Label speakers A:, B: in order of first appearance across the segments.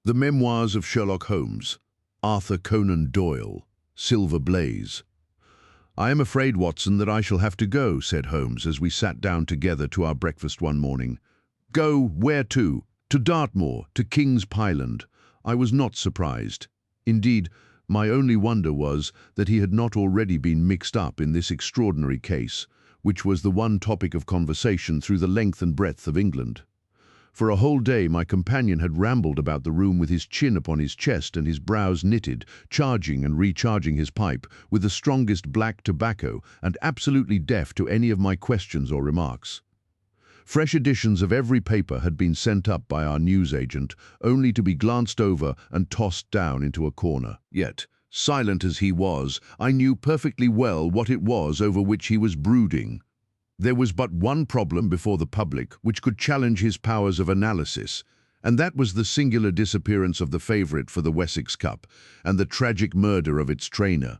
A: The Memoirs of Sherlock Holmes, Arthur Conan Doyle, Silver Blaze. "I am afraid, Watson, that I shall have to go," said Holmes as we sat down together to our breakfast one morning. "Go where to? To Dartmoor, to King's Pyland." I was not surprised. Indeed, my only wonder was that he had not already been mixed up in this extraordinary case, which was the one topic of conversation through the length and breadth of England. For a whole day my companion had rambled about the room with his chin upon his chest and his brows knitted, charging and recharging his pipe with the strongest black tobacco, and absolutely deaf to any of my questions or remarks. Fresh editions of every paper had been sent up by our newsagent, only to be glanced over and tossed down into a corner. Yet, silent as he was, I knew perfectly well what it was over which he was brooding. There was but one problem before the public which could challenge his powers of analysis, and that was the singular disappearance of the favourite for the Wessex Cup and the tragic murder of its trainer.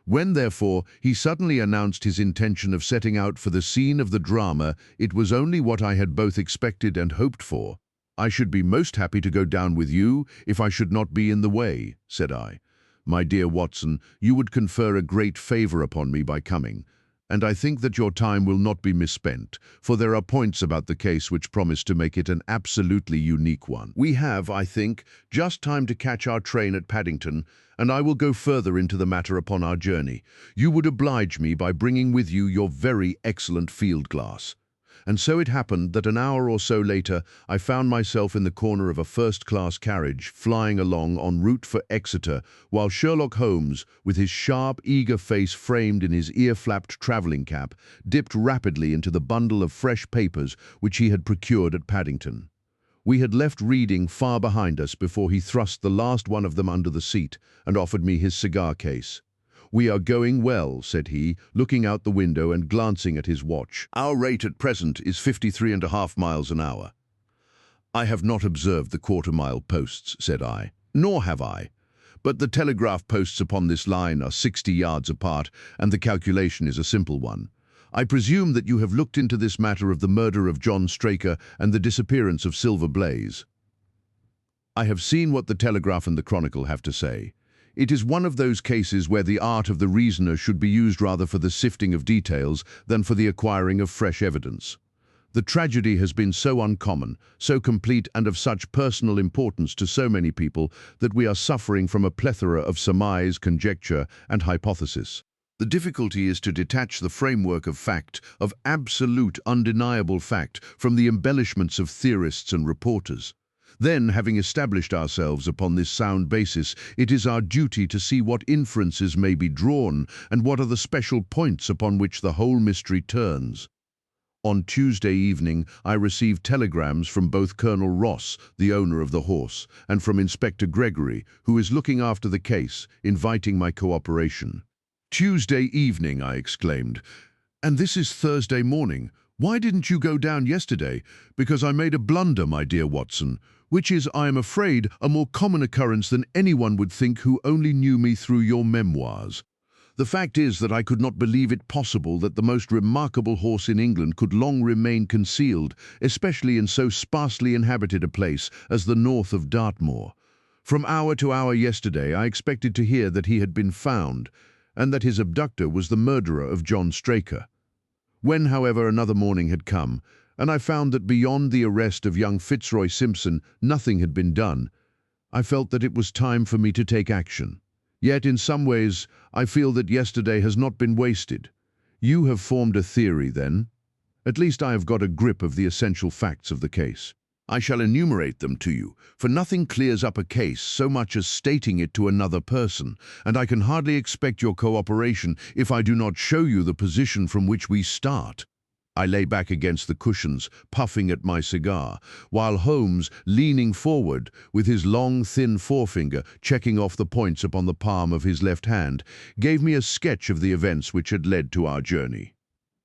A: When, therefore, he suddenly announced his intention of setting out for the scene of the drama, it was only what I had both expected and hoped for. "I should be most happy to go down with you if I should not be in the way," said I. "My dear Watson, you would confer a great favour upon me by coming, and I think that your time will not be misspent, for there are points about the case which promise to make it an absolutely unique one. We have, I think, just time to catch our train at Paddington, and I will go further into the matter upon our journey. You would oblige me by bringing with you your very excellent field glass." And so it happened that an hour or so later I found myself in the corner of a first-class carriage flying along en route for Exeter, while Sherlock Holmes, with his sharp, eager face framed in his ear-flapped travelling cap, dipped rapidly into the bundle of fresh papers which he had procured at Paddington. We had left reading far behind us before he thrust the last one of them under the seat and offered me his cigar case. "We are going well," said he, looking out the window and glancing at his watch. "Our rate at present is 53.5 miles an hour." "I have not observed the quarter-mile posts," said I. "Nor have I. But the telegraph posts upon this line are 60 yards apart, and the calculation is a simple one. I presume that you have looked into this matter of the murder of John Straker and the disappearance of Silver Blaze." "I have seen what the Telegraph and the Chronicle have to say. It is one of those cases where the art of the reasoner should be used rather for the sifting of details than for the acquiring of fresh evidence. The tragedy has been so uncommon, so complete, and of such personal importance to so many people that we are suffering from a plethora of surmise, conjecture, and hypothesis. The difficulty is to detach the framework of fact, of absolute, undeniable fact, from the embellishments of theorists and reporters. Then, having established ourselves upon this sound basis, it is our duty to see what inferences may be drawn and what are the special points upon which the whole mystery turns. On Tuesday evening, I received telegrams from both Colonel Ross, the owner of the horse, and from Inspector Gregory, who is looking after the case, inviting my cooperation." "Tuesday evening!" I exclaimed. "And this is Thursday morning. Why didn't you go down yesterday? Because I made a blunder, my dear Watson, which is, I am afraid, a more common occurrence than anyone would think who only knew me through your memoirs. The fact is that I could not believe it possible that the most remarkable horse in England could long remain concealed, especially in so sparsely inhabited a place as the north of Dartmoor. From hour to hour yesterday I expected to hear that he had been found, and that his abductor was the murderer of John Straker. When, however, another morning had come, and I found that beyond the arrest of young Fitzroy Simpson nothing had been done, I felt that it was time for me to take action. Yet, in some ways, I feel that yesterday has not been wasted. You have formed a theory, then? At least I have got a grip of the essential facts of the case. I shall enumerate them to you, for nothing clears up a case so much as stating it to another person, and I can hardly expect your cooperation if I do not show you the position from which we start." I lay back against the cushions, puffing at my cigar, while Holmes, leaning forward, with his long, thin forefinger checking off the points upon the palm of his left hand, gave me a sketch of the events which had led to our journey.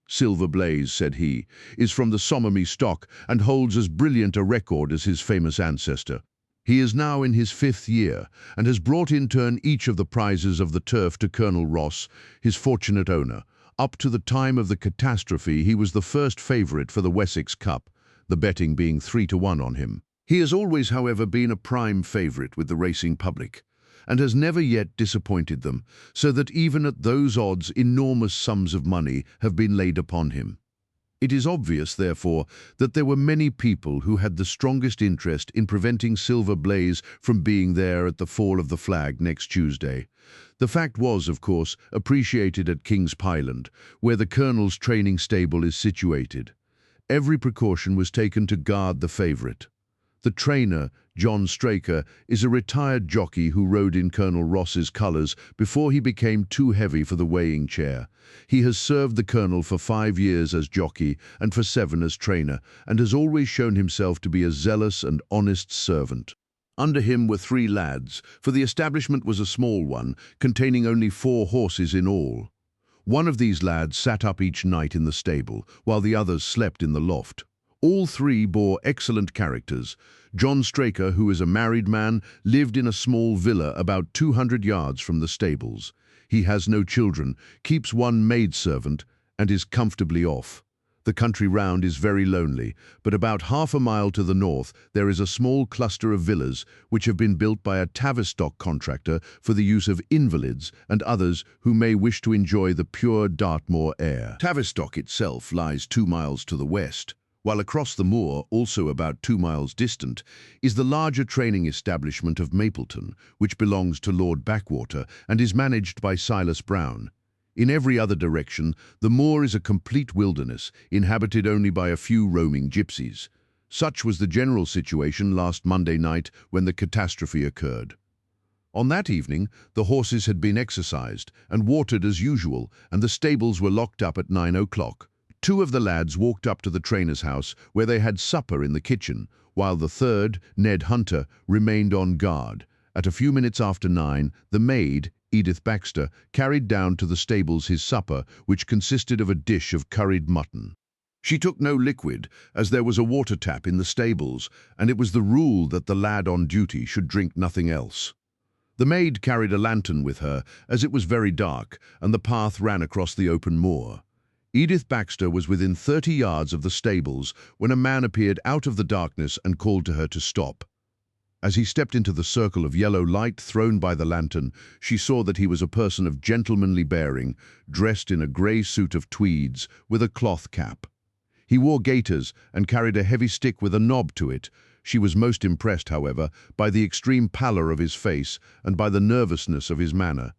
A: "Silver Blaze," said he, "is from the Somermy stock and holds as brilliant a record as his famous ancestor. He is now in his 5th year and has brought in turn each of the prizes of the turf to Colonel Ross, his fortunate owner. Up to the time of the catastrophe he was the first favourite for the Wessex Cup, the betting being 3-1 on him. He has always, however, been a prime favourite with the racing public, and has never yet disappointed them, so that even at those odds enormous sums of money have been laid upon him. It is obvious, therefore, that there were many people who had the strongest interest in preventing Silver Blaze from being there at the fall of the flag next Tuesday. The fact was, of course, appreciated at King's Pyland, where the Colonel's training stable is situated. Every precaution was taken to guard the favourite. The trainer, John Straker, is a retired jockey who rode in Colonel Ross's colours before he became too heavy for the weighing chair. He has served the Colonel for 5 years as jockey and for 7 as trainer, and has always shown himself to be a zealous and honest servant. Under him were 3 lads, for the establishment was a small one, containing only 4 horses in all. One of these lads sat up each night in the stable, while the others slept in the loft. All 3 bore excellent characters. John Straker, who is a married man, lived in a small villa about 200 yards from the stables. He has no children, keeps 1 maidservant, and is comfortably off. The country round is very lonely, but about half a mile to the north there is a small cluster of villas which have been built by a Tavistock contractor for the use of invalids and others who may wish to enjoy the pure Dartmoor air. Tavistock itself lies 2 miles to the west, while across the moor, also about 2 miles distant, is the larger training establishment of Mapleton, which belongs to Lord Backwater and is managed by Silas Brown. In every other direction, the moor is a complete wilderness, inhabited only by a few roaming gypsies. Such was the general situation last Monday night when the catastrophe occurred. On that evening, the horses had been exercised and watered as usual, and the stables were locked up at 9 o'clock. 2 of the lads walked up to the trainer's house, where they had supper in the kitchen, while the third, Ned Hunter, remained on guard. At a few minutes after 9, the maid, Edith Baxter, carried down to the stables his supper, which consisted of a dish of curried mutton. She took no liquid, as there was a water tap in the stables, and it was the rule that the lad on duty should drink nothing else. The maid carried a lantern with her, as it was very dark, and the path ran across the open moor. Edith Baxter was within 30 yards of the stables when a man appeared out of the darkness and called to her to stop. As he stepped into the circle of yellow light thrown by the lantern, she saw that he was a person of gentlemanly bearing, dressed in a grey suit of tweeds with a cloth cap. He wore gaiters and carried a heavy stick with a knob to it. She was most impressed, however, by the extreme pallor of his face and by the nervousness of his manner.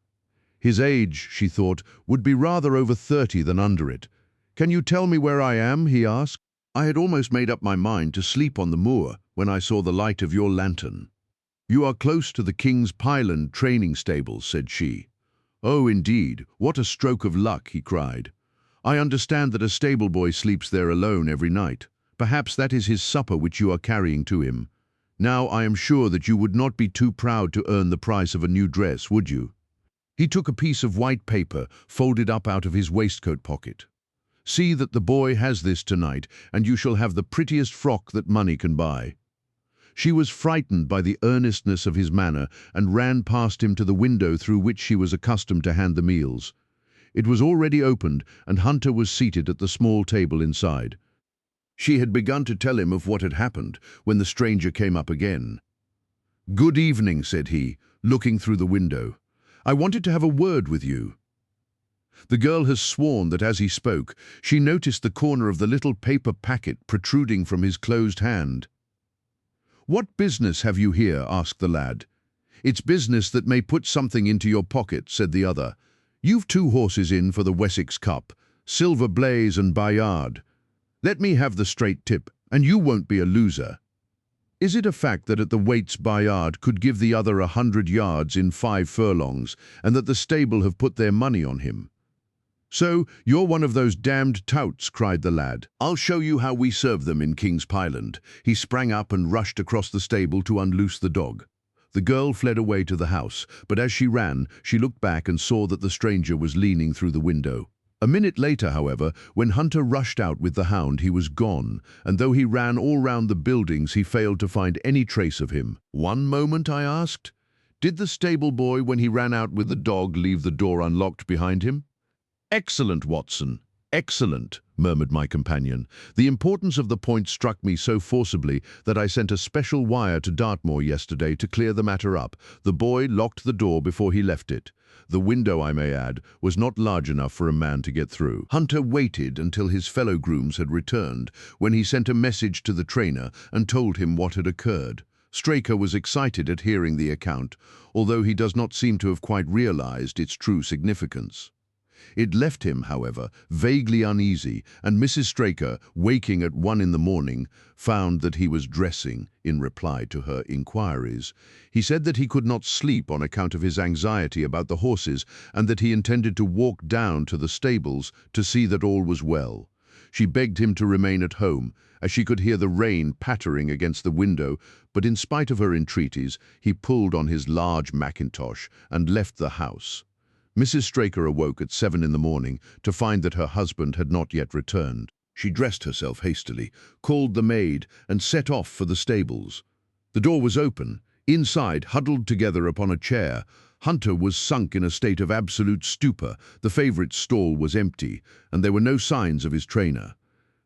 A: His age, she thought, would be rather over 30 than under it. "Can you tell me where I am?" he asked. "I had almost made up my mind to sleep on the moor when I saw the light of your lantern." "You are close to the King's Pyland training stables," said she. "Oh, indeed, what a stroke of luck," he cried. "I understand that a stable boy sleeps there alone every night. Perhaps that is his supper which you are carrying to him. Now I am sure that you would not be too proud to earn the price of a new dress, would you?" He took a piece of white paper, folded up out of his waistcoat pocket. "See that the boy has this tonight, and you shall have the prettiest frock that money can buy." She was frightened by the earnestness of his manner and ran past him to the window through which she was accustomed to hand the meals. It was already opened, and Hunter was seated at the small table inside. She had begun to tell him of what had happened when the stranger came up again. "Good evening," said he, looking through the window. "I wanted to have a word with you." The girl has sworn that as he spoke, she noticed the corner of the little paper packet protruding from his closed hand. "What business have you here?" asked the lad. "It's business that may put something into your pocket," said the other. "You've 2 horses in for the Wessex Cup, Silver Blaze and Bayard. Let me have the straight tip, and you won't be a loser. Is it a fact that at the weights Bayard could give the other 100 yards in 5 furlongs, and that the stable have put their money on him?" "So, you're one of those damned touts," cried the lad. "I'll show you how we serve them in King's Pyland." He sprang up and rushed across the stable to unloose the dog. The girl fled away to the house, but as she ran, she looked back and saw that the stranger was leaning through the window. A minute later, however, when Hunter rushed out with the hound, he was gone, and though he ran all round the buildings, he failed to find any trace of him. "One moment," I asked. "Did the stable boy, when he ran out with the dog, leave the door unlocked behind him?" "Excellent, Watson, excellent," murmured my companion. The importance of the point struck me so forcibly that I sent a special wire to Dartmoor yesterday to clear the matter up. The boy locked the door before he left it. The window, I may add, was not large enough for a man to get through. Hunter waited until his fellow grooms had returned, when he sent a message to the trainer and told him what had occurred. Straker was excited at hearing the account, although he does not seem to have quite realized its true significance. It left him, however, vaguely uneasy, and Mrs. Straker, waking at 1 in the morning, found that he was dressing in reply to her inquiries. He said that he could not sleep on account of his anxiety about the horses, and that he intended to walk down to the stables to see that all was well. She begged him to remain at home, as she could hear the rain pattering against the window, but in spite of her entreaties, he pulled on his large mackintosh and left the house. Mrs. Straker awoke at 7 in the morning to find that her husband had not yet returned. She dressed herself hastily, called the maid, and set off for the stables. The door was open. Inside, huddled together upon a chair, Hunter was sunk in a state of absolute stupor. The favourite stall was empty, and there were no signs of his trainer.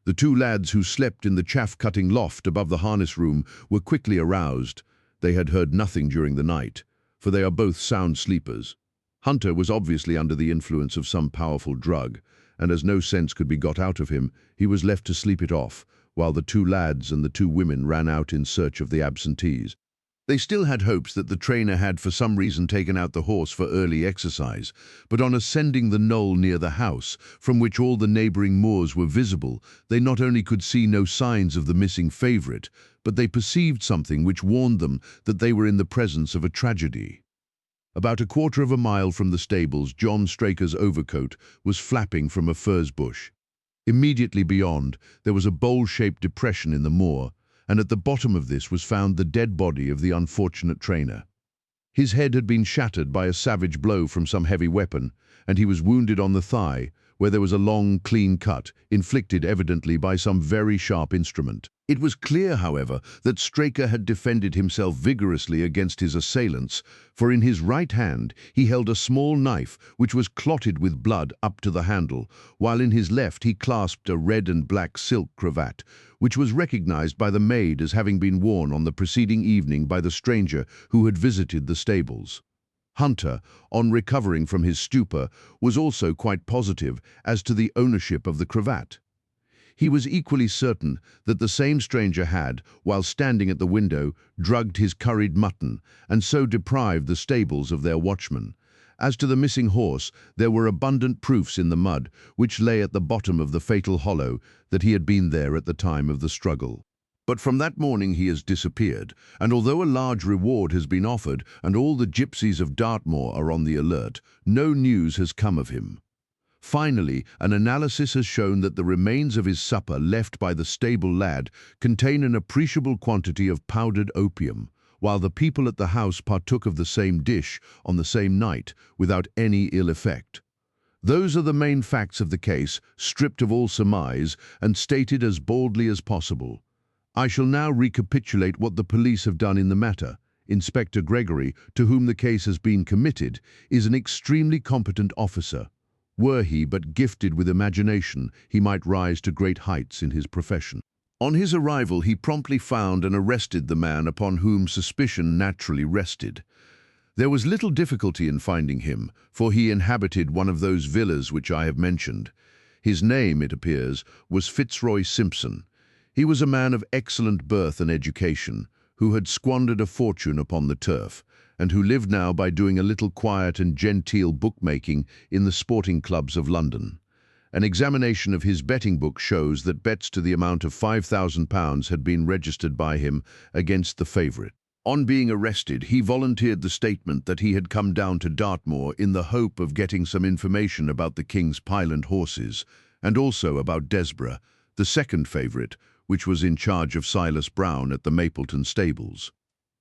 A: The two lads who slept in the chaff-cutting loft above the harness room were quickly aroused. They had heard nothing during the night, for they are both sound sleepers. Hunter was obviously under the influence of some powerful drug, and as no sense could be got out of him, he was left to sleep it off, while the two lads and the two women ran out in search of the absentees. They still had hopes that the trainer had for some reason taken out the horse for early exercise, but on ascending the knoll near the house, from which all the neighbouring moors were visible, they not only could see no signs of the missing favourite, but they perceived something which warned them that they were in the presence of a tragedy. About a quarter of a mile from the stables, John Straker's overcoat was flapping from a furze bush. Immediately beyond, there was a bowl-shaped depression in the moor, and at the bottom of this was found the dead body of the unfortunate trainer. His head had been shattered by a savage blow from some heavy weapon, and he was wounded on the thigh, where there was a long, clean cut, inflicted evidently by some very sharp instrument. It was clear, however, that Straker had defended himself vigorously against his assailants, for in his right hand he held a small knife which was clotted with blood up to the handle, while in his left he clasped a red and black silk cravat, which was recognized by the maid as having been worn on the preceding evening by the stranger who had visited the stables. Hunter, on recovering from his stupor, was also quite positive as to the ownership of the cravat. He was equally certain that the same stranger had, while standing at the window, drugged his curried mutton, and so deprived the stables of their watchman. As to the missing horse, there were abundant proofs in the mud, which lay at the bottom of the fatal hollow, that he had been there at the time of the struggle. But from that morning he has disappeared, and although a large reward has been offered and all the gypsies of Dartmoor are on the alert, no news has come of him. Finally, an analysis has shown that the remains of his supper left by the stable lad contain an appreciable quantity of powdered opium, while the people at the house partook of the same dish on the same night without any ill effect. Those are the main facts of the case, stripped of all surmise and stated as baldly as possible. I shall now recapitulate what the police have done in the matter. Inspector Gregory, to whom the case has been committed, is an extremely competent officer. Were he but gifted with imagination, he might rise to great heights in his profession. On his arrival, he promptly found and arrested the man upon whom suspicion naturally rested. There was little difficulty in finding him, for he inhabited one of those villas which I have mentioned. His name, it appears, was Fitzroy Simpson. He was a man of excellent birth and education, who had squandered a fortune upon the turf, and who lived now by doing a little quiet and genteel bookmaking in the sporting clubs of London. An examination of his betting book shows that bets to the amount of £5,000 had been registered by him against the favourite. On being arrested, he volunteered the statement that he had come down to Dartmoor in the hope of getting some information about the King's Pyland horses, and also about Desborough, the second favourite, which was in charge of Silas Brown at the Mapleton stables.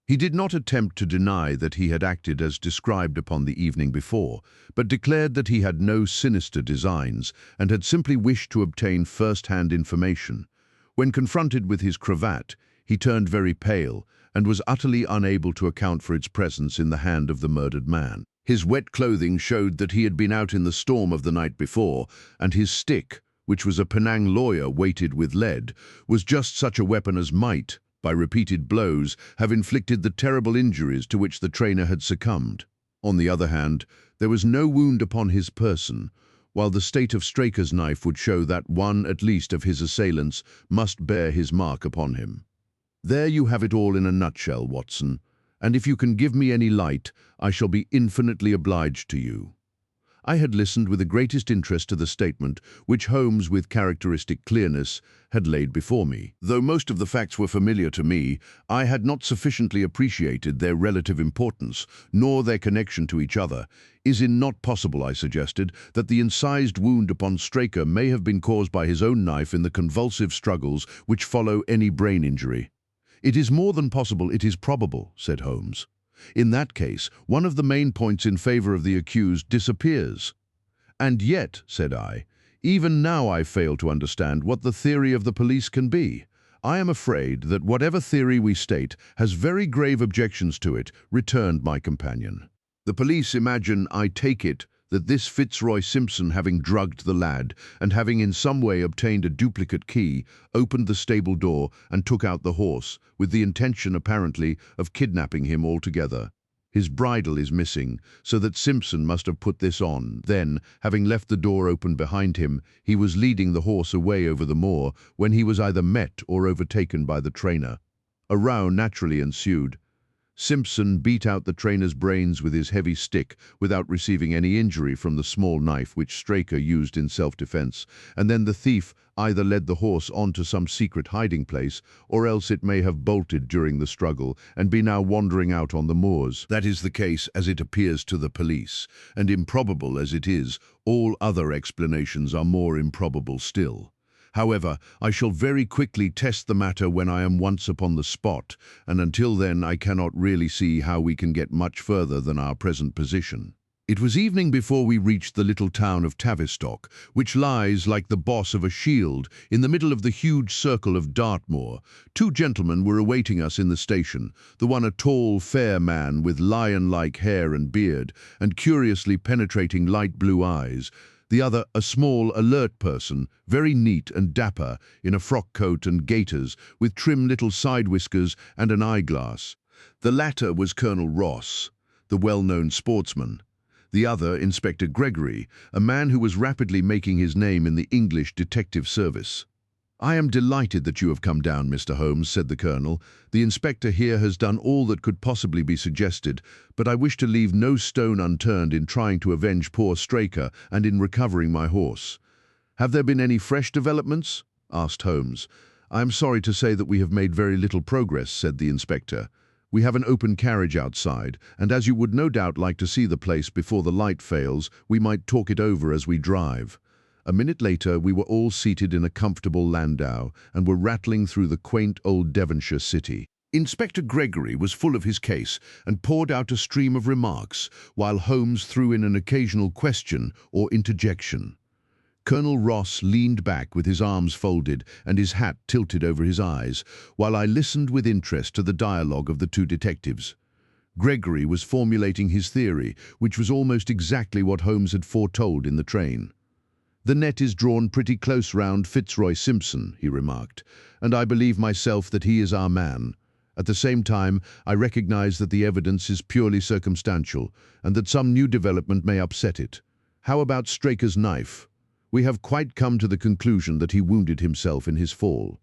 A: He did not attempt to deny that he had acted as described upon the evening before, but declared that he had no sinister designs and had simply wished to obtain first-hand information. When confronted with his cravat, he turned very pale and was utterly unable to account for its presence in the hand of the murdered man. His wet clothing showed that he had been out in the storm of the night before, and his stick, which was a Penang lawyer weighted with lead, was just such a weapon as might, by repeated blows, have inflicted the terrible injuries to which the trainer had succumbed. On the other hand, there was no wound upon his person, while the state of Straker's knife would show that one at least of his assailants must bear his mark upon him. There you have it all in a nutshell, Watson, and if you can give me any light, I shall be infinitely obliged to you. I had listened with the greatest interest to the statement, which Holmes, with characteristic clearness, had laid before me. Though most of the facts were familiar to me, I had not sufficiently appreciated their relative importance, nor their connection to each other. Is it not possible, I suggested, that the incised wound upon Straker may have been caused by his own knife in the convulsive struggles which follow any brain injury? It is more than possible, it is probable, said Holmes. In that case, one of the main points in favor of the accused disappears. And yet, said I, even now I fail to understand what the theory of the police can be. I am afraid that whatever theory we state has very grave objections to it, returned my companion. The police imagine, I take it, that this Fitzroy Simpson, having drugged the lad, and having in some way obtained a duplicate key, opened the stable door and took out the horse, with the intention, apparently, of kidnapping him altogether. His bridle is missing, so that Simpson must have put this on. Then, having left the door open behind him, he was leading the horse away over the moor when he was either met or overtaken by the trainer. A row naturally ensued. Simpson beat out the trainer's brains with his heavy stick without receiving any injury from the small knife which Straker used in self-defense, and then the thief either led the horse on to some secret hiding place, or else it may have bolted during the struggle and be now wandering out on the moors. That is the case as it appears to the police, and improbable as it is, all other explanations are more improbable still. However, I shall very quickly test the matter when I am once upon the spot, and until then I cannot really see how we can get much further than our present position. It was evening before we reached the little town of Tavistock, which lies like the boss of a shield in the middle of the huge circle of Dartmoor. Two gentlemen were awaiting us in the station, the one a tall, fair man with lion-like hair and beard, and curiously penetrating light blue eyes, the other a small, alert person, very neat and dapper, in a frock coat and gaiters, with trim little side whiskers and an eyeglass. The latter was Colonel Ross, the well-known sportsman. The other, Inspector Gregory, a man who was rapidly making his name in the English detective service. "I am delighted that you have come down, Mr. Holmes," said the Colonel. "The inspector here has done all that could possibly be suggested, but I wish to leave no stone unturned in trying to avenge poor Straker and in recovering my horse." "Have there been any fresh developments?" asked Holmes. "I am sorry to say that we have made very little progress," said the inspector. "We have an open carriage outside, and as you would no doubt like to see the place before the light fails, we might talk it over as we drive." A minute later, we were all seated in a comfortable landau and were rattling through the quaint old Devonshire city. Inspector Gregory was full of his case and poured out a stream of remarks, while Holmes threw in an occasional question or interjection. Colonel Ross leaned back with his arms folded and his hat tilted over his eyes, while I listened with interest to the dialogue of the two detectives. Gregory was formulating his theory, which was almost exactly what Holmes had foretold in the train. "The net is drawn pretty close round Fitzroy Simpson," he remarked, "and I believe myself that he is our man. At the same time, I recognize that the evidence is purely circumstantial, and that some new development may upset it. How about Straker's knife? We have quite come to the conclusion that he wounded himself in his fall.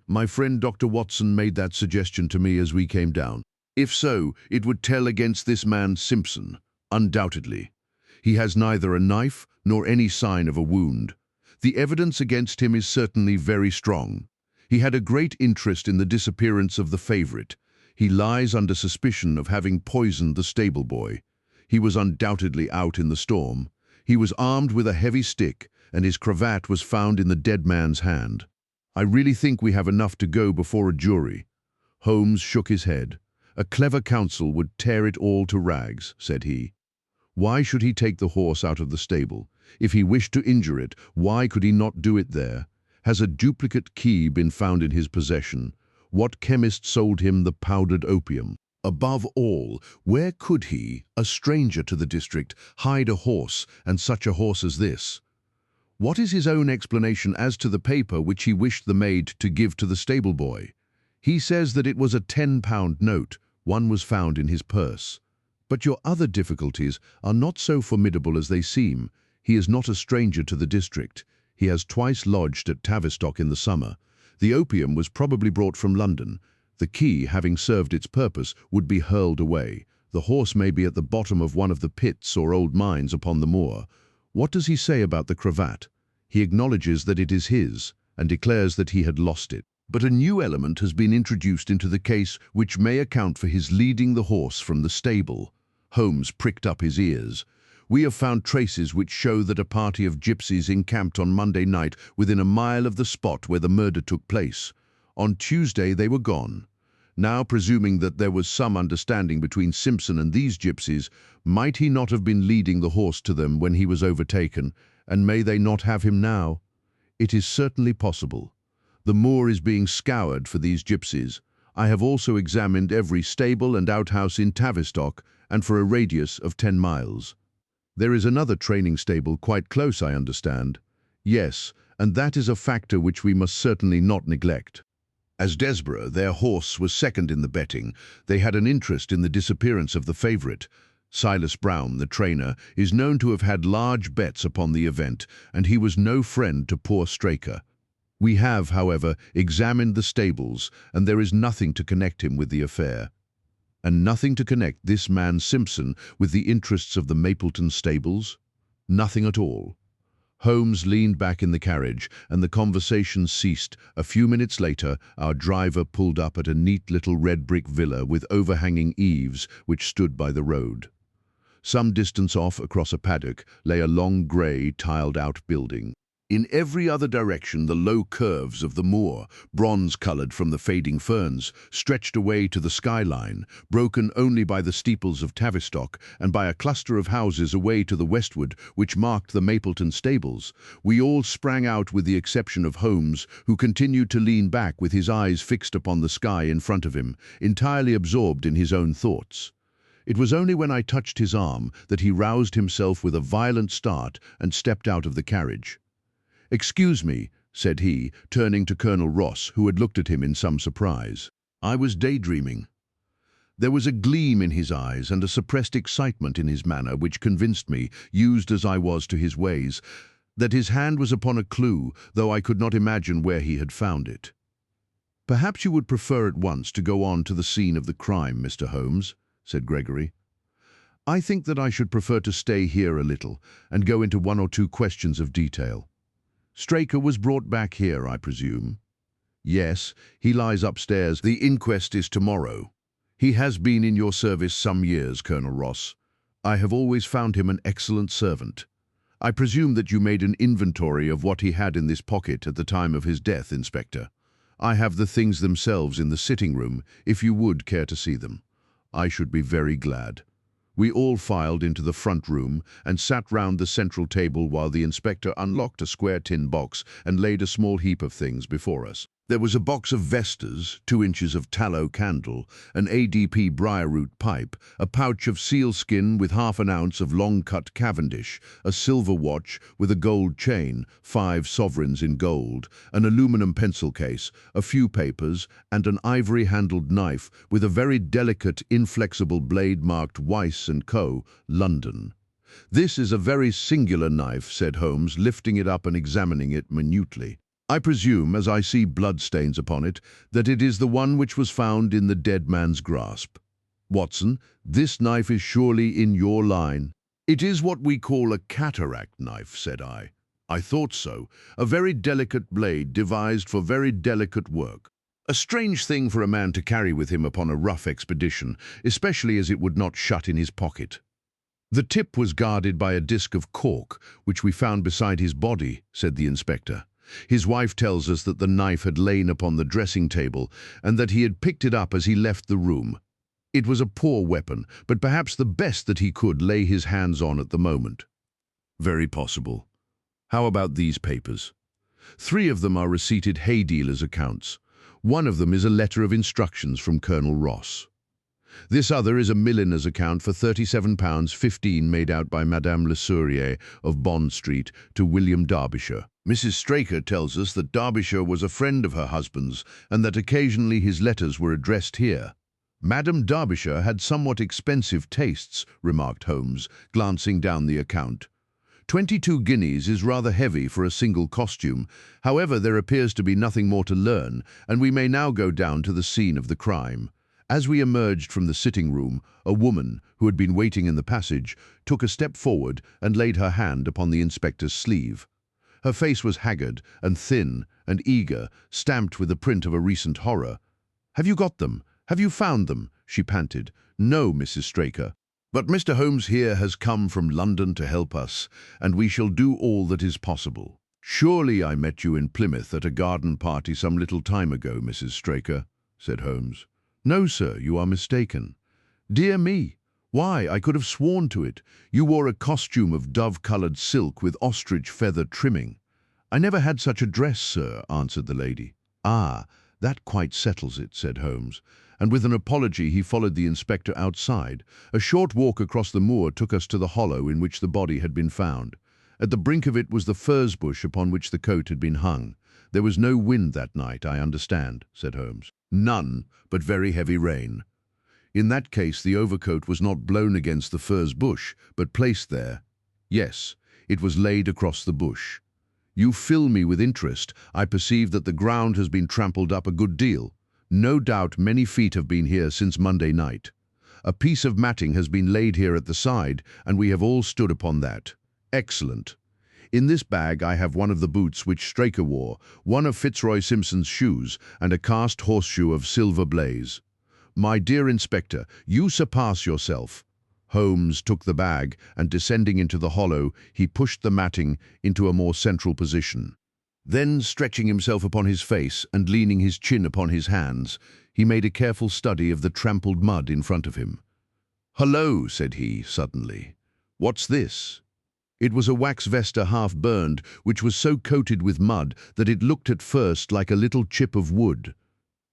A: My friend Dr. Watson made that suggestion to me as we came down. If so, it would tell against this man Simpson, undoubtedly. He has neither a knife nor any sign of a wound. The evidence against him is certainly very strong. He had a great interest in the disappearance of the favourite. He lies under suspicion of having poisoned the stable boy. He was undoubtedly out in the storm. He was armed with a heavy stick, and his cravat was found in the dead man's hand. I really think we have enough to go before a jury." Holmes shook his head. "A clever counsel would tear it all to rags," said he. "Why should he take the horse out of the stable? If he wished to injure it, why could he not do it there? Has a duplicate key been found in his possession? What chemist sold him the powdered opium? Above all, where could he, a stranger to the district, hide a horse, and such a horse as this? What is his own explanation as to the paper which he wished the maid to give to the stable boy? He says that it was a £10 note. One was found in his purse. But your other difficulties are not so formidable as they seem. He is not a stranger to the district. He has twice lodged at Tavistock in the summer. The opium was probably brought from London. The key, having served its purpose, would be hurled away. The horse may be at the bottom of one of the pits or old mines upon the moor. What does he say about the cravat? He acknowledges that it is his, and declares that he had lost it. But a new element has been introduced into the case which may account for his leading the horse from the stable. Holmes pricked up his ears. We have found traces which show that a party of gypsies encamped on Monday night within a mile of the spot where the murder took place. On Tuesday they were gone. Now, presuming that there was some understanding between Simpson and these gypsies, might he not have been leading the horse to them when he was overtaken, and may they not have him now? It is certainly possible. The moor is being scoured for these gypsies. I have also examined every stable and outhouse in Tavistock, and for a radius of 10 miles. There is another training stable quite close, I understand. Yes, and that is a factor which we must certainly not neglect. As Desborough, their horse, was second in the betting, they had an interest in the disappearance of the favourite. Silas Brown, the trainer, is known to have had large bets upon the event, and he was no friend to poor Straker. We have, however, examined the stables, and there is nothing to connect him with the affair. And nothing to connect this man Simpson with the interests of the Mapleton stables? Nothing at all. Holmes leaned back in the carriage, and the conversation ceased. A few minutes later, our driver pulled up at a neat little red brick villa with overhanging eaves which stood by the road. Some distance off, across a paddock, lay a long grey, tiled-out building. In every other direction, the low curves of the moor, bronze-coloured from the fading ferns, stretched away to the skyline, broken only by the steeples of Tavistock and by a cluster of houses away to the westward which marked the Mapleton stables. We all sprang out with the exception of Holmes, who continued to lean back with his eyes fixed upon the sky in front of him, entirely absorbed in his own thoughts. It was only when I touched his arm that he roused himself with a violent start and stepped out of the carriage. "Excuse me," said he, turning to Colonel Ross, who had looked at him in some surprise. I was daydreaming. There was a gleam in his eyes and a suppressed excitement in his manner which convinced me, used as I was to his ways, that his hand was upon a clue, though I could not imagine where he had found it. "Perhaps you would prefer at once to go on to the scene of the crime, Mr. Holmes," said Gregory. "I think that I should prefer to stay here a little and go into one or two questions of detail. Straker was brought back here, I presume?" "Yes, he lies upstairs. The inquest is tomorrow. He has been in your service some years, Colonel Ross. I have always found him an excellent servant. I presume that you made an inventory of what he had in this pocket at the time of his death, Inspector. I have the things themselves in the sitting-room, if you would care to see them. I should be very glad." We all filed into the front room and sat round the central table while the inspector unlocked a square tin box and laid a small heap of things before us. There was a box of Vestas, 2 inches of tallow candle, an ADP briarroot pipe, a pouch of sealskin with ½ an ounce of long-cut Cavendish, a silver watch with a gold chain, 5 sovereigns in gold, an aluminum pencil case, a few papers, and an ivory-handled knife with a very delicate, inflexible blade marked Weiss & Co., London. "This is a very singular knife," said Holmes, lifting it up and examining it minutely. "I presume, as I see bloodstains upon it, that it is the one which was found in the dead man's grasp. Watson, this knife is surely in your line." "It is what we call a cataract knife," said I. "I thought so. A very delicate blade devised for very delicate work. A strange thing for a man to carry with him upon a rough expedition, especially as it would not shut in his pocket." "The tip was guarded by a disc of cork, which we found beside his body," said the inspector. "His wife tells us that the knife had lain upon the dressing-table and that he had picked it up as he left the room. It was a poor weapon, but perhaps the best that he could lay his hands on at the moment." "Very possible. How about these papers?" 3 of them are receipted hay dealers' accounts. One of them is a letter of instructions from Colonel Ross." This other is a milliner's account for £37.15 made out by Madame Le Sourier of Bond Street to William Derbyshire. Mrs. Straker tells us that Derbyshire was a friend of her husband's and that occasionally his letters were addressed here. Madame Derbyshire had somewhat expensive tastes, remarked Holmes, glancing down the account. 22 guineas is rather heavy for a single costume. However, there appears to be nothing more to learn, and we may now go down to the scene of the crime. As we emerged from the sitting room, a woman, who had been waiting in the passage, took a step forward and laid her hand upon the inspector's sleeve. Her face was haggard and thin and eager, stamped with the print of a recent horror. "Have you got them? Have you found them?" she panted. "No, Mrs. Straker. But Mr. Holmes here has come from London to help us, and we shall do all that is possible." "Surely I met you in Plymouth at a garden party some little time ago, Mrs. Straker," said Holmes. "No, sir, you are mistaken." "Dear me! Why, I could have sworn to it. You wore a costume of dove-coloured silk with ostrich feather trimming." "I never had such a dress, sir," answered the lady. "Ah, that quite settles it," said Holmes, and with an apology he followed the inspector outside. A short walk across the moor took us to the hollow in which the body had been found. At the brink of it was the furze bush upon which the coat had been hung. "There was no wind that night, I understand," said Holmes. "None, but very heavy rain." "In that case the overcoat was not blown against the furze bush, but placed there." "Yes, it was laid across the bush." "You fill me with interest. I perceive that the ground has been trampled up a good deal. No doubt many feet have been here since Monday night. A piece of matting has been laid here at the side, and we have all stood upon that." "Excellent. In this bag I have one of the boots which Straker wore, one of Fitzroy Simpson's shoes, and a cast horseshoe of silver blaze." "My dear Inspector, you surpass yourself." Holmes took the bag, and descending into the hollow, he pushed the matting into a more central position. Then, stretching himself upon his face and leaning his chin upon his hands, he made a careful study of the trampled mud in front of him. "Hullo," said he, suddenly. "What's this?" It was a wax vesta half-burned, which was so coated with mud that it looked at first like a little chip of wood.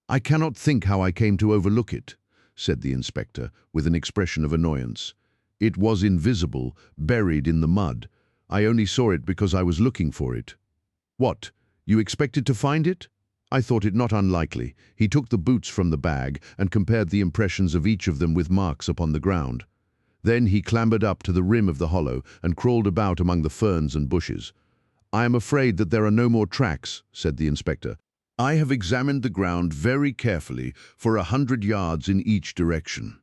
A: "I cannot think how I came to overlook it," said the inspector, with an expression of annoyance. "It was invisible, buried in the mud. I only saw it because I was looking for it." "What, you expected to find it?" "I thought it not unlikely." He took the boots from the bag and compared the impressions of each of them with marks upon the ground. Then he clambered up to the rim of the hollow and crawled about among the ferns and bushes. "I am afraid that there are no more tracks," said the inspector. "I have examined the ground very carefully for 100 yards in each direction."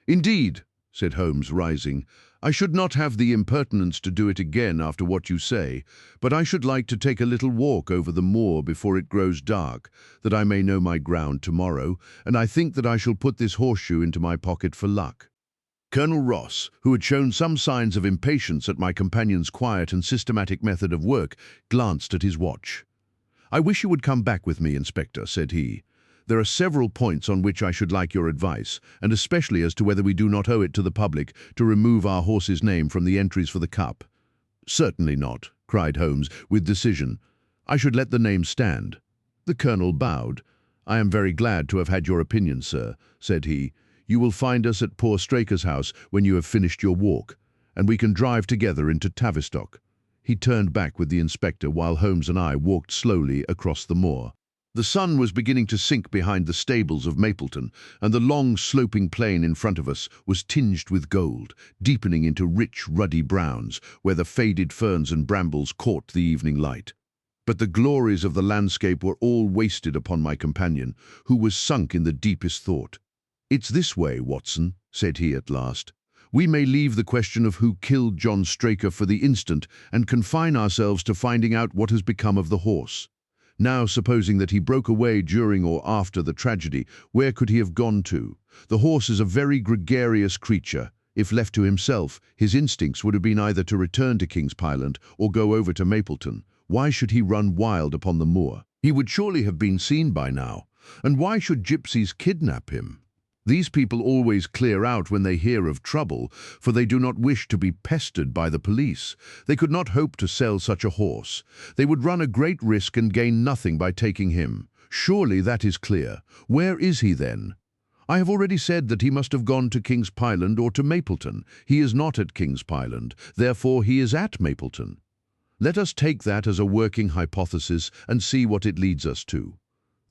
A: "Indeed," said Holmes, rising. "I should not have the impertinence to do it again after what you say, but I should like to take a little walk over the moor before it grows dark, that I may know my ground tomorrow, and I think that I shall put this horseshoe into my pocket for luck." Colonel Ross, who had shown some signs of impatience at my companion's quiet and systematic method of work, glanced at his watch. "I wish you would come back with me, Inspector," said he. "There are several points on which I should like your advice, and especially as to whether we do not owe it to the public to remove our horse's name from the entries for the cup." "Certainly not," cried Holmes with decision. "I should let the name stand." The colonel bowed. "I am very glad to have had your opinion, sir," said he. "You will find us at poor Straker's house when you have finished your walk, and we can drive together into Tavistock." He turned back with the inspector while Holmes and I walked slowly across the moor. The sun was beginning to sink behind the stables of Mapleton, and the long sloping plain in front of us was tinged with gold, deepening into rich ruddy browns where the faded ferns and brambles caught the evening light. But the glories of the landscape were all wasted upon my companion, who was sunk in the deepest thought. "It's this way, Watson," said he at last. "We may leave the question of who killed John Straker for the instant and confine ourselves to finding out what has become of the horse. Now, supposing that he broke away during or after the tragedy, where could he have gone to? The horse is a very gregarious creature. If left to himself, his instincts would have been either to return to King's Pyland or go over to Mapleton. Why should he run wild upon the moor? He would surely have been seen by now. And why should gypsies kidnap him? These people always clear out when they hear of trouble, for they do not wish to be pestered by the police. They could not hope to sell such a horse. They would run a great risk and gain nothing by taking him. Surely that is clear. Where is he then? I have already said that he must have gone to King's Pyland or to Mapleton. He is not at King's Pyland, therefore he is at Mapleton. Let us take that as a working hypothesis and see what it leads us to.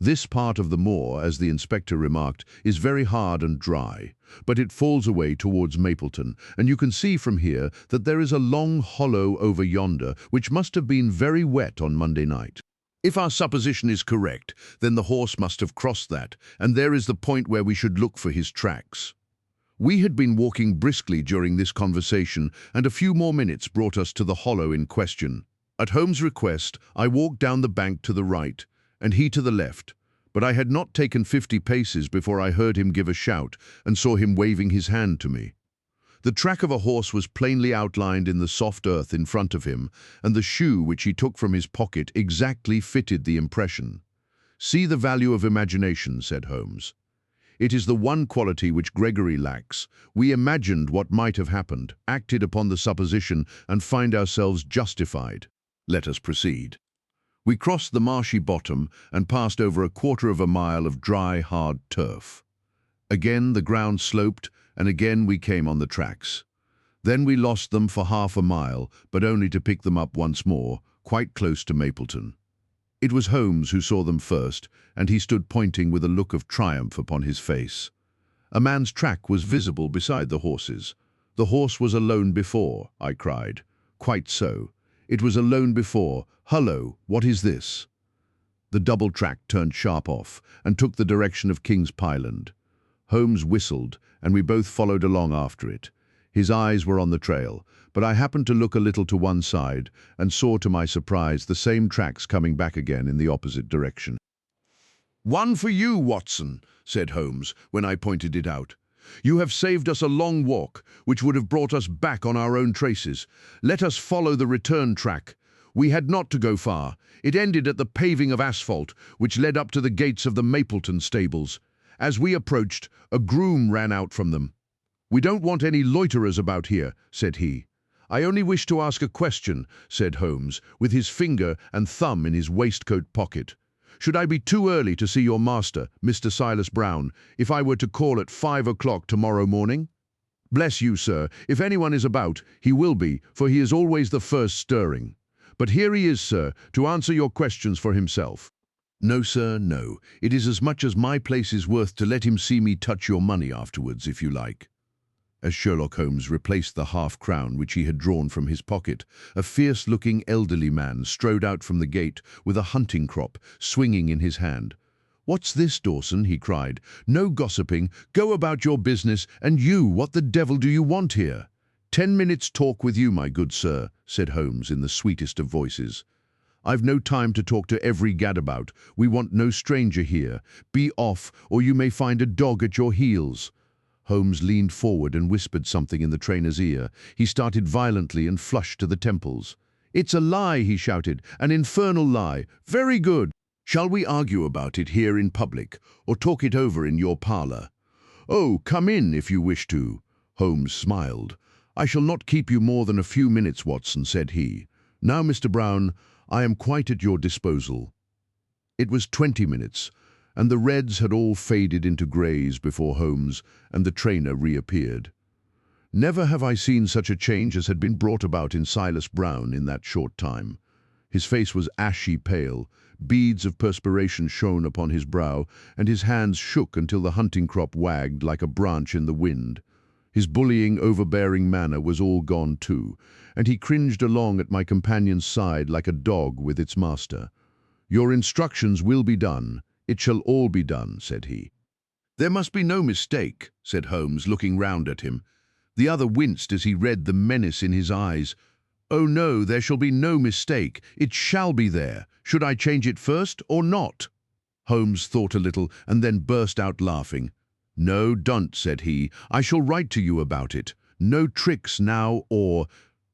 A: This part of the moor, as the inspector remarked, is very hard and dry, but it falls away towards Mapleton, and you can see from here that there is a long hollow over yonder which must have been very wet on Monday night. If our supposition is correct, then the horse must have crossed that, and there is the point where we should look for his tracks. We had been walking briskly during this conversation, and a few more minutes brought us to the hollow in question. At Holmes' request, I walked down the bank to the right, and he to the left, but I had not taken 50 paces before I heard him give a shout and saw him waving his hand to me. The track of a horse was plainly outlined in the soft earth in front of him, and the shoe which he took from his pocket exactly fitted the impression. "See the value of imagination," said Holmes. "It is the one quality which Gregory lacks. We imagined what might have happened, acted upon the supposition, and find ourselves justified. Let us proceed." We crossed the marshy bottom and passed over a quarter of a mile of dry, hard turf. Again the ground sloped, and again we came on the tracks. Then we lost them for half a mile, but only to pick them up once more, quite close to Mapleton. It was Holmes who saw them first, and he stood pointing with a look of triumph upon his face. A man's track was visible beside the horse's. "The horse was alone before," I cried. "Quite so. It was alone before. Hullo, what is this?" The double track turned sharp off and took the direction of King's Pyland. Holmes whistled, and we both followed along after it. His eyes were on the trail, but I happened to look a little to one side and saw to my surprise the same tracks coming back again in the opposite direction. "One for you, Watson," said Holmes when I pointed it out. "You have saved us a long walk, which would have brought us back on our own traces. Let us follow the return track. We had not to go far. It ended at the paving of asphalt, which led up to the gates of the Mapleton stables. As we approached, a groom ran out from them. 'We don't want any loiterers about here,' said he. 'I only wish to ask a question,' said Holmes, with his finger and thumb in his waistcoat pocket. 'Should I be too early to see your master, Mr. Silas Brown, if I were to call at 5 o'clock tomorrow morning?' 'Bless you, sir, if anyone is about, he will be, for he is always the first stirring. But here he is, sir, to answer your questions for himself.' 'No, sir, no. It is as much as my place is worth to let him see me touch your money afterwards, if you like.' As Sherlock Holmes replaced the half-crown which he had drawn from his pocket, a fierce-looking elderly man strode out from the gate with a hunting crop swinging in his hand. 'What's this, Dawson?' he cried. 'No gossiping. Go about your business, and you, what the devil do you want here?' 10 minutes' talk with you, my good sir,' said Holmes in the sweetest of voices. 'I've no time to talk to every gadabout. We want no stranger here. Be off, or you may find a dog at your heels.' Holmes leaned forward and whispered something in the trainer's ear. He started violently and flushed to the temples. 'It's a lie,' he shouted, 'an infernal lie. Very good. Shall we argue about it here in public, or talk it over in your parlour?' 'Oh, come in if you wish to.' Holmes smiled. 'I shall not keep you more than a few minutes, Watson,' said he. 'Now, Mr. Brown, I am quite at your disposal.' It was 20 minutes, and the reds had all faded into greys before Holmes and the trainer reappeared. Never have I seen such a change as had been brought about in Silas Brown in that short time. His face was ashy pale, beads of perspiration shone upon his brow, and his hands shook until the hunting crop wagged like a branch in the wind. His bullying, overbearing manner was all gone too, and he cringed along at my companion's side like a dog with its master. 'Your instructions will be done. It shall all be done,' said he. 'There must be no mistake,' said Holmes, looking round at him. The other winced as he read the menace in his eyes. 'Oh no, there shall be no mistake. It shall be there. Should I change it first or not?' Holmes thought a little and then burst out laughing. 'No, don't,' said he. 'I shall write to you about it. No tricks now or—'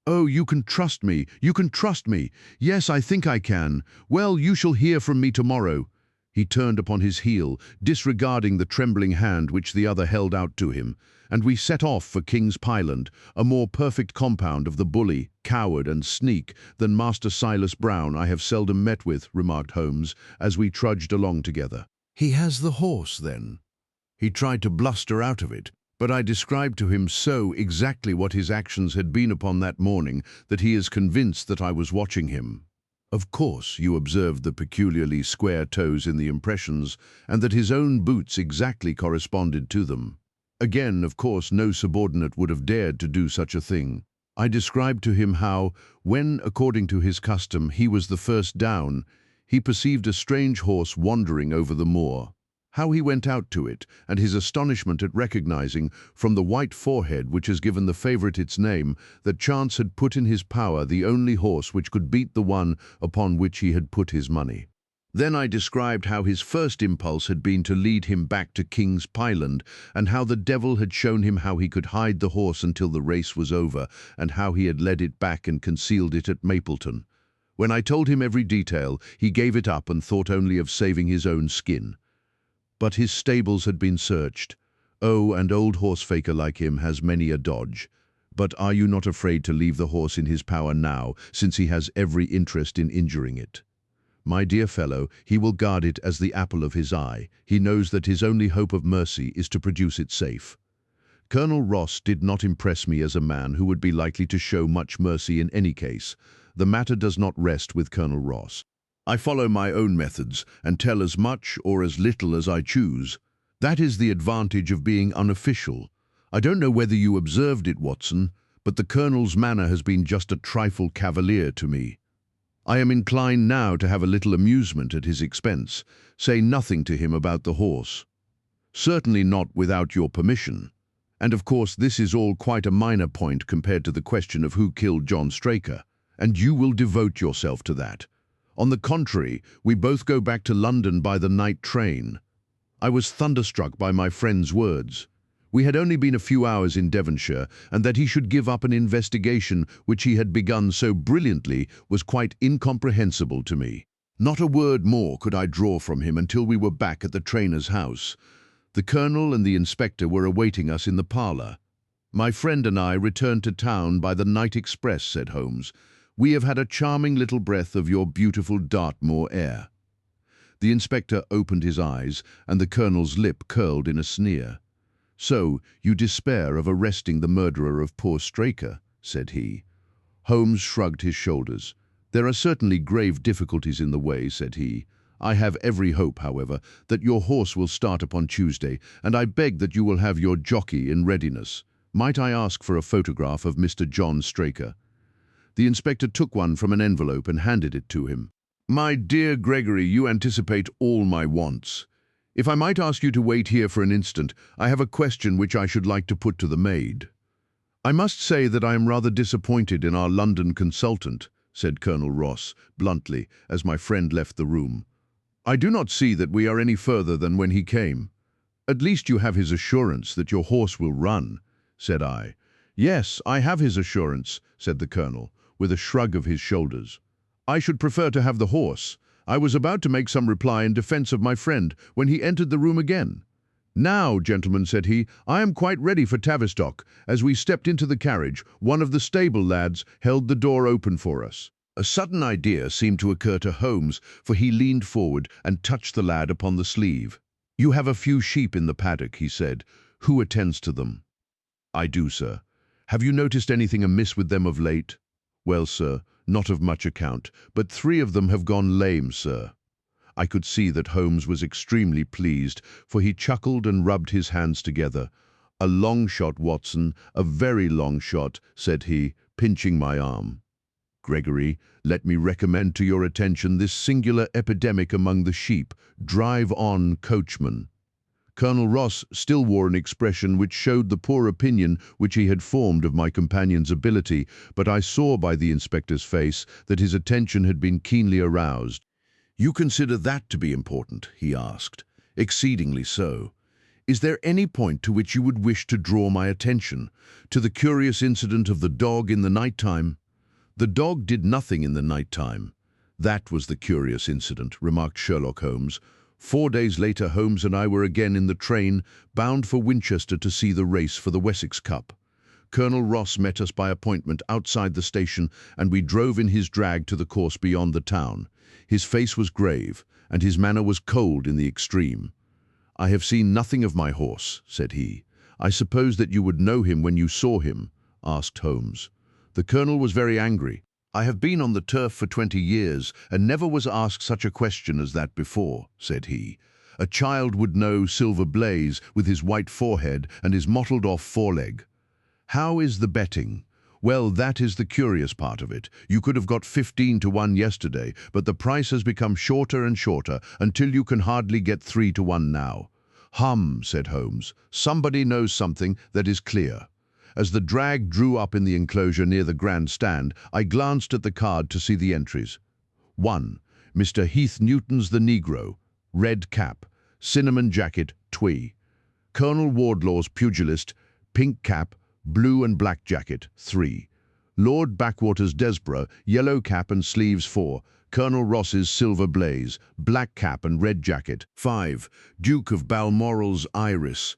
A: 'Oh, you can trust me. You can trust me. Yes, I think I can. Well, you shall hear from me tomorrow.' He turned upon his heel, disregarding the trembling hand which the other held out to him, and we set off for King's Pyland, a more perfect compound of the bully, coward, and sneak than Master Silas Brown I have seldom met with," remarked Holmes, as we trudged along together. "He has the horse, then?" He tried to bluster out of it, but I described to him so exactly what his actions had been upon that morning that he is convinced that I was watching him. Of course, you observed the peculiarly square toes in the impressions, and that his own boots exactly corresponded to them. Again, of course, no subordinate would have dared to do such a thing. I described to him how, when, according to his custom, he was the first down, he perceived a strange horse wandering over the moor. How he went out to it, and his astonishment at recognizing, from the white forehead which has given the favourite its name, that chance had put in his power the only horse which could beat the one upon which he had put his money. Then I described how his first impulse had been to lead him back to King's Pyland, and how the devil had shown him how he could hide the horse until the race was over, and how he had led it back and concealed it at Mapleton. When I told him every detail, he gave it up and thought only of saving his own skin. But his stables had been searched. Oh, and old horse-faker like him has many a dodge. But are you not afraid to leave the horse in his power now, since he has every interest in injuring it? My dear fellow, he will guard it as the apple of his eye. He knows that his only hope of mercy is to produce it safe. Colonel Ross did not impress me as a man who would be likely to show much mercy in any case. The matter does not rest with Colonel Ross. I follow my own methods and tell as much or as little as I choose. That is the advantage of being unofficial. I don't know whether you observed it, Watson, but the Colonel's manner has been just a trifle cavalier to me. I am inclined now to have a little amusement at his expense. Say nothing to him about the horse. Certainly not without your permission. And of course this is all quite a minor point compared to the question of who killed John Straker, and you will devote yourself to that. On the contrary, we both go back to London by the night train. I was thunderstruck by my friend's words. We had only been a few hours in Devonshire, and that he should give up an investigation which he had begun so brilliantly was quite incomprehensible to me. Not a word more could I draw from him until we were back at the trainer's house. The Colonel and the Inspector were awaiting us in the parlour. My friend and I returned to town by the night express, said Holmes. We have had a charming little breath of your beautiful Dartmoor air. The Inspector opened his eyes, and the Colonel's lip curled in a sneer. So, you despair of arresting the murderer of poor Straker, said he. Holmes shrugged his shoulders. There are certainly grave difficulties in the way, said he. I have every hope, however, that your horse will start upon Tuesday, and I beg that you will have your jockey in readiness. Might I ask for a photograph of Mr. John Straker? The Inspector took one from an envelope and handed it to him. My dear Gregory, you anticipate all my wants. If I might ask you to wait here for an instant, I have a question which I should like to put to the maid. I must say that I am rather disappointed in our London consultant, said Colonel Ross, bluntly, as my friend left the room. I do not see that we are any further than when he came. At least you have his assurance that your horse will run, said I. Yes, I have his assurance, said the Colonel, with a shrug of his shoulders. I should prefer to have the horse. I was about to make some reply in defence of my friend when he entered the room again. Now, gentlemen, said he, I am quite ready for Tavistock. As we stepped into the carriage, one of the stable lads held the door open for us. A sudden idea seemed to occur to Holmes, for he leaned forward and touched the lad upon the sleeve. You have a few sheep in the paddock, he said. Who attends to them? I do, sir. Have you noticed anything amiss with them of late? Well, sir, not of much account, but 3 of them have gone lame, sir. I could see that Holmes was extremely pleased, for he chuckled and rubbed his hands together. A long shot, Watson, a very long shot, said he, pinching my arm. Gregory, let me recommend to your attention this singular epidemic among the sheep. Drive on, coachman. Colonel Ross still wore an expression which showed the poor opinion which he had formed of my companion's ability, but I saw by the inspector's face that his attention had been keenly aroused. You consider that to be important, he asked. Exceedingly so. Is there any point to which you would wish to draw my attention? To the curious incident of the dog in the night time? The dog did nothing in the night time. That was the curious incident, remarked Sherlock Holmes. 4 days later, Holmes and I were again in the train, bound for Winchester to see the race for the Wessex Cup. Colonel Ross met us by appointment outside the station, and we drove in his drag to the course beyond the town. His face was grave, and his manner was cold in the extreme. "I have seen nothing of my horse," said he. "I suppose that you would know him when you saw him?" asked Holmes. The colonel was very angry. "I have been on the turf for 20 years and never was asked such a question as that before," said he. "A child would know Silver Blaze with his white forehead and his mottled-off foreleg. How is the betting? Well, that is the curious part of it. You could have got 15 to 1 yesterday, but the price has become shorter and shorter until you can hardly get 3 to 1 now." "Hum," said Holmes. "Somebody knows something that is clear." As the drag drew up in the enclosure near the grand stand, I glanced at the card to see the entries. 1. Mr. Heath Newton's the Negro, red cap, cinnamon jacket, twee. Colonel Wardlaw's pugilist, pink cap, blue and black jacket, 3. Lord Backwater's Desborough, yellow cap and sleeves, 4. Colonel Ross's Silver Blaze, black cap and red jacket, 5. Duke of Balmoral's Iris,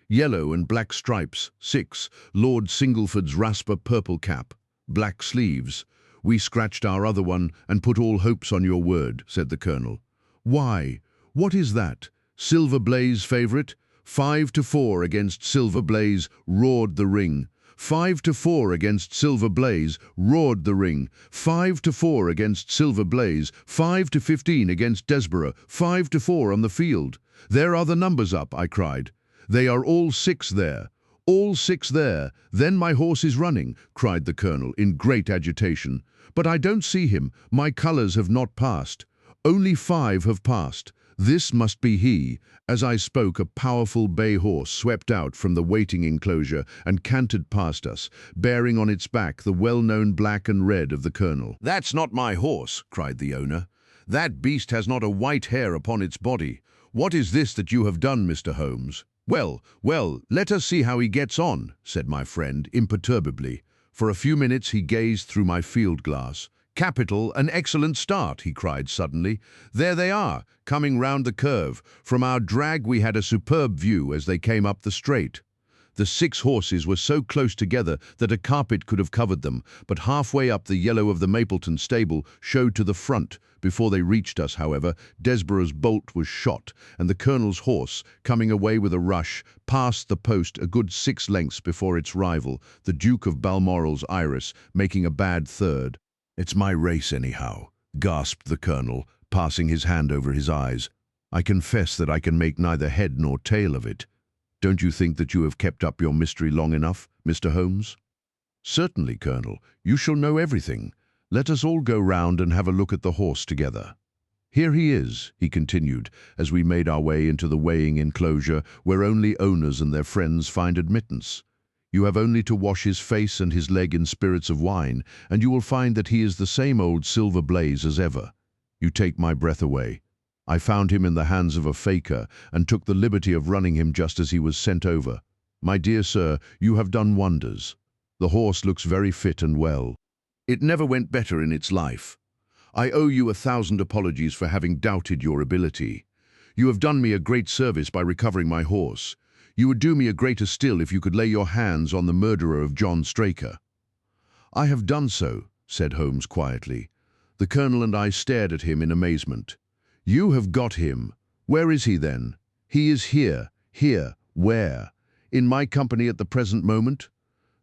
A: yellow and black stripes, 6. Lord Singleford's Rasper purple cap, black sleeves. "We scratched our other one and put all hopes on your word," said the colonel. "Why? What is that? Silver Blaze favourite? 5 to 4 against Silver Blaze," roared the ring. 5 to 4 against Silver Blaze, roared the ring. 5 to 4 against Silver Blaze, 5 to 15 against Desborough, 5 to 4 on the field. "There are the numbers up," I cried. "They are all 6 there. All 6 there. Then my horse is running," cried the colonel in great agitation. "But I don't see him. My colours have not passed. Only 5 have passed. This must be he." As I spoke, a powerful bay horse swept out from the waiting enclosure and cantered past us, bearing on its back the well-known black and red of the colonel. "That's not my horse," cried the owner. "That beast has not a white hair upon its body. What is this that you have done, Mr. Holmes?" Well, let us see how he gets on," said my friend imperturbably. For a few minutes he gazed through my field-glass. "Capital, an excellent start," he cried suddenly. "There they are, coming round the curve. From our drag we had a superb view as they came up the straight. The 6 horses were so close together that a carpet could have covered them, but halfway up the yellow of the Mapleton stable showed to the front. Before they reached us, however, Desborough's bolt was shot, and the colonel's horse, coming away with a rush, passed the post a good 6 lengths before its rival, the Duke of Balmoral's Iris, making a bad third. "It's my race, anyhow," gasped the colonel, passing his hand over his eyes. "I confess that I can make neither head nor tail of it. Don't you think that you have kept up your mystery long enough, Mr. Holmes?" "Certainly, Colonel. You shall know everything. Let us all go round and have a look at the horse together. Here he is," he continued, as we made our way into the weighing enclosure where only owners and their friends find admittance. "You have only to wash his face and his leg in spirits of wine, and you will find that he is the same old Silver Blaze as ever. You take my breath away. I found him in the hands of a faker and took the liberty of running him just as he was sent over. My dear sir, you have done wonders. The horse looks very fit and well. It never went better in its life. I owe you 1,000 apologies for having doubted your ability. You have done me a great service by recovering my horse. You would do me a greater still if you could lay your hands on the murderer of John Straker." "I have done so," said Holmes quietly. The colonel and I stared at him in amazement. "You have got him. Where is he then?" "He is here." "Here? Where? In my company at the present moment?"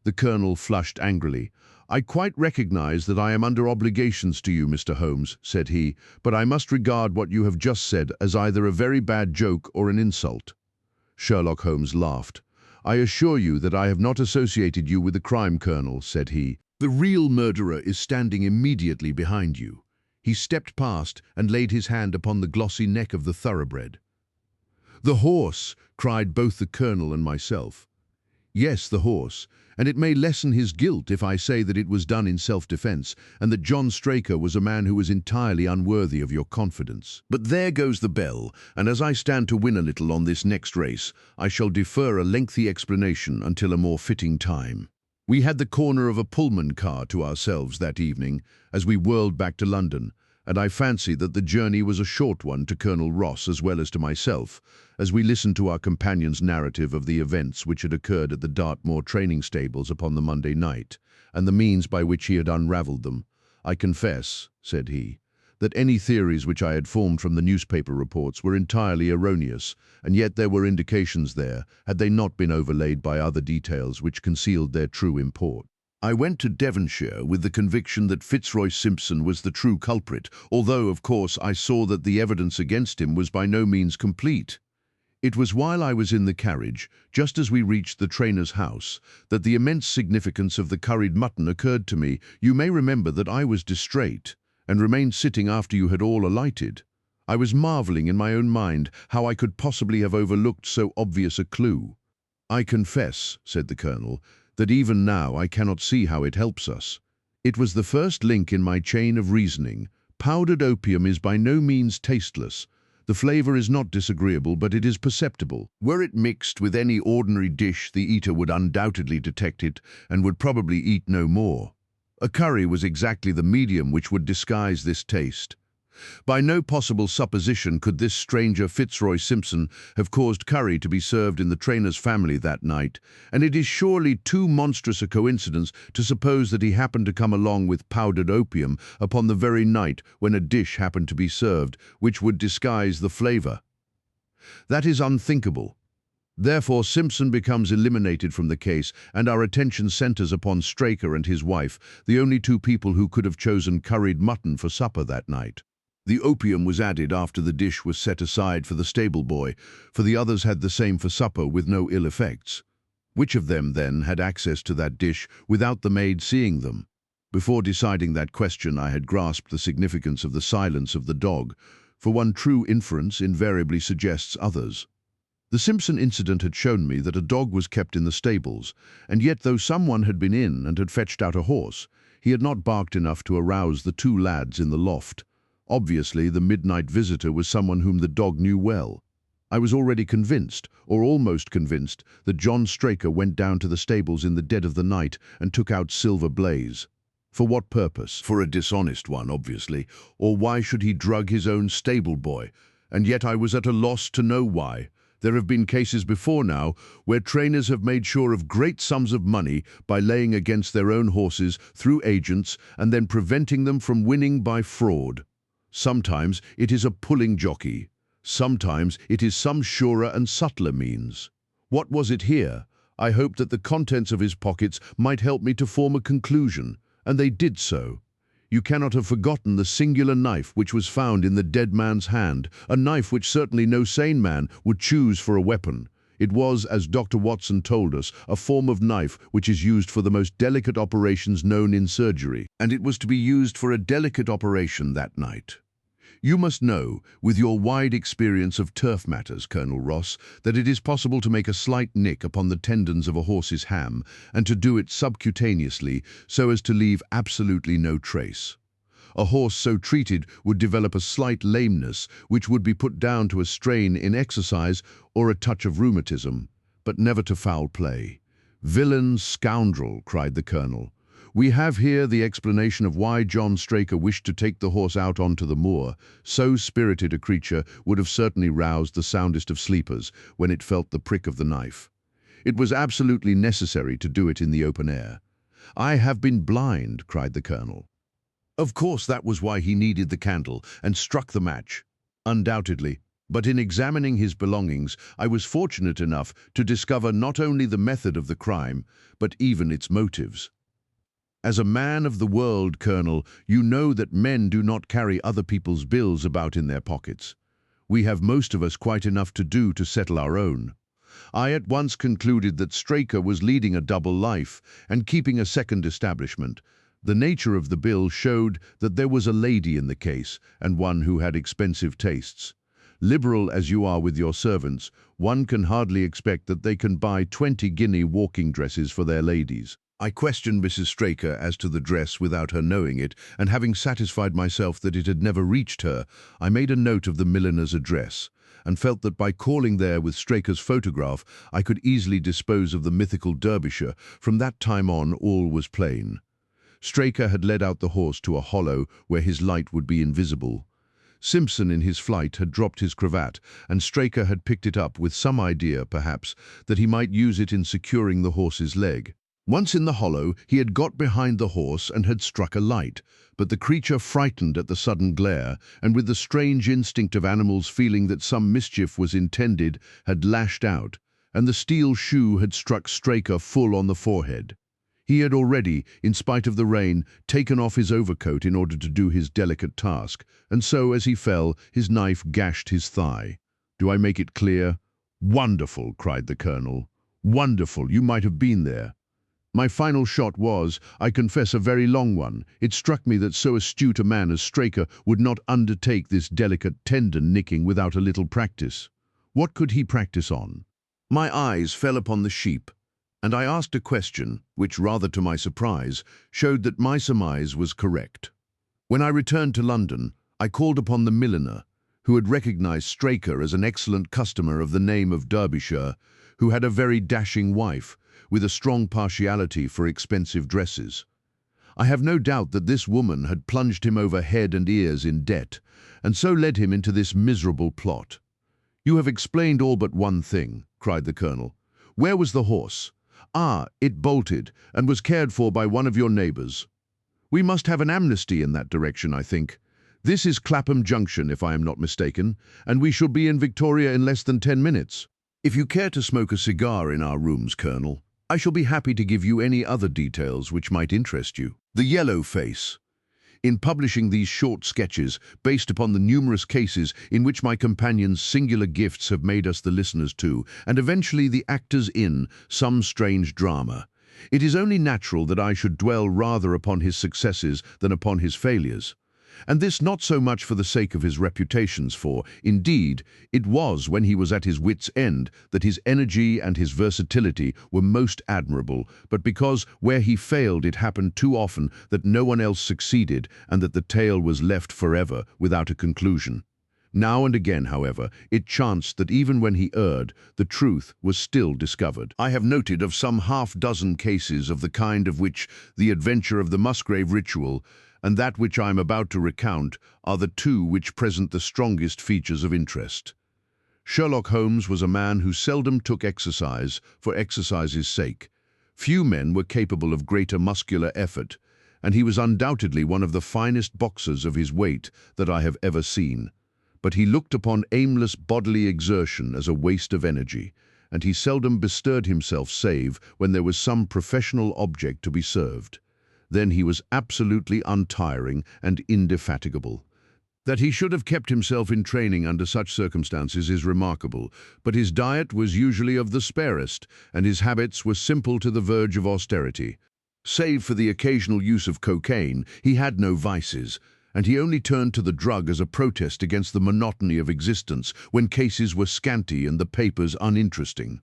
A: The colonel flushed angrily. "I quite recognize that I am under obligations to you, Mr. Holmes," said he, "but I must regard what you have just said as either a very bad joke or an insult." Sherlock Holmes laughed. "I assure you that I have not associated you with the crime, Colonel," said he. "The real murderer is standing immediately behind you." He stepped past and laid his hand upon the glossy neck of the thoroughbred. "The horse!" cried both the colonel and myself. "Yes, the horse, and it may lessen his guilt if I say that it was done in self-defense, and that John Straker was a man who was entirely unworthy of your confidence. But there goes the bell, and as I stand to win a little on this next race, I shall defer a lengthy explanation until a more fitting time." We had the corner of a Pullman car to ourselves that evening as we whirled back to London, and I fancy that the journey was a short one to Colonel Ross as well as to myself, as we listened to our companion's narrative of the events which had occurred at the Dartmoor training stables upon the Monday night, and the means by which he had unravelled them. "I confess," said he, that any theories which I had formed from the newspaper reports were entirely erroneous, and yet there were indications there, had they not been overlaid by other details which concealed their true import. I went to Devonshire with the conviction that Fitzroy Simpson was the true culprit, although, of course, I saw that the evidence against him was by no means complete. It was while I was in the carriage, just as we reached the trainer's house, that the immense significance of the curried mutton occurred to me. You may remember that I was distrait, and remained sitting after you had all alighted. I was marvelling in my own mind how I could possibly have overlooked so obvious a clue. "I confess," said the Colonel, "that even now I cannot see how it helps us. It was the first link in my chain of reasoning. Powdered opium is by no means tasteless. The flavour is not disagreeable, but it is perceptible. Were it mixed with any ordinary dish, the eater would undoubtedly detect it and would probably eat no more. A curry was exactly the medium which would disguise this taste. By no possible supposition could this stranger Fitzroy Simpson have caused curry to be served in the trainer's family that night, and it is surely too monstrous a coincidence to suppose that he happened to come along with powdered opium upon the very night when a dish happened to be served which would disguise the flavour. That is unthinkable. Therefore Simpson becomes eliminated from the case, and our attention centres upon Straker and his wife, the only two people who could have chosen curried mutton for supper that night. The opium was added after the dish was set aside for the stable boy, for the others had the same for supper with no ill effects. Which of them, then, had access to that dish without the maid seeing them? Before deciding that question, I had grasped the significance of the silence of the dog, for one true inference invariably suggests others. The Simpson incident had shown me that a dog was kept in the stables, and yet though someone had been in and had fetched out a horse, he had not barked enough to arouse the two lads in the loft. Obviously, the midnight visitor was someone whom the dog knew well. I was already convinced, or almost convinced, that John Straker went down to the stables in the dead of the night and took out Silver Blaze. For what purpose? For a dishonest one, obviously. Or why should he drug his own stable boy? And yet I was at a loss to know why. There have been cases before now where trainers have made sure of great sums of money by laying against their own horses through agents and then preventing them from winning by fraud. Sometimes it is a pulling jockey. Sometimes it is some surer and subtler means. What was it here? I hoped that the contents of his pockets might help me to form a conclusion, and they did so. You cannot have forgotten the singular knife which was found in the dead man's hand, a knife which certainly no sane man would choose for a weapon. It was, as Dr. Watson told us, a form of knife which is used for the most delicate operations known in surgery, and it was to be used for a delicate operation that night. You must know, with your wide experience of turf matters, Colonel Ross, that it is possible to make a slight nick upon the tendons of a horse's ham, and to do it subcutaneously so as to leave absolutely no trace. A horse so treated would develop a slight lameness, which would be put down to a strain in exercise or a touch of rheumatism, but never to foul play. "Villain, scoundrel!" cried the Colonel. "We have here the explanation of why John Straker wished to take the horse out onto the moor. So spirited a creature would have certainly roused the soundest of sleepers when it felt the prick of the knife. It was absolutely necessary to do it in the open air." "I have been blind," cried the Colonel. "Of course that was why he needed the candle and struck the match." "Undoubtedly. But in examining his belongings, I was fortunate enough to discover not only the method of the crime, but even its motives. As a man of the world, Colonel, you know that men do not carry other people's bills about in their pockets. We have most of us quite enough to do to settle our own. I at once concluded that Straker was leading a double life and keeping a second establishment. The nature of the bill showed that there was a lady in the case, and one who had expensive tastes. Liberal as you are with your servants, one can hardly expect that they can buy 20-guinea walking dresses for their ladies. I questioned Mrs. Straker as to the dress without her knowing it, and having satisfied myself that it had never reached her, I made a note of the milliner's address, and felt that by calling there with Straker's photograph, I could easily dispose of the mythical Derbyshire. From that time on, all was plain. Straker had led out the horse to a hollow where his light would be invisible. Simpson in his flight had dropped his cravat, and Straker had picked it up with some idea, perhaps, that he might use it in securing the horse's leg. Once in the hollow, he had got behind the horse and had struck a light, but the creature, frightened at the sudden glare, and with the strange instinct of animals feeling that some mischief was intended, had lashed out, and the steel shoe had struck Straker full on the forehead. He had already, in spite of the rain, taken off his overcoat in order to do his delicate task, and so, as he fell, his knife gashed his thigh. "Do I make it clear?" "Wonderful!" cried the colonel. "Wonderful! You might have been there." "My final shot was, I confess, a very long one. It struck me that so astute a man as Straker would not undertake this delicate tendon nicking without a little practice." "What could he practice on?" My eyes fell upon the sheep, and I asked a question, which, rather to my surprise, showed that my surmise was correct. When I returned to London, I called upon the milliner, who had recognized Straker as an excellent customer of the name of Derbyshire, who had a very dashing wife, with a strong partiality for expensive dresses. I have no doubt that this woman had plunged him over head and ears in debt, and so led him into this miserable plot. "You have explained all but one thing," cried the colonel. "Where was the horse?" "Ah, it bolted, and was cared for by one of your neighbours." "We must have an amnesty in that direction, I think. This is Clapham Junction, if I am not mistaken, and we shall be in Victoria in less than 10 minutes. If you care to smoke a cigar in our rooms, Colonel, I shall be happy to give you any other details which might interest you." The yellow face. In publishing these short sketches, based upon the numerous cases in which my companion's singular gifts have made us the listeners to, and eventually the actors in, some strange drama, it is only natural that I should dwell rather upon his successes than upon his failures. And this not so much for the sake of his reputations, for, indeed, it was when he was at his wits' end that his energy and his versatility were most admirable, but because where he failed it happened too often that no one else succeeded and that the tale was left forever without a conclusion. Now and again, however, it chanced that even when he erred, the truth was still discovered. I have noted of some half-dozen cases of the kind of which The Adventure of the Musgrave Ritual and that which I am about to recount are the two which present the strongest features of interest. Sherlock Holmes was a man who seldom took exercise for exercise's sake. Few men were capable of greater muscular effort, and he was undoubtedly one of the finest boxers of his weight that I have ever seen. But he looked upon aimless bodily exertion as a waste of energy, and he seldom bestirred himself save when there was some professional object to be served. Then he was absolutely untiring and indefatigable. That he should have kept himself in training under such circumstances is remarkable, but his diet was usually of the sparest, and his habits were simple to the verge of austerity. Save for the occasional use of cocaine, he had no vices, and he only turned to the drug as a protest against the monotony of existence when cases were scanty and the papers uninteresting.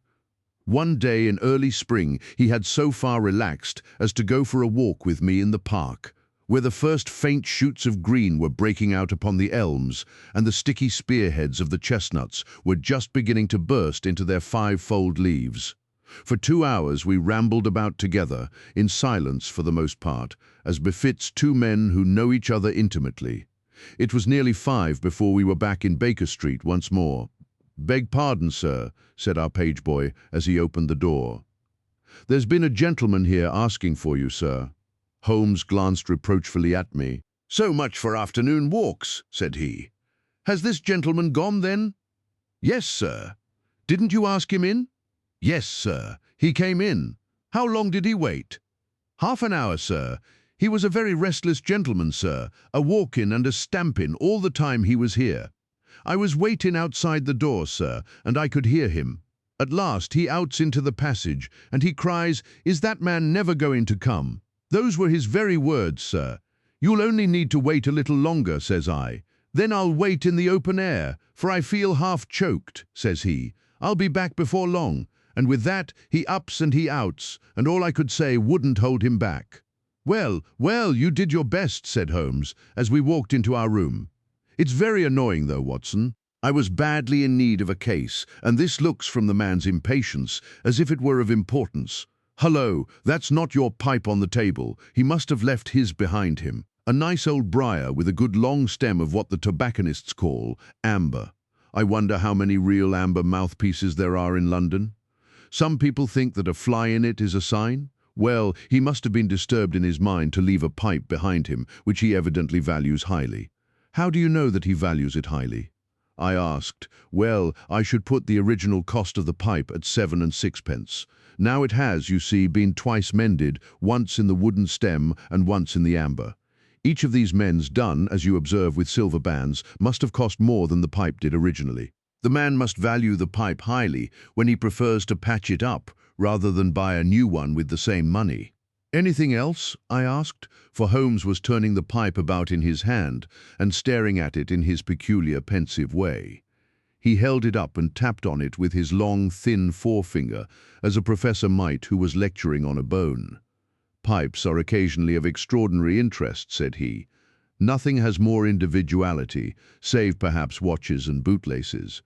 A: One day in early spring he had so far relaxed as to go for a walk with me in the park, where the first faint shoots of green were breaking out upon the elms, and the sticky spearheads of the chestnuts were just beginning to burst into their five-fold leaves. For 2 hours we rambled about together, in silence for the most part, as befits two men who know each other intimately. It was nearly 5 before we were back in Baker Street once more. "Beg pardon, sir," said our page boy as he opened the door. "There's been a gentleman here asking for you, sir." Holmes glanced reproachfully at me. "So much for afternoon walks," said he. "Has this gentleman gone, then?" "Yes, sir." "Didn't you ask him in?" "Yes, sir. He came in." "How long did he wait?" "Half an hour, sir. He was a very restless gentleman, sir, a walk-in and a stamp-in all the time he was here. I was waiting outside the door, sir, and I could hear him. At last he outs into the passage, and he cries, 'Is that man never going to come?' Those were his very words, sir. 'You'll only need to wait a little longer,' says I. 'Then I'll wait in the open air, for I feel half choked,' says he. 'I'll be back before long.' And with that he ups and he outs, and all I could say wouldn't hold him back." "Well, well, you did your best," said Holmes, as we walked into our room. "It's very annoying, though, Watson. I was badly in need of a case, and this looks, from the man's impatience, as if it were of importance. Hullo, that's not your pipe on the table. He must have left his behind him. A nice old briar with a good long stem of what the tobacconists call amber. I wonder how many real amber mouthpieces there are in London. Some people think that a fly in it is a sign, Well, he must have been disturbed in his mind to leave a pipe behind him, which he evidently values highly. How do you know that he values it highly? I asked. Well, I should put the original cost of the pipe at 7 and 6 pence. Now it has, you see, been twice mended, once in the wooden stem and once in the amber. Each of these mends done, as you observe with silver bands, must have cost more than the pipe did originally. The man must value the pipe highly when he prefers to patch it up rather than buy a new one with the same money. Anything else? I asked, for Holmes was turning the pipe about in his hand and staring at it in his peculiar pensive way. He held it up and tapped on it with his long, thin forefinger, as a professor might who was lecturing on a bone. Pipes are occasionally of extraordinary interest, said he. Nothing has more individuality, save perhaps watches and bootlaces.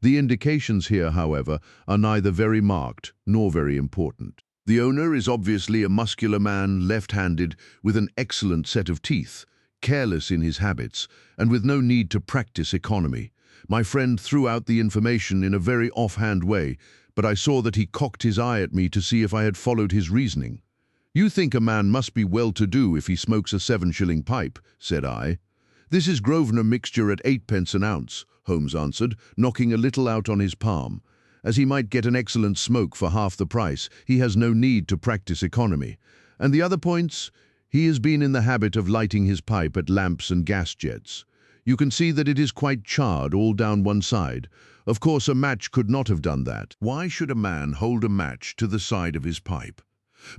A: The indications here, however, are neither very marked nor very important. The owner is obviously a muscular man, left-handed, with an excellent set of teeth, careless in his habits, and with no need to practice economy. My friend threw out the information in a very offhand way, but I saw that he cocked his eye at me to see if I had followed his reasoning. You think a man must be well-to-do if he smokes a 7-shilling pipe, said I. This is Grosvenor mixture at 8 pence an ounce, Holmes answered, knocking a little out on his palm. As he might get an excellent smoke for half the price, he has no need to practice economy. And the other points? He has been in the habit of lighting his pipe at lamps and gas jets. You can see that it is quite charred all down one side. Of course, a match could not have done that. Why should a man hold a match to the side of his pipe?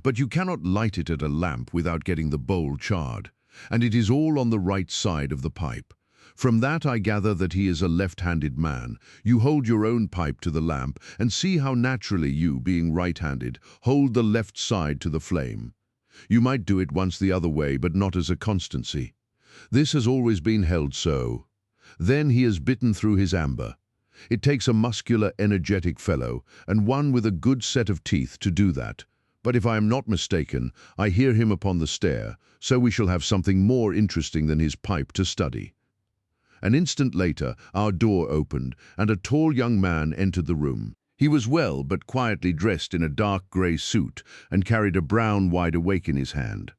A: But you cannot light it at a lamp without getting the bowl charred, and it is all on the right side of the pipe. From that I gather that he is a left-handed man. You hold your own pipe to the lamp, and see how naturally you, being right-handed, hold the left side to the flame. You might do it once the other way, but not as a constancy. This has always been held so. Then he has bitten through his amber. It takes a muscular, energetic fellow, and one with a good set of teeth to do that. But if I am not mistaken, I hear him upon the stair, so we shall have something more interesting than his pipe to study. An instant later, our door opened, and a tall young man entered the room. He was well but quietly dressed in a dark grey suit, and carried a brown wide-awake in his hand.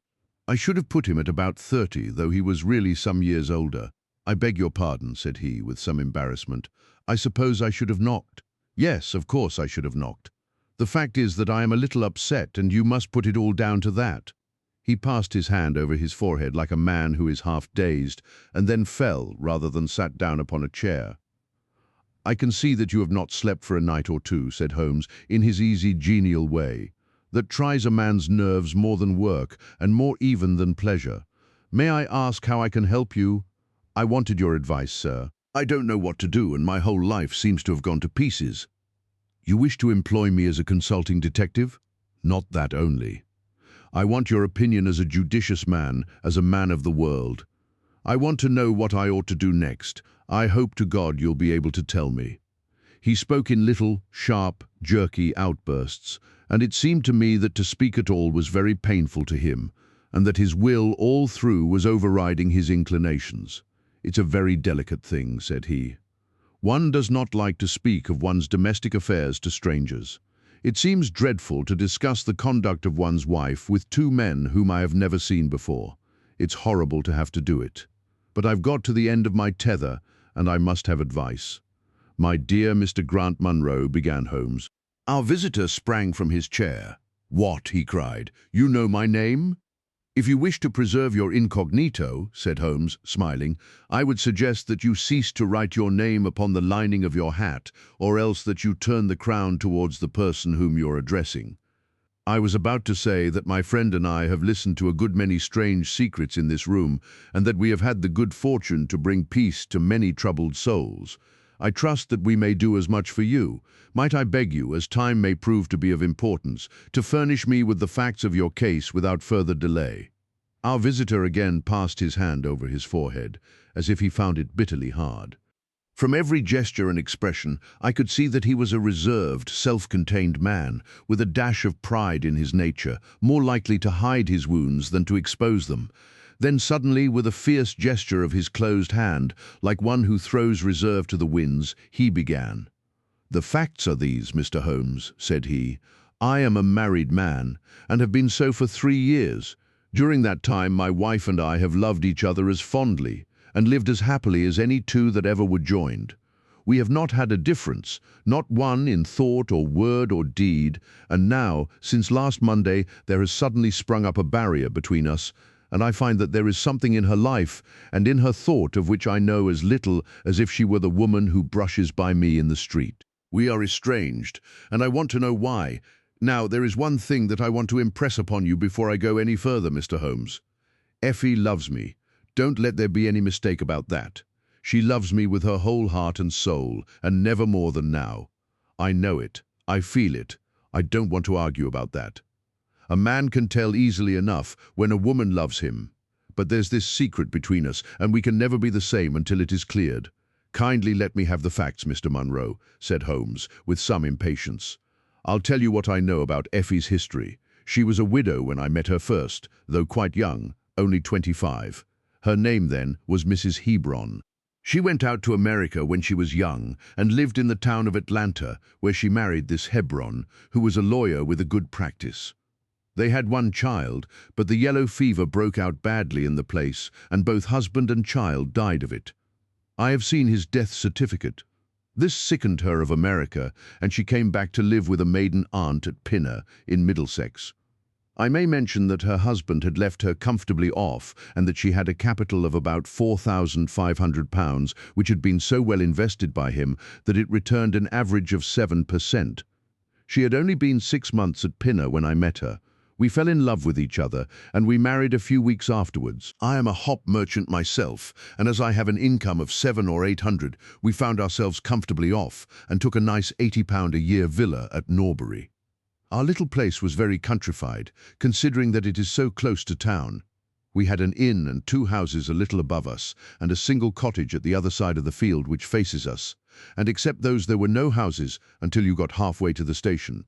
A: I should have put him at about 30, though he was really some years older. I beg your pardon, said he, with some embarrassment. I suppose I should have knocked. Yes, of course I should have knocked. The fact is that I am a little upset, and you must put it all down to that. He passed his hand over his forehead like a man who is half dazed, and then fell rather than sat down upon a chair. I can see that you have not slept for a night or two, said Holmes, in his easy, genial way, that tries a man's nerves more than work, and more even than pleasure. May I ask how I can help you? I wanted your advice, sir. I don't know what to do, and my whole life seems to have gone to pieces. You wish to employ me as a consulting detective? Not that only. I want your opinion as a judicious man, as a man of the world. I want to know what I ought to do next. I hope to God you'll be able to tell me. He spoke in little, sharp, jerky outbursts, and it seemed to me that to speak at all was very painful to him, and that his will all through was overriding his inclinations. It's a very delicate thing, said he. One does not like to speak of one's domestic affairs to strangers. It seems dreadful to discuss the conduct of one's wife with two men whom I have never seen before. It's horrible to have to do it. But I've got to the end of my tether, and I must have advice. My dear Mr. Grant Munro, began Holmes. Our visitor sprang from his chair. What? He cried. You know my name? If you wish to preserve your incognito, said Holmes, smiling, I would suggest that you cease to write your name upon the lining of your hat, or else that you turn the crown towards the person whom you're addressing. I was about to say that my friend and I have listened to a good many strange secrets in this room, and that we have had the good fortune to bring peace to many troubled souls. I trust that we may do as much for you. Might I beg you, as time may prove to be of importance, to furnish me with the facts of your case without further delay? Our visitor again passed his hand over his forehead, as if he found it bitterly hard. From every gesture and expression, I could see that he was a reserved, self-contained man, with a dash of pride in his nature, more likely to hide his wounds than to expose them. Then suddenly, with a fierce gesture of his closed hand, like one who throws reserve to the winds, he began. The facts are these, Mr. Holmes, said he. I am a married man, and have been so for 3 years. During that time, my wife and I have loved each other as fondly, and lived as happily as any two that ever were joined. We have not had a difference, not one in thought or word or deed, and now, since last Monday, there has suddenly sprung up a barrier between us, and I find that there is something in her life and in her thought of which I know as little as if she were the woman who brushes by me in the street. We are estranged, and I want to know why. Now, there is one thing that I want to impress upon you before I go any further, Mr. Holmes. Effie loves me. Don't let there be any mistake about that. She loves me with her whole heart and soul, and never more than now. I know it. I feel it. I don't want to argue about that. A man can tell easily enough when a woman loves him. But there's this secret between us, and we can never be the same until it is cleared. Kindly let me have the facts, Mr. Munro, said Holmes, with some impatience. I'll tell you what I know about Effie's history. She was a widow when I met her first, though quite young, only 25. Her name then was Mrs. Hebron. She went out to America when she was young and lived in the town of Atlanta, where she married this Hebron, who was a lawyer with a good practice. They had one child, but the yellow fever broke out badly in the place, and both husband and child died of it. I have seen his death certificate. This sickened her of America, and she came back to live with a maiden aunt at Pinner, in Middlesex. I may mention that her husband had left her comfortably off, and that she had a capital of about £4,500, which had been so well invested by him that it returned an average of 7%. She had only been 6 months at Pinner when I met her. We fell in love with each other, and we married a few weeks afterwards. I am a hop merchant myself, and as I have an income of 700 or 800, we found ourselves comfortably off, and took a nice £80 a year villa at Norbury. Our little place was very countrified, considering that it is so close to town. We had an inn and 2 houses a little above us, and a single cottage at the other side of the field which faces us, and except those there were no houses until you got halfway to the station.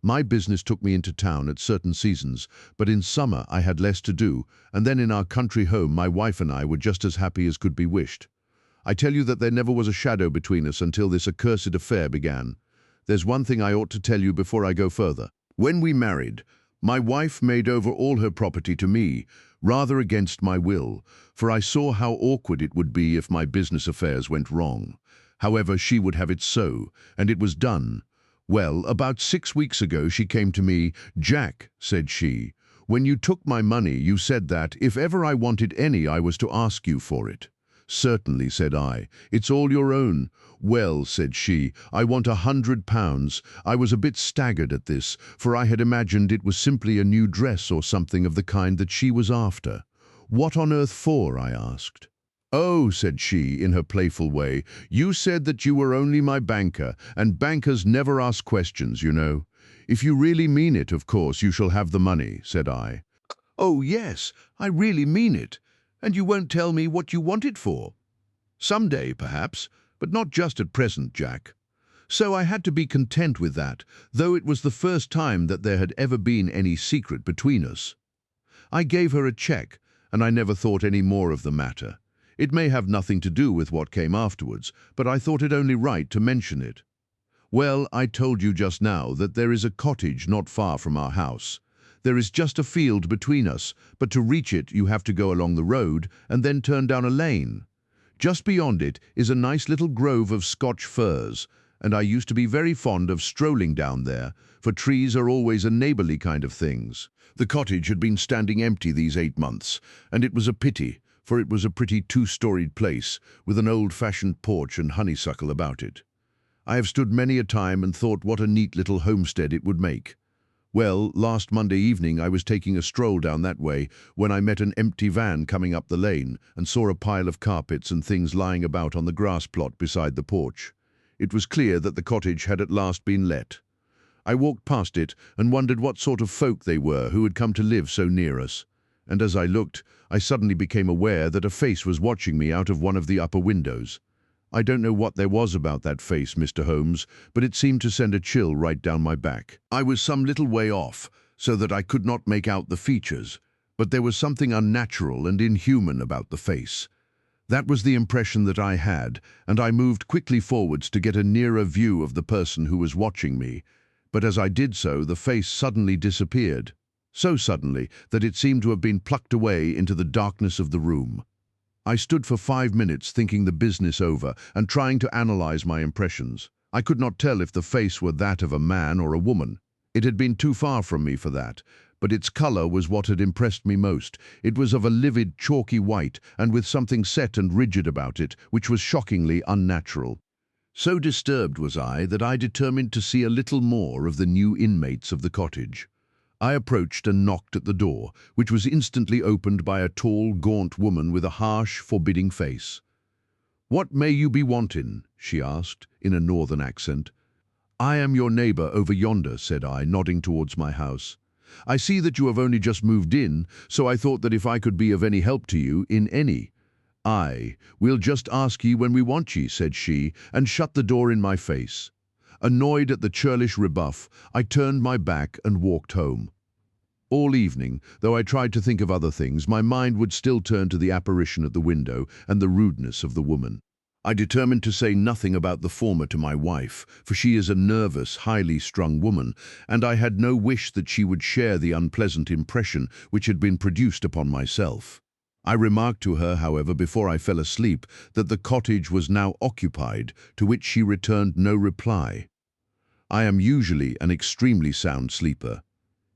A: My business took me into town at certain seasons, but in summer I had less to do, and then in our country home my wife and I were just as happy as could be wished. I tell you that there never was a shadow between us until this accursed affair began. There's one thing I ought to tell you before I go further. When we married, my wife made over all her property to me, rather against my will, for I saw how awkward it would be if my business affairs went wrong. However, she would have it so, and it was done. Well, about 6 weeks ago she came to me. "Jack," said she, "when you took my money you said that, if ever I wanted any, I was to ask you for it." "Certainly," said I. "It's all your own." "Well," said she, "I want £100. I was a bit staggered at this, for I had imagined it was simply a new dress or something of the kind that she was after. "What on earth for?" I asked. "Oh," said she, in her playful way, "you said that you were only my banker, and bankers never ask questions, you know." "If you really mean it, of course you shall have the money," said I. "Oh, yes, I really mean it. And you won't tell me what you want it for?" "Some day, perhaps, but not just at present, Jack." So I had to be content with that, though it was the first time that there had ever been any secret between us. I gave her a cheque, and I never thought any more of the matter. It may have nothing to do with what came afterwards, but I thought it only right to mention it. Well, I told you just now that there is a cottage not far from our house. There is just a field between us, but to reach it you have to go along the road and then turn down a lane. Just beyond it is a nice little grove of Scotch firs, and I used to be very fond of strolling down there, for trees are always a neighbourly kind of things. The cottage had been standing empty these 8 months, and it was a pity, for it was a pretty 2-storied place, with an old-fashioned porch and honeysuckle about it. I have stood many a time and thought what a neat little homestead it would make. Well, last Monday evening I was taking a stroll down that way when I met an empty van coming up the lane and saw a pile of carpets and things lying about on the grass plot beside the porch. It was clear that the cottage had at last been let. I walked past it and wondered what sort of folk they were who had come to live so near us. And as I looked, I suddenly became aware that a face was watching me out of one of the upper windows. I don't know what there was about that face, Mr. Holmes, but it seemed to send a chill right down my back. I was some little way off, so that I could not make out the features, but there was something unnatural and inhuman about the face. That was the impression that I had, and I moved quickly forwards to get a nearer view of the person who was watching me. But as I did so, the face suddenly disappeared. So suddenly that it seemed to have been plucked away into the darkness of the room. I stood for 5 minutes thinking the business over and trying to analyze my impressions. I could not tell if the face were that of a man or a woman. It had been too far from me for that, but its color was what had impressed me most. It was of a livid, chalky white, and with something set and rigid about it, which was shockingly unnatural. So disturbed was I that I determined to see a little more of the new inmates of the cottage. I approached and knocked at the door, which was instantly opened by a tall, gaunt woman with a harsh, forbidding face. "What may you be wanting?" she asked, in a northern accent. "I am your neighbor over yonder," said I, nodding towards my house. "I see that you have only just moved in, so I thought that if I could be of any help to you, in any—" "Aye, we'll just ask ye when we want ye," said she, and shut the door in my face. Annoyed at the churlish rebuff, I turned my back and walked home. All evening, though I tried to think of other things, my mind would still turn to the apparition at the window and the rudeness of the woman. I determined to say nothing about the former to my wife, for she is a nervous, highly strung woman, and I had no wish that she would share the unpleasant impression which had been produced upon myself. I remarked to her, however, before I fell asleep, that the cottage was now occupied, to which she returned no reply. I am usually an extremely sound sleeper.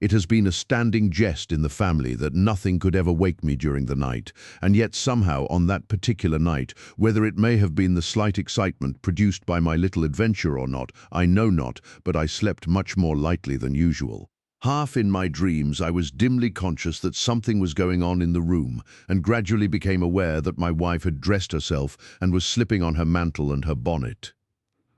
A: It has been a standing jest in the family that nothing could ever wake me during the night, and yet somehow on that particular night, whether it may have been the slight excitement produced by my little adventure or not, I know not, but I slept much more lightly than usual. Half in my dreams, I was dimly conscious that something was going on in the room, and gradually became aware that my wife had dressed herself and was slipping on her mantle and her bonnet.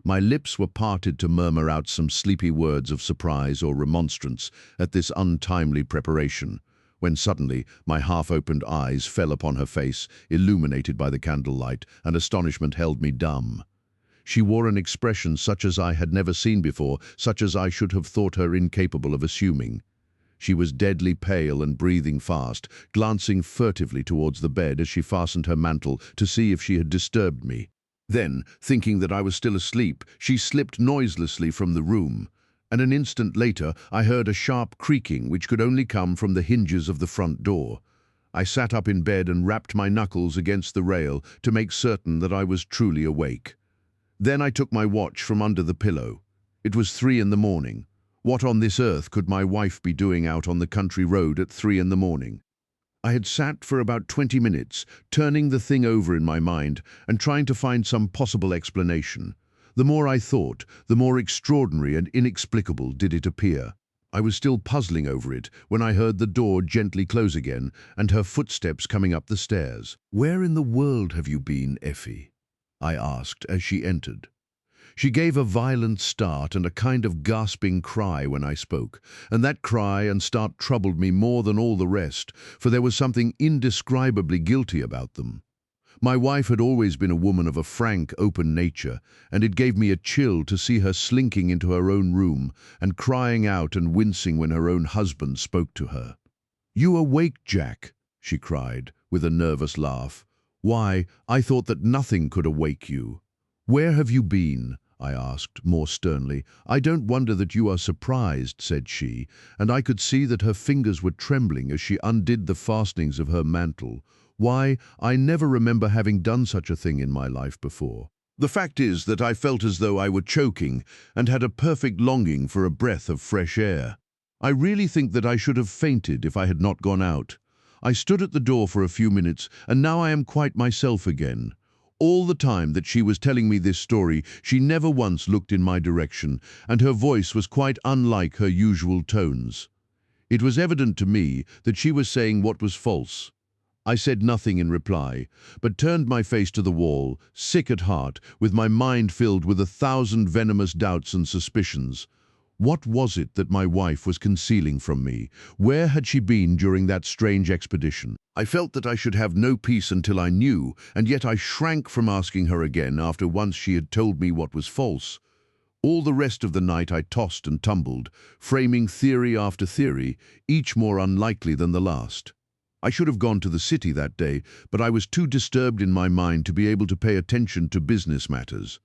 A: My lips were parted to murmur out some sleepy words of surprise or remonstrance at this untimely preparation, when suddenly my half-opened eyes fell upon her face, illuminated by the candlelight, and astonishment held me dumb. She wore an expression such as I had never seen before, such as I should have thought her incapable of assuming. She was deadly pale and breathing fast, glancing furtively towards the bed as she fastened her mantle to see if she had disturbed me. Then, thinking that I was still asleep, she slipped noiselessly from the room, and an instant later I heard a sharp creaking which could only come from the hinges of the front door. I sat up in bed and rapped my knuckles against the rail to make certain that I was truly awake. Then I took my watch from under the pillow. It was 3 in the morning. What on this earth could my wife be doing out on the country road at 3 in the morning? I had sat for about 20 minutes, turning the thing over in my mind and trying to find some possible explanation. The more I thought, the more extraordinary and inexplicable did it appear. I was still puzzling over it when I heard the door gently close again and her footsteps coming up the stairs. "Where in the world have you been, Effie?" I asked as she entered. She gave a violent start and a kind of gasping cry when I spoke, and that cry and start troubled me more than all the rest, for there was something indescribably guilty about them. My wife had always been a woman of a frank, open nature, and it gave me a chill to see her slinking into her own room and crying out and wincing when her own husband spoke to her. "You awake, Jack?" she cried, with a nervous laugh. "Why, I thought that nothing could awake you. Where have you been?" I asked, more sternly. "I don't wonder that you are surprised," said she, and I could see that her fingers were trembling as she undid the fastenings of her mantle. "Why, I never remember having done such a thing in my life before. The fact is that I felt as though I were choking and had a perfect longing for a breath of fresh air. I really think that I should have fainted if I had not gone out. I stood at the door for a few minutes, and now I am quite myself again." All the time that she was telling me this story, she never once looked in my direction, and her voice was quite unlike her usual tones. It was evident to me that she was saying what was false. I said nothing in reply, but turned my face to the wall, sick at heart, with my mind filled with 1,000 venomous doubts and suspicions. What was it that my wife was concealing from me? Where had she been during that strange expedition? I felt that I should have no peace until I knew, and yet I shrank from asking her again after once she had told me what was false. All the rest of the night I tossed and tumbled, framing theory after theory, each more unlikely than the last. I should have gone to the city that day, but I was too disturbed in my mind to be able to pay attention to business matters.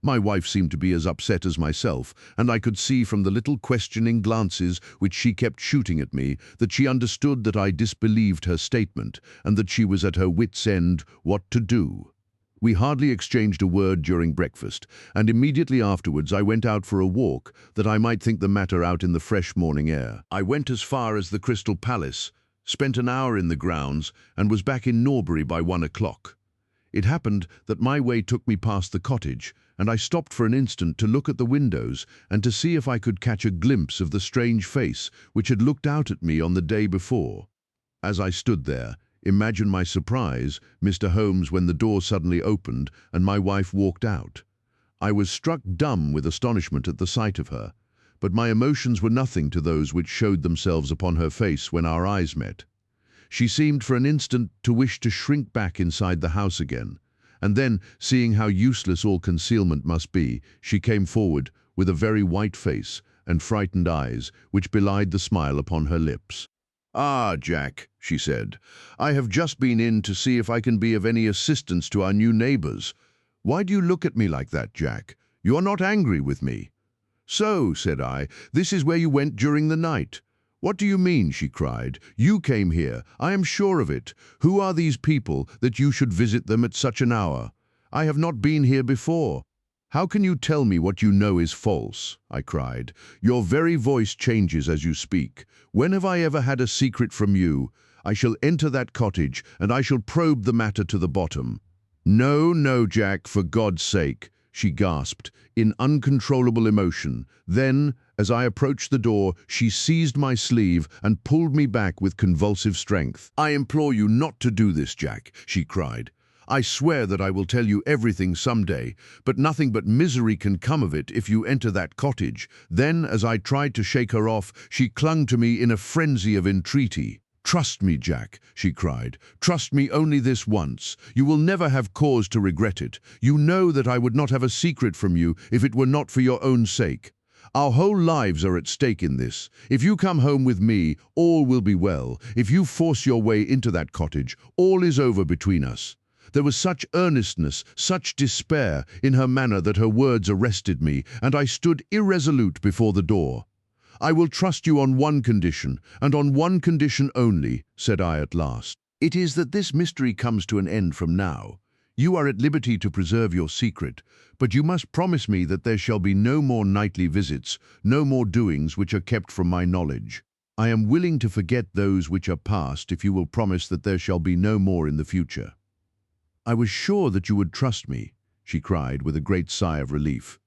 A: My wife seemed to be as upset as myself, and I could see from the little questioning glances which she kept shooting at me that she understood that I disbelieved her statement and that she was at her wits' end what to do. We hardly exchanged a word during breakfast, and immediately afterwards I went out for a walk that I might think the matter out in the fresh morning air. I went as far as the Crystal Palace, spent an hour in the grounds, and was back in Norbury by 1 o'clock. It happened that my way took me past the cottage, and I stopped for an instant to look at the windows and to see if I could catch a glimpse of the strange face which had looked out at me on the day before. As I stood there, imagine my surprise, Mr. Holmes, when the door suddenly opened and my wife walked out. I was struck dumb with astonishment at the sight of her, but my emotions were nothing to those which showed themselves upon her face when our eyes met. She seemed for an instant to wish to shrink back inside the house again, and then, seeing how useless all concealment must be, she came forward with a very white face and frightened eyes which belied the smile upon her lips. "Ah, Jack," she said, "I have just been in to see if I can be of any assistance to our new neighbours. Why do you look at me like that, Jack? You are not angry with me." "So," said I, "this is where you went during the night." "What do you mean?" she cried. "You came here, I am sure of it. Who are these people that you should visit them at such an hour? I have not been here before." "How can you tell me what you know is false?" I cried. "Your very voice changes as you speak. When have I ever had a secret from you? I shall enter that cottage, and I shall probe the matter to the bottom." "No, no, Jack, for God's sake," she gasped, in uncontrollable emotion. Then, as I approached the door, she seized my sleeve and pulled me back with convulsive strength. "I implore you not to do this, Jack," she cried. "I swear that I will tell you everything someday, but nothing but misery can come of it if you enter that cottage." Then, as I tried to shake her off, she clung to me in a frenzy of entreaty. "Trust me, Jack," she cried. "Trust me only this once. You will never have cause to regret it. You know that I would not have a secret from you if it were not for your own sake. Our whole lives are at stake in this. If you come home with me, all will be well. If you force your way into that cottage, all is over between us." There was such earnestness, such despair in her manner that her words arrested me, and I stood irresolute before the door. "I will trust you on one condition, and on one condition only," said I at last. "It is that this mystery comes to an end from now. You are at liberty to preserve your secret, but you must promise me that there shall be no more nightly visits, no more doings which are kept from my knowledge. I am willing to forget those which are past if you will promise that there shall be no more in the future." "I was sure that you would trust me," she cried with a great sigh of relief.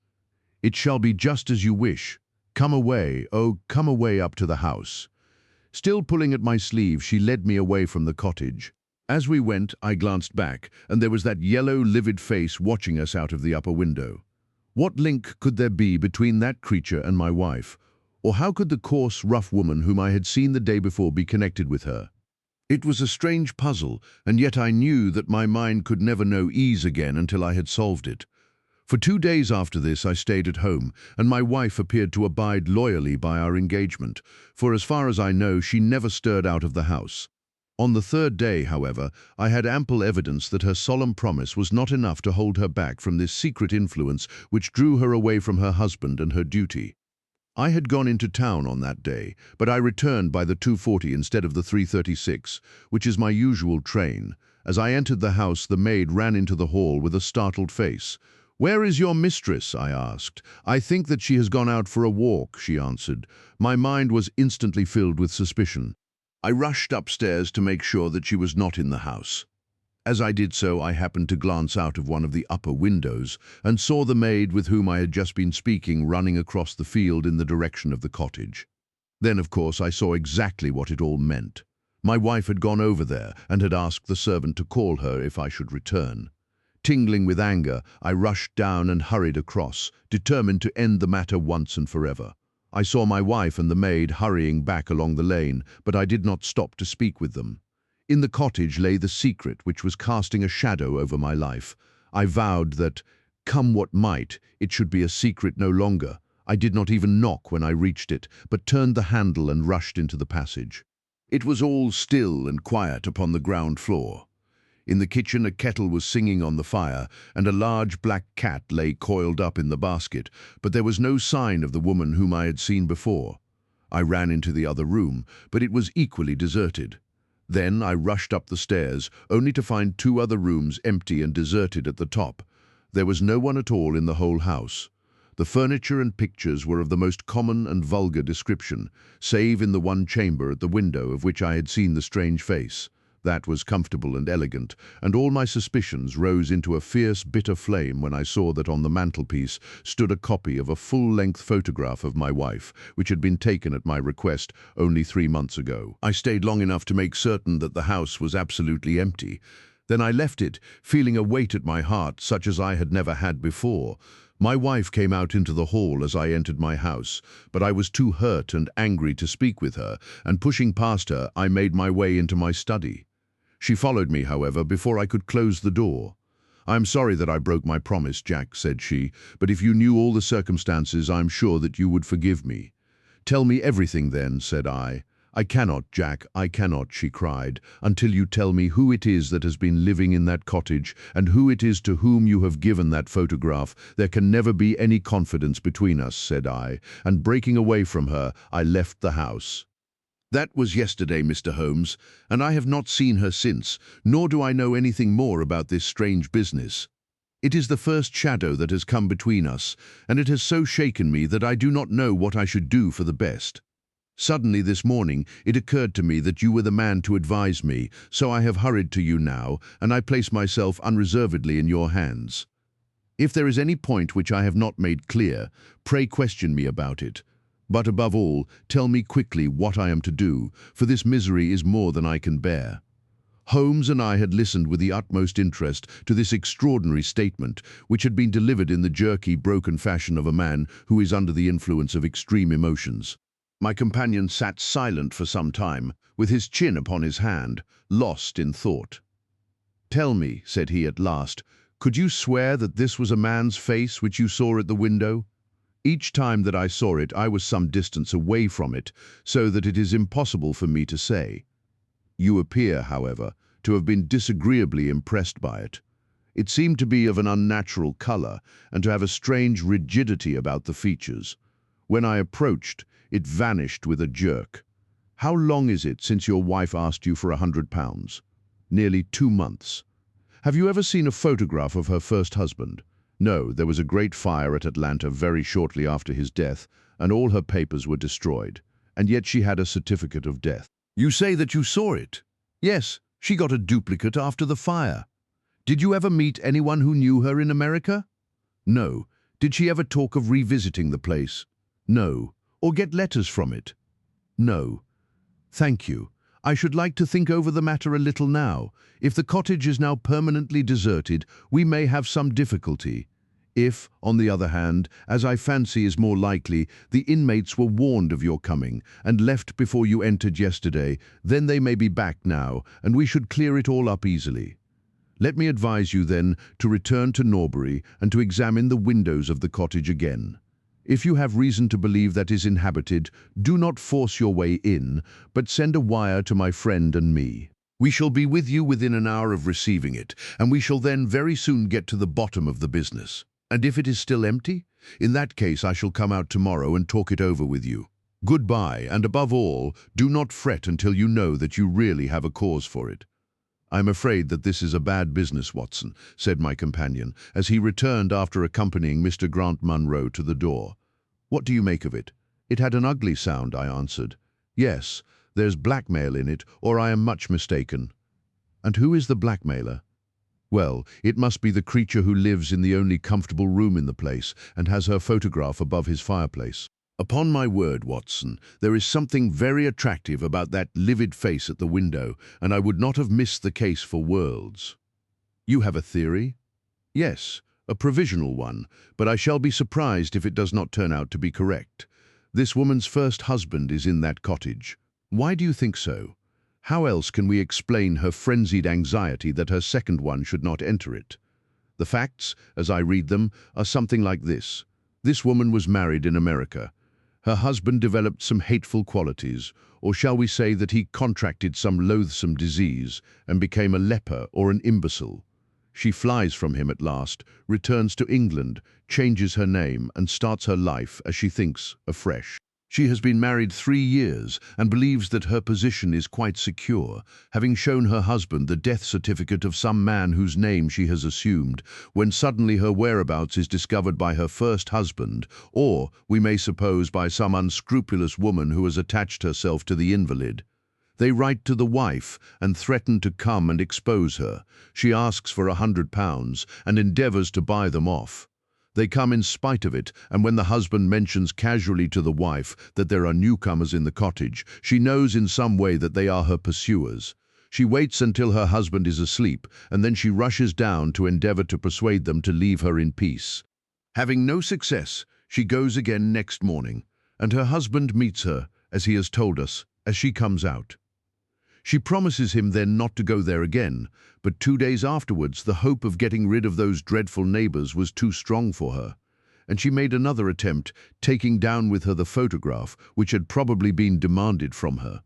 A: "It shall be just as you wish. Come away, oh, come away up to the house." Still pulling at my sleeve, she led me away from the cottage. As we went, I glanced back, and there was that yellow, livid face watching us out of the upper window. What link could there be between that creature and my wife? Or how could the coarse, rough woman whom I had seen the day before be connected with her? It was a strange puzzle, and yet I knew that my mind could never know ease again until I had solved it. For 2 days after this I stayed at home, and my wife appeared to abide loyally by our engagement, for as far as I know she never stirred out of the house. On the 3rd day, however, I had ample evidence that her solemn promise was not enough to hold her back from this secret influence which drew her away from her husband and her duty. I had gone into town on that day, but I returned by the 2:40 instead of the 3:36, which is my usual train. As I entered the house, the maid ran into the hall with a startled face. "Where is your mistress?" I asked. "I think that she has gone out for a walk," she answered. My mind was instantly filled with suspicion. I rushed upstairs to make sure that she was not in the house. As I did so, I happened to glance out of one of the upper windows and saw the maid with whom I had just been speaking running across the field in the direction of the cottage. Then, of course, I saw exactly what it all meant. My wife had gone over there and had asked the servant to call her if I should return. Tingling with anger, I rushed down and hurried across, determined to end the matter once and forever. I saw my wife and the maid hurrying back along the lane, but I did not stop to speak with them. In the cottage lay the secret which was casting a shadow over my life. I vowed that, come what might, it should be a secret no longer. I did not even knock when I reached it, but turned the handle and rushed into the passage. It was all still and quiet upon the ground floor. In the kitchen, a kettle was singing on the fire, and a large black cat lay coiled up in the basket, but there was no sign of the woman whom I had seen before. I ran into the other room, but it was equally deserted. Then I rushed up the stairs, only to find 2 other rooms empty and deserted at the top. There was no one at all in the whole house. The furniture and pictures were of the most common and vulgar description, save in the one chamber at the window of which I had seen the strange face. That was comfortable and elegant, and all my suspicions rose into a fierce, bitter flame when I saw that on the mantelpiece stood a copy of a full-length photograph of my wife, which had been taken at my request only 3 months ago. I stayed long enough to make certain that the house was absolutely empty. Then I left it, feeling a weight at my heart such as I had never had before. My wife came out into the hall as I entered my house, but I was too hurt and angry to speak with her, and pushing past her, I made my way into my study. She followed me, however, before I could close the door. "I am sorry that I broke my promise, Jack," said she, "but if you knew all the circumstances, I am sure that you would forgive me." "Tell me everything then," said I. "I cannot, Jack, I cannot," she cried, "until you tell me who it is that has been living in that cottage, and who it is to whom you have given that photograph. There can never be any confidence between us," said I, and breaking away from her, I left the house. That was yesterday, Mr. Holmes, and I have not seen her since, nor do I know anything more about this strange business. It is the first shadow that has come between us, and it has so shaken me that I do not know what I should do for the best. Suddenly this morning it occurred to me that you were the man to advise me, so I have hurried to you now, and I place myself unreservedly in your hands. If there is any point which I have not made clear, pray question me about it. But above all, tell me quickly what I am to do, for this misery is more than I can bear." Holmes and I had listened with the utmost interest to this extraordinary statement, which had been delivered in the jerky, broken fashion of a man who is under the influence of extreme emotions. My companion sat silent for some time, with his chin upon his hand, lost in thought. "Tell me," said he at last, "could you swear that this was a man's face which you saw at the window?" "Each time that I saw it, I was some distance away from it, so that it is impossible for me to say." "You appear, however, to have been disagreeably impressed by it. It seemed to be of an unnatural color, and to have a strange rigidity about the features. When I approached, it vanished with a jerk. How long is it since your wife asked you for £100? "Nearly 2 months. "Have you ever seen a photograph of her first husband?" "No, there was a great fire at Atlanta very shortly after his death, and all her papers were destroyed. And yet she had a certificate of death." "You say that you saw it?" "Yes, she got a duplicate after the fire." "Did you ever meet anyone who knew her in America?" "No." "Did she ever talk of revisiting the place?" "No." "Or get letters from it?" "No." "Thank you. I should like to think over the matter a little now. If the cottage is now permanently deserted, we may have some difficulty. If, on the other hand, as I fancy is more likely, the inmates were warned of your coming and left before you entered yesterday, then they may be back now, and we should clear it all up easily. Let me advise you then to return to Norbury and to examine the windows of the cottage again. If you have reason to believe that is inhabited, do not force your way in, but send a wire to my friend and me. We shall be with you within an hour of receiving it, and we shall then very soon get to the bottom of the business. And if it is still empty, in that case I shall come out tomorrow and talk it over with you. Goodbye, and above all, do not fret until you know that you really have a cause for it." "I am afraid that this is a bad business, Watson," said my companion, as he returned after accompanying Mr. Grant Munro to the door. "What do you make of it?" "It had an ugly sound," I answered. "Yes, there's blackmail in it, or I am much mistaken." "And who is the blackmailer?" "Well, it must be the creature who lives in the only comfortable room in the place, and has her photograph above his fireplace. Upon my word, Watson, there is something very attractive about that livid face at the window, and I would not have missed the case for worlds." "You have a theory?" "Yes, a provisional one, but I shall be surprised if it does not turn out to be correct. This woman's first husband is in that cottage. Why do you think so? How else can we explain her frenzied anxiety that her second one should not enter it? The facts, as I read them, are something like this. This woman was married in America. Her husband developed some hateful qualities, or shall we say that he contracted some loathsome disease and became a leper or an imbecile. She flies from him at last, returns to England, changes her name and starts her life, as she thinks, afresh. She has been married 3 years and believes that her position is quite secure, having shown her husband the death certificate of some man whose name she has assumed, when suddenly her whereabouts is discovered by her first husband, or, we may suppose, by some unscrupulous woman who has attached herself to the invalid. They write to the wife and threaten to come and expose her. She asks for £100 and endeavours to buy them off. They come in spite of it, and when the husband mentions casually to the wife that there are newcomers in the cottage, she knows in some way that they are her pursuers. She waits until her husband is asleep, and then she rushes down to endeavour to persuade them to leave her in peace. Having no success, she goes again next morning, and her husband meets her, as he has told us, as she comes out. She promises him then not to go there again, but 2 days afterwards the hope of getting rid of those dreadful neighbours was too strong for her, and she made another attempt, taking down with her the photograph which had probably been demanded from her.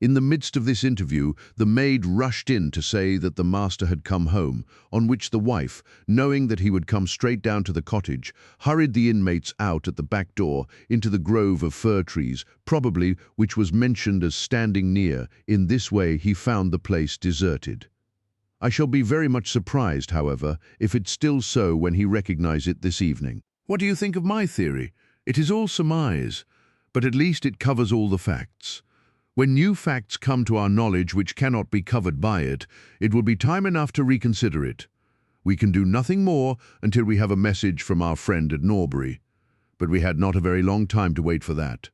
A: In the midst of this interview, the maid rushed in to say that the master had come home, on which the wife, knowing that he would come straight down to the cottage, hurried the inmates out at the back door into the grove of fir trees, probably which was mentioned as standing near. In this way he found the place deserted. I shall be very much surprised, however, if it's still so when he recognizes it this evening. What do you think of my theory? It is all surmise, but at least it covers all the facts. When new facts come to our knowledge which cannot be covered by it, it will be time enough to reconsider it. We can do nothing more until we have a message from our friend at Norbury. But we had not a very long time to wait for that.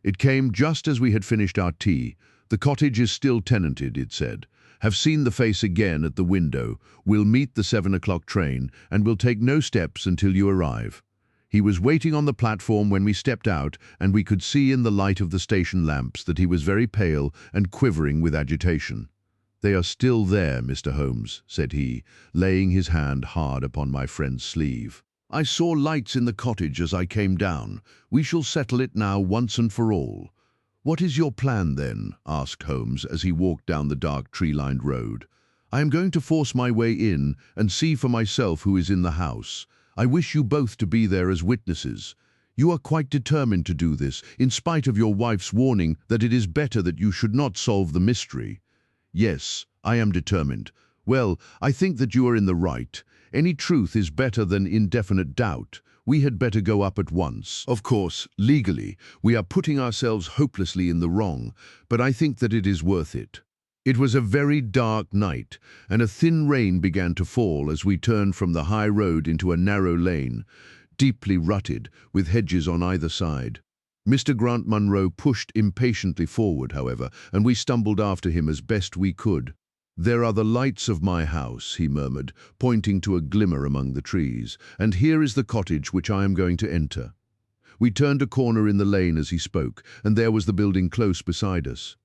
A: It came just as we had finished our tea. The cottage is still tenanted, it said. Have seen the face again at the window. Will meet the 7 o'clock train and will take no steps until you arrive. He was waiting on the platform when we stepped out, and we could see in the light of the station lamps that he was very pale and quivering with agitation. They are still there, Mr. Holmes, said he, laying his hand hard upon my friend's sleeve. I saw lights in the cottage as I came down. We shall settle it now once and for all. What is your plan, then? Asked Holmes as he walked down the dark tree-lined road. I am going to force my way in and see for myself who is in the house. I wish you both to be there as witnesses. You are quite determined to do this, in spite of your wife's warning that it is better that you should not solve the mystery. Yes, I am determined. Well, I think that you are in the right. Any truth is better than indefinite doubt. We had better go up at once. Of course, legally, we are putting ourselves hopelessly in the wrong, but I think that it is worth it. It was a very dark night, and a thin rain began to fall as we turned from the high road into a narrow lane, deeply rutted, with hedges on either side. Mr. Grant Munro pushed impatiently forward, however, and we stumbled after him as best we could. There are the lights of my house, he murmured, pointing to a glimmer among the trees, and here is the cottage which I am going to enter. We turned a corner in the lane as he spoke, and there was the building close beside us.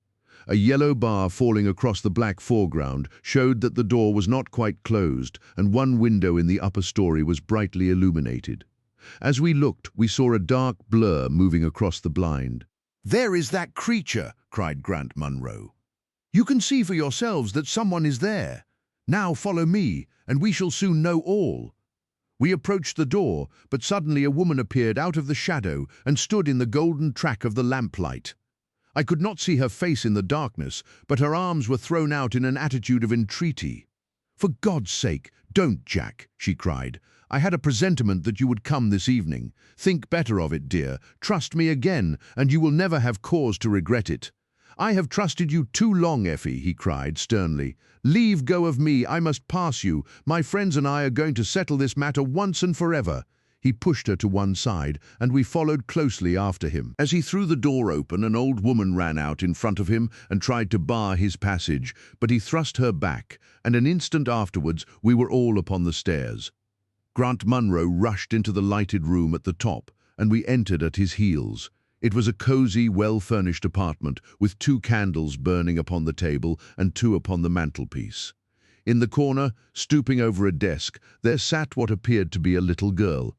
A: A yellow bar falling across the black foreground showed that the door was not quite closed, and one window in the upper story was brightly illuminated. As we looked, we saw a dark blur moving across the blind. "There is that creature!" cried Grant Munro. "You can see for yourselves that someone is there. Now follow me, and we shall soon know all." We approached the door, but suddenly a woman appeared out of the shadow and stood in the golden track of the lamplight. I could not see her face in the darkness, but her arms were thrown out in an attitude of entreaty. "For God's sake, don't, Jack," she cried. "I had a presentiment that you would come this evening. Think better of it, dear. Trust me again, and you will never have cause to regret it." "I have trusted you too long, Effie," he cried sternly. "Leave go of me, I must pass you. My friends and I are going to settle this matter once and forever." He pushed her to one side, and we followed closely after him. As he threw the door open, an old woman ran out in front of him and tried to bar his passage, but he thrust her back, and an instant afterwards we were all upon the stairs. Grant Munro rushed into the lighted room at the top, and we entered at his heels. It was a cosy, well-furnished apartment, with 2 candles burning upon the table and 2 upon the mantelpiece. In the corner, stooping over a desk, there sat what appeared to be a little girl.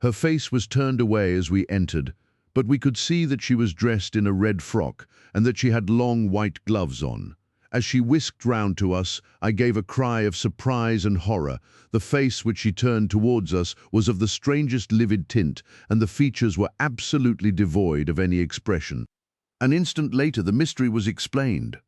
A: Her face was turned away as we entered, but we could see that she was dressed in a red frock and that she had long white gloves on. As she whisked round to us, I gave a cry of surprise and horror. The face which she turned towards us was of the strangest livid tint, and the features were absolutely devoid of any expression. An instant later the mystery was explained.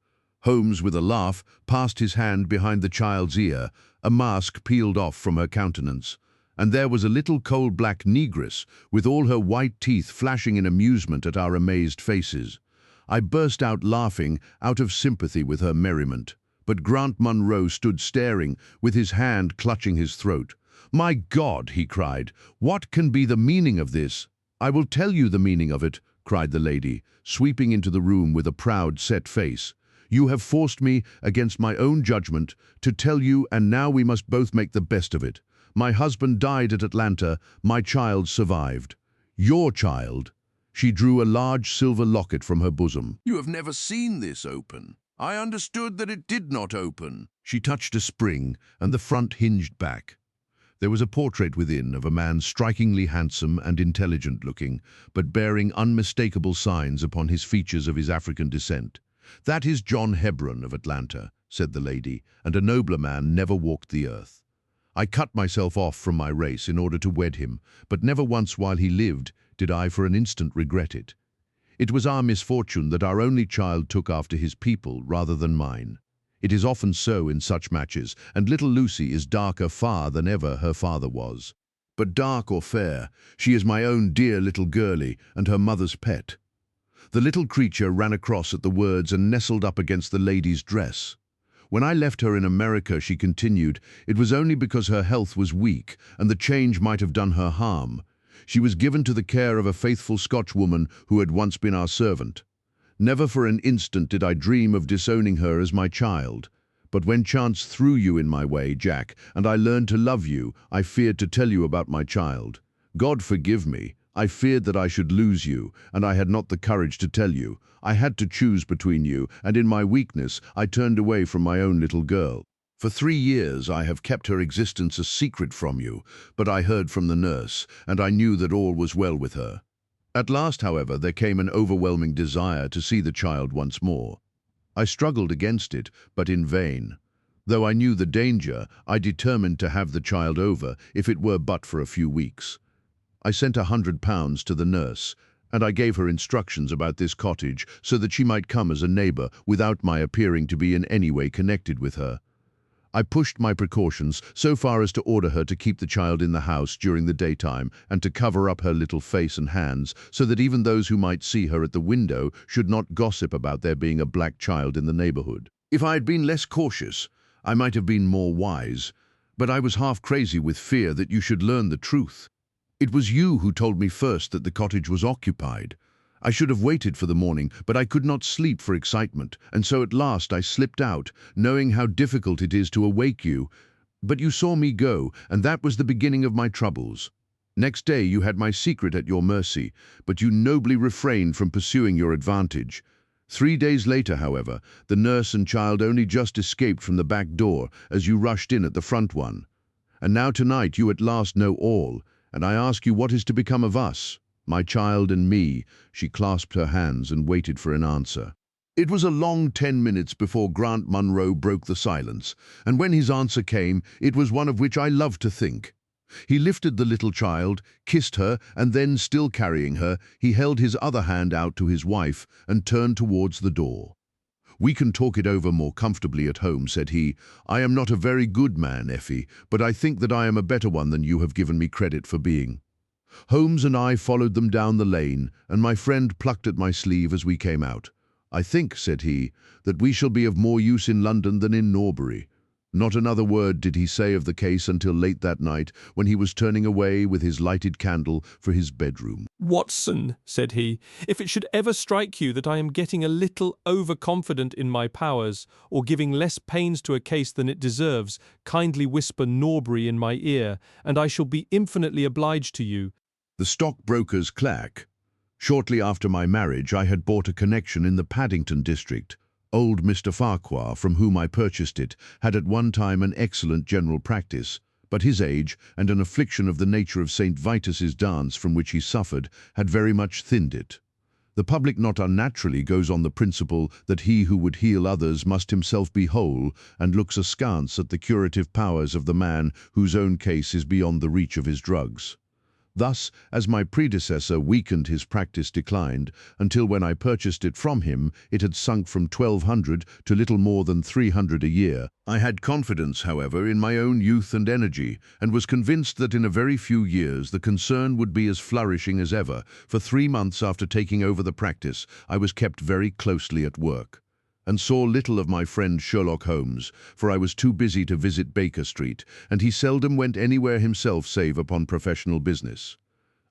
A: Holmes, with a laugh, passed his hand behind the child's ear. A mask peeled off from her countenance, and there was a little coal-black negress, with all her white teeth flashing in amusement at our amazed faces. I burst out laughing, out of sympathy with her merriment. But Grant Munro stood staring, with his hand clutching his throat. "My God!" he cried. "What can be the meaning of this?" "I will tell you the meaning of it," cried the lady, sweeping into the room with a proud, set face. "You have forced me, against my own judgment, to tell you, and now we must both make the best of it. My husband died at Atlanta. My child survived." "Your child?" She drew a large silver locket from her bosom. "You have never seen this open. I understood that it did not open." She touched a spring, and the front hinged back. There was a portrait within of a man strikingly handsome and intelligent-looking, but bearing unmistakable signs upon his features of his African descent. "That is John Hebron of Atlanta," said the lady, "and a nobler man never walked the earth. I cut myself off from my race in order to wed him, but never once while he lived did I for an instant regret it. It was our misfortune that our only child took after his people rather than mine. It is often so in such matches, and little Lucy is darker far than ever her father was. But dark or fair, she is my own dear little girlie and her mother's pet." The little creature ran across at the words and nestled up against the lady's dress. "When I left her in America," she continued, "it was only because her health was weak and the change might have done her harm. She was given to the care of a faithful Scotchwoman who had once been our servant. Never for an instant did I dream of disowning her as my child. But when chance threw you in my way, Jack, and I learned to love you, I feared to tell you about my child. God forgive me. I feared that I should lose you, and I had not the courage to tell you. I had to choose between you, and in my weakness I turned away from my own little girl. For 3 years I have kept her existence a secret from you, but I heard from the nurse, and I knew that all was well with her. At last, however, there came an overwhelming desire to see the child once more. I struggled against it, but in vain. Though I knew the danger, I determined to have the child over, if it were but for a few weeks. I sent £100 to the nurse, and I gave her instructions about this cottage so that she might come as a neighbour without my appearing to be in any way connected with her. I pushed my precautions so far as to order her to keep the child in the house during the daytime and to cover up her little face and hands so that even those who might see her at the window should not gossip about there being a black child in the neighbourhood. If I had been less cautious, I might have been more wise, but I was half crazy with fear that you should learn the truth. It was you who told me first that the cottage was occupied. I should have waited for the morning, but I could not sleep for excitement, and so at last I slipped out, knowing how difficult it is to awake you. But you saw me go, and that was the beginning of my troubles. Next day you had my secret at your mercy, but you nobly refrained from pursuing your advantage. 3 days later, however, the nurse and child only just escaped from the back door as you rushed in at the front one. And now tonight you at last know all, and I ask you what is to become of us, my child and me." She clasped her hands and waited for an answer. It was a long 10 minutes before Grant Munro broke the silence, and when his answer came, it was one of which I loved to think. He lifted the little child, kissed her, and then, still carrying her, he held his other hand out to his wife and turned towards the door. "We can talk it over more comfortably at home," said he. "I am not a very good man, Effie, but I think that I am a better one than you have given me credit for being." Holmes and I followed them down the lane, and my friend plucked at my sleeve as we came out. "I think," said he, "that we shall be of more use in London than in Norbury." Not another word did he say of the case until late that night, when he was turning away with his lighted candle for his bedroom.
B: "Watson," said he, "if it should ever strike you that I am getting a little overconfident in my powers, or giving less pains to a case than it deserves, kindly whisper Norbury in my ear, and I shall be infinitely obliged to you."
A: The stockbroker's clerk. Shortly after my marriage, I had bought a connection in the Paddington district. Old Mr. Farquhar, from whom I purchased it, had at one time an excellent general practice, but his age and an affliction of the nature of St. Vitus's dance from which he suffered had very much thinned it. The public not unnaturally goes on the principle that he who would heal others must himself be whole, and looks askance at the curative powers of the man whose own case is beyond the reach of his drugs. Thus, as my predecessor weakened, his practice declined, until when I purchased it from him, it had sunk from 1,200 to little more than 300 a year. I had confidence, however, in my own youth and energy, and was convinced that in a very few years the concern would be as flourishing as ever. For 3 months after taking over the practice, I was kept very closely at work, and saw little of my friend Sherlock Holmes, for I was too busy to visit Baker Street, and he seldom went anywhere himself save upon professional business.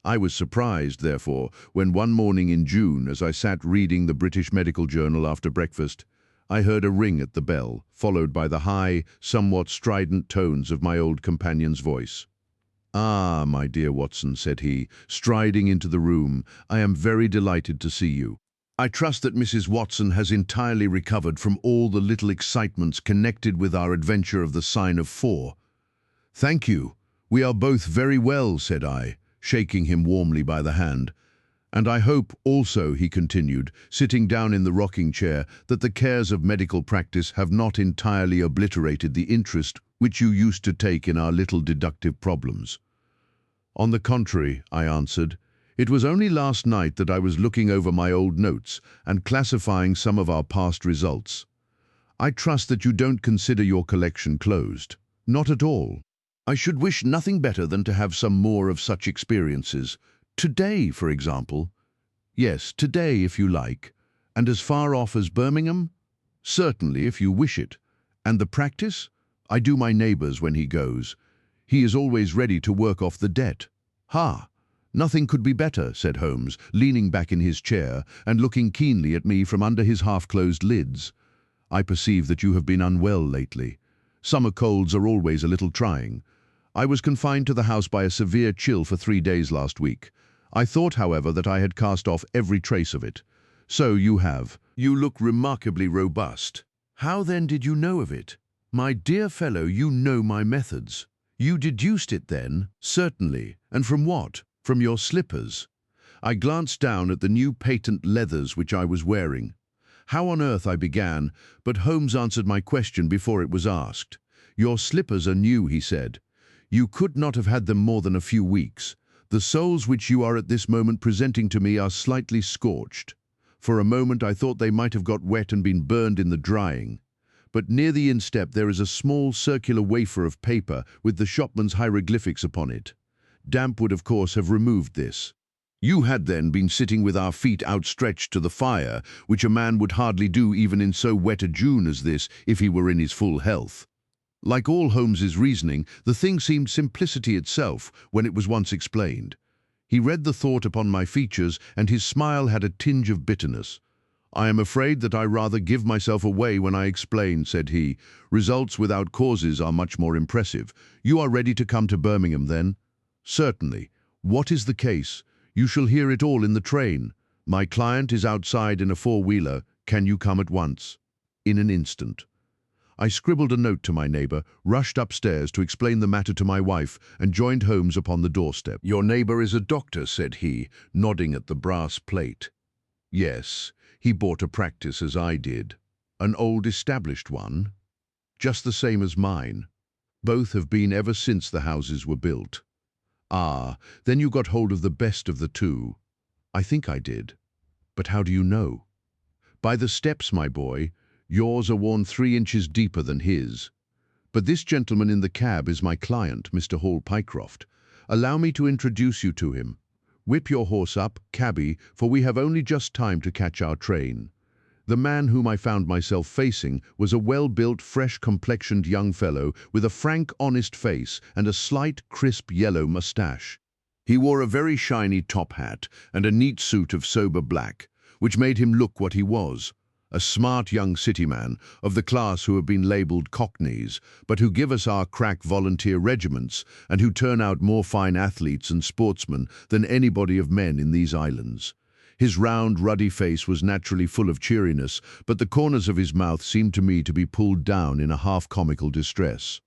A: I was surprised, therefore, when one morning in June, as I sat reading the British Medical Journal after breakfast, I heard a ring at the bell, followed by the high, somewhat strident tones of my old companion's voice. "Ah, my dear Watson," said he, striding into the room, "I am very delighted to see you. I trust that Mrs. Watson has entirely recovered from all the little excitements connected with our adventure of the sign of 4. "Thank you. We are both very well," said I, shaking him warmly by the hand. "And I hope also," he continued, sitting down in the rocking chair, "that the cares of medical practice have not entirely obliterated the interest which you used to take in our little deductive problems." "On the contrary," I answered, "it was only last night that I was looking over my old notes and classifying some of our past results. I trust that you don't consider your collection closed. Not at all. I should wish nothing better than to have some more of such experiences. Today, for example." "Yes, today, if you like. And as far off as Birmingham?" "Certainly, if you wish it. And the practice? I do my neighbour's when he goes. He is always ready to work off the debt." "Ha! Nothing could be better," said Holmes, leaning back in his chair and looking keenly at me from under his half-closed lids. "I perceive that you have been unwell lately. Summer colds are always a little trying. I was confined to the house by a severe chill for 3 days last week. I thought, however, that I had cast off every trace of it. So you have. You look remarkably robust. How then did you know of it? My dear fellow, you know my methods. You deduced it then?" "Certainly. And from what?" "From your slippers." I glanced down at the new patent leathers which I was wearing. How on earth I began, but Holmes answered my question before it was asked. "Your slippers are new," he said. "You could not have had them more than a few weeks. The soles which you are at this moment presenting to me are slightly scorched. For a moment I thought they might have got wet and been burned in the drying. But near the instep there is a small circular wafer of paper with the shopman's hieroglyphics upon it. Damp would of course have removed this. You had then been sitting with our feet outstretched to the fire, which a man would hardly do even in so wet a June as this if he were in his full health." Like all Holmes's reasoning, the thing seemed simplicity itself when it was once explained. He read the thought upon my features, and his smile had a tinge of bitterness. "I am afraid that I rather give myself away when I explain," said he. "Results without causes are much more impressive. You are ready to come to Birmingham, then?" "Certainly. What is the case? You shall hear it all in the train. My client is outside in a four-wheeler. Can you come at once?" "In an instant." I scribbled a note to my neighbour, rushed upstairs to explain the matter to my wife, and joined Holmes upon the doorstep. "Your neighbour is a doctor," said he, nodding at the brass plate. "Yes, he bought a practice as I did. An old established one, just the same as mine. Both have been ever since the houses were built." "Ah, then you got hold of the best of the two." "I think I did. But how do you know?" "By the steps, my boy. Yours are worn 3 inches deeper than his. But this gentleman in the cab is my client, Mr. Hall Pycroft. Allow me to introduce you to him. Whip your horse up, cabby, for we have only just time to catch our train." The man whom I found myself facing was a well-built, fresh-complexioned young fellow with a frank, honest face and a slight, crisp yellow moustache. He wore a very shiny top hat and a neat suit of sober black, which made him look what he was, a smart young city man of the class who have been labelled cockneys, but who give us our crack volunteer regiments and who turn out more fine athletes and sportsmen than anybody of men in these islands. His round, ruddy face was naturally full of cheeriness, but the corners of his mouth seemed to me to be pulled down in a half-comical distress.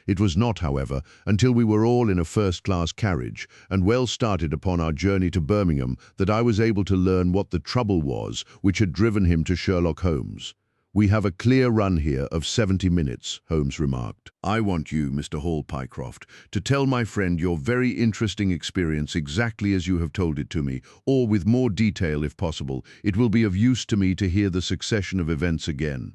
A: It was not, however, until we were all in a first-class carriage and well started upon our journey to Birmingham that I was able to learn what the trouble was which had driven him to Sherlock Holmes. "We have a clear run here of 70 minutes, Holmes remarked. "I want you, Mr. Hall Pycroft, to tell my friend your very interesting experience exactly as you have told it to me, or with more detail if possible. It will be of use to me to hear the succession of events again.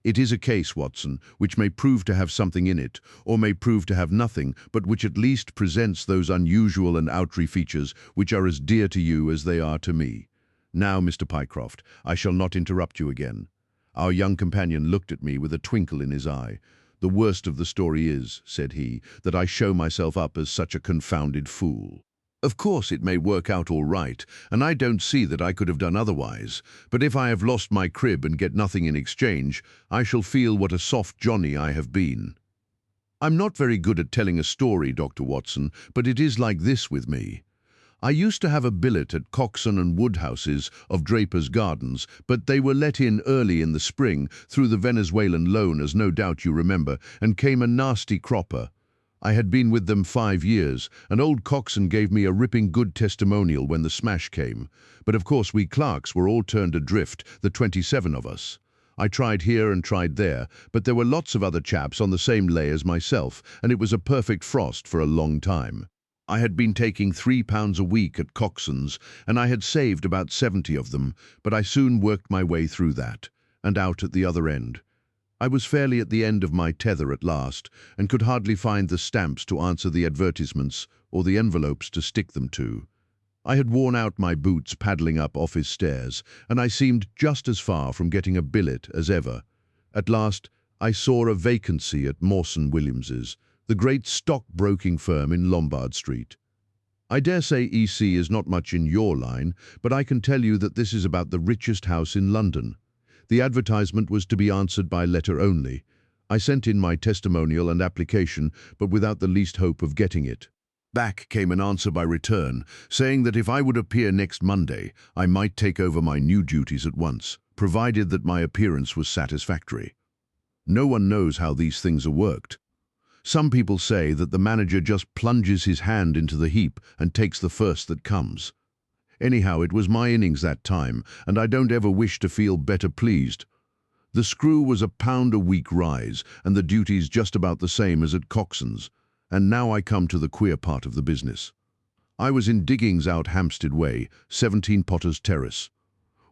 A: It is a case, Watson, which may prove to have something in it, or may prove to have nothing, but which at least presents those unusual and outry features which are as dear to you as they are to me. Now, Mr. Pycroft, I shall not interrupt you again." Our young companion looked at me with a twinkle in his eye. "The worst of the story is," said he, "that I show myself up as such a confounded fool. Of course it may work out all right, and I don't see that I could have done otherwise, but if I have lost my crib and get nothing in exchange, I shall feel what a soft Johnny I have been. I'm not very good at telling a story, Dr. Watson, but it is like this with me. I used to have a billet at Coxon and Woodhouse's of Draper's Gardens, but they were let in early in the spring through the Venezuelan loan, as no doubt you remember, and came a nasty cropper. I had been with them 5 years, and old Coxon gave me a ripping good testimonial when the smash came. But of course we clerks were all turned adrift, the 27 of us. I tried here and tried there, but there were lots of other chaps on the same lay as myself, and it was a perfect frost for a long time. I had been taking £3 a week at Coxon's, and I had saved about 70 of them, but I soon worked my way through that, and out at the other end. I was fairly at the end of my tether at last, and could hardly find the stamps to answer the advertisements or the envelopes to stick them to. I had worn out my boots paddling up office stairs, and I seemed just as far from getting a billet as ever. At last I saw a vacancy at Mawson Williams's, the great stock-broking firm in Lombard Street. I dare say EC is not much in your line, but I can tell you that this is about the richest house in London. The advertisement was to be answered by letter only. I sent in my testimonial and application, but without the least hope of getting it. Back came an answer by return, saying that if I would appear next Monday, I might take over my new duties at once, provided that my appearance was satisfactory. No one knows how these things are worked. Some people say that the manager just plunges his hand into the heap and takes the first that comes. Anyhow, it was my innings that time, and I don't ever wish to feel better pleased. The screw was £1 a week rise, and the duties just about the same as at Coxon's. And now I come to the queer part of the business. I was in diggings out Hampstead Way, 17 Potter's Terrace.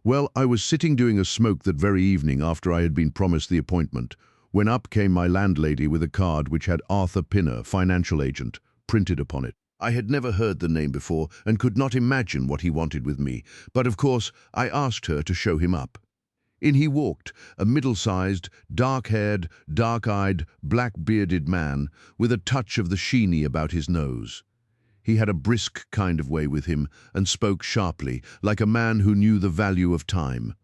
A: Well, I was sitting doing a smoke that very evening after I had been promised the appointment, when up came my landlady with a card which had Arthur Pinner, financial agent, printed upon it. I had never heard the name before and could not imagine what he wanted with me, but of course I asked her to show him up. In he walked, a middle-sized, dark-haired, dark-eyed, black-bearded man with a touch of the sheeny about his nose. He had a brisk kind of way with him and spoke sharply, like a man who knew the value of time.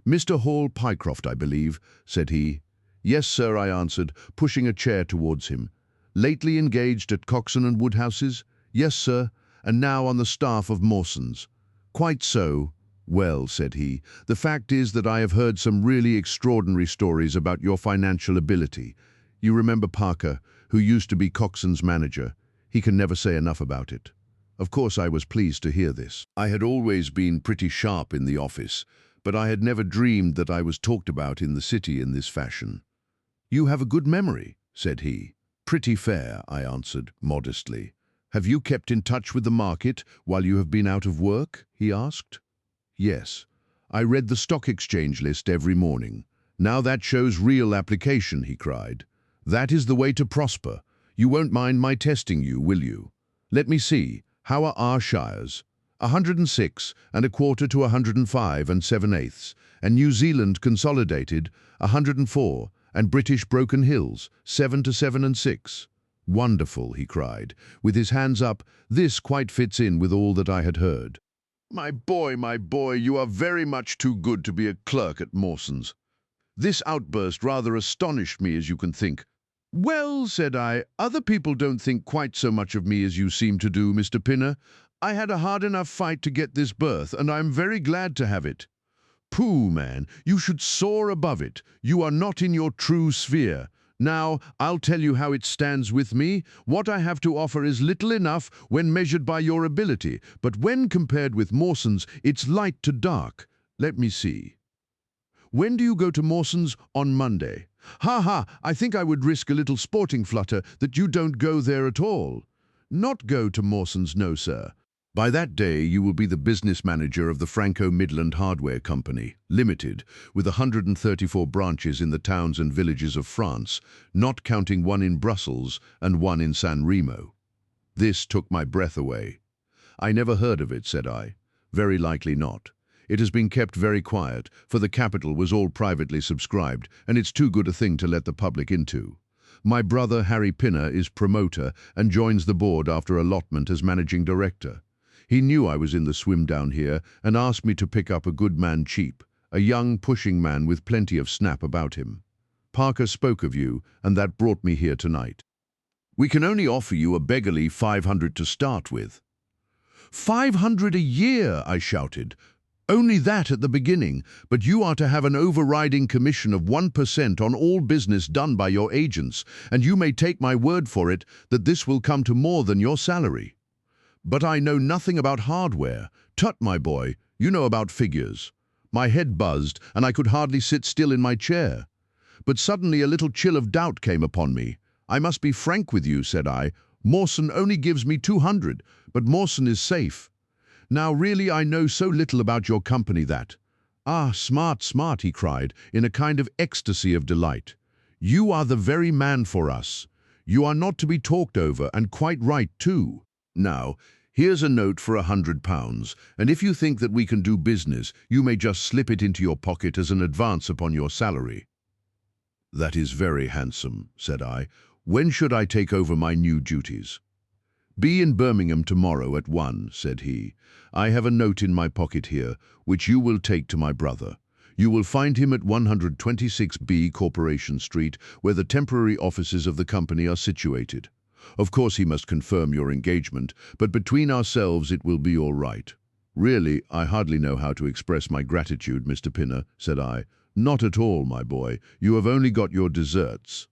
A: "Mr. Hall Pycroft, I believe," said he. "Yes, sir," I answered, pushing a chair towards him. "Lately engaged at Coxon and Woodhouse's?" "Yes, sir, and now on the staff of Mawson's." "Quite so. Well," said he, "the fact is that I have heard some really extraordinary stories about your financial ability. You remember Parker, who used to be Coxon's manager. He can never say enough about it." Of course I was pleased to hear this. I had always been pretty sharp in the office, but I had never dreamed that I was talked about in the city in this fashion. "You have a good memory," said he. "Pretty fair," I answered, modestly. "Have you kept in touch with the market while you have been out of work?" he asked. "Yes. I read the stock exchange list every morning." "Now that shows real application," he cried. "That is the way to prosper. You won't mind my testing you, will you? Let me see. How are our shires?" 106 1/4 to 105 7/8, and New Zealand Consolidated 104, and British Broken Hills 7 to 7 6. "Wonderful," he cried, with his hands up. "This quite fits in with all that I had heard." My boy, you are very much too good to be a clerk at Mawson's." This outburst rather astonished me, as you can think. "Well," said I, "other people don't think quite so much of me as you seem to do, Mr. Pinner. I had a hard enough fight to get this berth, and I'm very glad to have it." "Pooh, man, you should soar above it. You are not in your true sphere. Now, I'll tell you how it stands with me. What I have to offer is little enough when measured by your ability, but when compared with Mawson's, it's light to dark. Let me see. When do you go to Mawson's? On Monday. Ha ha, I think I would risk a little sporting flutter that you don't go there at all. Not go to Mawson's, no, sir. By that day, you will be the business manager of the Franco-Midland Hardware Company, Limited, with 134 branches in the towns and villages of France, not counting one in Brussels and one in San Remo. This took my breath away. I never heard of it, said I. Very likely not. It has been kept very quiet, for the capital was all privately subscribed, and it's too good a thing to let the public into. My brother, Harry Pinner, is promoter and joins the board after allotment as managing director. He knew I was in the swim down here and asked me to pick up a good man cheap, a young, pushing man with plenty of snap about him. Parker spoke of you, and that brought me here tonight. We can only offer you a beggarly 500 to start with. 500 a year, I shouted. Only that at the beginning, but you are to have an overriding commission of 1% on all business done by your agents, and you may take my word for it that this will come to more than your salary. But I know nothing about hardware. Tut, my boy, you know about figures. My head buzzed, and I could hardly sit still in my chair. But suddenly a little chill of doubt came upon me. I must be frank with you, said I. Mawson only gives me 200, but Mawson is safe. Now really I know so little about your company that— Ah, smart, smart, he cried, in a kind of ecstasy of delight. You are the very man for us. You are not to be talked over, and quite right too. Now, here's a note for £100, and if you think that we can do business, you may just slip it into your pocket as an advance upon your salary. That is very handsome, said I. When should I take over my new duties? Be in Birmingham tomorrow at 1, said he. I have a note in my pocket here, which you will take to my brother. You will find him at 126B Corporation Street, where the temporary offices of the company are situated. Of course he must confirm your engagement, but between ourselves it will be all right. Really, I hardly know how to express my gratitude, Mr. Pinner, said I. Not at all, my boy. You have only got your deserts.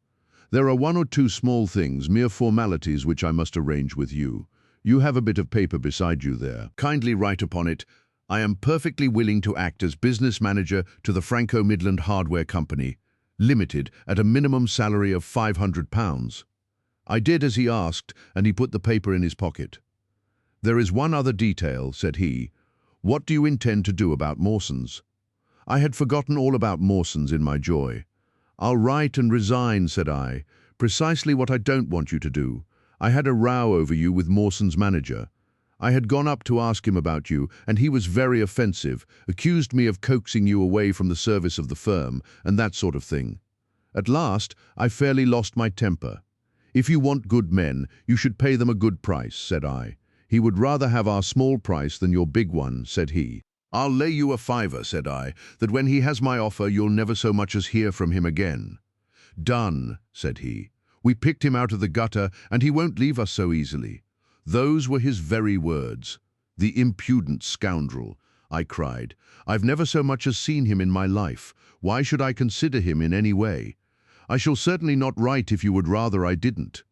A: There are one or two small things, mere formalities, which I must arrange with you. You have a bit of paper beside you there. Kindly write upon it, I am perfectly willing to act as business manager to the Franco-Midland Hardware Company, Limited, at a minimum salary of £500. I did as he asked, and he put the paper in his pocket. There is one other detail, said he. What do you intend to do about Mawson's? I had forgotten all about Mawson's in my joy. I'll write and resign, said I. Precisely what I don't want you to do. I had a row over you with Mawson's manager. I had gone up to ask him about you, and he was very offensive, accused me of coaxing you away from the service of the firm, and that sort of thing. At last, I fairly lost my temper. If you want good men, you should pay them a good price, said I. He would rather have our small price than your big one, said he. I'll lay you a fiver, said I, that when he has my offer, you'll never so much as hear from him again. Done, said he. We picked him out of the gutter, and he won't leave us so easily. Those were his very words. The impudent scoundrel, I cried. I've never so much as seen him in my life. Why should I consider him in any way? I shall certainly not write if you would rather I didn't.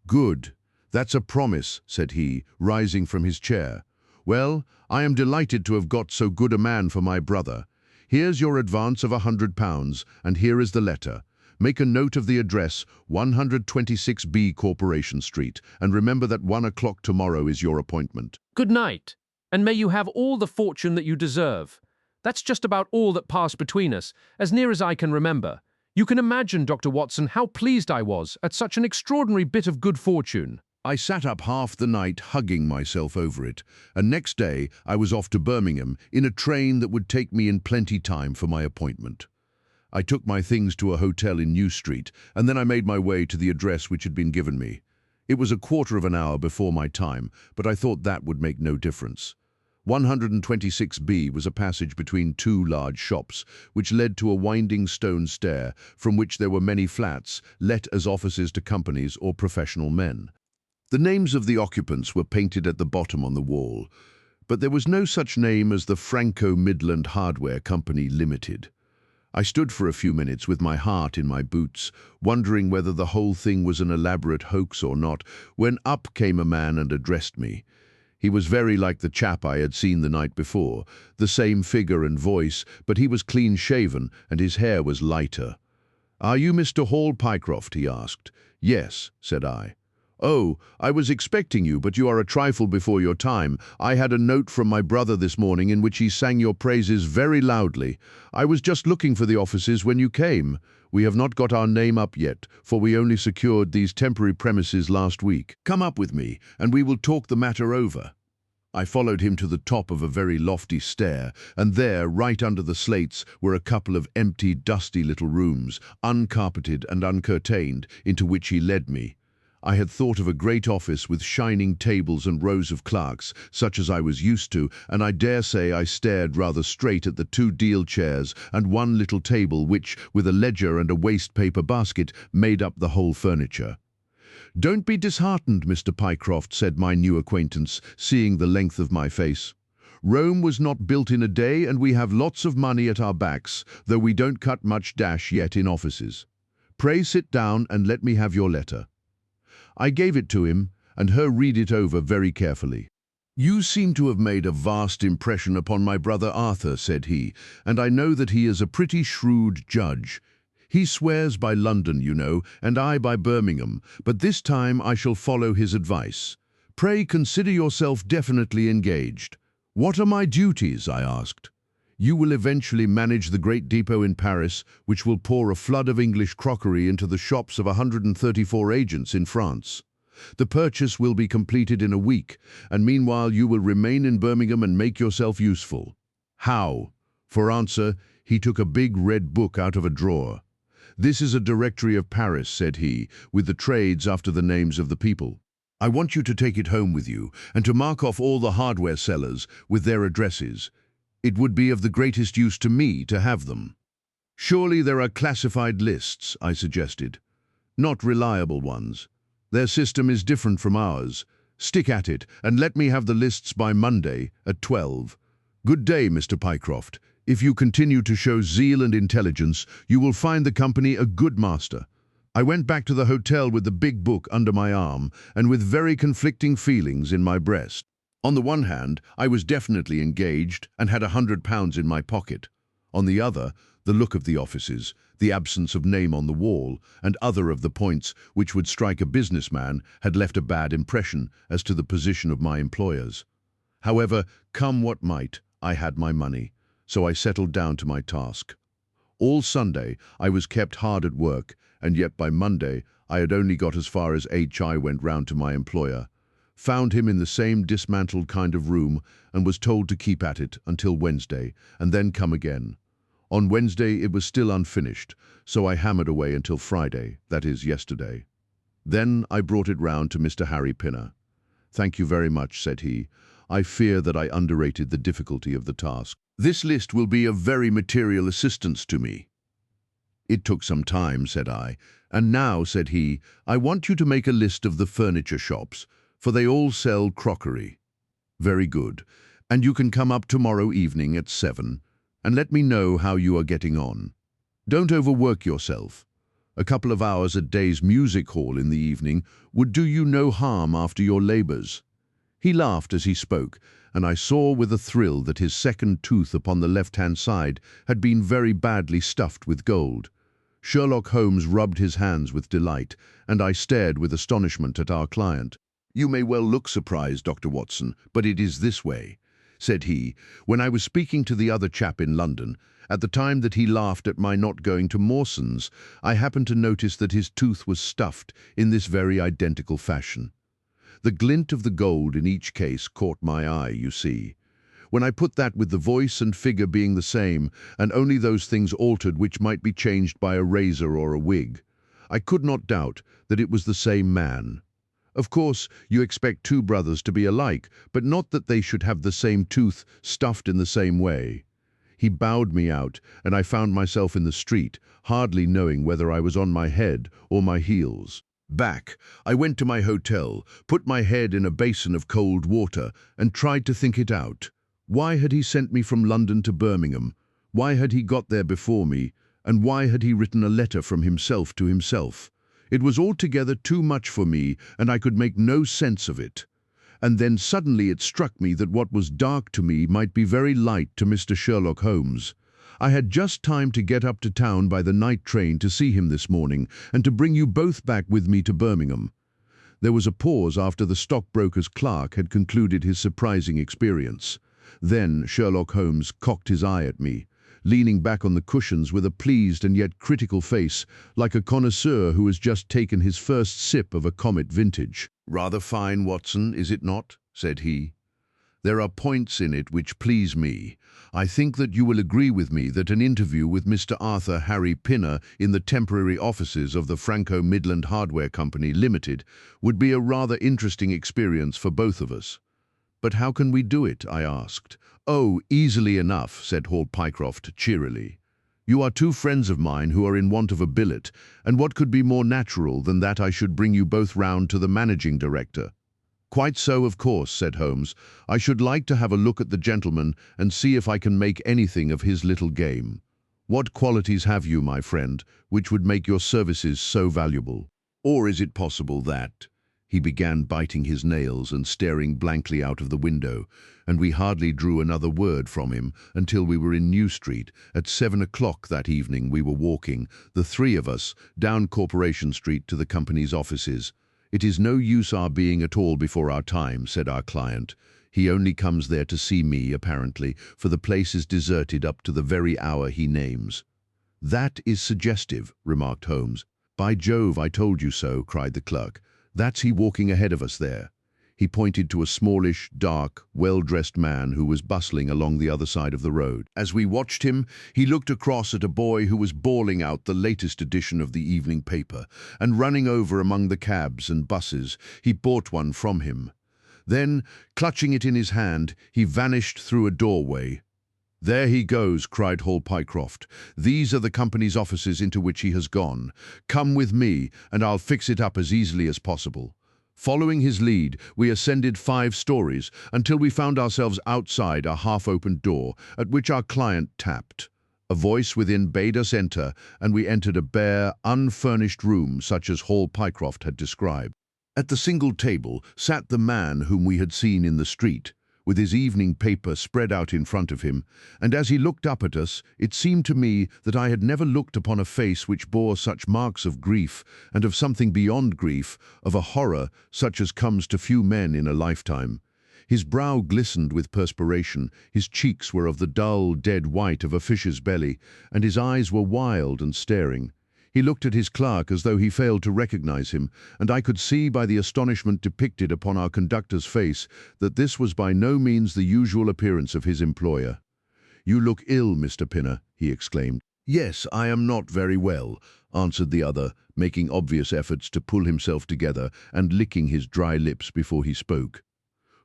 A: Good. That's a promise, said he, rising from his chair. Well, I am delighted to have got so good a man for my brother. Here's your advance of £100, and here is the letter. Make a note of the address, 126B Corporation Street, and remember that 1 o'clock tomorrow is your appointment.
C: Good night, and may you have all the fortune that you deserve. That's just about all that passed between us, as near as I can remember. You can imagine, Dr. Watson, how pleased I was at such an extraordinary bit of good fortune.
A: I sat up half the night hugging myself over it, and next day I was off to Birmingham in a train that would take me in plenty time for my appointment. I took my things to a hotel in New Street, and then I made my way to the address which had been given me. It was a quarter of an hour before my time, but I thought that would make no difference. 126B was a passage between two large shops, which led to a winding stone stair, from which there were many flats, let as offices to companies or professional men. The names of the occupants were painted at the bottom on the wall, but there was no such name as the Franco-Midland Hardware Company Limited. I stood for a few minutes with my heart in my boots, wondering whether the whole thing was an elaborate hoax or not, when up came a man and addressed me. He was very like the chap I had seen the night before, the same figure and voice, but he was clean-shaven and his hair was lighter. "Are you Mr. Hall Pycroft?" he asked. "Yes," said I. "Oh, I was expecting you, but you are a trifle before your time. I had a note from my brother this morning in which he sang your praises very loudly. I was just looking for the offices when you came. We have not got our name up yet, for we only secured these temporary premises last week. Come up with me, and we will talk the matter over." I followed him to the top of a very lofty stair, and there, right under the slates, were a couple of empty, dusty little rooms, uncarpeted and uncurtained, into which he led me. I had thought of a great office with shining tables and rows of clerks, such as I was used to, and I dare say I stared rather straight at the 2 deal chairs and one little table which, with a ledger and a waste-paper basket, made up the whole furniture. "Don't be disheartened, Mr. Pycroft," said my new acquaintance, seeing the length of my face. "Rome was not built in a day, and we have lots of money at our backs, though we don't cut much dash yet in offices. Pray sit down and let me have your letter." I gave it to him, and her read it over very carefully. "You seem to have made a vast impression upon my brother Arthur," said he, "and I know that he is a pretty shrewd judge. He swears by London, you know, and I by Birmingham, but this time I shall follow his advice. Pray consider yourself definitely engaged." "What are my duties?" I asked. "You will eventually manage the great depot in Paris, which will pour a flood of English crockery into the shops of 134 agents in France. The purchase will be completed in a week, and meanwhile you will remain in Birmingham and make yourself useful." "How?" For answer, he took a big red book out of a drawer. "This is a directory of Paris," said he, "with the trades after the names of the people. I want you to take it home with you, and to mark off all the hardware sellers with their addresses. It would be of the greatest use to me to have them." "Surely there are classified lists," I suggested. "Not reliable ones. Their system is different from ours. Stick at it, and let me have the lists by Monday at 12. Good day, Mr. Pycroft. If you continue to show zeal and intelligence, you will find the company a good master." I went back to the hotel with the big book under my arm, and with very conflicting feelings in my breast. On the one hand, I was definitely engaged and had £100 in my pocket. On the other, the look of the offices, the absence of name on the wall, and other of the points which would strike a businessman had left a bad impression as to the position of my employers. However, come what might, I had my money, so I settled down to my task. All Sunday I was kept hard at work, and yet by Monday I had only got as far as HI went round to my employer. Found him in the same dismantled kind of room, and was told to keep at it until Wednesday, and then come again. On Wednesday it was still unfinished, so I hammered away until Friday, that is, yesterday. Then I brought it round to Mr. Harry Pinner. "Thank you very much," said he. "I fear that I underrated the difficulty of the task. This list will be of very material assistance to me." "It took some time," said I. "And now," said he, "I want you to make a list of the furniture shops, for they all sell crockery." "Very good. And you can come up tomorrow evening at 7, and let me know how you are getting on. Don't overwork yourself. A couple of hours at Day's music hall in the evening would do you no harm after your labours." He laughed as he spoke, and I saw with a thrill that his second tooth upon the left-hand side had been very badly stuffed with gold. Sherlock Holmes rubbed his hands with delight, and I stared with astonishment at our client. "You may well look surprised, Dr. Watson, but it is this way," said he, "when I was speaking to the other chap in London, at the time that he laughed at my not going to Mawson's, I happened to notice that his tooth was stuffed in this very identical fashion. The glint of the gold in each case caught my eye, you see. When I put that with the voice and figure being the same, and only those things altered which might be changed by a razor or a wig, I could not doubt that it was the same man. Of course, you expect 2 brothers to be alike, but not that they should have the same tooth stuffed in the same way." He bowed me out, and I found myself in the street, hardly knowing whether I was on my head or my heels. Back, I went to my hotel, put my head in a basin of cold water, and tried to think it out. Why had he sent me from London to Birmingham? Why had he got there before me? And why had he written a letter from himself to himself? It was altogether too much for me, and I could make no sense of it. And then suddenly it struck me that what was dark to me might be very light to Mr. Sherlock Holmes. I had just time to get up to town by the night train to see him this morning, and to bring you both back with me to Birmingham." There was a pause after the stockbroker's clerk had concluded his surprising experience. Then Sherlock Holmes cocked his eye at me, leaning back on the cushions with a pleased and yet critical face, like a connoisseur who has just taken his first sip of a Comet vintage. "Rather fine, Watson, is it not?" said he. "There are points in it which please me. I think that you will agree with me that an interview with Mr. Arthur Harry Pinner in the temporary offices of the Franco-Midland Hardware Company Limited would be a rather interesting experience for both of us." "But how can we do it?" I asked. "Oh, easily enough," said Hall Pycroft cheerily. "You are two friends of mine who are in want of a billet, and what could be more natural than that I should bring you both round to the managing director?" "Quite so, of course," said Holmes. "I should like to have a look at the gentleman and see if I can make anything of his little game. What qualities have you, my friend, which would make your services so valuable? Or is it possible that—" He began biting his nails and staring blankly out of the window, and we hardly drew another word from him until we were in New Street. At 7 o'clock that evening we were walking, the three of us, down Corporation Street to the company's offices. "It is no use our being at all before our time," said our client. "He only comes there to see me, apparently, for the place is deserted up to the very hour he names." "That is suggestive," remarked Holmes. "By Jove, I told you so," cried the clerk. "That's he walking ahead of us there." He pointed to a smallish, dark, well-dressed man who was bustling along the other side of the road. As we watched him, he looked across at a boy who was bawling out the latest edition of the evening paper, and running over among the cabs and buses, he bought one from him. Then, clutching it in his hand, he vanished through a doorway. "There he goes," cried Hall Pycroft. "These are the company's offices into which he has gone. Come with me, and I'll fix it up as easily as possible." Following his lead, we ascended 5 stories until we found ourselves outside a half-opened door, at which our client tapped. A voice within bade us enter, and we entered a bare, unfurnished room such as Hall Pycroft had described. At the single table sat the man whom we had seen in the street, with his evening paper spread out in front of him, and as he looked up at us, it seemed to me that I had never looked upon a face which bore such marks of grief, and of something beyond grief, of a horror such as comes to few men in a lifetime. His brow glistened with perspiration, his cheeks were of the dull, dead white of a fish's belly, and his eyes were wild and staring. He looked at his clerk as though he failed to recognize him, and I could see by the astonishment depicted upon our conductor's face that this was by no means the usual appearance of his employer. "You look ill, Mr. Pinner," he exclaimed. "Yes, I am not very well," answered the other, making obvious efforts to pull himself together and licking his dry lips before he spoke.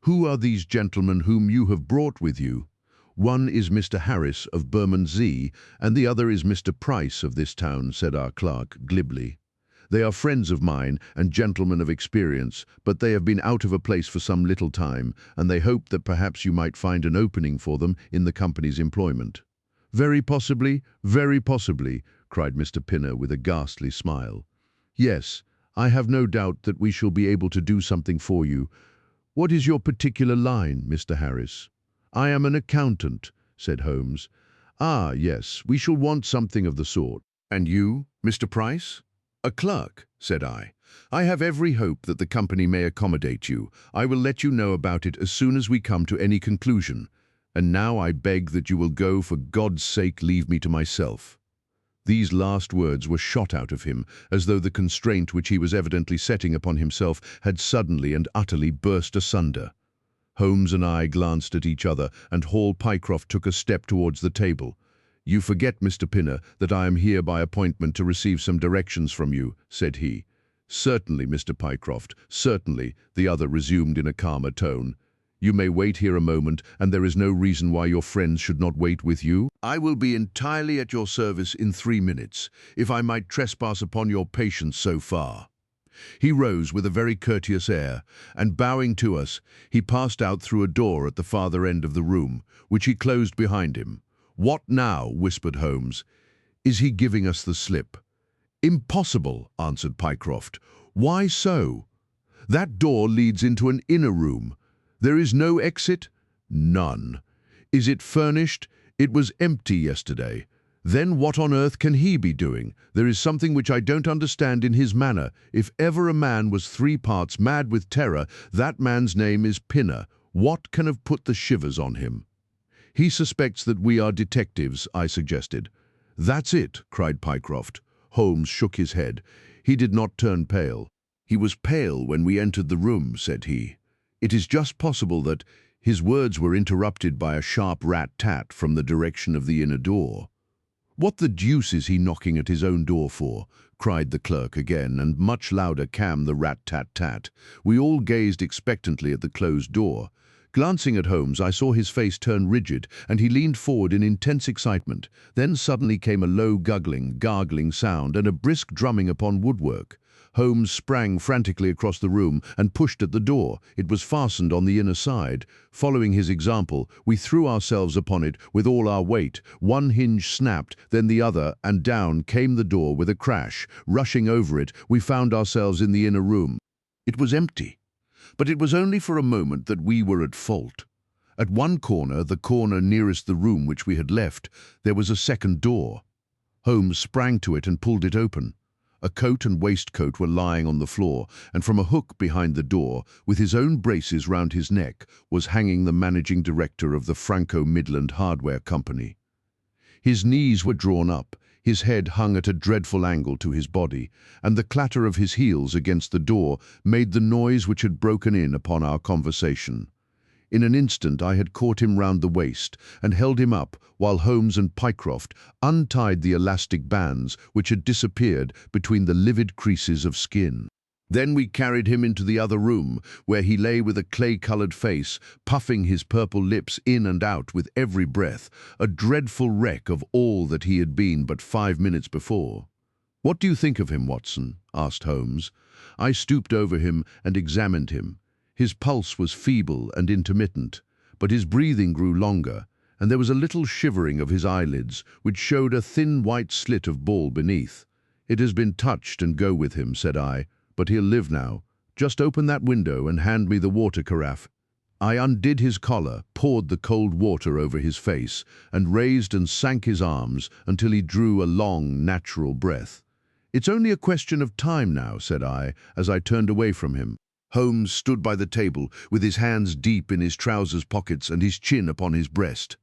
A: "Who are these gentlemen whom you have brought with you?" "One is Mr. Harris of Bermondsey, and the other is Mr. Price of this town," said our clerk glibly. "They are friends of mine and gentlemen of experience, but they have been out of a place for some little time, and they hope that perhaps you might find an opening for them in the company's employment." Very possibly," cried Mr. Pinner with a ghastly smile. "Yes, I have no doubt that we shall be able to do something for you. What is your particular line, Mr. Harris?" "I am an accountant," said Holmes. "Ah, yes, we shall want something of the sort." "And you, Mr. Price?" "A clerk," said I. "I have every hope that the company may accommodate you. I will let you know about it as soon as we come to any conclusion. And now I beg that you will go, for God's sake leave me to myself." These last words were shot out of him, as though the constraint which he was evidently setting upon himself had suddenly and utterly burst asunder. Holmes and I glanced at each other, and Hall Pycroft took a step towards the table. "You forget, Mr. Pinner, that I am here by appointment to receive some directions from you," said he. "Certainly, Mr. Pycroft, certainly," the other resumed in a calmer tone. "You may wait here a moment, and there is no reason why your friends should not wait with you. I will be entirely at your service in 3 minutes, if I might trespass upon your patience so far." He rose with a very courteous air, and bowing to us, he passed out through a door at the farther end of the room, which he closed behind him. "What now?" whispered Holmes. Is he giving us the slip? Impossible, answered Pycroft. Why so? That door leads into an inner room. There is no exit? None. Is it furnished? It was empty yesterday. Then what on earth can he be doing? There is something which I don't understand in his manner. If ever a man was 3 parts mad with terror, that man's name is Pinner. What can have put the shivers on him? He suspects that we are detectives, I suggested. That's it, cried Pycroft. Holmes shook his head. He did not turn pale. He was pale when we entered the room, said he. It is just possible that his words were interrupted by a sharp rat-tat from the direction of the inner door. What the deuce is he knocking at his own door for? Cried the clerk again, and much louder came the rat-tat-tat. We all gazed expectantly at the closed door. Glancing at Holmes, I saw his face turn rigid, and he leaned forward in intense excitement. Then suddenly came a low gargling sound and a brisk drumming upon woodwork. Holmes sprang frantically across the room and pushed at the door. It was fastened on the inner side. Following his example, we threw ourselves upon it with all our weight. One hinge snapped, then the other, and down came the door with a crash. Rushing over it, we found ourselves in the inner room. It was empty. But it was only for a moment that we were at fault. At one corner, the corner nearest the room which we had left, there was a second door. Holmes sprang to it and pulled it open. A coat and waistcoat were lying on the floor, and from a hook behind the door, with his own braces round his neck, was hanging the managing director of the Franco-Midland Hardware Company. His knees were drawn up, his head hung at a dreadful angle to his body, and the clatter of his heels against the door made the noise which had broken in upon our conversation. In an instant I had caught him round the waist and held him up while Holmes and Pycroft untied the elastic bands which had disappeared between the livid creases of skin. Then we carried him into the other room, where he lay with a clay-coloured face, puffing his purple lips in and out with every breath, a dreadful wreck of all that he had been but 5 minutes before. "What do you think of him, Watson?" asked Holmes. I stooped over him and examined him. His pulse was feeble and intermittent, but his breathing grew longer, and there was a little shivering of his eyelids, which showed a thin white slit of ball beneath. "It has been touched and go with him," said I, "but he'll live now. Just open that window and hand me the water carafe." I undid his collar, poured the cold water over his face, and raised and sank his arms until he drew a long, natural breath. "It's only a question of time now," said I, as I turned away from him. Holmes stood by the table, with his hands deep in his trousers pockets and his chin upon his breast.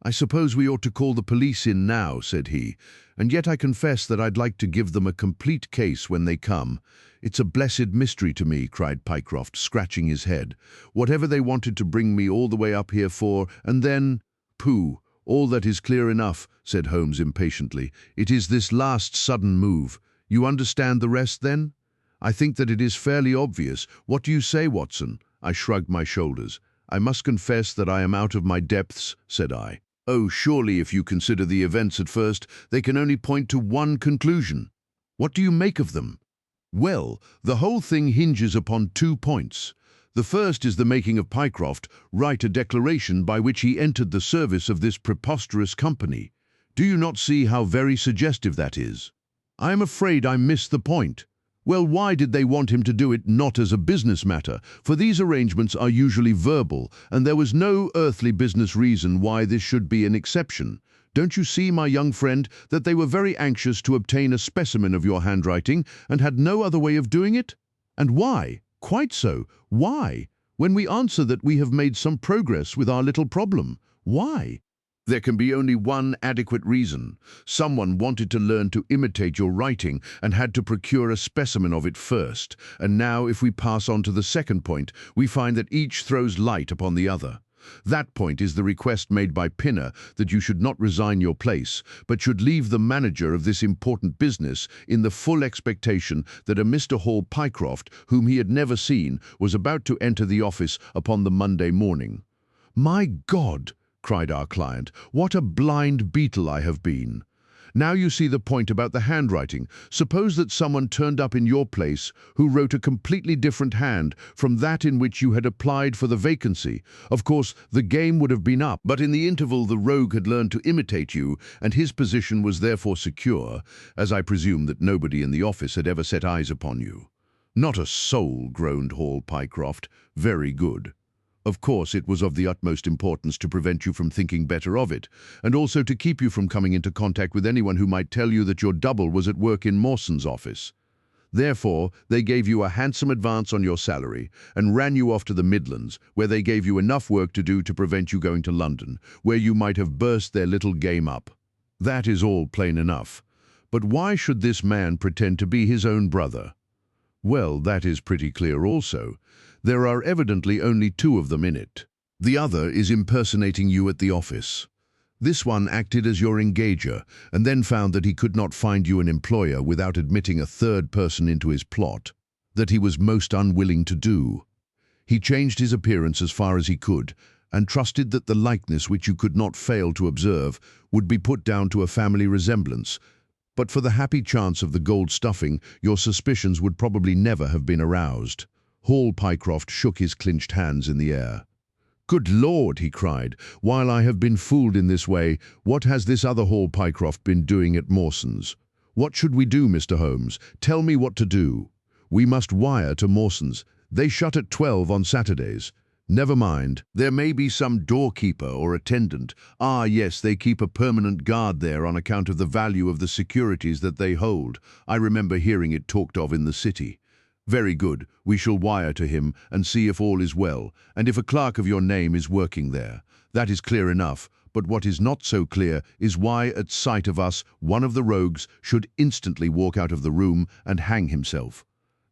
A: "I suppose we ought to call the police in now," said he, "and yet I confess that I'd like to give them a complete case when they come." "It's a blessed mystery to me," cried Pycroft, scratching his head. "Whatever they wanted to bring me all the way up here for, and then—" "Pooh, all that is clear enough," said Holmes impatiently. "It is this last sudden move. You understand the rest, then? I think that it is fairly obvious. What do you say, Watson?" I shrugged my shoulders. "I must confess that I am out of my depths," said I. "Oh, surely if you consider the events at first, they can only point to one conclusion. What do you make of them?" "Well, the whole thing hinges upon 2 points. The first is the making of Pycroft write a declaration by which he entered the service of this preposterous company. Do you not see how very suggestive that is?" "I am afraid I missed the point." "Well, why did they want him to do it not as a business matter? For these arrangements are usually verbal, and there was no earthly business reason why this should be an exception. Don't you see, my young friend, that they were very anxious to obtain a specimen of your handwriting, and had no other way of doing it? And why? Quite so. Why? When we answer that we have made some progress with our little problem. Why? There can be only one adequate reason. Someone wanted to learn to imitate your writing and had to procure a specimen of it first. And now, if we pass on to the second point, we find that each throws light upon the other. That point is the request made by Pinner that you should not resign your place, but should leave the manager of this important business in the full expectation that a Mr. Hall Pycroft, whom he had never seen, was about to enter the office upon the Monday morning. "My God!" cried our client, "what a blind beetle I have been! Now you see the point about the handwriting. Suppose that someone turned up in your place who wrote a completely different hand from that in which you had applied for the vacancy. Of course, the game would have been up, but in the interval the rogue had learned to imitate you, and his position was therefore secure, as I presume that nobody in the office had ever set eyes upon you. Not a soul, groaned Hall Pycroft. Very good. Of course, it was of the utmost importance to prevent you from thinking better of it, and also to keep you from coming into contact with anyone who might tell you that your double was at work in Mawson's office. Therefore, they gave you a handsome advance on your salary and ran you off to the Midlands, where they gave you enough work to do to prevent you going to London, where you might have burst their little game up. That is all plain enough. But why should this man pretend to be his own brother? Well, that is pretty clear also. There are evidently only two of them in it. The other is impersonating you at the office. This one acted as your engager and then found that he could not find you an employer without admitting a third person into his plot, that he was most unwilling to do. He changed his appearance as far as he could and trusted that the likeness which you could not fail to observe would be put down to a family resemblance. But for the happy chance of the gold stuffing, your suspicions would probably never have been aroused. Hall Pycroft shook his clinched hands in the air. "Good Lord," he cried, "while I have been fooled in this way, what has this other Hall Pycroft been doing at Mawson's? What should we do, Mr. Holmes? Tell me what to do." "We must wire to Mawson's. They shut at 12 on Saturdays." "Never mind. There may be some doorkeeper or attendant. Ah, yes, they keep a permanent guard there on account of the value of the securities that they hold. I remember hearing it talked of in the city." "Very good. We shall wire to him and see if all is well, and if a clerk of your name is working there. That is clear enough, but what is not so clear is why, at sight of us, one of the rogues should instantly walk out of the room and hang himself."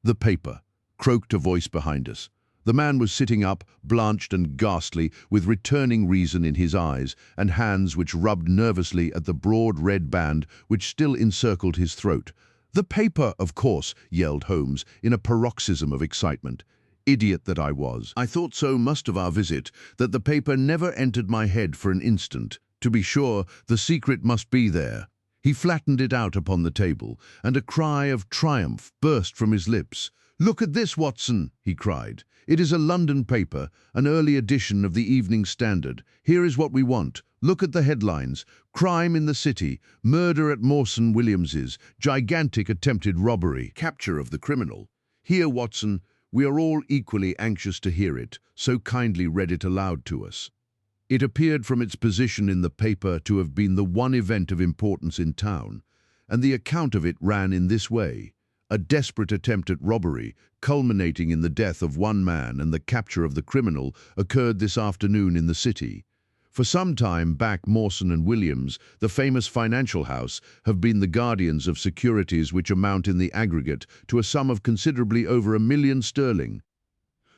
A: "The paper," croaked a voice behind us. The man was sitting up, blanched and ghastly, with returning reason in his eyes, and hands which rubbed nervously at the broad red band which still encircled his throat. "The paper, of course," yelled Holmes, in a paroxysm of excitement. Idiot that I was. I thought so much of our visit that the paper never entered my head for an instant. To be sure, the secret must be there. He flattened it out upon the table, and a cry of triumph burst from his lips. "Look at this, Watson," he cried. "It is a London paper, an early edition of the Evening Standard. Here is what we want. Look at the headlines. Crime in the City, murder at Mawson Williams's, gigantic attempted robbery, capture of the criminal." Here, Watson, we are all equally anxious to hear it, so kindly read it aloud to us. It appeared from its position in the paper to have been the one event of importance in town, and the account of it ran in this way. A desperate attempt at robbery, culminating in the death of one man and the capture of the criminal, occurred this afternoon in the city. For some time back, Mawson and Williams, the famous financial house, have been the guardians of securities which amount in the aggregate to a sum of considerably over £1,000,000.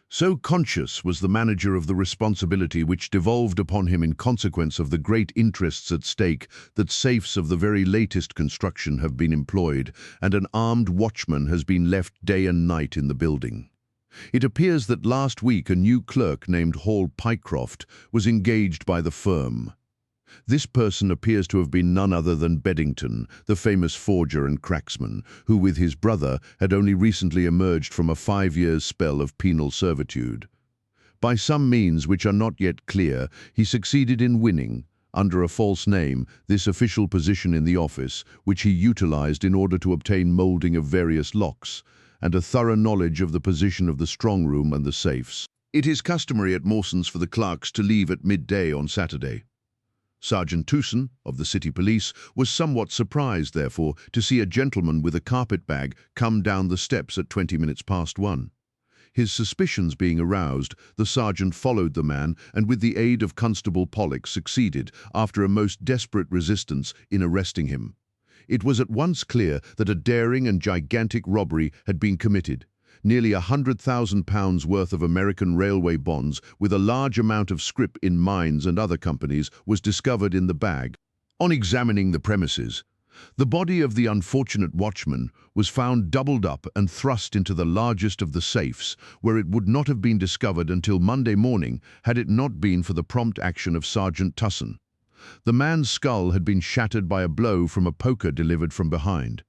A: So conscious was the manager of the responsibility which devolved upon him in consequence of the great interests at stake that safes of the very latest construction have been employed, and an armed watchman has been left day and night in the building. It appears that last week a new clerk named Hall Pycroft was engaged by the firm. This person appears to have been none other than Beddington, the famous forger and cracksman, who with his brother had only recently emerged from a 5 years' spell of penal servitude. By some means which are not yet clear, he succeeded in winning, under a false name, this official position in the office, which he utilized in order to obtain moulding of various locks, and a thorough knowledge of the position of the strong room and the safes. It is customary at Mawson's for the clerks to leave at midday on Saturday. Sergeant Tewson, of the City Police, was somewhat surprised, therefore, to see a gentleman with a carpet bag come down the steps at 20 minutes past 1. His suspicions being aroused, the sergeant followed the man and with the aid of Constable Pollock succeeded, after a most desperate resistance, in arresting him. It was at once clear that a daring and gigantic robbery had been committed. Nearly £100,000 worth of American railway bonds with a large amount of scrip in mines and other companies was discovered in the bag. On examining the premises, the body of the unfortunate watchman was found doubled up and thrust into the largest of the safes, where it would not have been discovered until Monday morning had it not been for the prompt action of Sergeant Tusson. The man's skull had been shattered by a blow from a poker delivered from behind.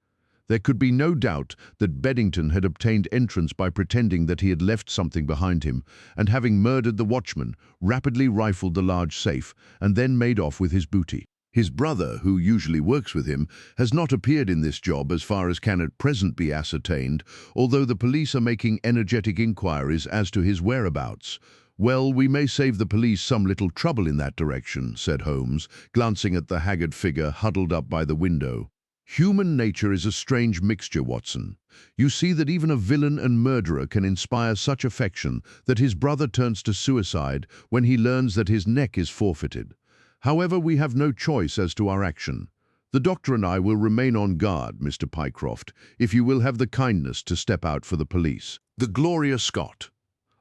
A: There could be no doubt that Beddington had obtained entrance by pretending that he had left something behind him, and having murdered the watchman, rapidly rifled the large safe, and then made off with his booty. His brother, who usually works with him, has not appeared in this job as far as can at present be ascertained, although the police are making energetic inquiries as to his whereabouts. "Well, we may save the police some little trouble in that direction," said Holmes, glancing at the haggard figure huddled up by the window. "Human nature is a strange mixture, Watson. You see that even a villain and murderer can inspire such affection that his brother turns to suicide when he learns that his neck is forfeited. However, we have no choice as to our action. The doctor and I will remain on guard, Mr. Pycroft, if you will have the kindness to step out for the police." The Gloria Scott.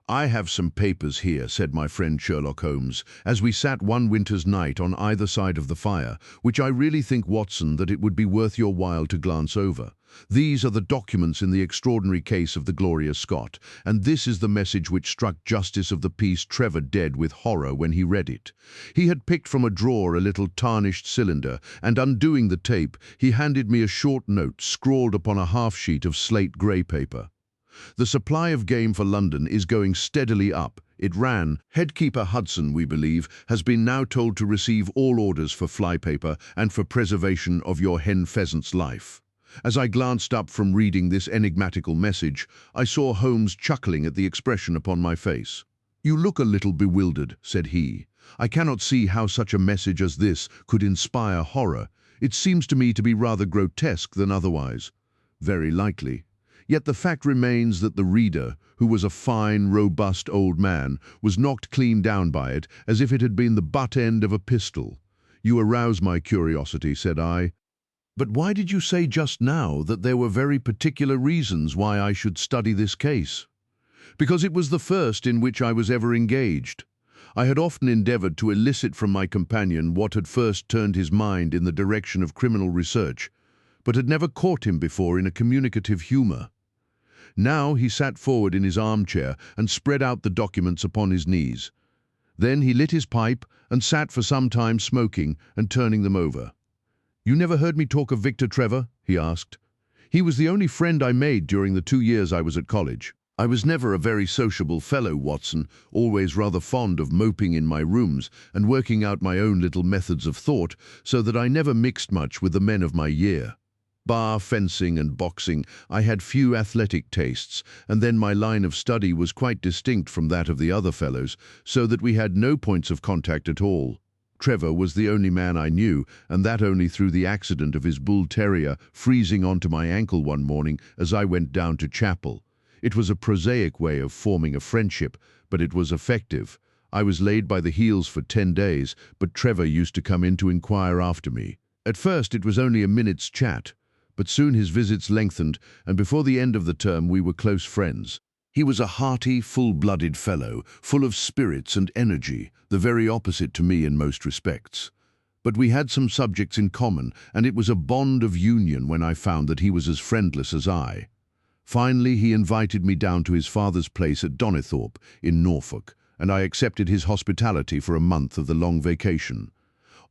A: "I have some papers here," said my friend Sherlock Holmes, as we sat one winter's night on either side of the fire, "which I really think, Watson, that it would be worth your while to glance over. These are the documents in the extraordinary case of the Gloria Scott, and this is the message which struck Justice of the Peace Trevor dead with horror when he read it. He had picked from a drawer a little tarnished cylinder, and undoing the tape, he handed me a short note scrawled upon a half-sheet of slate-grey paper. The supply of game for London is going steadily up. It ran, "Headkeeper Hudson, we believe, has been now told to receive all orders for flypaper and for preservation of your hen pheasant's life." As I glanced up from reading this enigmatical message, I saw Holmes chuckling at the expression upon my face. "You look a little bewildered," said he. "I cannot see how such a message as this could inspire horror. It seems to me to be rather grotesque than otherwise." "Very likely. Yet the fact remains that the reader, who was a fine, robust old man, was knocked clean down by it, as if it had been the butt end of a pistol." "You arouse my curiosity," said I. "But why did you say just now that there were very particular reasons why I should study this case?" "Because it was the first in which I was ever engaged. I had often endeavored to elicit from my companion what had first turned his mind in the direction of criminal research, but had never caught him before in a communicative humor. Now he sat forward in his armchair and spread out the documents upon his knees. Then he lit his pipe and sat for some time smoking and turning them over. "You never heard me talk of Victor Trevor?" he asked. "He was the only friend I made during the 2 years I was at college. I was never a very sociable fellow, Watson, always rather fond of moping in my rooms and working out my own little methods of thought, so that I never mixed much with the men of my year. Bar fencing and boxing, I had few athletic tastes, and then my line of study was quite distinct from that of the other fellows, so that we had no points of contact at all. Trevor was the only man I knew, and that only through the accident of his bull terrier freezing onto my ankle one morning as I went down to chapel. It was a prosaic way of forming a friendship, but it was effective. I was laid by the heels for 10 days, but Trevor used to come in to inquire after me. At first it was only a minute's chat, but soon his visits lengthened, and before the end of the term we were close friends. He was a hearty, full-blooded fellow, full of spirits and energy, the very opposite to me in most respects. But we had some subjects in common, and it was a bond of union when I found that he was as friendless as I. Finally, he invited me down to his father's place at Donnithorpe, in Norfolk, and I accepted his hospitality for a month of the long vacation.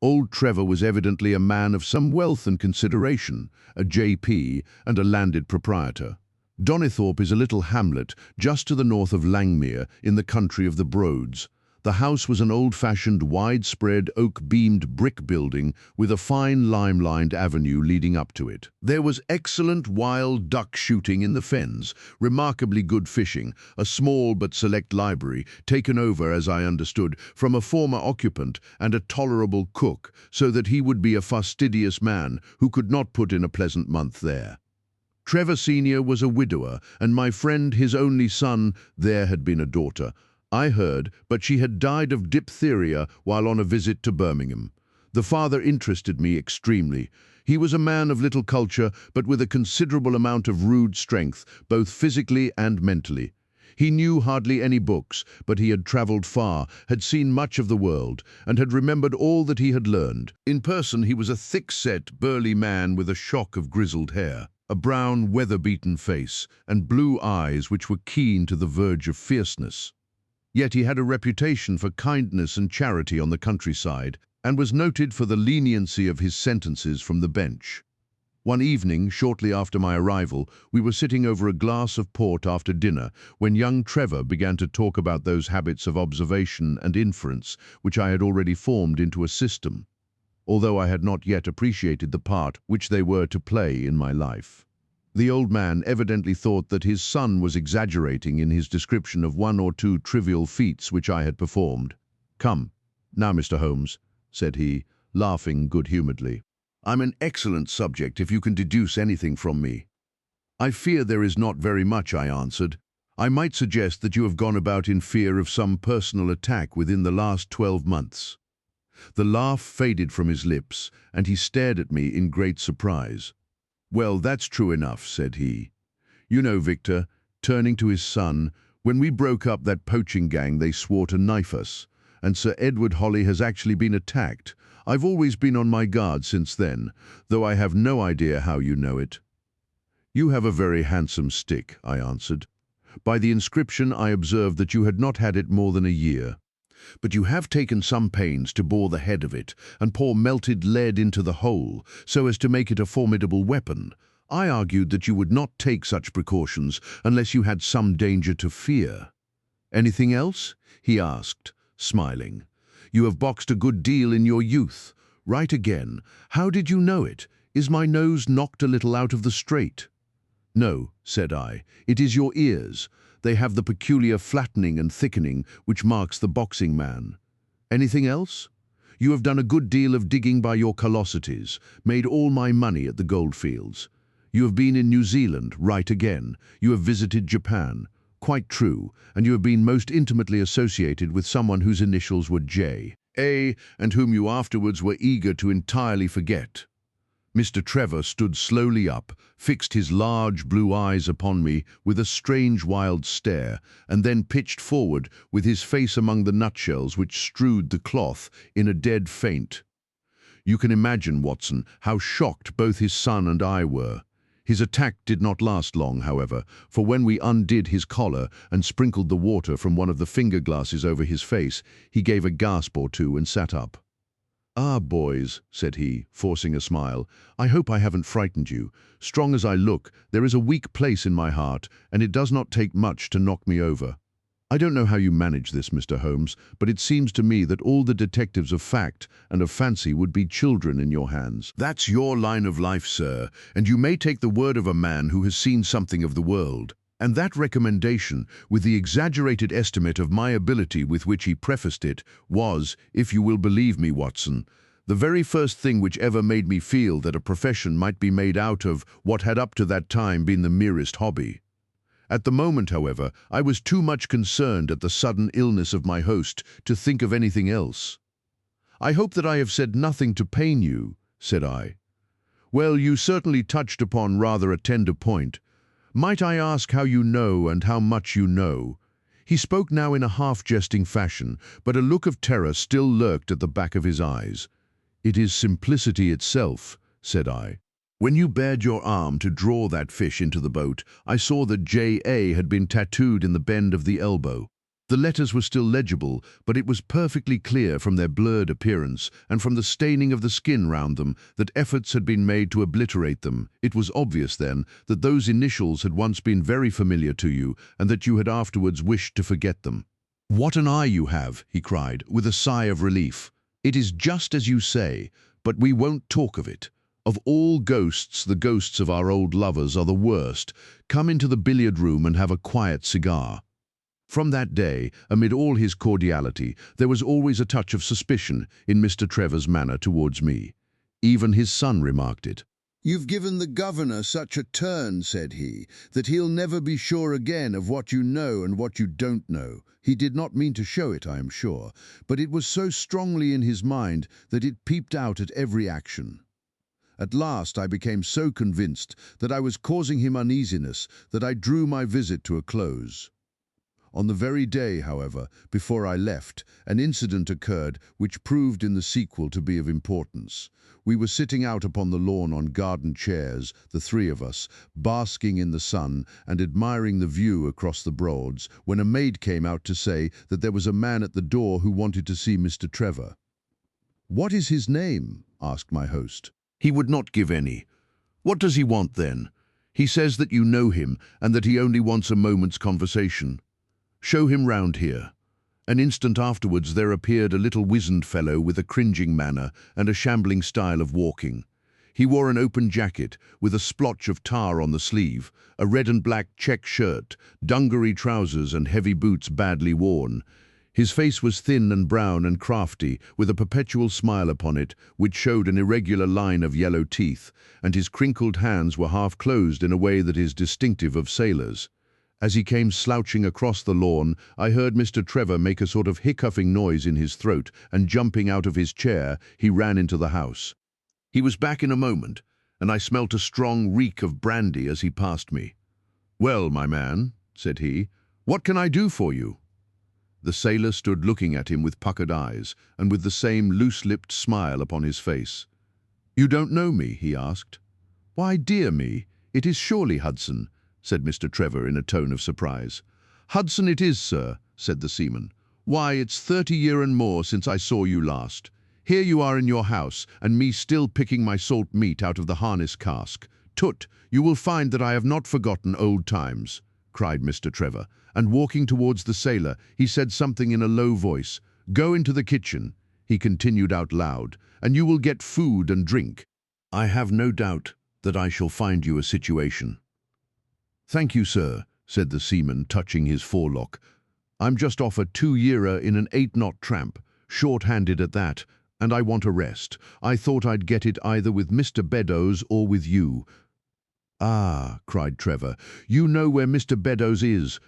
A: Old Trevor was evidently a man of some wealth and consideration, a J.P. and a landed proprietor. Donnithorpe is a little hamlet just to the north of Langmere in the country of the Broads. The house was an old-fashioned, widespread, oak-beamed brick building with a fine lime-lined avenue leading up to it. There was excellent wild duck shooting in the fens, remarkably good fishing, a small but select library, taken over, as I understood, from a former occupant, and a tolerable cook, so that he would be a fastidious man who could not put in a pleasant month there. Trevor Senior was a widower, and my friend his only son. There had been a daughter, I heard, but she had died of diphtheria while on a visit to Birmingham. The father interested me extremely. He was a man of little culture, but with a considerable amount of rude strength, both physically and mentally. He knew hardly any books, but he had travelled far, had seen much of the world, and had remembered all that he had learned. In person he was a thick-set, burly man with a shock of grizzled hair, a brown, weather-beaten face, and blue eyes which were keen to the verge of fierceness. Yet he had a reputation for kindness and charity on the countryside, and was noted for the leniency of his sentences from the bench. One evening, shortly after my arrival, we were sitting over a glass of port after dinner when young Trevor began to talk about those habits of observation and inference which I had already formed into a system, although I had not yet appreciated the part which they were to play in my life. The old man evidently thought that his son was exaggerating in his description of one or two trivial feats which I had performed. "Come, now, Mr. Holmes," said he, laughing good-humouredly. "I'm an excellent subject if you can deduce anything from me." "I fear there is not very much," I answered. "I might suggest that you have gone about in fear of some personal attack within the last 12 months. The laugh faded from his lips, and he stared at me in great surprise. "Well, that's true enough," said he. "You know, Victor," turning to his son, "when we broke up that poaching gang they swore to knife us, and Sir Edward Holly has actually been attacked. I've always been on my guard since then, though I have no idea how you know it." "You have a very handsome stick," I answered. "By the inscription I observed that you had not had it more than a year. But you have taken some pains to bore the head of it and pour melted lead into the hole so as to make it a formidable weapon. I argued that you would not take such precautions unless you had some danger to fear." "Anything else?" he asked, smiling. "You have boxed a good deal in your youth. Right again. How did you know it? Is my nose knocked a little out of the straight?" "No," said I. "It is your ears. They have the peculiar flattening and thickening which marks the boxing man." "Anything else?" "You have done a good deal of digging by your callosities, made all my money at the goldfields. You have been in New Zealand, right again. You have visited Japan, quite true, and you have been most intimately associated with someone whose initials were J. A, and whom you afterwards were eager to entirely forget." Mr. Trevor stood slowly up, fixed his large blue eyes upon me with a strange wild stare, and then pitched forward with his face among the nutshells which strewed the cloth in a dead faint. You can imagine, Watson, how shocked both his son and I were. His attack did not last long, however, for when we undid his collar and sprinkled the water from one of the finger glasses over his face, he gave a gasp or two and sat up. "Ah, boys," said he, forcing a smile, "I hope I haven't frightened you. Strong as I look, there is a weak place in my heart, and it does not take much to knock me over. I don't know how you manage this, Mr. Holmes, but it seems to me that all the detectives of fact and of fancy would be children in your hands." "That's your line of life, sir, and you may take the word of a man who has seen something of the world." And that recommendation, with the exaggerated estimate of my ability with which he prefaced it, was, if you will believe me, Watson, the very first thing which ever made me feel that a profession might be made out of what had up to that time been the merest hobby. At the moment, however, I was too much concerned at the sudden illness of my host to think of anything else. "I hope that I have said nothing to pain you," said I. "Well, you certainly touched upon rather a tender point. Might I ask how you know and how much you know?" He spoke now in a half-jesting fashion, but a look of terror still lurked at the back of his eyes. "It is simplicity itself," said I. "When you bared your arm to draw that fish into the boat, I saw that J.A. had been tattooed in the bend of the elbow. The letters were still legible, but it was perfectly clear from their blurred appearance and from the staining of the skin round them that efforts had been made to obliterate them. It was obvious, then, that those initials had once been very familiar to you and that you had afterwards wished to forget them." "What an eye you have!" he cried, with a sigh of relief. "It is just as you say, but we won't talk of it. Of all ghosts, the ghosts of our old lovers are the worst. Come into the billiard room and have a quiet cigar." From that day, amid all his cordiality, there was always a touch of suspicion in Mr. Trevor's manner towards me. Even his son remarked it.
D: "You've given the governor such a turn," said he, "that he'll never be sure again of what you know and what you don't know." He did not mean to show it, I am sure, but it was so strongly in his mind that it peeped out at every action. At last I became so convinced that I was causing him uneasiness that I drew my visit to a close. On the very day, however, before I left, an incident occurred which proved in the sequel to be of importance. We were sitting out upon the lawn on garden chairs, the three of us, basking in the sun and admiring the view across the Broads, when a maid came out to say that there was a man at the door who wanted to see Mr. Trevor. "What is his name?" asked my host.
A: He would not give any. What does he want then? He says that you know him and that he only wants a moment's conversation. Show him round here. An instant afterwards there appeared a little wizened fellow with a cringing manner and a shambling style of walking. He wore an open jacket with a splotch of tar on the sleeve, a red and black check shirt, dungaree trousers and heavy boots badly worn. His face was thin and brown and crafty, with a perpetual smile upon it, which showed an irregular line of yellow teeth, and his crinkled hands were half closed in a way that is distinctive of sailors. As he came slouching across the lawn, I heard Mr. Trevor make a sort of hiccoughing noise in his throat, and jumping out of his chair, he ran into the house. He was back in a moment, and I smelt a strong reek of brandy as he passed me. "Well, my man," said he, "what can I do for you?" The sailor stood looking at him with puckered eyes, and with the same loose-lipped smile upon his face. "You don't know me?" he asked. "Why, dear me, it is surely Hudson," said Mr. Trevor in a tone of surprise. "Hudson it is, sir," said the seaman. "Why, it's 30 year and more since I saw you last. Here you are in your house, and me still picking my salt meat out of the harness cask. Tut, you will find that I have not forgotten old times," cried Mr. Trevor, and walking towards the sailor, he said something in a low voice. "Go into the kitchen," he continued out loud, "and you will get food and drink. I have no doubt that I shall find you a situation." "Thank you, sir," said the seaman, touching his forelock. "I'm just off a 2-yearer in an 8-knot tramp, short-handed at that, and I want a rest. I thought I'd get it either with Mr. Beddoes or with you." "Ah," cried Trevor, "you know where Mr. Beddoes is."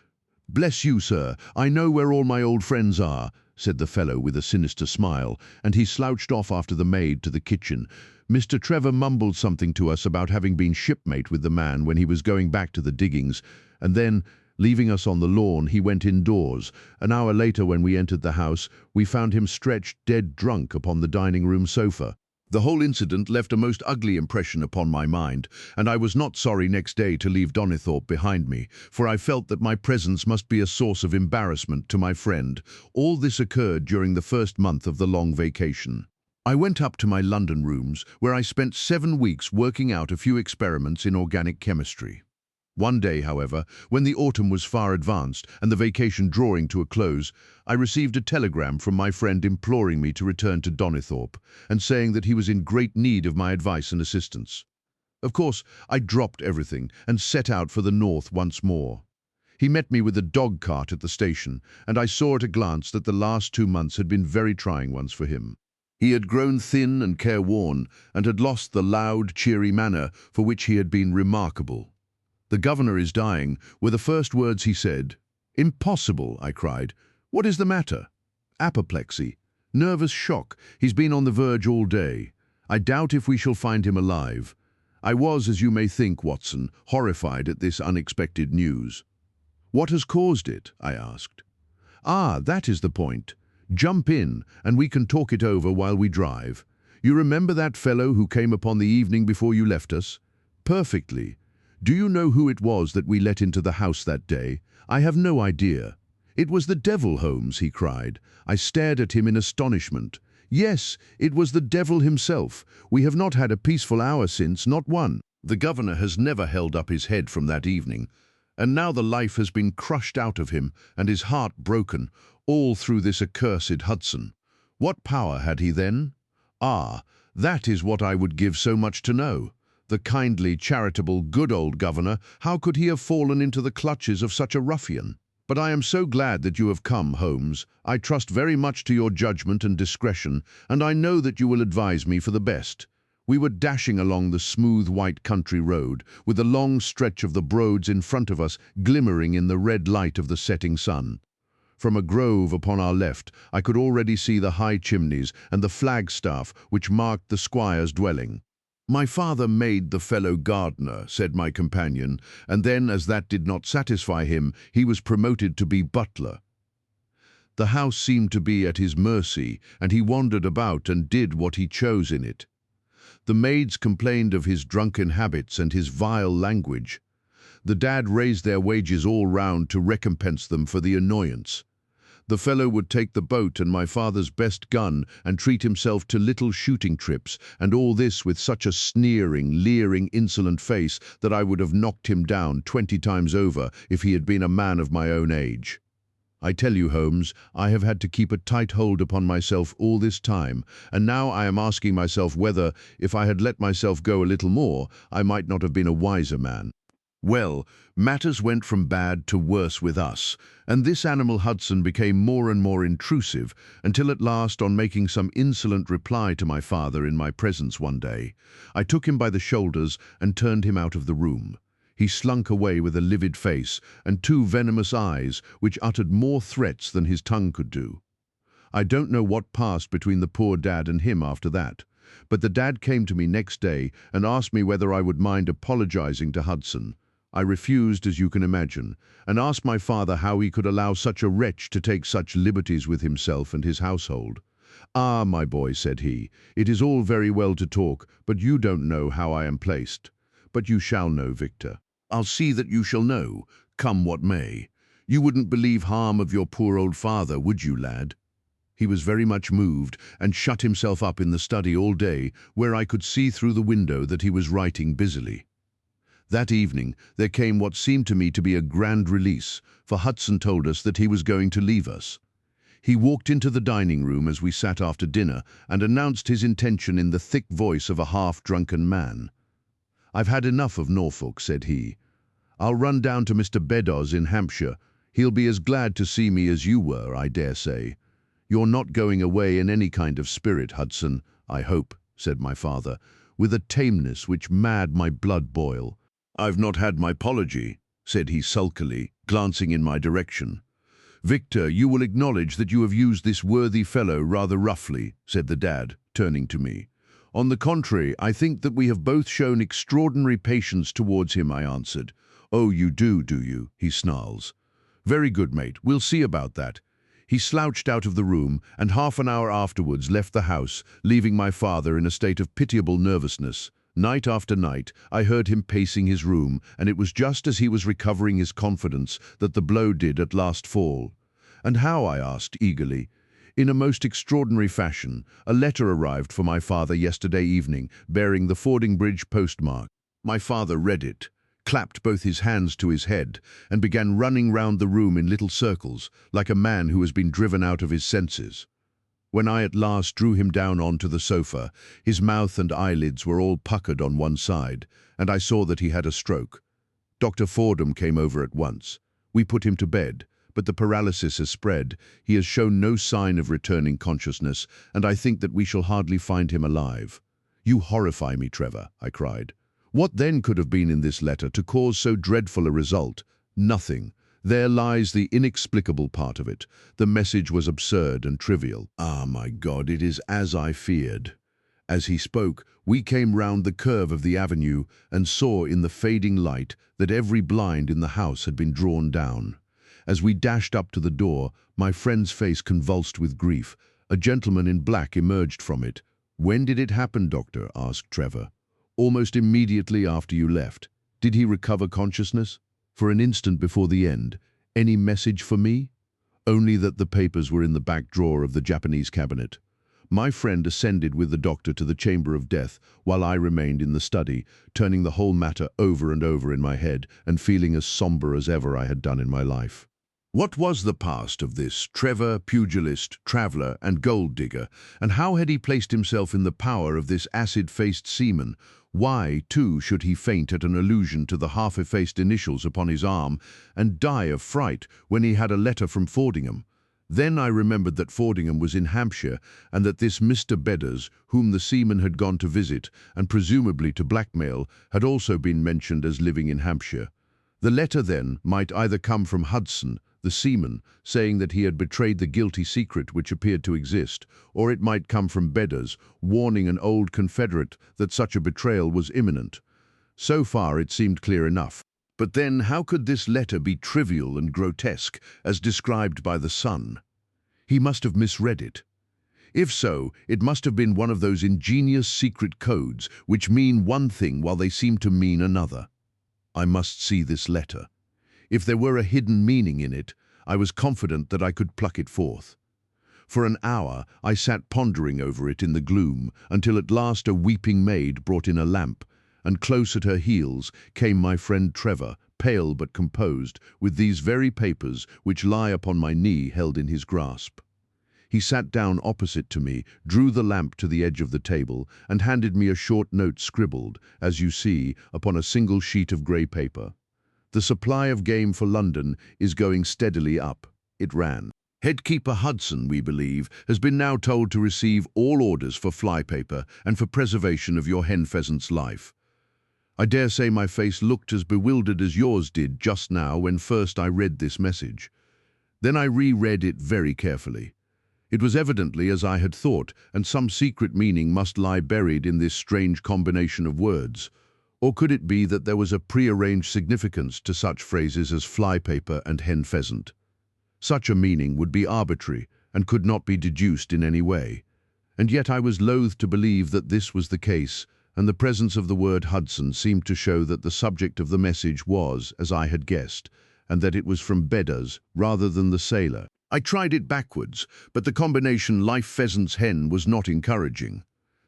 A: "Bless you, sir, I know where all my old friends are," said the fellow with a sinister smile, and he slouched off after the maid to the kitchen. Mr. Trevor mumbled something to us about having been shipmate with the man when he was going back to the diggings, and then, leaving us on the lawn, he went indoors. An hour later, when we entered the house, we found him stretched dead drunk upon the dining-room sofa. The whole incident left a most ugly impression upon my mind, and I was not sorry next day to leave Donnithorpe behind me, for I felt that my presence must be a source of embarrassment to my friend. All this occurred during the first month of the long vacation. I went up to my London rooms, where I spent 7 weeks working out a few experiments in organic chemistry. One day, however, when the autumn was far advanced and the vacation drawing to a close, I received a telegram from my friend imploring me to return to Donnithorpe, and saying that he was in great need of my advice and assistance. Of course, I dropped everything and set out for the north once more. He met me with a dog-cart at the station, and I saw at a glance that the last 2 months had been very trying ones for him. He had grown thin and careworn, and had lost the loud, cheery manner for which he had been remarkable. "The governor is dying," were the first words he said. "Impossible," I cried. "What is the matter?" "Apoplexy. Nervous shock. He's been on the verge all day. I doubt if we shall find him alive." I was, as you may think, Watson, horrified at this unexpected news. "What has caused it?" I asked. "Ah, that is the point. Jump in, and we can talk it over while we drive. You remember that fellow who came upon the evening before you left us?" "Perfectly. Do you know who it was that we let into the house that day?" "I have no idea." "It was the devil, Holmes," he cried. I stared at him in astonishment. "Yes, it was the devil himself. We have not had a peaceful hour since, not one. The governor has never held up his head from that evening, and now the life has been crushed out of him and his heart broken, all through this accursed Hudson. What power had he then? Ah, that is what I would give so much to know. The kindly, charitable, good old governor, how could he have fallen into the clutches of such a ruffian? But I am so glad that you have come, Holmes. I trust very much to your judgment and discretion, and I know that you will advise me for the best." We were dashing along the smooth white country road, with the long stretch of the Broads in front of us glimmering in the red light of the setting sun. From a grove upon our left, I could already see the high chimneys and the flagstaff which marked the squire's dwelling. "My father made the fellow gardener," said my companion, and then, as that did not satisfy him, he was promoted to be butler. The house seemed to be at his mercy, and he wandered about and did what he chose in it. The maids complained of his drunken habits and his vile language. The dad raised their wages all round to recompense them for the annoyance. The fellow would take the boat and my father's best gun and treat himself to little shooting trips, and all this with such a sneering, leering, insolent face that I would have knocked him down 20 times over if he had been a man of my own age. I tell you, Holmes, I have had to keep a tight hold upon myself all this time, and now I am asking myself whether, if I had let myself go a little more, I might not have been a wiser man. Well, matters went from bad to worse with us, and this animal Hudson became more and more intrusive, until at last, on making some insolent reply to my father in my presence one day, I took him by the shoulders and turned him out of the room. He slunk away with a livid face and 2 venomous eyes which uttered more threats than his tongue could do. I don't know what passed between the poor dad and him after that, but the dad came to me next day and asked me whether I would mind apologizing to Hudson. I refused, as you can imagine, and asked my father how he could allow such a wretch to take such liberties with himself and his household. "Ah, my boy," said he, "it is all very well to talk, but you don't know how I am placed. But you shall know, Victor. I'll see that you shall know, come what may. You wouldn't believe harm of your poor old father, would you, lad?" He was very much moved and shut himself up in the study all day, where I could see through the window that he was writing busily. That evening there came what seemed to me to be a grand release, for Hudson told us that he was going to leave us. He walked into the dining room as we sat after dinner and announced his intention in the thick voice of a half-drunken man. "I've had enough of Norfolk," said he. "I'll run down to Mr. Beddoes in Hampshire. He'll be as glad to see me as you were, I dare say. You're not going away in any kind of spirit, Hudson, I hope," said my father, with a tameness which made my blood boil. "I've not had my apology," said he sulkily, glancing in my direction. "Victor, you will acknowledge that you have used this worthy fellow rather roughly," said the dad, turning to me. "On the contrary, I think that we have both shown extraordinary patience towards him," I answered. "Oh, you do you?" he snarls. "Very good, mate, we'll see about that." He slouched out of the room and half an hour afterwards left the house, leaving my father in a state of pitiable nervousness. Night after night, I heard him pacing his room, and it was just as he was recovering his confidence that the blow did at last fall. "And how?" I asked eagerly. "In a most extraordinary fashion. A letter arrived for my father yesterday evening, bearing the Fordingbridge postmark." My father read it, clapped both his hands to his head, and began running round the room in little circles, like a man who has been driven out of his senses. When I at last drew him down onto the sofa, his mouth and eyelids were all puckered on one side, and I saw that he had a stroke. Dr. Fordham came over at once. We put him to bed, but the paralysis has spread. He has shown no sign of returning consciousness, and I think that we shall hardly find him alive. "You horrify me, Trevor," I cried. "What then could have been in this letter to cause so dreadful a result? Nothing. There lies the inexplicable part of it. The message was absurd and trivial. Ah, my God, it is as I feared." As he spoke, we came round the curve of the avenue and saw in the fading light that every blind in the house had been drawn down. As we dashed up to the door, my friend's face convulsed with grief. A gentleman in black emerged from it. "When did it happen, Doctor?" asked Trevor. "Almost immediately after you left." "Did he recover consciousness?" "For an instant before the end." "Any message for me?" "Only that the papers were in the back drawer of the Japanese cabinet." My friend ascended with the doctor to the chamber of death, while I remained in the study, turning the whole matter over and over in my head and feeling as sombre as ever I had done in my life. What was the past of this Trevor, pugilist, traveller and gold digger, and how had he placed himself in the power of this acid-faced seaman? Why, too, should he faint at an allusion to the half-effaced initials upon his arm and die of fright when he had a letter from Fordingham? Then I remembered that Fordingham was in Hampshire, and that this Mr. Beddoes, whom the seaman had gone to visit, and presumably to blackmail, had also been mentioned as living in Hampshire. The letter, then, might either come from Hudson, the seaman, saying that he had betrayed the guilty secret which appeared to exist, or it might come from Beddoes, warning an old confederate that such a betrayal was imminent. So far it seemed clear enough. But then how could this letter be trivial and grotesque, as described by the Sun? He must have misread it. If so, it must have been one of those ingenious secret codes which mean one thing while they seem to mean another. I must see this letter. If there were a hidden meaning in it, I was confident that I could pluck it forth. For an hour I sat pondering over it in the gloom, until at last a weeping maid brought in a lamp, and close at her heels came my friend Trevor, pale but composed, with these very papers which lie upon my knee held in his grasp. He sat down opposite to me, drew the lamp to the edge of the table, and handed me a short note scribbled, as you see, upon a single sheet of grey paper. The supply of game for London is going steadily up, it ran. Headkeeper Hudson, we believe, has been now told to receive all orders for flypaper and for preservation of your hen pheasant's life. I dare say my face looked as bewildered as yours did just now when first I read this message. Then I reread it very carefully. It was evidently as I had thought, and some secret meaning must lie buried in this strange combination of words. Or could it be that there was a prearranged significance to such phrases as flypaper and hen pheasant? Such a meaning would be arbitrary and could not be deduced in any way. And yet I was loath to believe that this was the case, and the presence of the word Hudson seemed to show that the subject of the message was, as I had guessed, and that it was from Beddars rather than the sailor. I tried it backwards, but the combination life pheasant's hen was not encouraging.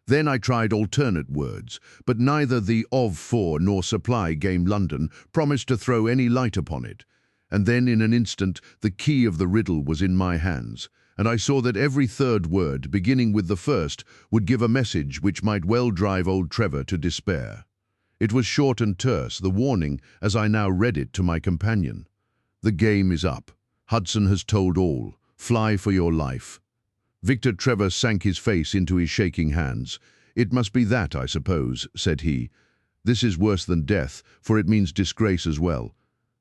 A: Then I tried alternate words, but neither the of for nor supply game London promised to throw any light upon it. And then in an instant the key of the riddle was in my hands, and I saw that every third word, beginning with the first, would give a message which might well drive old Trevor to despair. It was short and terse, the warning, as I now read it to my companion. The game is up. Hudson has told all. Fly for your life. Victor Trevor sank his face into his shaking hands. It must be that, I suppose, said he. This is worse than death, for it means disgrace as well.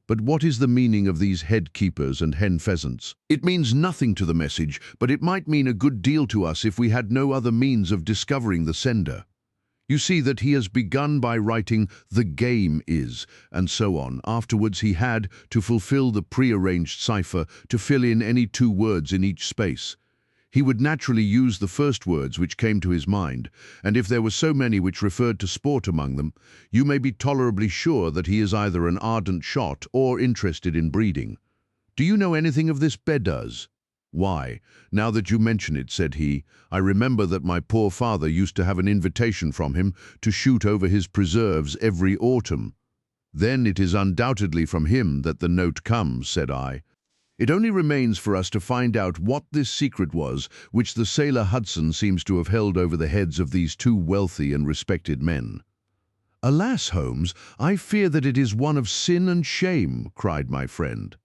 A: But what is the meaning of these head keepers and hen pheasants? It means nothing to the message, but it might mean a good deal to us if we had no other means of discovering the sender. You see that he has begun by writing "the game is," and so on. Afterwards he had, to fulfill the prearranged cipher, to fill in any 2 words in each space. He would naturally use the first words which came to his mind, and if there were so many which referred to sport among them, you may be tolerably sure that he is either an ardent shot or interested in breeding. Do you know anything of this Beddars? Why, now that you mention it, said he, I remember that my poor father used to have an invitation from him to shoot over his preserves every autumn. Then it is undoubtedly from him that the note comes, said I. It only remains for us to find out what this secret was which the sailor Hudson seems to have held over the heads of these 2 wealthy and respected men. Alas, Holmes, I fear that it is one of sin and shame, cried my friend.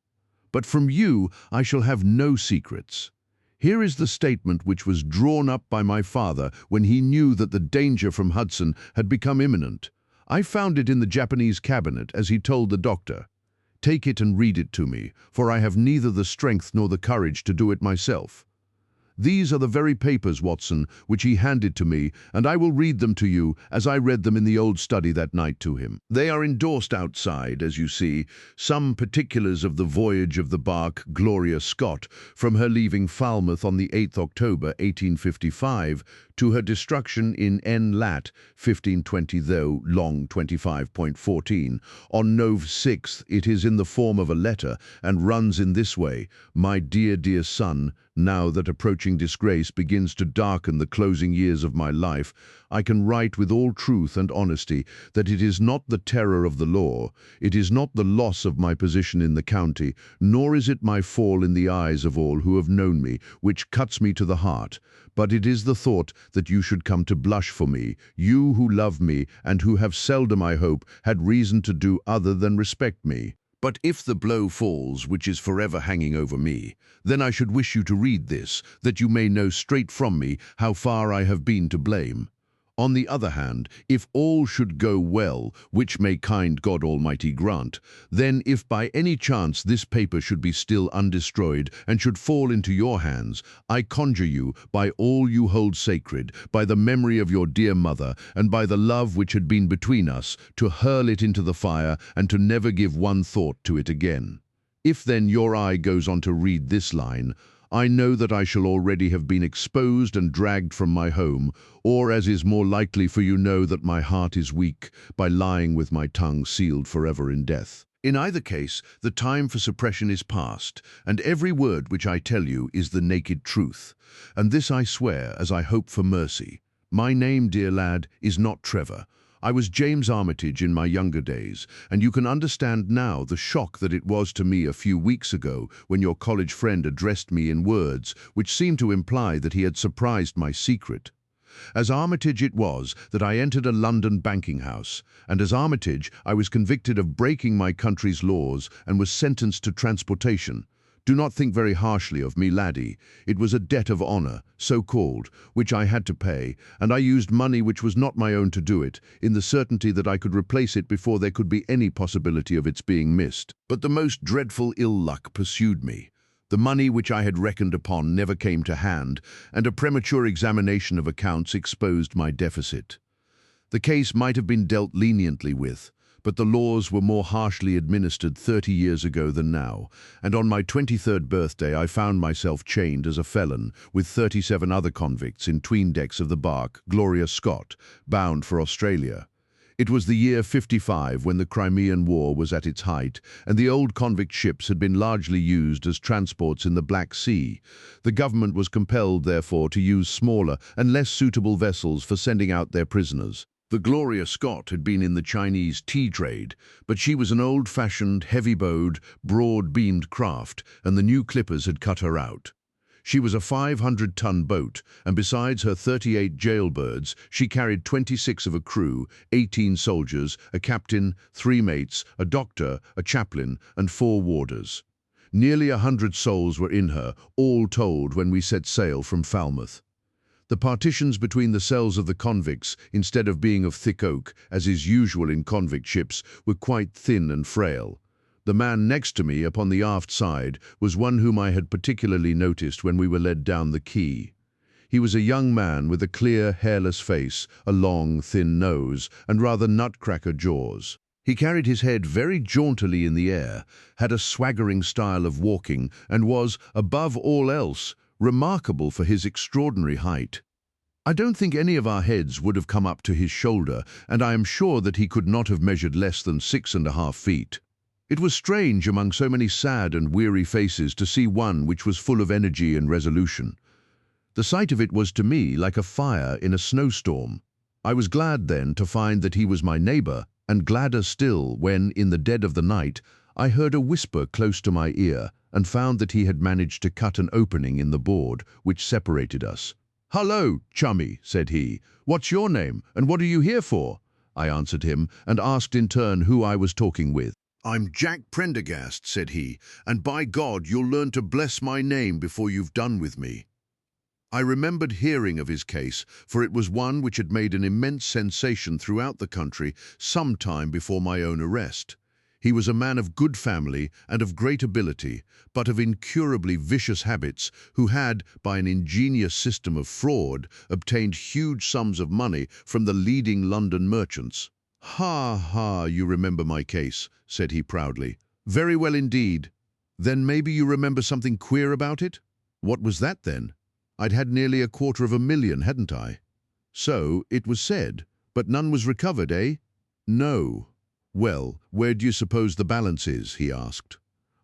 A: But from you I shall have no secrets. Here is the statement which was drawn up by my father when he knew that the danger from Hudson had become imminent. I found it in the Japanese cabinet, as he told the doctor. Take it and read it to me, for I have neither the strength nor the courage to do it myself. These are the very papers, Watson, which he handed to me, and I will read them to you as I read them in the old study that night to him. They are endorsed outside, as you see, some particulars of the voyage of the bark Gloria Scott from her leaving Falmouth on the 8th October 1855 to her destruction in N. Lat. 1520 though long 25.14. On Nov. 6th it is in the form of a letter and runs in this way: My dear, dear son, now that approaching disgrace begins to darken the closing years of my life, I can write with all truth and honesty that it is not the terror of the law, it is not the loss of my position in the county, nor is it my fall in the eyes of all who have known me, which cuts me to the heart, but it is the thought that you should come to blush for me, you who love me, and who have seldom, I hope, had reason to do other than respect me. But if the blow falls which is forever hanging over me, then I should wish you to read this, that you may know straight from me how far I have been to blame. On the other hand, if all should go well, which may kind God Almighty grant, then if by any chance this paper should be still undestroyed and should fall into your hands, I conjure you, by all you hold sacred, by the memory of your dear mother, and by the love which had been between us, to hurl it into the fire and to never give one thought to it again. If then your eye goes on to read this line, I know that I shall already have been exposed and dragged from my home, or, as is more likely, for you know that my heart is weak, by lying with my tongue sealed forever in death. In either case, the time for suppression is past, and every word which I tell you is the naked truth. And this I swear as I hope for mercy. My name, dear lad, is not Trevor. I was James Armitage in my younger days, and you can understand now the shock that it was to me a few weeks ago when your college friend addressed me in words which seemed to imply that he had surprised my secret. As Armitage it was that I entered a London banking house, and as Armitage I was convicted of breaking my country's laws and was sentenced to transportation. Do not think very harshly of me, laddie. It was a debt of honour, so-called, which I had to pay, and I used money which was not my own to do it, in the certainty that I could replace it before there could be any possibility of its being missed. But the most dreadful ill luck pursued me. The money which I had reckoned upon never came to hand, and a premature examination of accounts exposed my deficit. The case might have been dealt leniently with, but the laws were more harshly administered 30 years ago than now, and on my 23rd birthday I found myself chained as a felon with 37 other convicts in 'tween decks of the barque Gloria Scott, bound for Australia. It was the year 55 when the Crimean War was at its height, and the old convict ships had been largely used as transports in the Black Sea. The government was compelled, therefore, to use smaller and less suitable vessels for sending out their prisoners. The Gloria Scott had been in the Chinese tea trade, but she was an old-fashioned, heavy-bowed, broad-beamed craft, and the new clippers had cut her out. She was a 500-ton boat, and besides her 38 jailbirds, she carried 26 of a crew, 18 soldiers, a captain, 3 mates, a doctor, a chaplain, and 4 warders. Nearly 100 souls were in her, all told, when we set sail from Falmouth. The partitions between the cells of the convicts, instead of being of thick oak, as is usual in convict ships, were quite thin and frail. The man next to me upon the aft side was one whom I had particularly noticed when we were led down the quay. He was a young man with a clear, hairless face, a long, thin nose, and rather nutcracker jaws. He carried his head very jauntily in the air, had a swaggering style of walking, and was, above all else, remarkable for his extraordinary height. I don't think any of our heads would have come up to his shoulder, and I am sure that he could not have measured less than 6½ feet. It was strange among so many sad and weary faces to see one which was full of energy and resolution. The sight of it was to me like a fire in a snowstorm. I was glad then to find that he was my neighbour, and gladder still when, in the dead of the night, I heard a whisper close to my ear and found that he had managed to cut an opening in the board which separated us. "Hullo, chummy," said he. "What's your name, and what are you here for?" I answered him, and asked in turn who I was talking with. "I'm Jack Prendergast," said he, "and by God, you'll learn to bless my name before you've done with me." I remembered hearing of his case, for it was one which had made an immense sensation throughout the country some time before my own arrest. He was a man of good family and of great ability, but of incurably vicious habits, who had, by an ingenious system of fraud, obtained huge sums of money from the leading London merchants. "Ha, ha, you remember my case," said he proudly. "Very well indeed. Then maybe you remember something queer about it?" "What was that then?" "I'd had nearly $250,000, hadn't I?" "So it was said, but none was recovered, eh?" "No." "Well, where do you suppose the balance is?" he asked.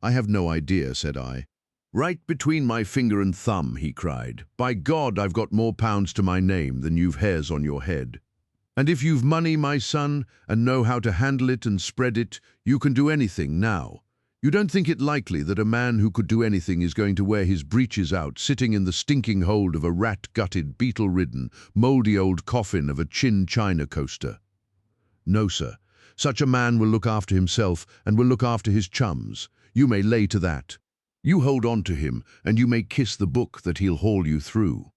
A: "I have no idea," said I. "Right between my finger and thumb," he cried. "By God, I've got more pounds to my name than you've hairs on your head. And if you've money, my son, and know how to handle it and spread it, you can do anything now. You don't think it likely that a man who could do anything is going to wear his breeches out, sitting in the stinking hold of a rat-gutted, beetle-ridden, mouldy old coffin of a China coaster? No, sir. Such a man will look after himself and will look after his chums. You may lay to that. You hold on to him, and you may kiss the book that he'll haul you through."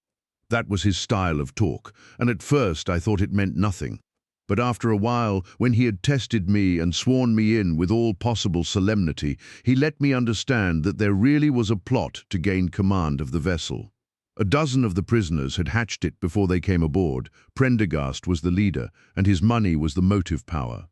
A: That was his style of talk, and at first I thought it meant nothing. But after a while, when he had tested me and sworn me in with all possible solemnity, he let me understand that there really was a plot to gain command of the vessel. A dozen of the prisoners had hatched it before they came aboard. Prendergast was the leader, and his money was the motive power.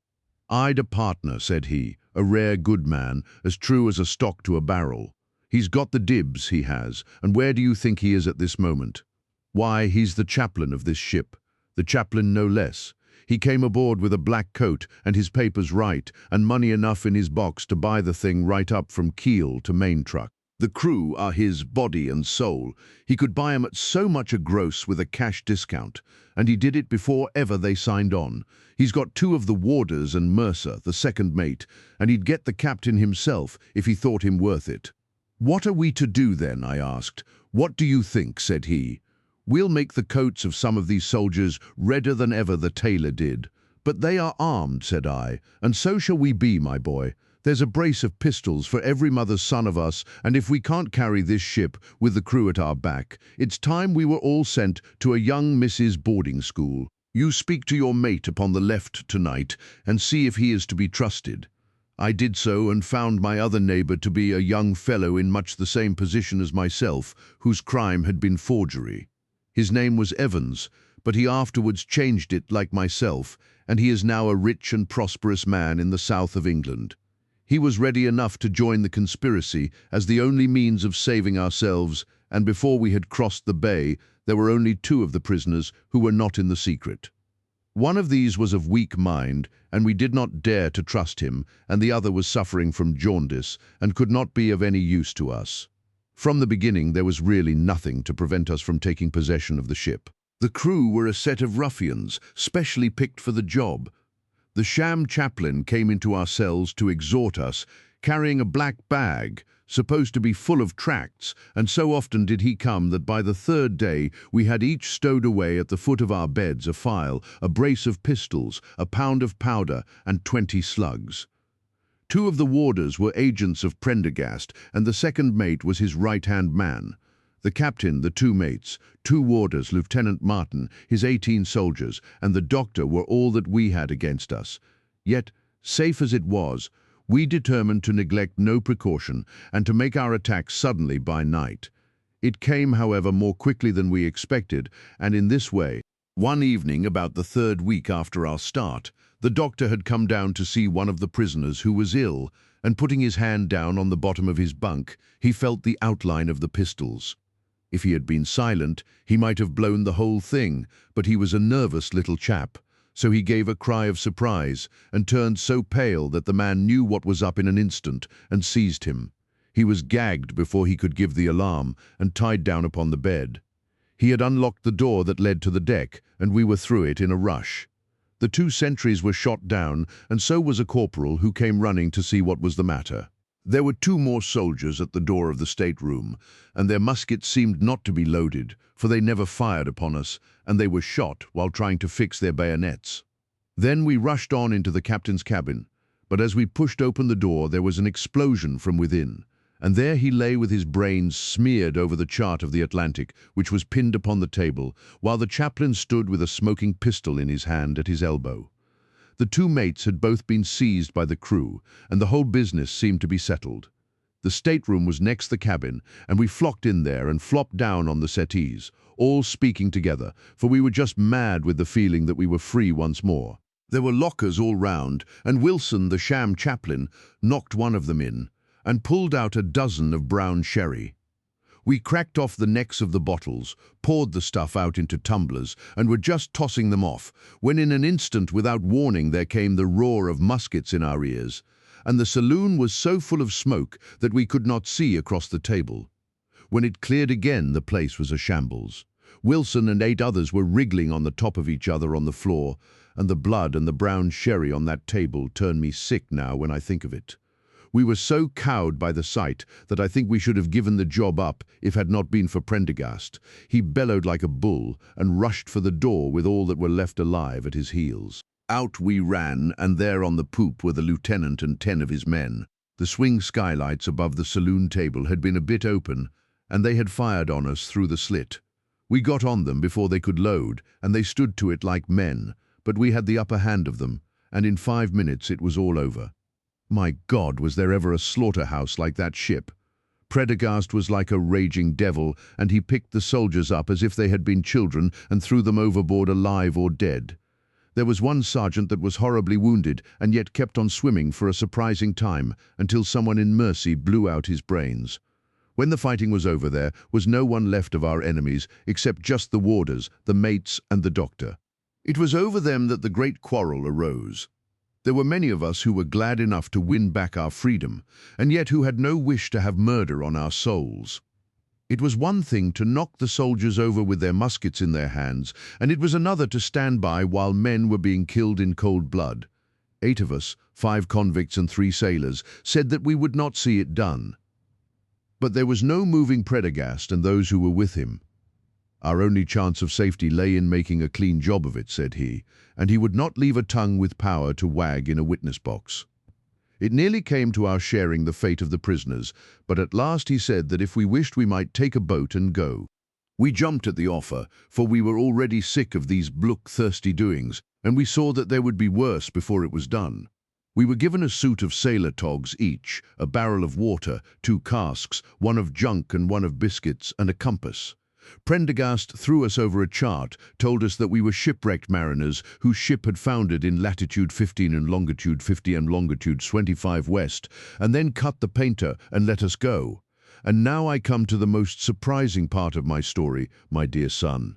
A: "I'd a partner," said he, "a rare good man, as true as a stock to a barrel. He's got the dibs, he has, and where do you think he is at this moment? Why, he's the chaplain of this ship, the chaplain no less. He came aboard with a black coat and his papers right, and money enough in his box to buy the thing right up from keel to main truck. The crew are his body and soul. He could buy 'em at so much a gross with a cash discount, and he did it before ever they signed on. He's got 2 of the warders and Mercer, the second mate, and he'd get the captain himself if he thought him worth it. "What are we to do then?" I asked. "What do you think?" said he. "We'll make the coats of some of these soldiers redder than ever the tailor did." "But they are armed," said I, "and so shall we be, my boy. There's a brace of pistols for every mother's son of us, and if we can't carry this ship with the crew at our back, it's time we were all sent to a young Mrs. boarding school. You speak to your mate upon the left tonight, and see if he is to be trusted." I did so, and found my other neighbour to be a young fellow in much the same position as myself, whose crime had been forgery. His name was Evans, but he afterwards changed it like myself, and he is now a rich and prosperous man in the south of England. He was ready enough to join the conspiracy as the only means of saving ourselves, and before we had crossed the bay, there were only 2 of the prisoners who were not in the secret. One of these was of weak mind, and we did not dare to trust him, and the other was suffering from jaundice, and could not be of any use to us. From the beginning there was really nothing to prevent us from taking possession of the ship. The crew were a set of ruffians, specially picked for the job. The sham chaplain came into our cells to exhort us, carrying a black bag, supposed to be full of tracts, and so often did he come that by the 3rd day we had each stowed away at the foot of our beds a file, a brace of pistols, a pound of powder, and 20 slugs. 2 of the warders were agents of Prendergast, and the second mate was his right-hand man. The captain, the 2 mates, 2 warders, Lieutenant Martin, his 18 soldiers, and the doctor were all that we had against us. Yet, safe as it was, we determined to neglect no precaution and to make our attack suddenly by night. It came, however, more quickly than we expected, and in this way. One evening, about the 3rd week after our start, the doctor had come down to see one of the prisoners who was ill, and putting his hand down on the bottom of his bunk, he felt the outline of the pistols. If he had been silent, he might have blown the whole thing, but he was a nervous little chap, so he gave a cry of surprise and turned so pale that the man knew what was up in an instant and seized him. He was gagged before he could give the alarm and tied down upon the bed. He had unlocked the door that led to the deck, and we were through it in a rush. The 2 sentries were shot down, and so was a corporal who came running to see what was the matter. There were 2 more soldiers at the door of the stateroom, and their muskets seemed not to be loaded, for they never fired upon us, and they were shot while trying to fix their bayonets. Then we rushed on into the captain's cabin, but as we pushed open the door there was an explosion from within, and there he lay with his brains smeared over the chart of the Atlantic, which was pinned upon the table, while the chaplain stood with a smoking pistol in his hand at his elbow. The 2 mates had both been seized by the crew, and the whole business seemed to be settled. The stateroom was next the cabin, and we flocked in there and flopped down on the settees, all speaking together, for we were just mad with the feeling that we were free once more. There were lockers all round, and Wilson, the sham chaplain, knocked one of them in, and pulled out a dozen of brown sherry. We cracked off the necks of the bottles, poured the stuff out into tumblers, and were just tossing them off, when in an instant, without warning, there came the roar of muskets in our ears, and the saloon was so full of smoke that we could not see across the table. When it cleared again, the place was a shambles. Wilson and 8 others were wriggling on the top of each other on the floor, and the blood and the brown sherry on that table turn me sick now when I think of it. We were so cowed by the sight that I think we should have given the job up if had not been for Prendergast. He bellowed like a bull and rushed for the door with all that were left alive at his heels. Out we ran, and there on the poop were the lieutenant and 10 of his men. The swing skylights above the saloon table had been a bit open, and they had fired on us through the slit. We got on them before they could load, and they stood to it like men, but we had the upper hand of them, and in 5 minutes it was all over. My God, was there ever a slaughterhouse like that ship? Prendergast was like a raging devil, and he picked the soldiers up as if they had been children and threw them overboard alive or dead. There was one sergeant that was horribly wounded and yet kept on swimming for a surprising time until someone in mercy blew out his brains. When the fighting was over, there was no one left of our enemies except just the warders, the mates, and the doctor. It was over them that the great quarrel arose. There were many of us who were glad enough to win back our freedom, and yet who had no wish to have murder on our souls. It was one thing to knock the soldiers over with their muskets in their hands, and it was another to stand by while men were being killed in cold blood. 8 of us, 5 convicts and 3 sailors, said that we would not see it done. But there was no moving Prendergast and those who were with him. Our only chance of safety lay in making a clean job of it, said he, and he would not leave a tongue with power to wag in a witness box. It nearly came to our sharing the fate of the prisoners, but at last he said that if we wished we might take a boat and go. We jumped at the offer, for we were already sick of these bloodthirsty doings, and we saw that there would be worse before it was done. We were given a suit of sailor togs each, a barrel of water, 2 casks, one of junk and one of biscuits, and a compass. Prendergast threw us over a chart, told us that we were shipwrecked mariners whose ship had foundered in latitude 15 and longitude 50 and longitude 25 west, and then cut the painter and let us go. And now I come to the most surprising part of my story, my dear son.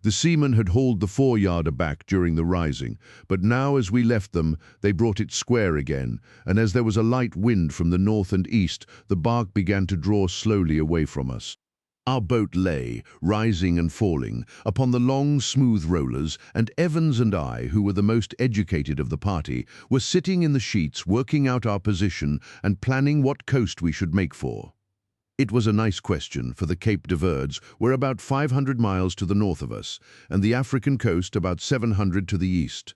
A: The seamen had hauled the foreyard aback during the rising, but now as we left them, they brought it square again, and as there was a light wind from the north and east, the bark began to draw slowly away from us. Our boat lay, rising and falling, upon the long, smooth rollers, and Evans and I, who were the most educated of the party, were sitting in the sheets working out our position and planning what coast we should make for. It was a nice question, for the Cape de Verds were about 500 miles to the north of us, and the African coast about 700 to the east.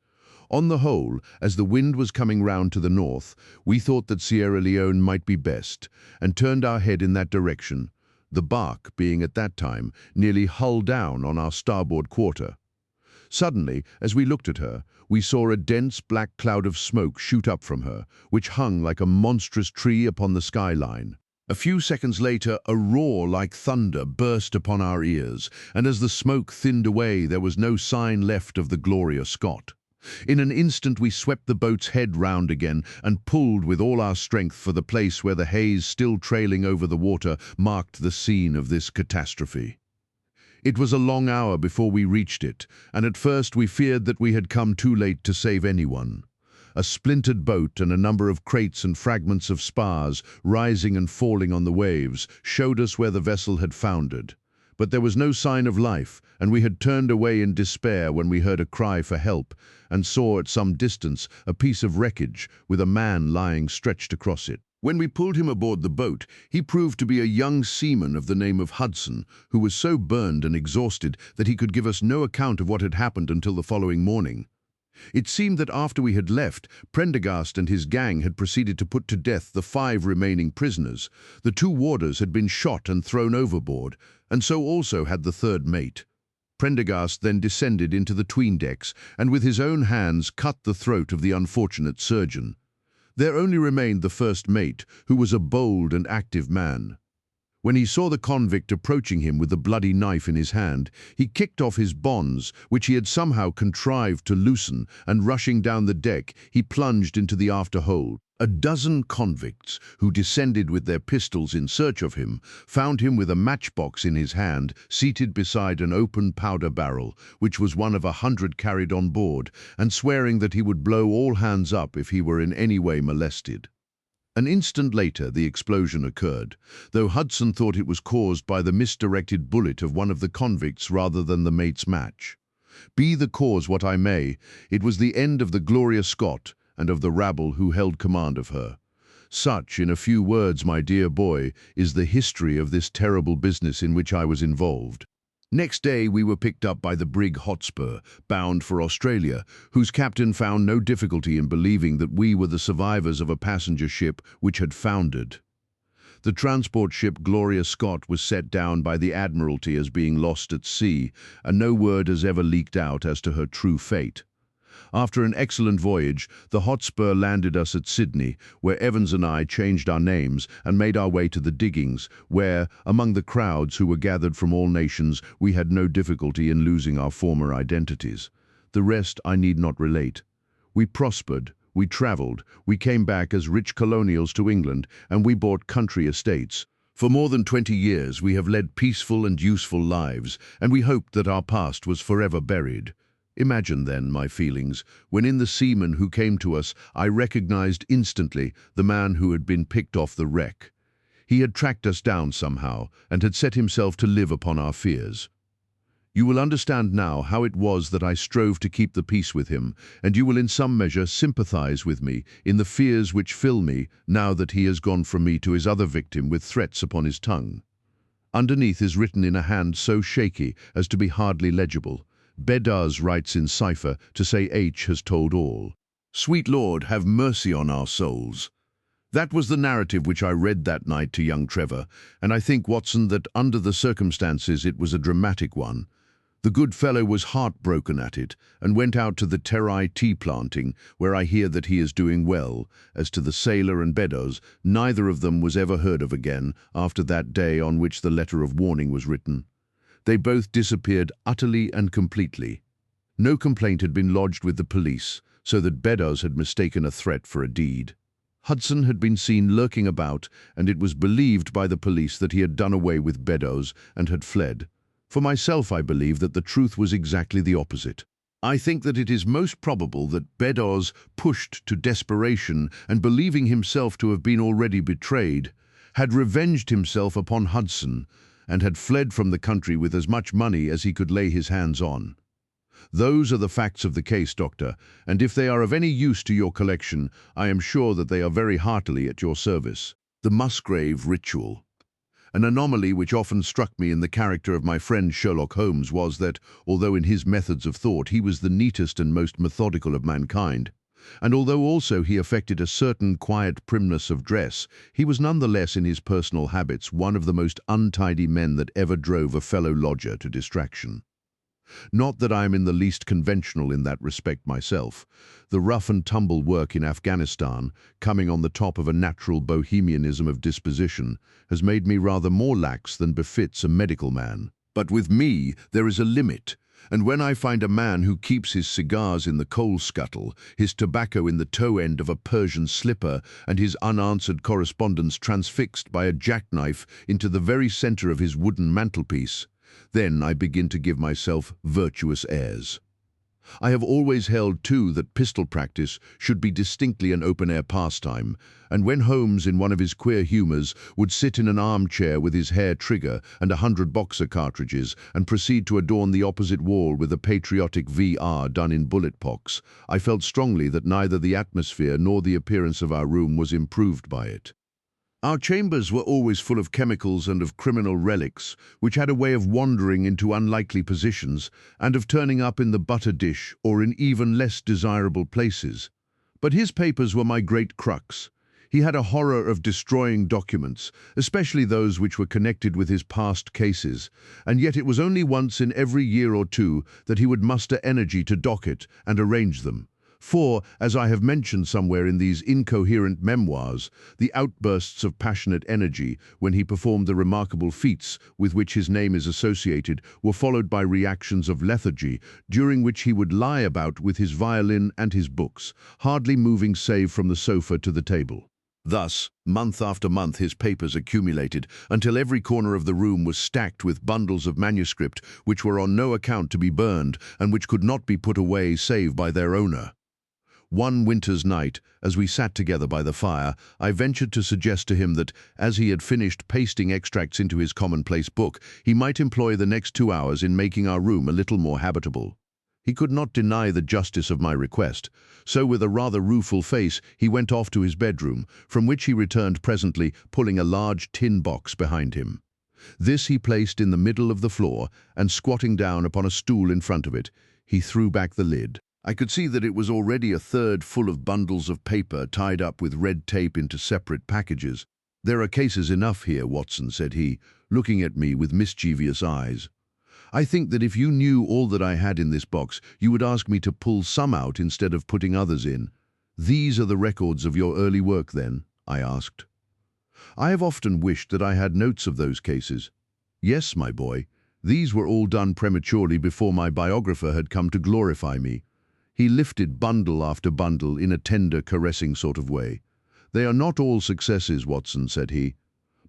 A: On the whole, as the wind was coming round to the north, we thought that Sierra Leone might be best, and turned our head in that direction, the bark being at that time nearly hull down on our starboard quarter. Suddenly, as we looked at her, we saw a dense black cloud of smoke shoot up from her, which hung like a monstrous tree upon the skyline. A few seconds later, a roar like thunder burst upon our ears, and as the smoke thinned away, there was no sign left of the Gloria Scott. In an instant we swept the boat's head round again and pulled with all our strength for the place where the haze still trailing over the water marked the scene of this catastrophe. It was a long hour before we reached it, and at first we feared that we had come too late to save anyone. A splintered boat and a number of crates and fragments of spars, rising and falling on the waves, showed us where the vessel had foundered. But there was no sign of life, and we had turned away in despair when we heard a cry for help, and saw at some distance a piece of wreckage with a man lying stretched across it. When we pulled him aboard the boat, he proved to be a young seaman of the name of Hudson, who was so burned and exhausted that he could give us no account of what had happened until the following morning. It seemed that after we had left, Prendergast and his gang had proceeded to put to death the 5 remaining prisoners. The 2 warders had been shot and thrown overboard, and so also had the 3rd mate. Prendergast then descended into the 'tween decks and with his own hands cut the throat of the unfortunate surgeon. There only remained the 1st mate, who was a bold and active man. When he saw the convict approaching him with the bloody knife in his hand, he kicked off his bonds, which he had somehow contrived to loosen, and rushing down the deck, he plunged into the after-hold. A dozen convicts, who descended with their pistols in search of him, found him with a matchbox in his hand, seated beside an open powder barrel, which was one of 100 carried on board, and swearing that he would blow all hands up if he were in any way molested. An instant later, the explosion occurred, though Hudson thought it was caused by the misdirected bullet of one of the convicts rather than the mate's match. Be the cause what I may, it was the end of the Gloria Scott and of the rabble who held command of her. Such, in a few words, my dear boy, is the history of this terrible business in which I was involved. Next day we were picked up by the brig Hotspur, bound for Australia, whose captain found no difficulty in believing that we were the survivors of a passenger ship which had foundered. The transport ship Gloria Scott was set down by the Admiralty as being lost at sea, and no word has ever leaked out as to her true fate. After an excellent voyage, the Hotspur landed us at Sydney, where Evans and I changed our names and made our way to the diggings, where, among the crowds who were gathered from all nations, we had no difficulty in losing our former identities. The rest I need not relate. We prospered, we travelled, we came back as rich colonials to England, and we bought country estates. For more than 20 years we have led peaceful and useful lives, and we hoped that our past was forever buried. Imagine then my feelings, when in the seaman who came to us, I recognized instantly the man who had been picked off the wreck. He had tracked us down somehow, and had set himself to live upon our fears. You will understand now how it was that I strove to keep the peace with him, and you will in some measure sympathize with me in the fears which fill me now that he has gone from me to his other victim with threats upon his tongue. Underneath is written in a hand so shaky as to be hardly legible. Beddoes writes in cipher to say H has told all. Sweet Lord, have mercy on our souls. That was the narrative which I read that night to young Trevor, and I think, Watson, that under the circumstances it was a dramatic one. The good fellow was heartbroken at it, and went out to the Terai tea planting, where I hear that he is doing well. As to the sailor and Beddoes, neither of them was ever heard of again after that day on which the letter of warning was written. They both disappeared utterly and completely. No complaint had been lodged with the police, so that Beddoes had mistaken a threat for a deed. Hudson had been seen lurking about, and it was believed by the police that he had done away with Beddoes and had fled. For myself, I believe that the truth was exactly the opposite. I think that it is most probable that Beddoes, pushed to desperation and believing himself to have been already betrayed, had revenged himself upon Hudson and had fled from the country with as much money as he could lay his hands on. Those are the facts of the case, Doctor, and if they are of any use to your collection, I am sure that they are very heartily at your service. The Musgrave Ritual. An anomaly which often struck me in the character of my friend Sherlock Holmes was that, although in his methods of thought he was the neatest and most methodical of mankind, and although also he affected a certain quiet primness of dress, he was nonetheless in his personal habits one of the most untidy men that ever drove a fellow lodger to distraction. Not that I am in the least conventional in that respect myself. The rough-and-tumble work in Afghanistan, coming on the top of a natural bohemianism of disposition, has made me rather more lax than befits a medical man. But with me there is a limit, and when I find a man who keeps his cigars in the coal scuttle, his tobacco in the toe end of a Persian slipper, and his unanswered correspondence transfixed by a jackknife into the very centre of his wooden mantelpiece, then I begin to give myself virtuous airs. I have always held, too, that pistol practice should be distinctly an open-air pastime, and when Holmes, in one of his queer humours, would sit in an armchair with his hair trigger and 100 boxer cartridges and proceed to adorn the opposite wall with a patriotic VR done in bullet pocks, I felt strongly that neither the atmosphere nor the appearance of our room was improved by it. Our chambers were always full of chemicals and of criminal relics, which had a way of wandering into unlikely positions and of turning up in the butter dish or in even less desirable places. But his papers were my great crux. He had a horror of destroying documents, especially those which were connected with his past cases, and yet it was only once in every year or two that he would muster energy to docket and arrange them. For, as I have mentioned somewhere in these incoherent memoirs, the outbursts of passionate energy when he performed the remarkable feats with which his name is associated were followed by reactions of lethargy, during which he would lie about with his violin and his books, hardly moving save from the sofa to the table. Thus, month after month his papers accumulated, until every corner of the room was stacked with bundles of manuscript which were on no account to be burned and which could not be put away save by their owner. One winter's night, as we sat together by the fire, I ventured to suggest to him that, as he had finished pasting extracts into his commonplace book, he might employ the next 2 hours in making our room a little more habitable. He could not deny the justice of my request, so with a rather rueful face he went off to his bedroom, from which he returned presently, pulling a large tin box behind him. This he placed in the middle of the floor, and squatting down upon a stool in front of it, he threw back the lid. I could see that it was already a third full of bundles of paper tied up with red tape into separate packages. "There are cases enough here, Watson," said he, looking at me with mischievous eyes. "I think that if you knew all that I had in this box, you would ask me to pull some out instead of putting others in." "These are the records of your early work, then?" I asked. "I have often wished that I had notes of those cases." "Yes, my boy. These were all done prematurely before my biographer had come to glorify me." He lifted bundle after bundle in a tender, caressing sort of way. "They are not all successes, Watson," said he,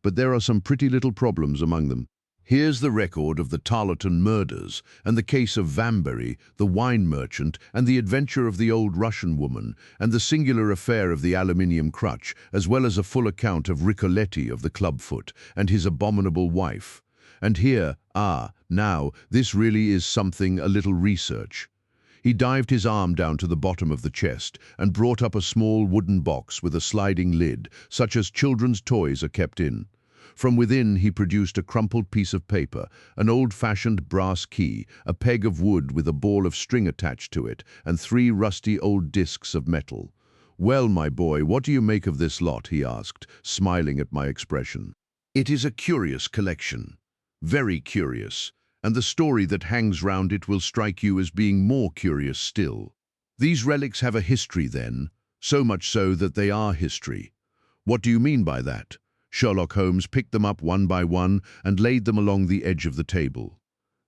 A: "but there are some pretty little problems among them. Here's the record of the Tarleton murders, and the case of Vanbury, the wine merchant, and the adventure of the old Russian woman, and the singular affair of the aluminium crutch, as well as a full account of Ricoletti of the clubfoot, and his abominable wife. And here, now, this really is something, a little research. He dived his arm down to the bottom of the chest and brought up a small wooden box with a sliding lid, such as children's toys are kept in. From within he produced a crumpled piece of paper, an old-fashioned brass key, a peg of wood with a ball of string attached to it, and 3 rusty old discs of metal. "Well, my boy, what do you make of this lot?" he asked, smiling at my expression. "It is a curious collection, very curious, and the story that hangs round it will strike you as being more curious still. These relics have a history then, so much so that they are history." "What do you mean by that?" Sherlock Holmes picked them up one by one and laid them along the edge of the table.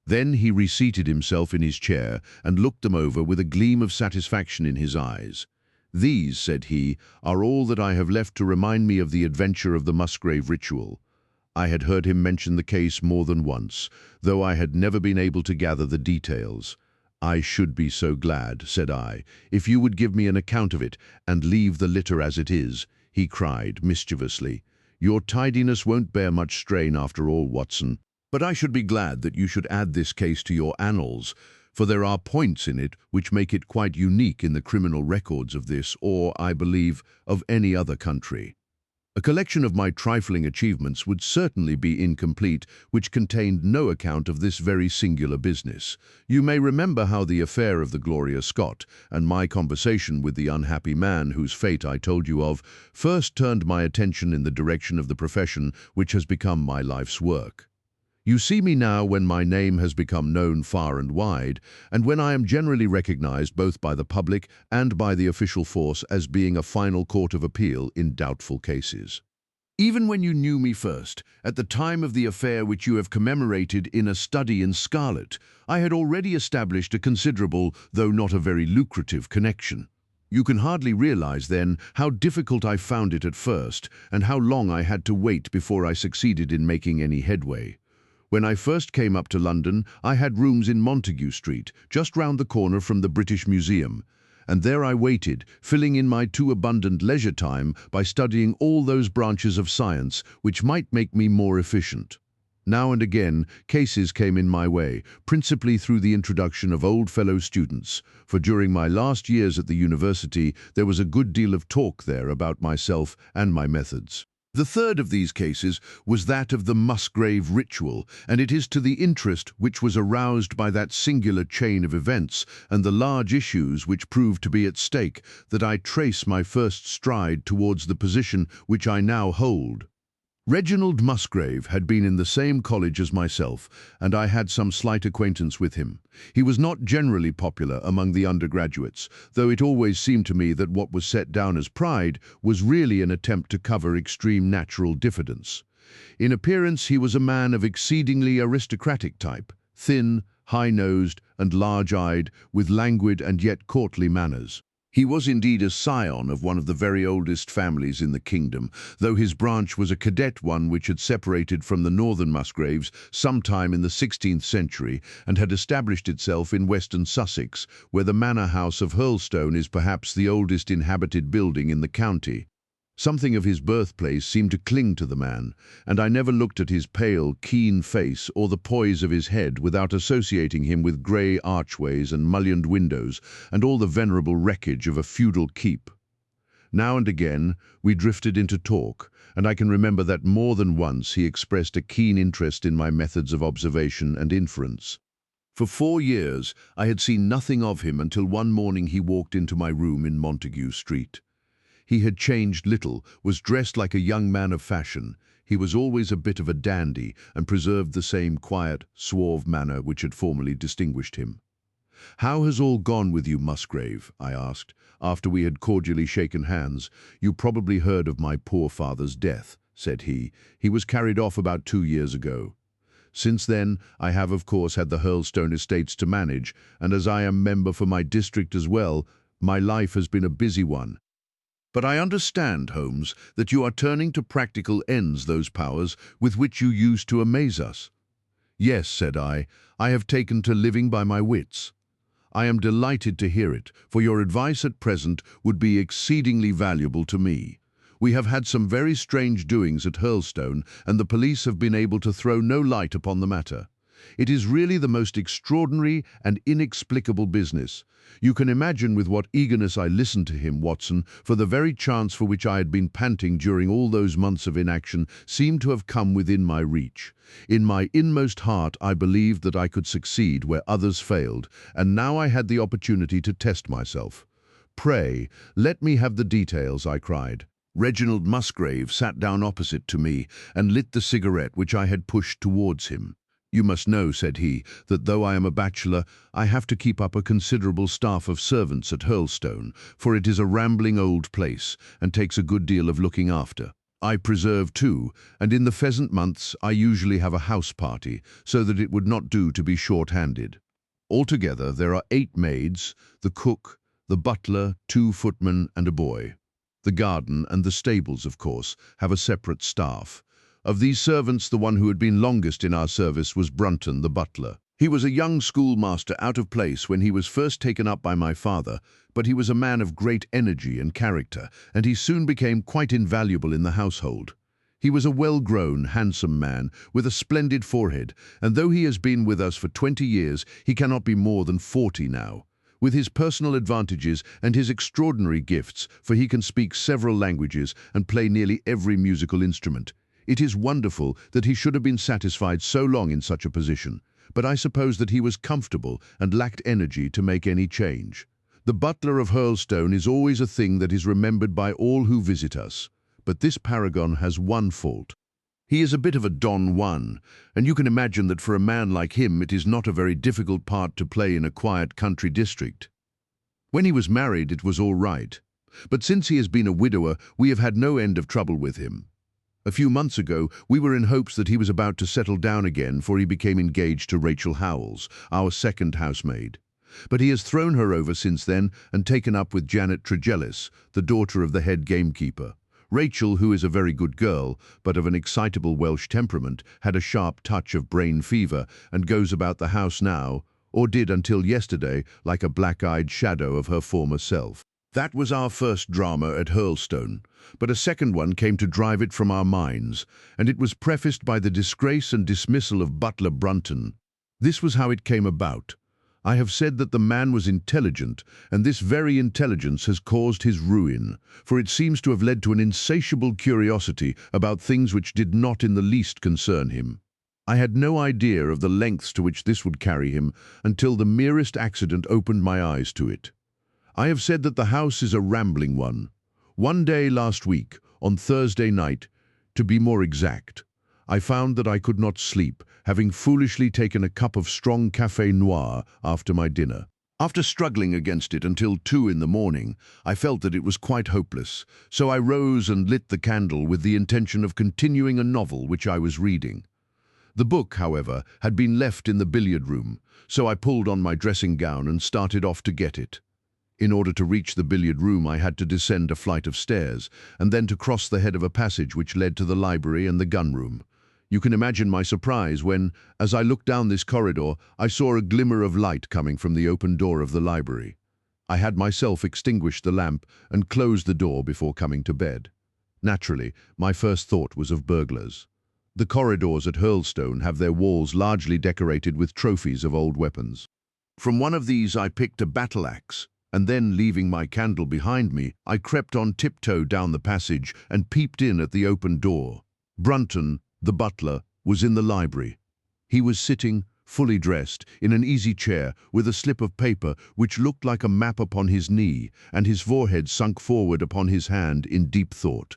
A: Then he reseated himself in his chair and looked them over with a gleam of satisfaction in his eyes. "These," said he, "are all that I have left to remind me of the adventure of the Musgrave Ritual." I had heard him mention the case more than once, though I had never been able to gather the details. "I should be so glad," said I, "if you would give me an account of it and leave the litter as it is," he cried mischievously. "Your tidiness won't bear much strain after all, Watson. But I should be glad that you should add this case to your annals, for there are points in it which make it quite unique in the criminal records of this, or, I believe, of any other country. A collection of my trifling achievements would certainly be incomplete which contained no account of this very singular business. You may remember how the affair of the Gloria Scott and my conversation with the unhappy man whose fate I told you of first turned my attention in the direction of the profession which has become my life's work. You see me now when my name has become known far and wide, and when I am generally recognized both by the public and by the official force as being a final court of appeal in doubtful cases. Even when you knew me first, at the time of the affair which you have commemorated in A Study in Scarlet, I had already established a considerable, though not a very lucrative, connection. You can hardly realize, then, how difficult I found it at first, and how long I had to wait before I succeeded in making any headway. When I first came up to London, I had rooms in Montague Street, just round the corner from the British Museum, and there I waited, filling in my too abundant leisure time by studying all those branches of science which might make me more efficient. Now and again, cases came in my way, principally through the introduction of old fellow students, for during my last years at the university there was a good deal of talk there about myself and my methods. The third of these cases was that of the Musgrave Ritual, and it is to the interest which was aroused by that singular chain of events and the large issues which proved to be at stake that I trace my first stride towards the position which I now hold. Reginald Musgrave had been in the same college as myself, and I had some slight acquaintance with him. He was not generally popular among the undergraduates, though it always seemed to me that what was set down as pride was really an attempt to cover extreme natural diffidence. In appearance he was a man of exceedingly aristocratic type, thin, high-nosed, and large-eyed, with languid and yet courtly manners. He was indeed a scion of one of the very oldest families in the kingdom, though his branch was a cadet one which had separated from the northern Musgraves sometime in the 16th century and had established itself in western Sussex, where the manor house of Hurlstone is perhaps the oldest inhabited building in the county. Something of his birthplace seemed to cling to the man, and I never looked at his pale, keen face or the poise of his head without associating him with grey archways and mullioned windows and all the venerable wreckage of a feudal keep. Now and again we drifted into talk, and I can remember that more than once he expressed a keen interest in my methods of observation and inference. For 4 years I had seen nothing of him until one morning he walked into my room in Montague Street. He had changed little, was dressed like a young man of fashion. He was always a bit of a dandy and preserved the same quiet, suave manner which had formerly distinguished him. "How has all gone with you, Musgrave?" I asked, after we had cordially shaken hands. "You probably heard of my poor father's death," said he. "He was carried off about 2 years ago. Since then, I have of course had the Hurlstone estates to manage, and as I am member for my district as well, my life has been a busy one. But I understand, Holmes, that you are turning to practical ends those powers with which you used to amaze us." Yes, said I have taken to living by my wits. I am delighted to hear it, for your advice at present would be exceedingly valuable to me. We have had some very strange doings at Hurlstone, and the police have been able to throw no light upon the matter. It is really the most extraordinary and inexplicable business. You can imagine with what eagerness I listened to him, Watson, for the very chance for which I had been panting during all those months of inaction seemed to have come within my reach. In my inmost heart I believed that I could succeed where others failed, and now I had the opportunity to test myself. Pray, let me have the details, I cried. Reginald Musgrave sat down opposite to me and lit the cigarette which I had pushed towards him. You must know, said he, that though I am a bachelor, I have to keep up a considerable staff of servants at Hurlstone, for it is a rambling old place and takes a good deal of looking after. I preserve too, and in the pheasant months I usually have a house party, so that it would not do to be short-handed. Altogether there are 8 maids, the cook, the butler, 2 footmen and a boy. The garden and the stables, of course, have a separate staff. Of these servants, the one who had been longest in our service was Brunton, the butler. He was a young schoolmaster out of place when he was first taken up by my father, but he was a man of great energy and character, and he soon became quite invaluable in the household. He was a well-grown, handsome man, with a splendid forehead, and though he has been with us for 20 years, he cannot be more than 40 now. With his personal advantages and his extraordinary gifts, for he can speak several languages and play nearly every musical instrument, it is wonderful that he should have been satisfied so long in such a position, but I suppose that he was comfortable and lacked energy to make any change. The butler of Hurlstone is always a thing that is remembered by all who visit us, but this paragon has one fault. He is a bit of a Don Juan, and you can imagine that for a man like him it is not a very difficult part to play in a quiet country district. When he was married it was all right, but since he has been a widower we have had no end of trouble with him. A few months ago, we were in hopes that he was about to settle down again, for he became engaged to Rachel Howells, our second housemaid. But he has thrown her over since then and taken up with Janet Tregellis, the daughter of the head gamekeeper. Rachel, who is a very good girl, but of an excitable Welsh temperament, had a sharp touch of brain fever and goes about the house now, or did until yesterday, like a black-eyed shadow of her former self. That was our first drama at Hurlstone, but a second one came to drive it from our minds, and it was prefaced by the disgrace and dismissal of butler Brunton. This was how it came about. I have said that the man was intelligent, and this very intelligence has caused his ruin, for it seems to have led to an insatiable curiosity about things which did not in the least concern him. I had no idea of the lengths to which this would carry him until the merest accident opened my eyes to it. I have said that the house is a rambling one. One day last week, on Thursday night, to be more exact, I found that I could not sleep, having foolishly taken a cup of strong café noir after my dinner. After struggling against it until 2 in the morning, I felt that it was quite hopeless, so I rose and lit the candle with the intention of continuing a novel which I was reading. The book, however, had been left in the billiard room, so I pulled on my dressing gown and started off to get it. In order to reach the billiard room, I had to descend a flight of stairs, and then to cross the head of a passage which led to the library and the gun room. You can imagine my surprise when, as I looked down this corridor, I saw a glimmer of light coming from the open door of the library. I had myself extinguished the lamp and closed the door before coming to bed. Naturally, my first thought was of burglars. The corridors at Hurlstone have their walls largely decorated with trophies of old weapons. From one of these I picked a battle-axe, and then, leaving my candle behind me, I crept on tiptoe down the passage and peeped in at the open door. Brunton, the butler, was in the library. He was sitting, fully dressed, in an easy chair with a slip of paper which looked like a map upon his knee, and his forehead sunk forward upon his hand in deep thought.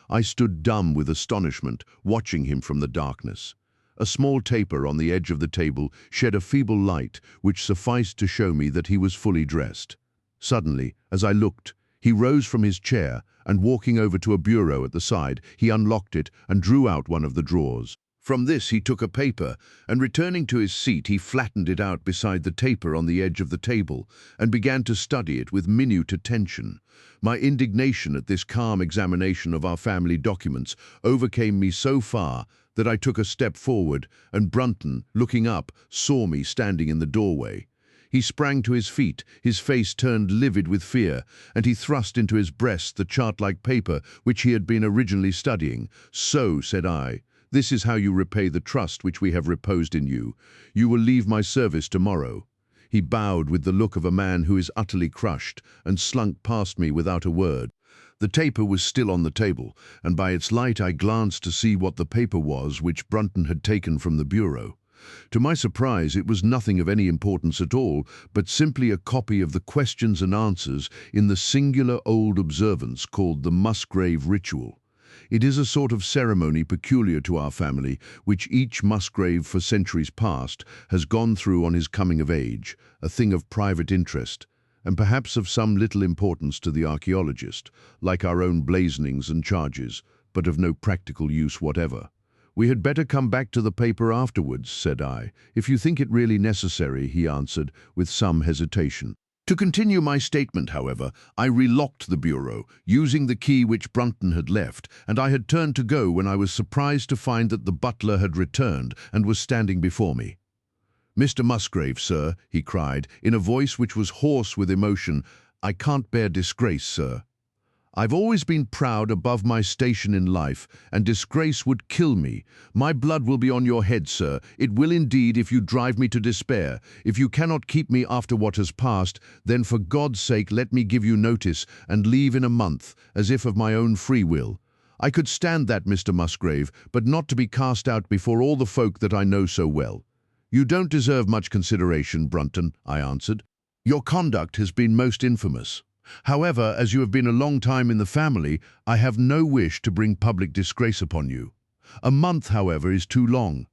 A: I stood dumb with astonishment, watching him from the darkness. A small taper on the edge of the table shed a feeble light which sufficed to show me that he was fully dressed. Suddenly, as I looked, he rose from his chair, and walking over to a bureau at the side, he unlocked it and drew out one of the drawers. From this he took a paper, and returning to his seat he flattened it out beside the taper on the edge of the table, and began to study it with minute attention. My indignation at this calm examination of our family documents overcame me so far that I took a step forward, and Brunton, looking up, saw me standing in the doorway. He sprang to his feet, his face turned livid with fear, and he thrust into his breast the chart-like paper which he had been originally studying. "So," said I, "this is how you repay the trust which we have reposed in you. You will leave my service tomorrow." He bowed with the look of a man who is utterly crushed, and slunk past me without a word. The taper was still on the table, and by its light I glanced to see what the paper was which Brunton had taken from the bureau. To my surprise, it was nothing of any importance at all, but simply a copy of the questions and answers in the singular old observance called the Musgrave Ritual. It is a sort of ceremony peculiar to our family, which each Musgrave for centuries past has gone through on his coming of age, a thing of private interest, and perhaps of some little importance to the archaeologist, like our own blazonings and charges, but of no practical use whatever. "We had better come back to the paper afterwards," said I. "If you think it really necessary," he answered, with some hesitation. To continue my statement, however, I relocked the bureau, using the key which Brunton had left, and I had turned to go when I was surprised to find that the butler had returned and was standing before me. "Mr. Musgrave, sir," he cried, in a voice which was hoarse with emotion, "I can't bear disgrace, sir. I've always been proud above my station in life, and disgrace would kill me. My blood will be on your head, sir. It will indeed if you drive me to despair. If you cannot keep me after what has passed, then for God's sake let me give you notice and leave in a month, as if of my own free will. I could stand that, Mr. Musgrave, but not to be cast out before all the folk that I know so well." "You don't deserve much consideration, Brunton," I answered. "Your conduct has been most infamous. However, as you have been a long time in the family, I have no wish to bring public disgrace upon you. A month, however, is too long.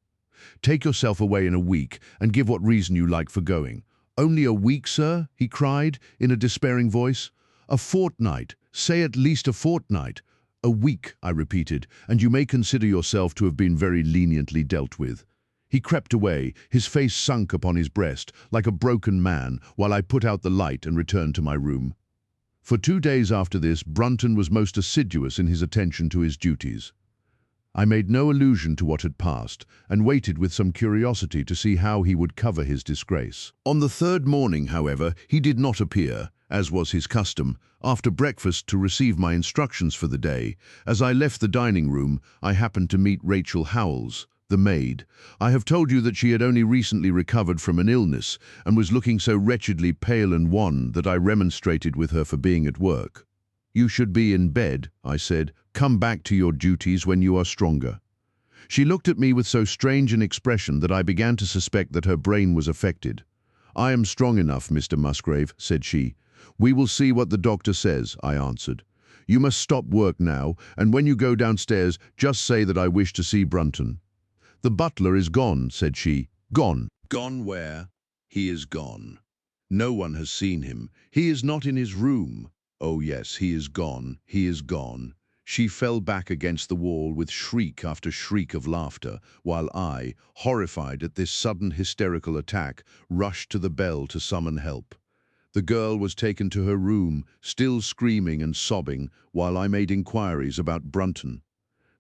A: Take yourself away in a week, and give what reason you like for going." "Only a week, sir?" he cried, in a despairing voice. "A fortnight, say at least a fortnight." "A week," I repeated, "and you may consider yourself to have been very leniently dealt with." He crept away, his face sunk upon his breast, like a broken man, while I put out the light and returned to my room. For 2 days after this, Brunton was most assiduous in his attention to his duties. I made no allusion to what had passed, and waited with some curiosity to see how he would cover his disgrace. On the 3rd morning, however, he did not appear, as was his custom, after breakfast to receive my instructions for the day. As I left the dining room, I happened to meet Rachel Howells, the maid. I have told you that she had only recently recovered from an illness, and was looking so wretchedly pale and wan that I remonstrated with her for being at work. "You should be in bed," I said. "Come back to your duties when you are stronger." She looked at me with so strange an expression that I began to suspect that her brain was affected. "I am strong enough, Mr. Musgrave," said she. "We will see what the doctor says," I answered. "You must stop work now, and when you go downstairs, just say that I wish to see Brunton." "The butler is gone," said she. "Gone." "Gone where?" "He is gone. No one has seen him. He is not in his room." "Oh yes, he is gone. He is gone." She fell back against the wall with shriek after shriek of laughter, while I, horrified at this sudden hysterical attack, rushed to the bell to summon help. The girl was taken to her room, still screaming and sobbing, while I made inquiries about Brunton.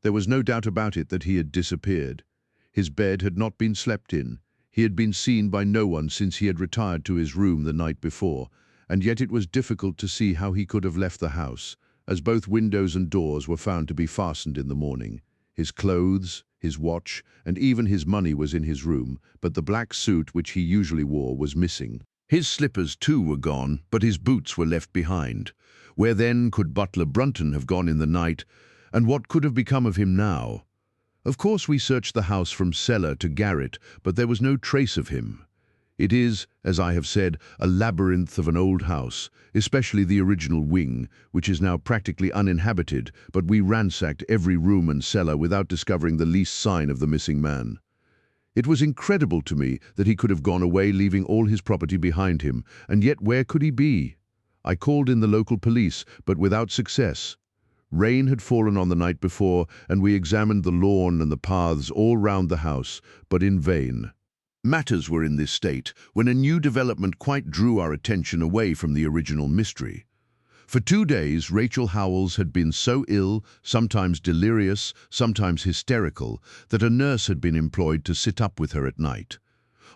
A: There was no doubt about it that he had disappeared. His bed had not been slept in. He had been seen by no one since he had retired to his room the night before, and yet it was difficult to see how he could have left the house, as both windows and doors were found to be fastened in the morning. His clothes, his watch, and even his money was in his room, but the black suit which he usually wore was missing. His slippers too were gone, but his boots were left behind. Where then could butler Brunton have gone in the night, and what could have become of him now? Of course we searched the house from cellar to garret, but there was no trace of him. It is, as I have said, a labyrinth of an old house, especially the original wing, which is now practically uninhabited, but we ransacked every room and cellar without discovering the least sign of the missing man. It was incredible to me that he could have gone away leaving all his property behind him, and yet where could he be? I called in the local police, but without success. Rain had fallen on the night before, and we examined the lawn and the paths all round the house, but in vain. Matters were in this state when a new development quite drew our attention away from the original mystery. For 2 days, Rachel Howells had been so ill, sometimes delirious, sometimes hysterical, that a nurse had been employed to sit up with her at night.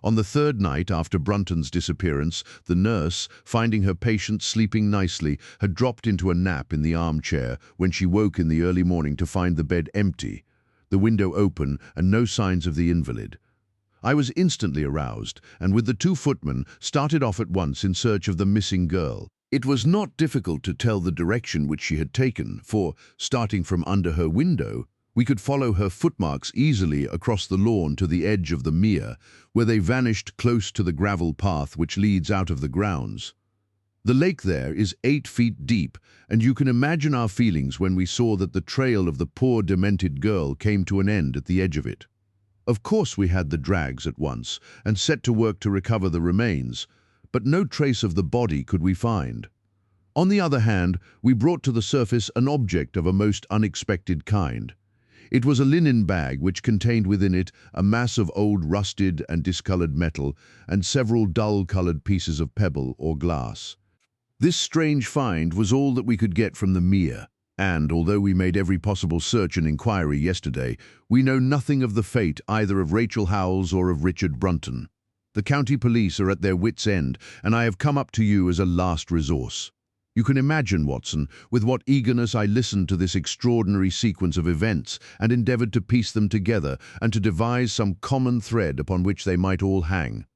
A: On the 3rd night after Brunton's disappearance, the nurse, finding her patient sleeping nicely, had dropped into a nap in the armchair when she woke in the early morning to find the bed empty, the window open, and no signs of the invalid. I was instantly aroused, and with the 2 footmen, started off at once in search of the missing girl. It was not difficult to tell the direction which she had taken, for, starting from under her window, we could follow her footmarks easily across the lawn to the edge of the mere, where they vanished close to the gravel path which leads out of the grounds. The lake there is 8 feet deep, and you can imagine our feelings when we saw that the trail of the poor demented girl came to an end at the edge of it. Of course we had the drags at once, and set to work to recover the remains, but no trace of the body could we find. On the other hand, we brought to the surface an object of a most unexpected kind. It was a linen bag which contained within it a mass of old rusted and discolored metal and several dull-colored pieces of pebble or glass. This strange find was all that we could get from the mere, and although we made every possible search and inquiry yesterday, we know nothing of the fate either of Rachel Howells or of Richard Brunton. The county police are at their wits' end, and I have come up to you as a last resource. You can imagine, Watson, with what eagerness I listened to this extraordinary sequence of events and endeavored to piece them together and to devise some common thread upon which they might all hang.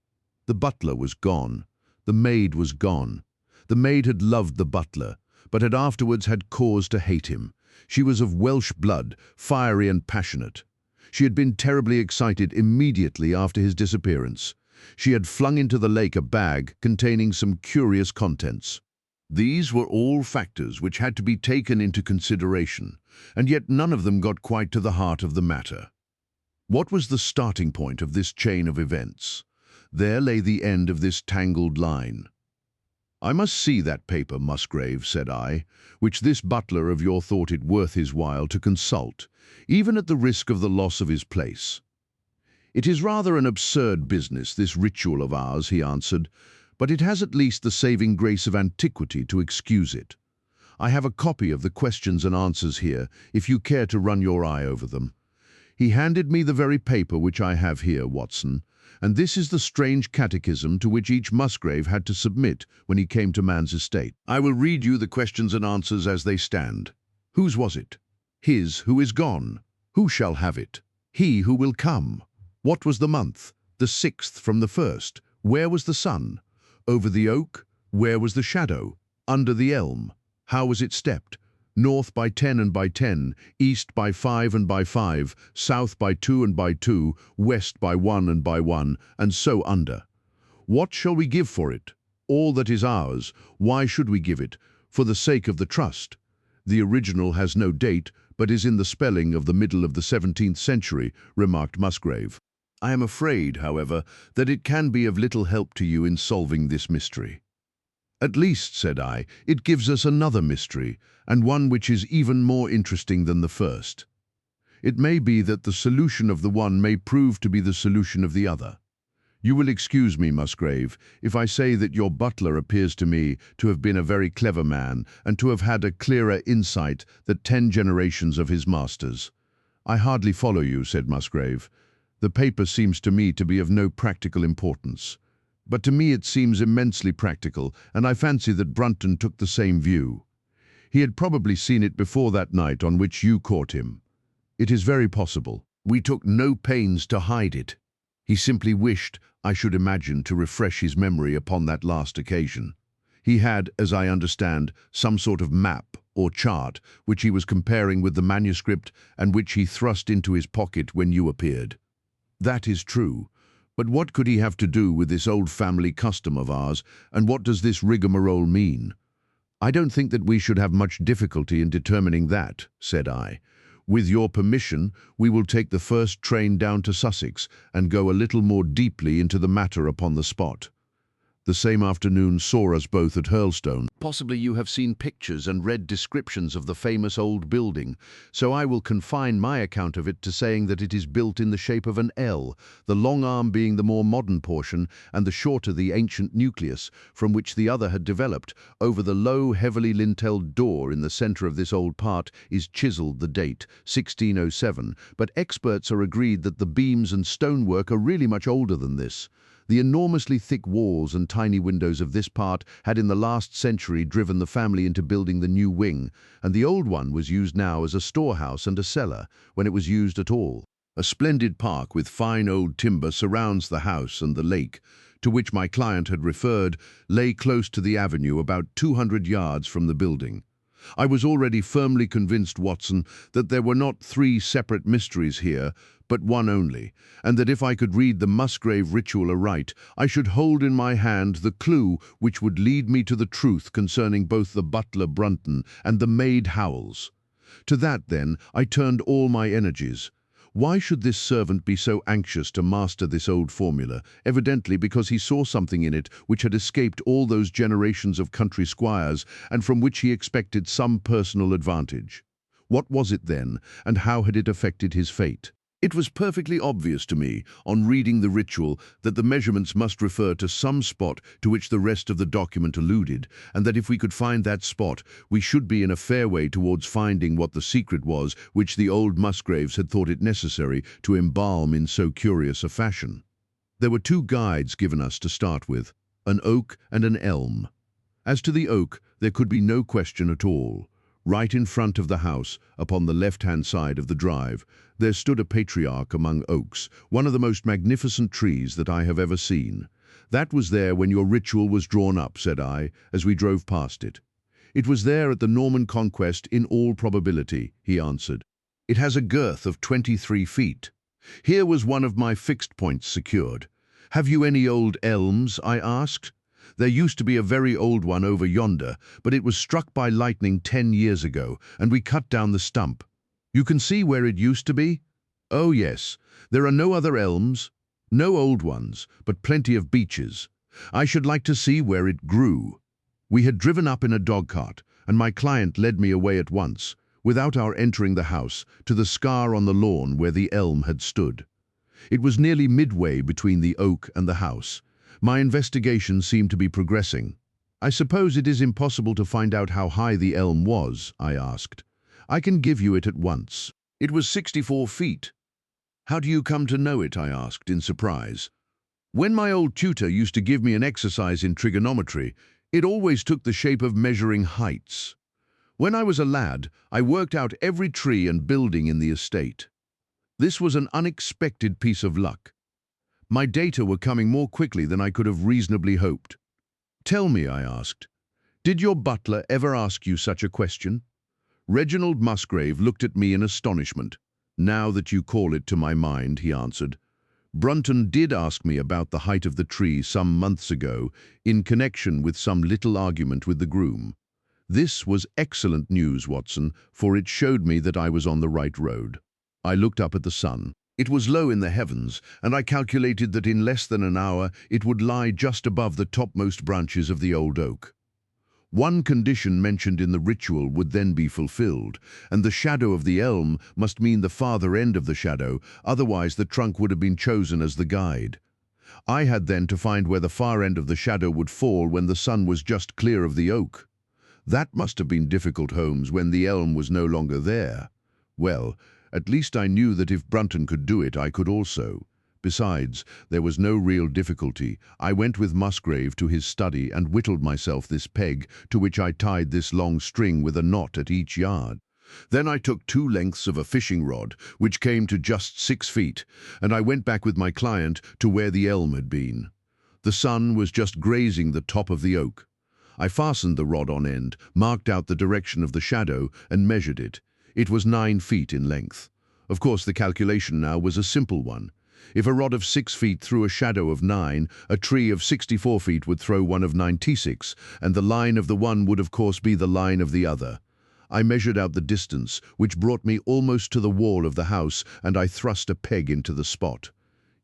A: The butler was gone. The maid was gone. The maid had loved the butler, but had afterwards had cause to hate him. She was of Welsh blood, fiery and passionate. She had been terribly excited immediately after his disappearance. She had flung into the lake a bag containing some curious contents. These were all factors which had to be taken into consideration, and yet none of them got quite to the heart of the matter. What was the starting point of this chain of events? There lay the end of this tangled line. "I must see that paper, Musgrave," said I, "which this butler of your thought it worth his while to consult, even at the risk of the loss of his place." "It is rather an absurd business, this ritual of ours," he answered, "but it has at least the saving grace of antiquity to excuse it. I have a copy of the questions and answers here, if you care to run your eye over them." He handed me the very paper which I have here, Watson, and this is the strange catechism to which each Musgrave had to submit when he came to man's estate. I will read you the questions and answers as they stand. Whose was it? His who is gone. Who shall have it? He who will come. What was the month? The 6th from the 1st. Where was the sun? Over the oak? Where was the shadow? Under the elm? How was it stepped? North by 10 and by 10, east by 5 and by 5, south by 2 and by 2, west by 1 and by 1, and so under. What shall we give for it? All that is ours. Why should we give it? For the sake of the trust. The original has no date, but is in the spelling of the middle of the 17th century, remarked Musgrave. I am afraid, however, that it can be of little help to you in solving this mystery. At least, said I, it gives us another mystery, and one which is even more interesting than the first. It may be that the solution of the one may prove to be the solution of the other. You will excuse me, Musgrave, if I say that your butler appears to me to have been a very clever man and to have had a clearer insight than 10 generations of his masters. I hardly follow you, said Musgrave. The paper seems to me to be of no practical importance. But to me it seems immensely practical, and I fancy that Brunton took the same view. He had probably seen it before that night on which you caught him. It is very possible. We took no pains to hide it. He simply wished, I should imagine, to refresh his memory upon that last occasion. He had, as I understand, some sort of map or chart which he was comparing with the manuscript and which he thrust into his pocket when you appeared. That is true. But what could he have to do with this old family custom of ours, and what does this rigmarole mean? I don't think that we should have much difficulty in determining that, said I. With your permission, we will take the first train down to Sussex and go a little more deeply into the matter upon the spot. The same afternoon saw us both at Hurlstone. Possibly you have seen pictures and read descriptions of the famous old building, so I will confine my account of it to saying that it is built in the shape of an L, the long arm being the more modern portion and the shorter the ancient nucleus, from which the other had developed. Over the low, heavily lintelled door in the centre of this old part is chiselled the date, 1607, but experts are agreed that the beams and stonework are really much older than this. The enormously thick walls and tiny windows of this part had in the last century driven the family into building the new wing, and the old one was used now as a storehouse and a cellar, when it was used at all. A splendid park with fine old timber surrounds the house, and the lake, to which my client had referred, lay close to the avenue about 200 yards from the building. I was already firmly convinced, Watson, that there were not three separate mysteries here, but one only, and that if I could read the Musgrave Ritual aright, I should hold in my hand the clue which would lead me to the truth concerning both the butler Brunton and the maid Howells. To that, then, I turned all my energies. Why should this servant be so anxious to master this old formula? Evidently because he saw something in it which had escaped all those generations of country squires, and from which he expected some personal advantage. What was it then, and how had it affected his fate? It was perfectly obvious to me, on reading the ritual, that the measurements must refer to some spot to which the rest of the document alluded, and that if we could find that spot, we should be in a fair way towards finding what the secret was which the old Musgraves had thought it necessary to embalm in so curious a fashion. There were two guides given us to start with, an oak and an elm. As to the oak, there could be no question at all. Right in front of the house, upon the left-hand side of the drive, there stood a patriarch among oaks, one of the most magnificent trees that I have ever seen. That was there when your ritual was drawn up, said I, as we drove past it. It was there at the Norman Conquest in all probability, he answered. It has a girth of 23 feet. Here was one of my fixed points secured. Have you any old elms? I asked. There used to be a very old one over yonder, but it was struck by lightning 10 years ago, and we cut down the stump. You can see where it used to be? Oh yes, there are no other elms, no old ones, but plenty of beeches. I should like to see where it grew. We had driven up in a dogcart, and my client led me away at once, without our entering the house, to the scar on the lawn where the elm had stood. It was nearly midway between the oak and the house. My investigation seemed to be progressing. I suppose it is impossible to find out how high the elm was, I asked. I can give you it at once. It was 64 feet. How do you come to know it? I asked in surprise. When my old tutor used to give me an exercise in trigonometry, it always took the shape of measuring heights. When I was a lad, I worked out every tree and building in the estate. This was an unexpected piece of luck. My data were coming more quickly than I could have reasonably hoped. Tell me, I asked, did your butler ever ask you such a question? Reginald Musgrave looked at me in astonishment. Now that you call it to my mind, he answered. Brunton did ask me about the height of the tree some months ago, in connection with some little argument with the groom. This was excellent news, Watson, for it showed me that I was on the right road. I looked up at the sun. It was low in the heavens, and I calculated that in less than an hour it would lie just above the topmost branches of the old oak. One condition mentioned in the ritual would then be fulfilled, and the shadow of the elm must mean the farther end of the shadow, otherwise the trunk would have been chosen as the guide. I had then to find where the far end of the shadow would fall when the sun was just clear of the oak. That must have been difficult, Holmes, when the elm was no longer there. Well, at least I knew that if Brunton could do it, I could also. Besides, there was no real difficulty. I went with Musgrave to his study and whittled myself this peg, to which I tied this long string with a knot at each yard. Then I took 2 lengths of a fishing rod, which came to just 6 feet, and I went back with my client to where the elm had been. The sun was just grazing the top of the oak. I fastened the rod on end, marked out the direction of the shadow, and measured it. It was 9 feet in length. Of course, the calculation now was a simple one. If a rod of 6 feet threw a shadow of 9, a tree of 64 feet would throw one of 96, and the line of the one would of course be the line of the other. I measured out the distance, which brought me almost to the wall of the house, and I thrust a peg into the spot.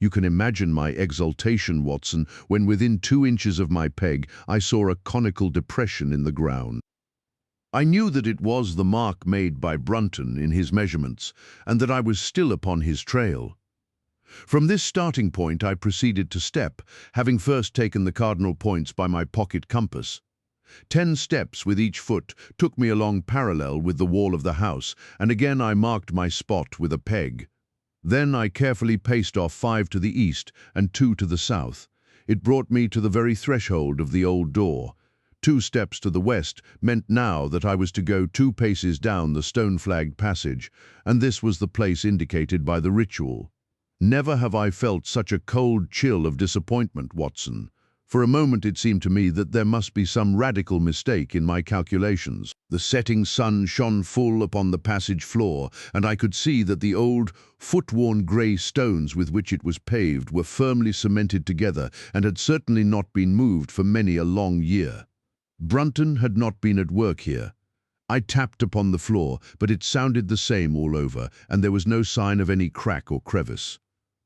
A: You can imagine my exultation, Watson, when within 2 inches of my peg I saw a conical depression in the ground. I knew that it was the mark made by Brunton in his measurements, and that I was still upon his trail. From this starting point I proceeded to step, having first taken the cardinal points by my pocket compass. 10 steps with each foot took me along parallel with the wall of the house, and again I marked my spot with a peg. Then I carefully paced off 5 to the east and 2 to the south. It brought me to the very threshold of the old door. 2 steps to the west meant now that I was to go 2 paces down the stone-flagged passage, and this was the place indicated by the ritual. Never have I felt such a cold chill of disappointment, Watson. For a moment it seemed to me that there must be some radical mistake in my calculations. The setting sun shone full upon the passage floor, and I could see that the old, foot-worn grey stones with which it was paved were firmly cemented together and had certainly not been moved for many a long year. Brunton had not been at work here. I tapped upon the floor, but it sounded the same all over, and there was no sign of any crack or crevice.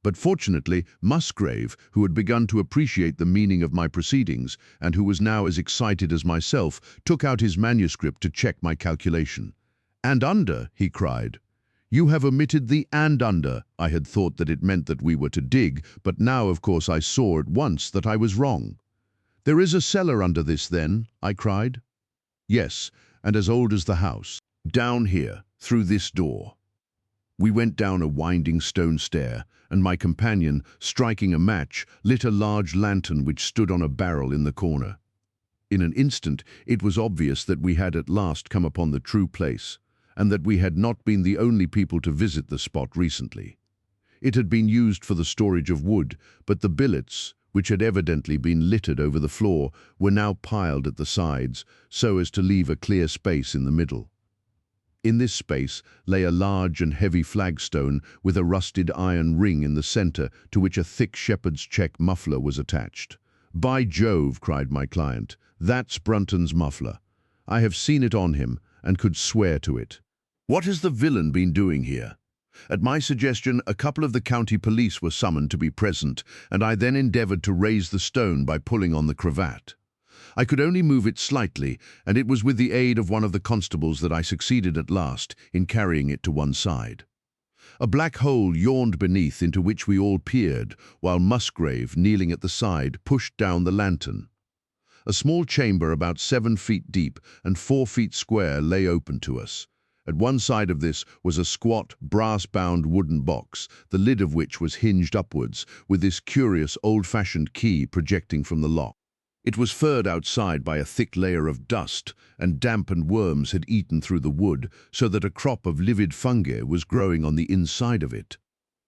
A: But fortunately, Musgrave, who had begun to appreciate the meaning of my proceedings, and who was now as excited as myself, took out his manuscript to check my calculation. "And under," he cried. "You have omitted the and under." I had thought that it meant that we were to dig, but now, of course, I saw at once that I was wrong. "There is a cellar under this, then?" I cried. "Yes, and as old as the house. Down here, through this door." We went down a winding stone stair, and my companion, striking a match, lit a large lantern which stood on a barrel in the corner. In an instant it was obvious that we had at last come upon the true place, and that we had not been the only people to visit the spot recently. It had been used for the storage of wood, but the billets, which had evidently been littered over the floor, were now piled at the sides, so as to leave a clear space in the middle. In this space lay a large and heavy flagstone with a rusted iron ring in the centre to which a thick shepherd's check muffler was attached. "By Jove," cried my client, "that's Brunton's muffler. I have seen it on him and could swear to it. What has the villain been doing here?" At my suggestion, a couple of the county police were summoned to be present, and I then endeavoured to raise the stone by pulling on the cravat. I could only move it slightly, and it was with the aid of one of the constables that I succeeded at last in carrying it to one side. A black hole yawned beneath, into which we all peered, while Musgrave, kneeling at the side, pushed down the lantern. A small chamber about 7 feet deep and 4 feet square lay open to us. At one side of this was a squat, brass-bound wooden box, the lid of which was hinged upwards, with this curious old-fashioned key projecting from the lock. It was furred outside by a thick layer of dust, and damp and worms had eaten through the wood, so that a crop of livid fungi was growing on the inside of it.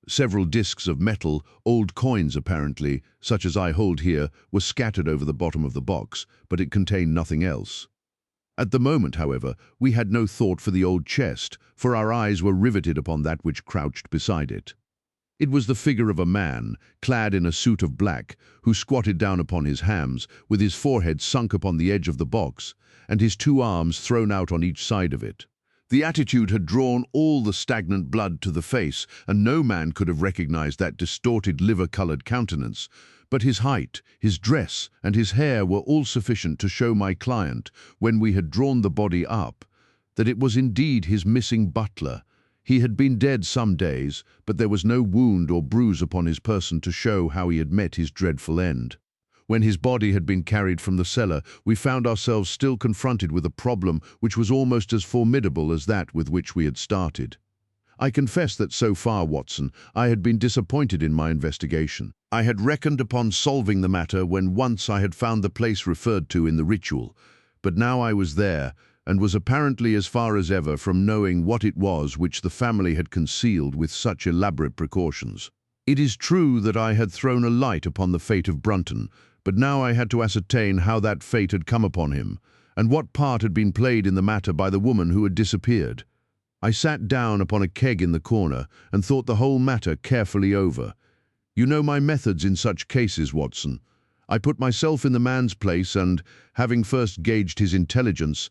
A: Several discs of metal, old coins apparently, such as I hold here, were scattered over the bottom of the box, but it contained nothing else. At the moment, however, we had no thought for the old chest, for our eyes were riveted upon that which crouched beside it. It was the figure of a man, clad in a suit of black, who squatted down upon his hams, with his forehead sunk upon the edge of the box, and his 2 arms thrown out on each side of it. The attitude had drawn all the stagnant blood to the face, and no man could have recognized that distorted liver-colored countenance. But his height, his dress, and his hair were all sufficient to show my client, when we had drawn the body up, that it was indeed his missing butler. He had been dead some days, but there was no wound or bruise upon his person to show how he had met his dreadful end. When his body had been carried from the cellar, we found ourselves still confronted with a problem which was almost as formidable as that with which we had started. I confess that so far, Watson, I had been disappointed in my investigation. I had reckoned upon solving the matter when once I had found the place referred to in the ritual, but now I was there, and was apparently as far as ever from knowing what it was which the family had concealed with such elaborate precautions. It is true that I had thrown a light upon the fate of Brunton, but now I had to ascertain how that fate had come upon him, and what part had been played in the matter by the woman who had disappeared. I sat down upon a keg in the corner and thought the whole matter carefully over. You know my methods in such cases, Watson. I put myself in the man's place and, having first gauged his intelligence,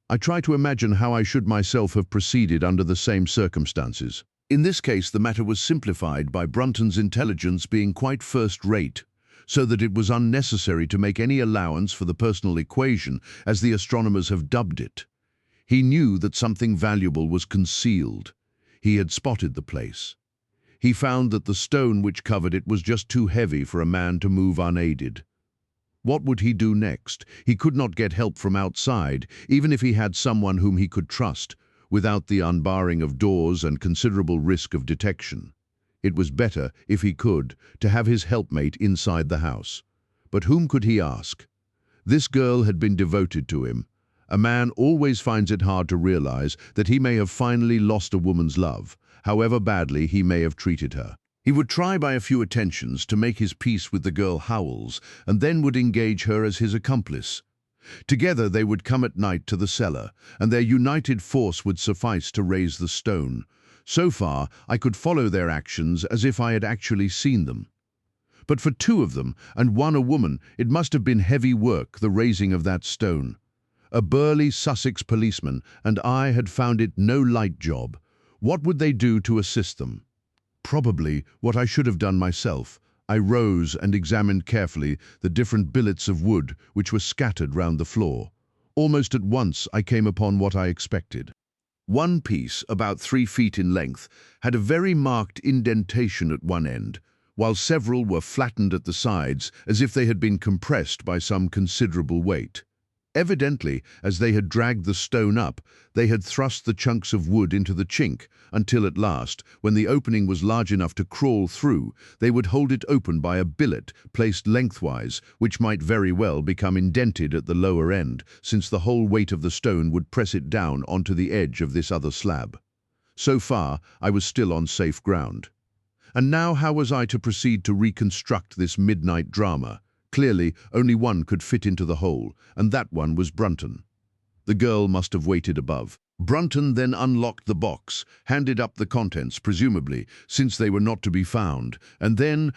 A: I try to imagine how I should myself have proceeded under the same circumstances. In this case, the matter was simplified by Brunton's intelligence being quite first-rate, so that it was unnecessary to make any allowance for the personal equation, as the astronomers have dubbed it. He knew that something valuable was concealed. He had spotted the place. He found that the stone which covered it was just too heavy for a man to move unaided. What would he do next? He could not get help from outside, even if he had someone whom he could trust, without the unbarring of doors and considerable risk of detection. It was better, if he could, to have his helpmate inside the house. But whom could he ask? This girl had been devoted to him. A man always finds it hard to realize that he may have finally lost a woman's love, however badly he may have treated her. He would try by a few attentions to make his peace with the girl Howells, and then would engage her as his accomplice. Together they would come at night to the cellar, and their united force would suffice to raise the stone. So far, I could follow their actions as if I had actually seen them. But for two of them, and one a woman, it must have been heavy work, the raising of that stone. A burly Sussex policeman and I had found it no light job. What would they do to assist them? Probably what I should have done myself. I rose and examined carefully the different billets of wood which were scattered round the floor. Almost at once I came upon what I expected. One piece, about 3 feet in length, had a very marked indentation at one end, while several were flattened at the sides as if they had been compressed by some considerable weight. Evidently, as they had dragged the stone up, they had thrust the chunks of wood into the chink, until at last, when the opening was large enough to crawl through, they would hold it open by a billet placed lengthwise, which might very well become indented at the lower end, since the whole weight of the stone would press it down onto the edge of this other slab. So far, I was still on safe ground. And now how was I to proceed to reconstruct this midnight drama? Clearly, only one could fit into the hole, and that one was Brunton. The girl must have waited above. Brunton then unlocked the box, handed up the contents, presumably, since they were not to be found, and then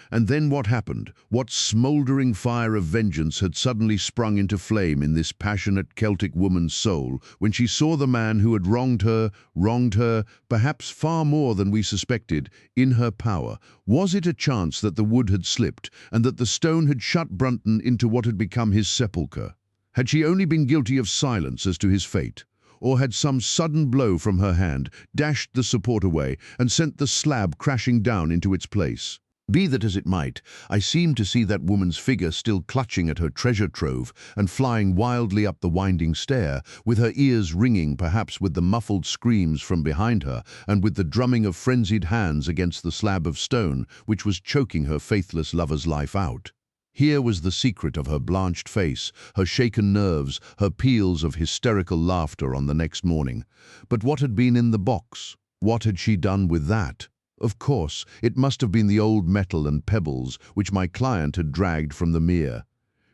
A: what happened? What smouldering fire of vengeance had suddenly sprung into flame in this passionate Celtic woman's soul when she saw the man who had wronged her, perhaps far more than we suspected, in her power? Was it a chance that the wood had slipped, and that the stone had shut Brunton into what had become his sepulchre? Had she only been guilty of silence as to his fate? Or had some sudden blow from her hand dashed the support away and sent the slab crashing down into its place? Be that as it might, I seemed to see that woman's figure still clutching at her treasure trove and flying wildly up the winding stair, with her ears ringing perhaps with the muffled screams from behind her and with the drumming of frenzied hands against the slab of stone which was choking her faithless lover's life out. Here was the secret of her blanched face, her shaken nerves, her peals of hysterical laughter on the next morning. But what had been in the box? What had she done with that? Of course, it must have been the old metal and pebbles which my client had dragged from the mere.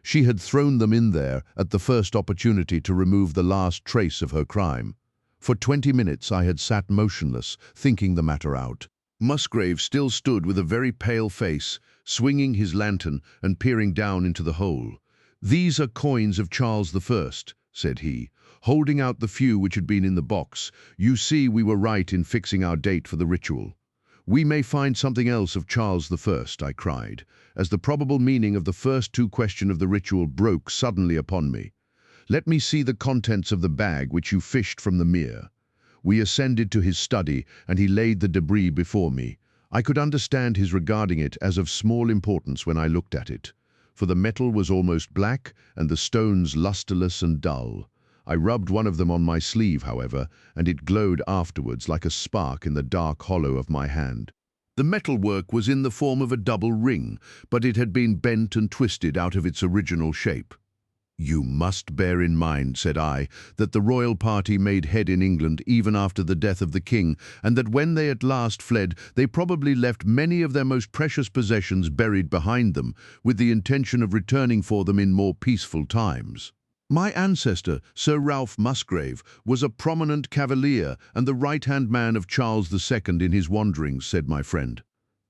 A: She had thrown them in there at the first opportunity to remove the last trace of her crime. For 20 minutes I had sat motionless, thinking the matter out. Musgrave still stood with a very pale face, swinging his lantern and peering down into the hole. "These are coins of Charles I," said he, holding out the few which had been in the box. "You see we were right in fixing our date for the ritual." "We may find something else of Charles I," I cried, as the probable meaning of the first two questions of the ritual broke suddenly upon me. "Let me see the contents of the bag which you fished from the mere." We ascended to his study, and he laid the debris before me. I could understand his regarding it as of small importance when I looked at it, for the metal was almost black and the stones lustreless and dull. I rubbed one of them on my sleeve, however, and it glowed afterwards like a spark in the dark hollow of my hand. The metalwork was in the form of a double ring, but it had been bent and twisted out of its original shape. "You must bear in mind," said I, "that the royal party made head in England even after the death of the king, and that when they at last fled, they probably left many of their most precious possessions buried behind them, with the intention of returning for them in more peaceful times. My ancestor, Sir Ralph Musgrave, was a prominent cavalier and the right-hand man of Charles II in his wanderings," said my friend.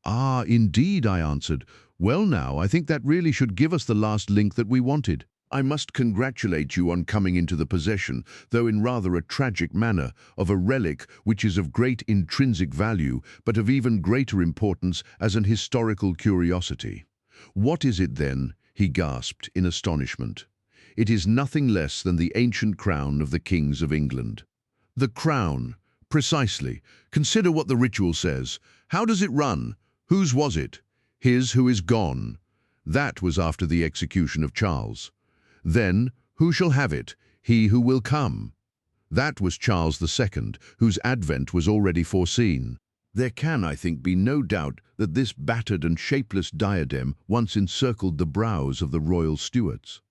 A: "Ah, indeed," I answered. "Well now, I think that really should give us the last link that we wanted." I must congratulate you on coming into the possession, though in rather a tragic manner, of a relic which is of great intrinsic value, but of even greater importance as an historical curiosity." "What is it then?" he gasped in astonishment. "It is nothing less than the ancient crown of the kings of England." "The crown? Precisely. Consider what the ritual says. How does it run? Whose was it? His who is gone. That was after the execution of Charles. Then, who shall have it? He who will come. That was Charles II, whose advent was already foreseen. There can, I think, be no doubt that this battered and shapeless diadem once encircled the brows of the royal Stuarts.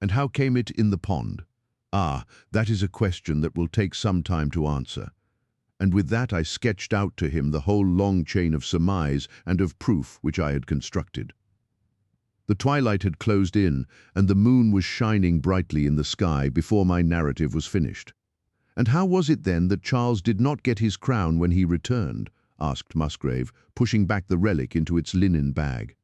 A: And how came it in the pond? Ah, that is a question that will take some time to answer." And with that I sketched out to him the whole long chain of surmise and of proof which I had constructed. The twilight had closed in, and the moon was shining brightly in the sky before my narrative was finished. "And how was it then that Charles did not get his crown when he returned?" asked Musgrave, pushing back the relic into its linen bag.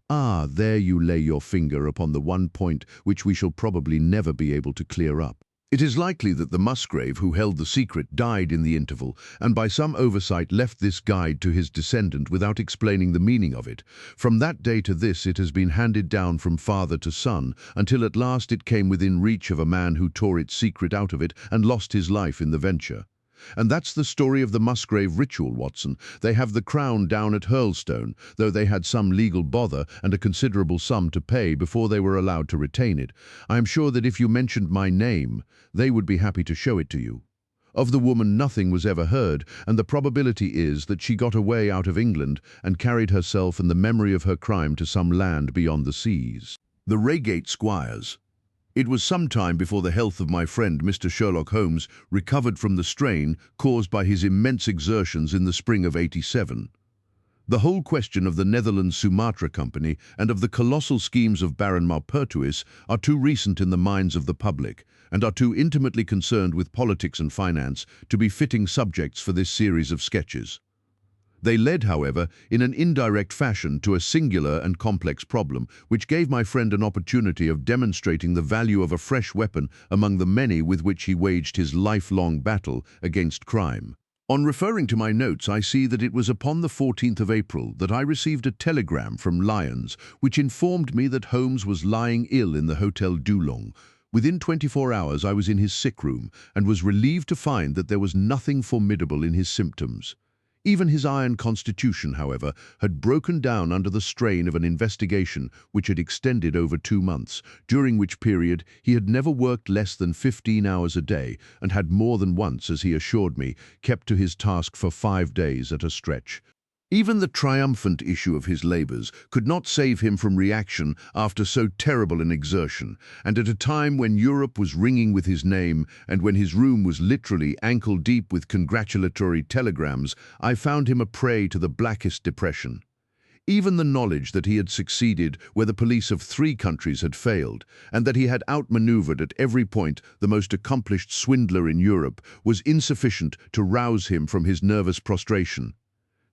A: "Ah, there you lay your finger upon the one point which we shall probably never be able to clear up. It is likely that the Musgrave who held the secret died in the interval, and by some oversight left this guide to his descendant without explaining the meaning of it. From that day to this it has been handed down from father to son, until at last it came within reach of a man who tore its secret out of it and lost his life in the venture. And that's the story of the Musgrave Ritual, Watson. They have the crown down at Hurlstone, though they had some legal bother and a considerable sum to pay before they were allowed to retain it. I am sure that if you mentioned my name, they would be happy to show it to you. Of the woman nothing was ever heard, and the probability is that she got away out of England and carried herself and the memory of her crime to some land beyond the seas." The Reigate Squires. It was some time before the health of my friend Mr. Sherlock Holmes recovered from the strain caused by his immense exertions in the spring of '87. The whole question of the Netherlands Sumatra Company and of the colossal schemes of Baron Maupertuis are too recent in the minds of the public, and are too intimately concerned with politics and finance to be fitting subjects for this series of sketches. They led, however, in an indirect fashion to a singular and complex problem, which gave my friend an opportunity of demonstrating the value of a fresh weapon among the many with which he waged his lifelong battle against crime. On referring to my notes, I see that it was upon the 14th of April that I received a telegram from Lyons, which informed me that Holmes was lying ill in the Hotel Dulong. Within 24 hours I was in his sick room, and was relieved to find that there was nothing formidable in his symptoms. Even his iron constitution, however, had broken down under the strain of an investigation which had extended over 2 months, during which period he had never worked less than 15 hours a day, and had more than once, as he assured me, kept to his task for 5 days at a stretch. Even the triumphant issue of his labours could not save him from reaction after so terrible an exertion, and at a time when Europe was ringing with his name, and when his room was literally ankle-deep with congratulatory telegrams, I found him a prey to the blackest depression. Even the knowledge that he had succeeded where the police of 3 countries had failed, and that he had outmanoeuvred at every point the most accomplished swindler in Europe, was insufficient to rouse him from his nervous prostration.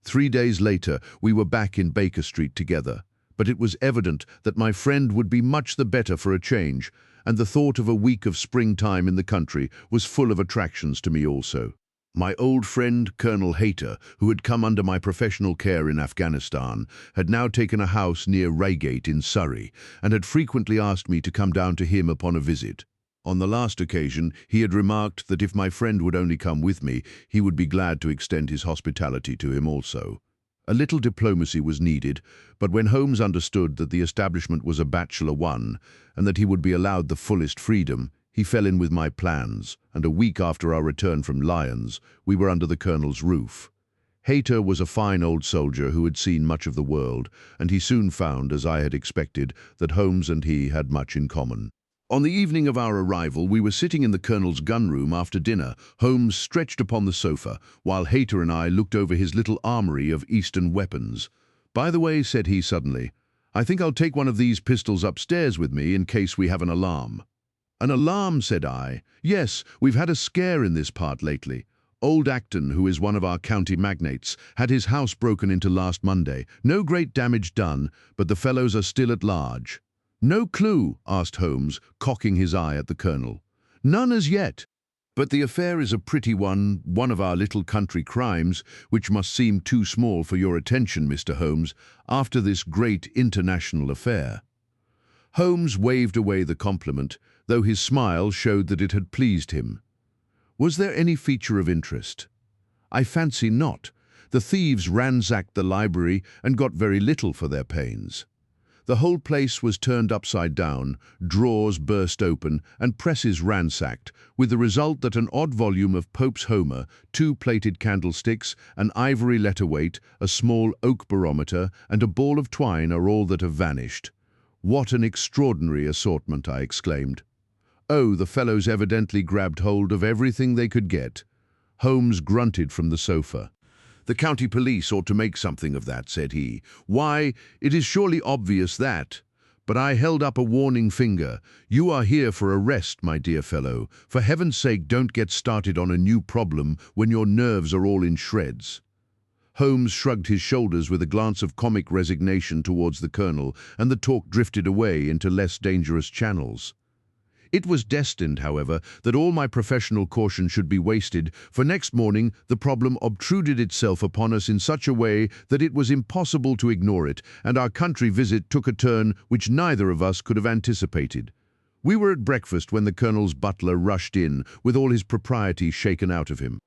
A: 3 days later, we were back in Baker Street together, but it was evident that my friend would be much the better for a change, and the thought of a week of springtime in the country was full of attractions to me also. My old friend, Colonel Hayter, who had come under my professional care in Afghanistan, had now taken a house near Reigate in Surrey, and had frequently asked me to come down to him upon a visit. On the last occasion, he had remarked that if my friend would only come with me, he would be glad to extend his hospitality to him also. A little diplomacy was needed, but when Holmes understood that the establishment was a bachelor one, and that he would be allowed the fullest freedom, he fell in with my plans, and a week after our return from Lyons, we were under the Colonel's roof. Hayter was a fine old soldier who had seen much of the world, and he soon found, as I had expected, that Holmes and he had much in common. On the evening of our arrival, we were sitting in the Colonel's gun-room after dinner, Holmes stretched upon the sofa, while Hayter and I looked over his little armoury of Eastern weapons. "By the way," said he suddenly, "I think I'll take one of these pistols upstairs with me in case we have an alarm." "An alarm?" said I. "Yes, we've had a scare in this part lately. Old Acton, who is one of our county magnates, had his house broken into last Monday. No great damage done, but the fellows are still at large. "No clue?" asked Holmes, cocking his eye at the Colonel. "None as yet. But the affair is a pretty one of our little country crimes, which must seem too small for your attention, Mr. Holmes, after this great international affair." Holmes waved away the compliment, though his smile showed that it had pleased him. "Was there any feature of interest?" "I fancy not. The thieves ransacked the library and got very little for their pains. The whole place was turned upside down, drawers burst open, and presses ransacked, with the result that an odd volume of Pope's Homer, 2 plated candlesticks, an ivory letter-weight, a small oak barometer, and a ball of twine are all that have vanished." "What an extraordinary assortment!" I exclaimed. "Oh, the fellows evidently grabbed hold of everything they could get." Holmes grunted from the sofa. "The county police ought to make something of that," said he. "Why, it is surely obvious that—" But I held up a warning finger. "You are here for a rest, my dear fellow. For heaven's sake, don't get started on a new problem when your nerves are all in shreds." Holmes shrugged his shoulders with a glance of comic resignation towards the Colonel, and the talk drifted away into less dangerous channels. It was destined, however, that all my professional caution should be wasted, for next morning the problem obtruded itself upon us in such a way that it was impossible to ignore it, and our country visit took a turn which neither of us could have anticipated. We were at breakfast when the Colonel's butler rushed in, with all his propriety shaken out of him.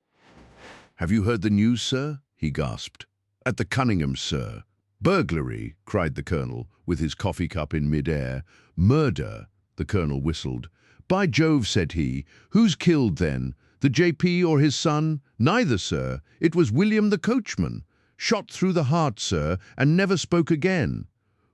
A: "Have you heard the news, sir?" he gasped. "At the Cunninghams, sir." "Burglary!" cried the Colonel, with his coffee cup in mid-air. "Murder!" the Colonel whistled. "By Jove," said he, "who's killed then? The JP or his son?" "Neither, sir. It was William the coachman. Shot through the heart, sir, and never spoke again."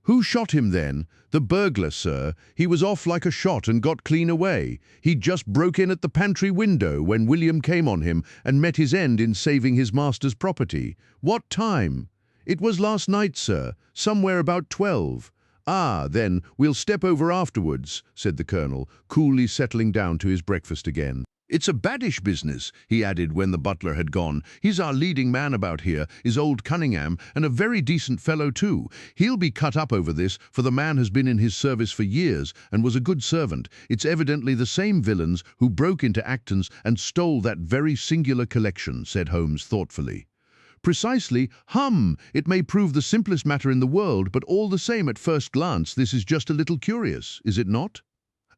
A: "Who shot him then?" "The burglar, sir. He was off like a shot and got clean away. He just broke in at the pantry window when William came on him and met his end in saving his master's property." "What time?" "It was last night, sir, somewhere about 12. "Ah, then, we'll step over afterwards," said the Colonel, coolly settling down to his breakfast again. "It's a baddish business," he added when the butler had gone. "He's our leading man about here, is old Cunningham, and a very decent fellow too. He'll be cut up over this, for the man has been in his service for years and was a good servant. It's evidently the same villains who broke into Acton's and stole that very singular collection," said Holmes thoughtfully. "Precisely. It may prove the simplest matter in the world, but all the same at first glance this is just a little curious, is it not?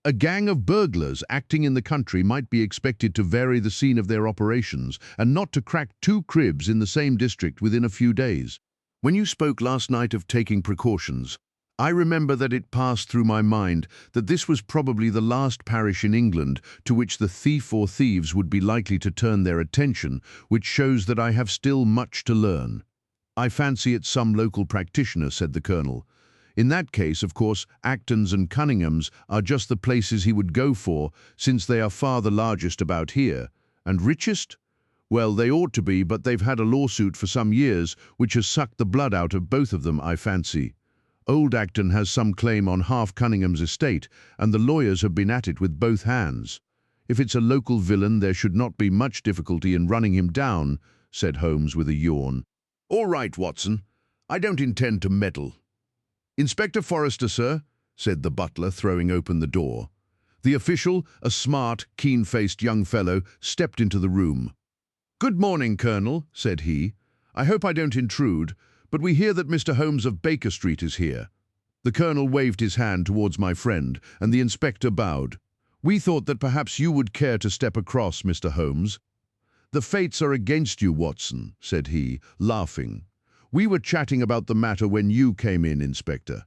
A: A gang of burglars acting in the country might be expected to vary the scene of their operations and not to crack 2 cribs in the same district within a few days. When you spoke last night of taking precautions, I remember that it passed through my mind that this was probably the last parish in England to which the thief or thieves would be likely to turn their attention, which shows that I have still much to learn." "I fancy it's some local practitioner," said the Colonel. "In that case, of course, Acton's and Cunningham's are just the places he would go for, since they are far the largest about here. And richest? Well, they ought to be, but they've had a lawsuit for some years, which has sucked the blood out of both of them, I fancy. Old Acton has some claim on half Cunningham's estate, and the lawyers have been at it with both hands. If it's a local villain, there should not be much difficulty in running him down," said Holmes with a yawn. "All right, Watson. I don't intend to meddle." "Inspector Forrester, sir," said the butler, throwing open the door. The official, a smart, keen-faced young fellow, stepped into the room. "Good morning, Colonel," said he. "I hope I don't intrude, but we hear that Mr. Holmes of Baker Street is here." The Colonel waved his hand towards my friend, and the inspector bowed. "We thought that perhaps you would care to step across, Mr. Holmes." "The fates are against you, Watson," said he, laughing. "We were chatting about the matter when you came in, Inspector.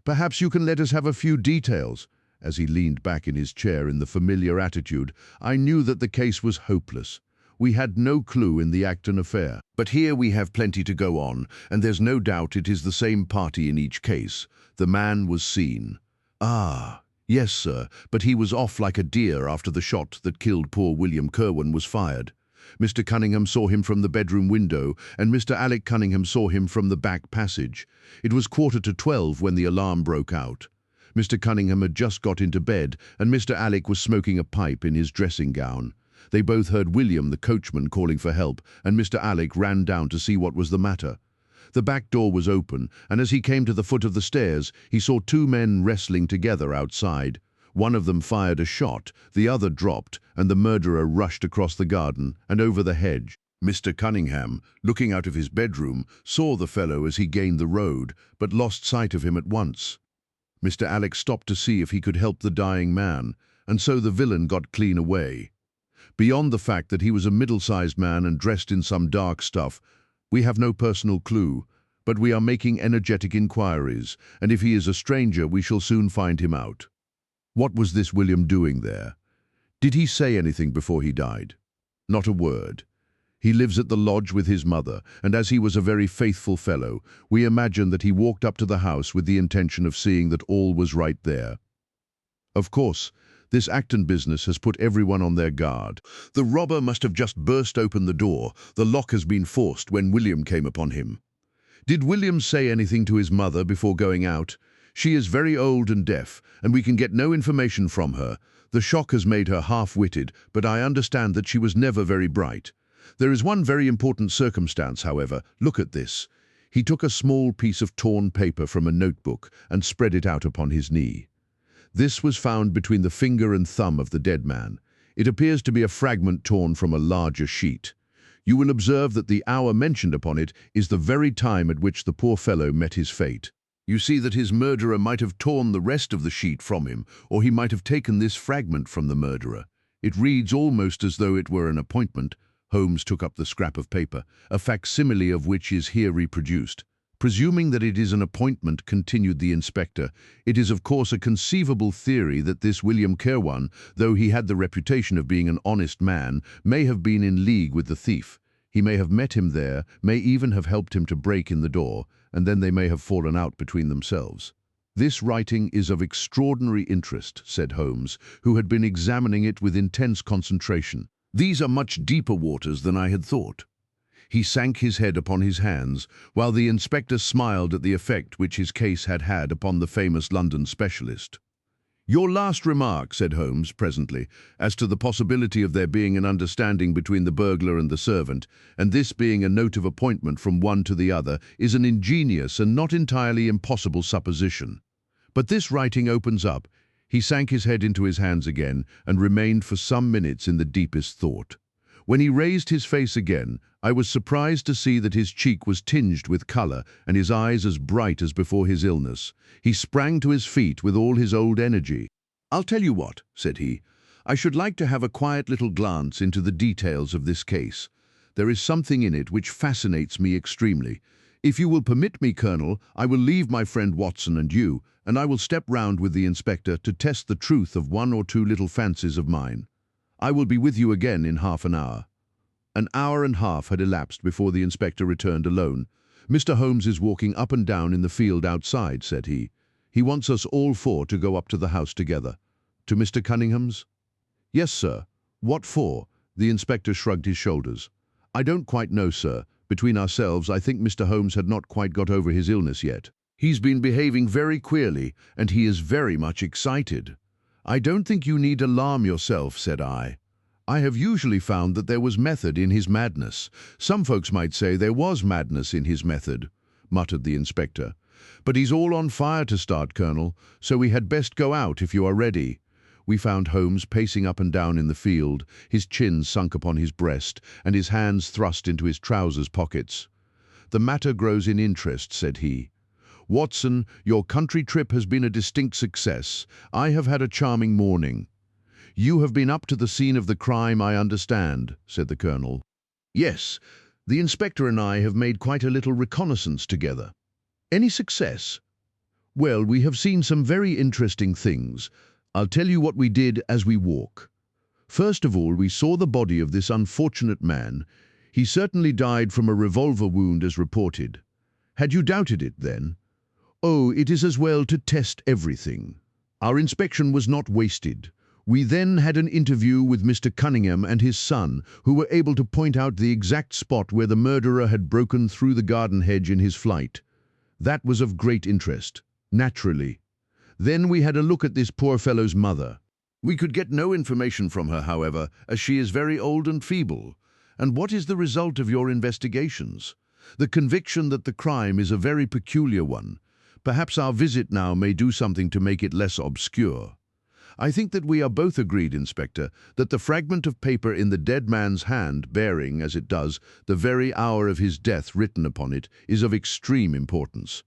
A: Perhaps you can let us have a few details." As he leaned back in his chair in the familiar attitude, I knew that the case was hopeless. We had no clue in the Acton affair. But here we have plenty to go on, and there's no doubt it is the same party in each case. The man was seen. "Ah, yes, sir, but he was off like a deer after the shot that killed poor William Kerwin was fired. Mr. Cunningham saw him from the bedroom window, and Mr. Alec Cunningham saw him from the back passage. It was 11:45 when the alarm broke out. Mr. Cunningham had just got into bed, and Mr. Alec was smoking a pipe in his dressing gown. They both heard William, the coachman, calling for help, and Mr. Alec ran down to see what was the matter. The back door was open, and as he came to the foot of the stairs, he saw two men wrestling together outside. One of them fired a shot, the other dropped, and the murderer rushed across the garden and over the hedge. Mr. Cunningham, looking out of his bedroom, saw the fellow as he gained the road, but lost sight of him at once. Mr. Alex stopped to see if he could help the dying man, and so the villain got clean away. Beyond the fact that he was a middle-sized man and dressed in some dark stuff, we have no personal clue, but we are making energetic inquiries, and if he is a stranger, we shall soon find him out. What was this William doing there? Did he say anything before he died? Not a word. He lives at the lodge with his mother, and as he was a very faithful fellow, we imagine that he walked up to the house with the intention of seeing that all was right there. Of course, this Acton business has put everyone on their guard. The robber must have just burst open the door. The lock has been forced when William came upon him. Did William say anything to his mother before going out? She is very old and deaf, and we can get no information from her. The shock has made her half-witted, but I understand that she was never very bright. There is one very important circumstance, however. Look at this. He took a small piece of torn paper from a notebook and spread it out upon his knee. This was found between the finger and thumb of the dead man. It appears to be a fragment torn from a larger sheet. You will observe that the hour mentioned upon it is the very time at which the poor fellow met his fate. You see that his murderer might have torn the rest of the sheet from him, or he might have taken this fragment from the murderer. It reads almost as though it were an appointment. Holmes took up the scrap of paper, a facsimile of which is here reproduced. Presuming that it is an appointment, continued the inspector, it is of course a conceivable theory that this William Kirwan, though he had the reputation of being an honest man, may have been in league with the thief. He may have met him there, may even have helped him to break in the door, and then they may have fallen out between themselves. This writing is of extraordinary interest, said Holmes, who had been examining it with intense concentration. These are much deeper waters than I had thought. He sank his head upon his hands, while the inspector smiled at the effect which his case had had upon the famous London specialist. Your last remark, said Holmes presently, as to the possibility of there being an understanding between the burglar and the servant, and this being a note of appointment from one to the other, is an ingenious and not entirely impossible supposition. But this writing opens up. He sank his head into his hands again and remained for some minutes in the deepest thought. When he raised his face again, I was surprised to see that his cheek was tinged with colour and his eyes as bright as before his illness. He sprang to his feet with all his old energy. I'll tell you what, said he. I should like to have a quiet little glance into the details of this case. There is something in it which fascinates me extremely. If you will permit me, Colonel, I will leave my friend Watson and you, and I will step round with the inspector to test the truth of one or two little fancies of mine. I will be with you again in half an hour. An hour and a half had elapsed before the inspector returned alone. Mr. Holmes is walking up and down in the field outside, said he. He wants us all four to go up to the house together. To Mr. Cunningham's? Yes, sir. What for? The inspector shrugged his shoulders. I don't quite know, sir. Between ourselves, I think Mr. Holmes had not quite got over his illness yet. He's been behaving very queerly, and he is very much excited. I don't think you need alarm yourself, said I. I have usually found that there was method in his madness. Some folks might say there was madness in his method, muttered the inspector. But he's all on fire to start, Colonel, so we had best go out if you are ready. We found Holmes pacing up and down in the field, his chin sunk upon his breast, and his hands thrust into his trousers pockets. The matter grows in interest, said he. Watson, your country trip has been a distinct success. I have had a charming morning. You have been up to the scene of the crime, I understand, said the Colonel. Yes, the inspector and I have made quite a little reconnaissance together. Any success? Well, we have seen some very interesting things. I'll tell you what we did as we walk. First of all, we saw the body of this unfortunate man. He certainly died from a revolver wound as reported. Had you doubted it then? Oh, it is as well to test everything. Our inspection was not wasted. We then had an interview with Mr. Cunningham and his son, who were able to point out the exact spot where the murderer had broken through the garden hedge in his flight. That was of great interest, naturally. Then we had a look at this poor fellow's mother. We could get no information from her, however, as she is very old and feeble. And what is the result of your investigations? The conviction that the crime is a very peculiar one. Perhaps our visit now may do something to make it less obscure. I think that we are both agreed, Inspector, that the fragment of paper in the dead man's hand, bearing, as it does, the very hour of his death written upon it, is of extreme importance.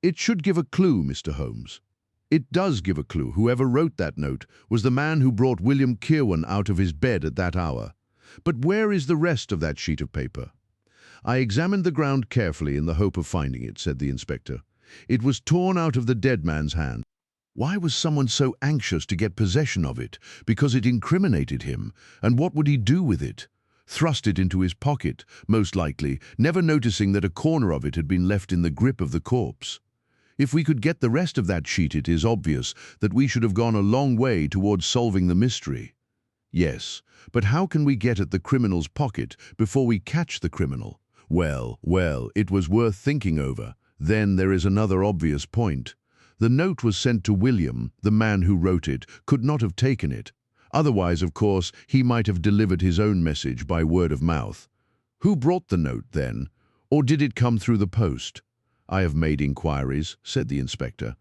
A: It should give a clue, Mr. Holmes. It does give a clue. Whoever wrote that note was the man who brought William Kirwan out of his bed at that hour. But where is the rest of that sheet of paper? I examined the ground carefully in the hope of finding it, said the inspector. It was torn out of the dead man's hand. Why was someone so anxious to get possession of it? Because it incriminated him. And what would he do with it? Thrust it into his pocket, most likely, never noticing that a corner of it had been left in the grip of the corpse. If we could get the rest of that sheet, it is obvious that we should have gone a long way towards solving the mystery. Yes, but how can we get at the criminal's pocket before we catch the criminal? Well, it was worth thinking over. Then there is another obvious point. The note was sent to William. The man who wrote it could not have taken it. Otherwise, of course, he might have delivered his own message by word of mouth. Who brought the note, then? Or did it come through the post? I have made inquiries, said the inspector.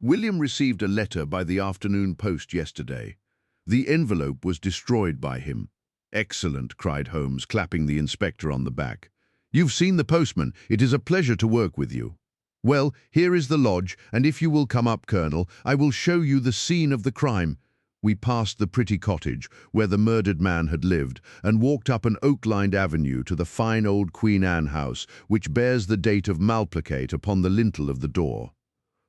A: William received a letter by the afternoon post yesterday. The envelope was destroyed by him. Excellent, cried Holmes, clapping the inspector on the back. You've seen the postman. It is a pleasure to work with you. Well, here is the lodge, and if you will come up, Colonel, I will show you the scene of the crime. We passed the pretty cottage where the murdered man had lived and walked up an oak-lined avenue to the fine old Queen Anne house, which bears the date of Malplacate upon the lintel of the door.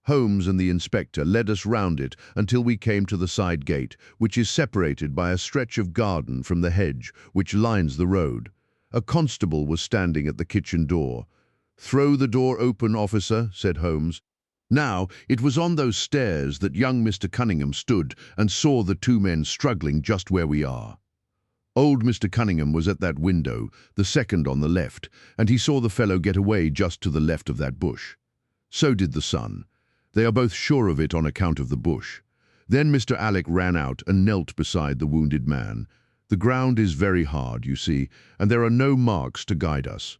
A: Holmes and the inspector led us round it until we came to the side gate, which is separated by a stretch of garden from the hedge which lines the road. A constable was standing at the kitchen door. "Throw the door open, officer," said Holmes. Now, it was on those stairs that young Mr. Cunningham stood and saw the two men struggling just where we are. Old Mr. Cunningham was at that window, the second on the left, and he saw the fellow get away just to the left of that bush. So did the son. They are both sure of it on account of the bush. Then Mr. Alec ran out and knelt beside the wounded man. The ground is very hard, you see, and there are no marks to guide us.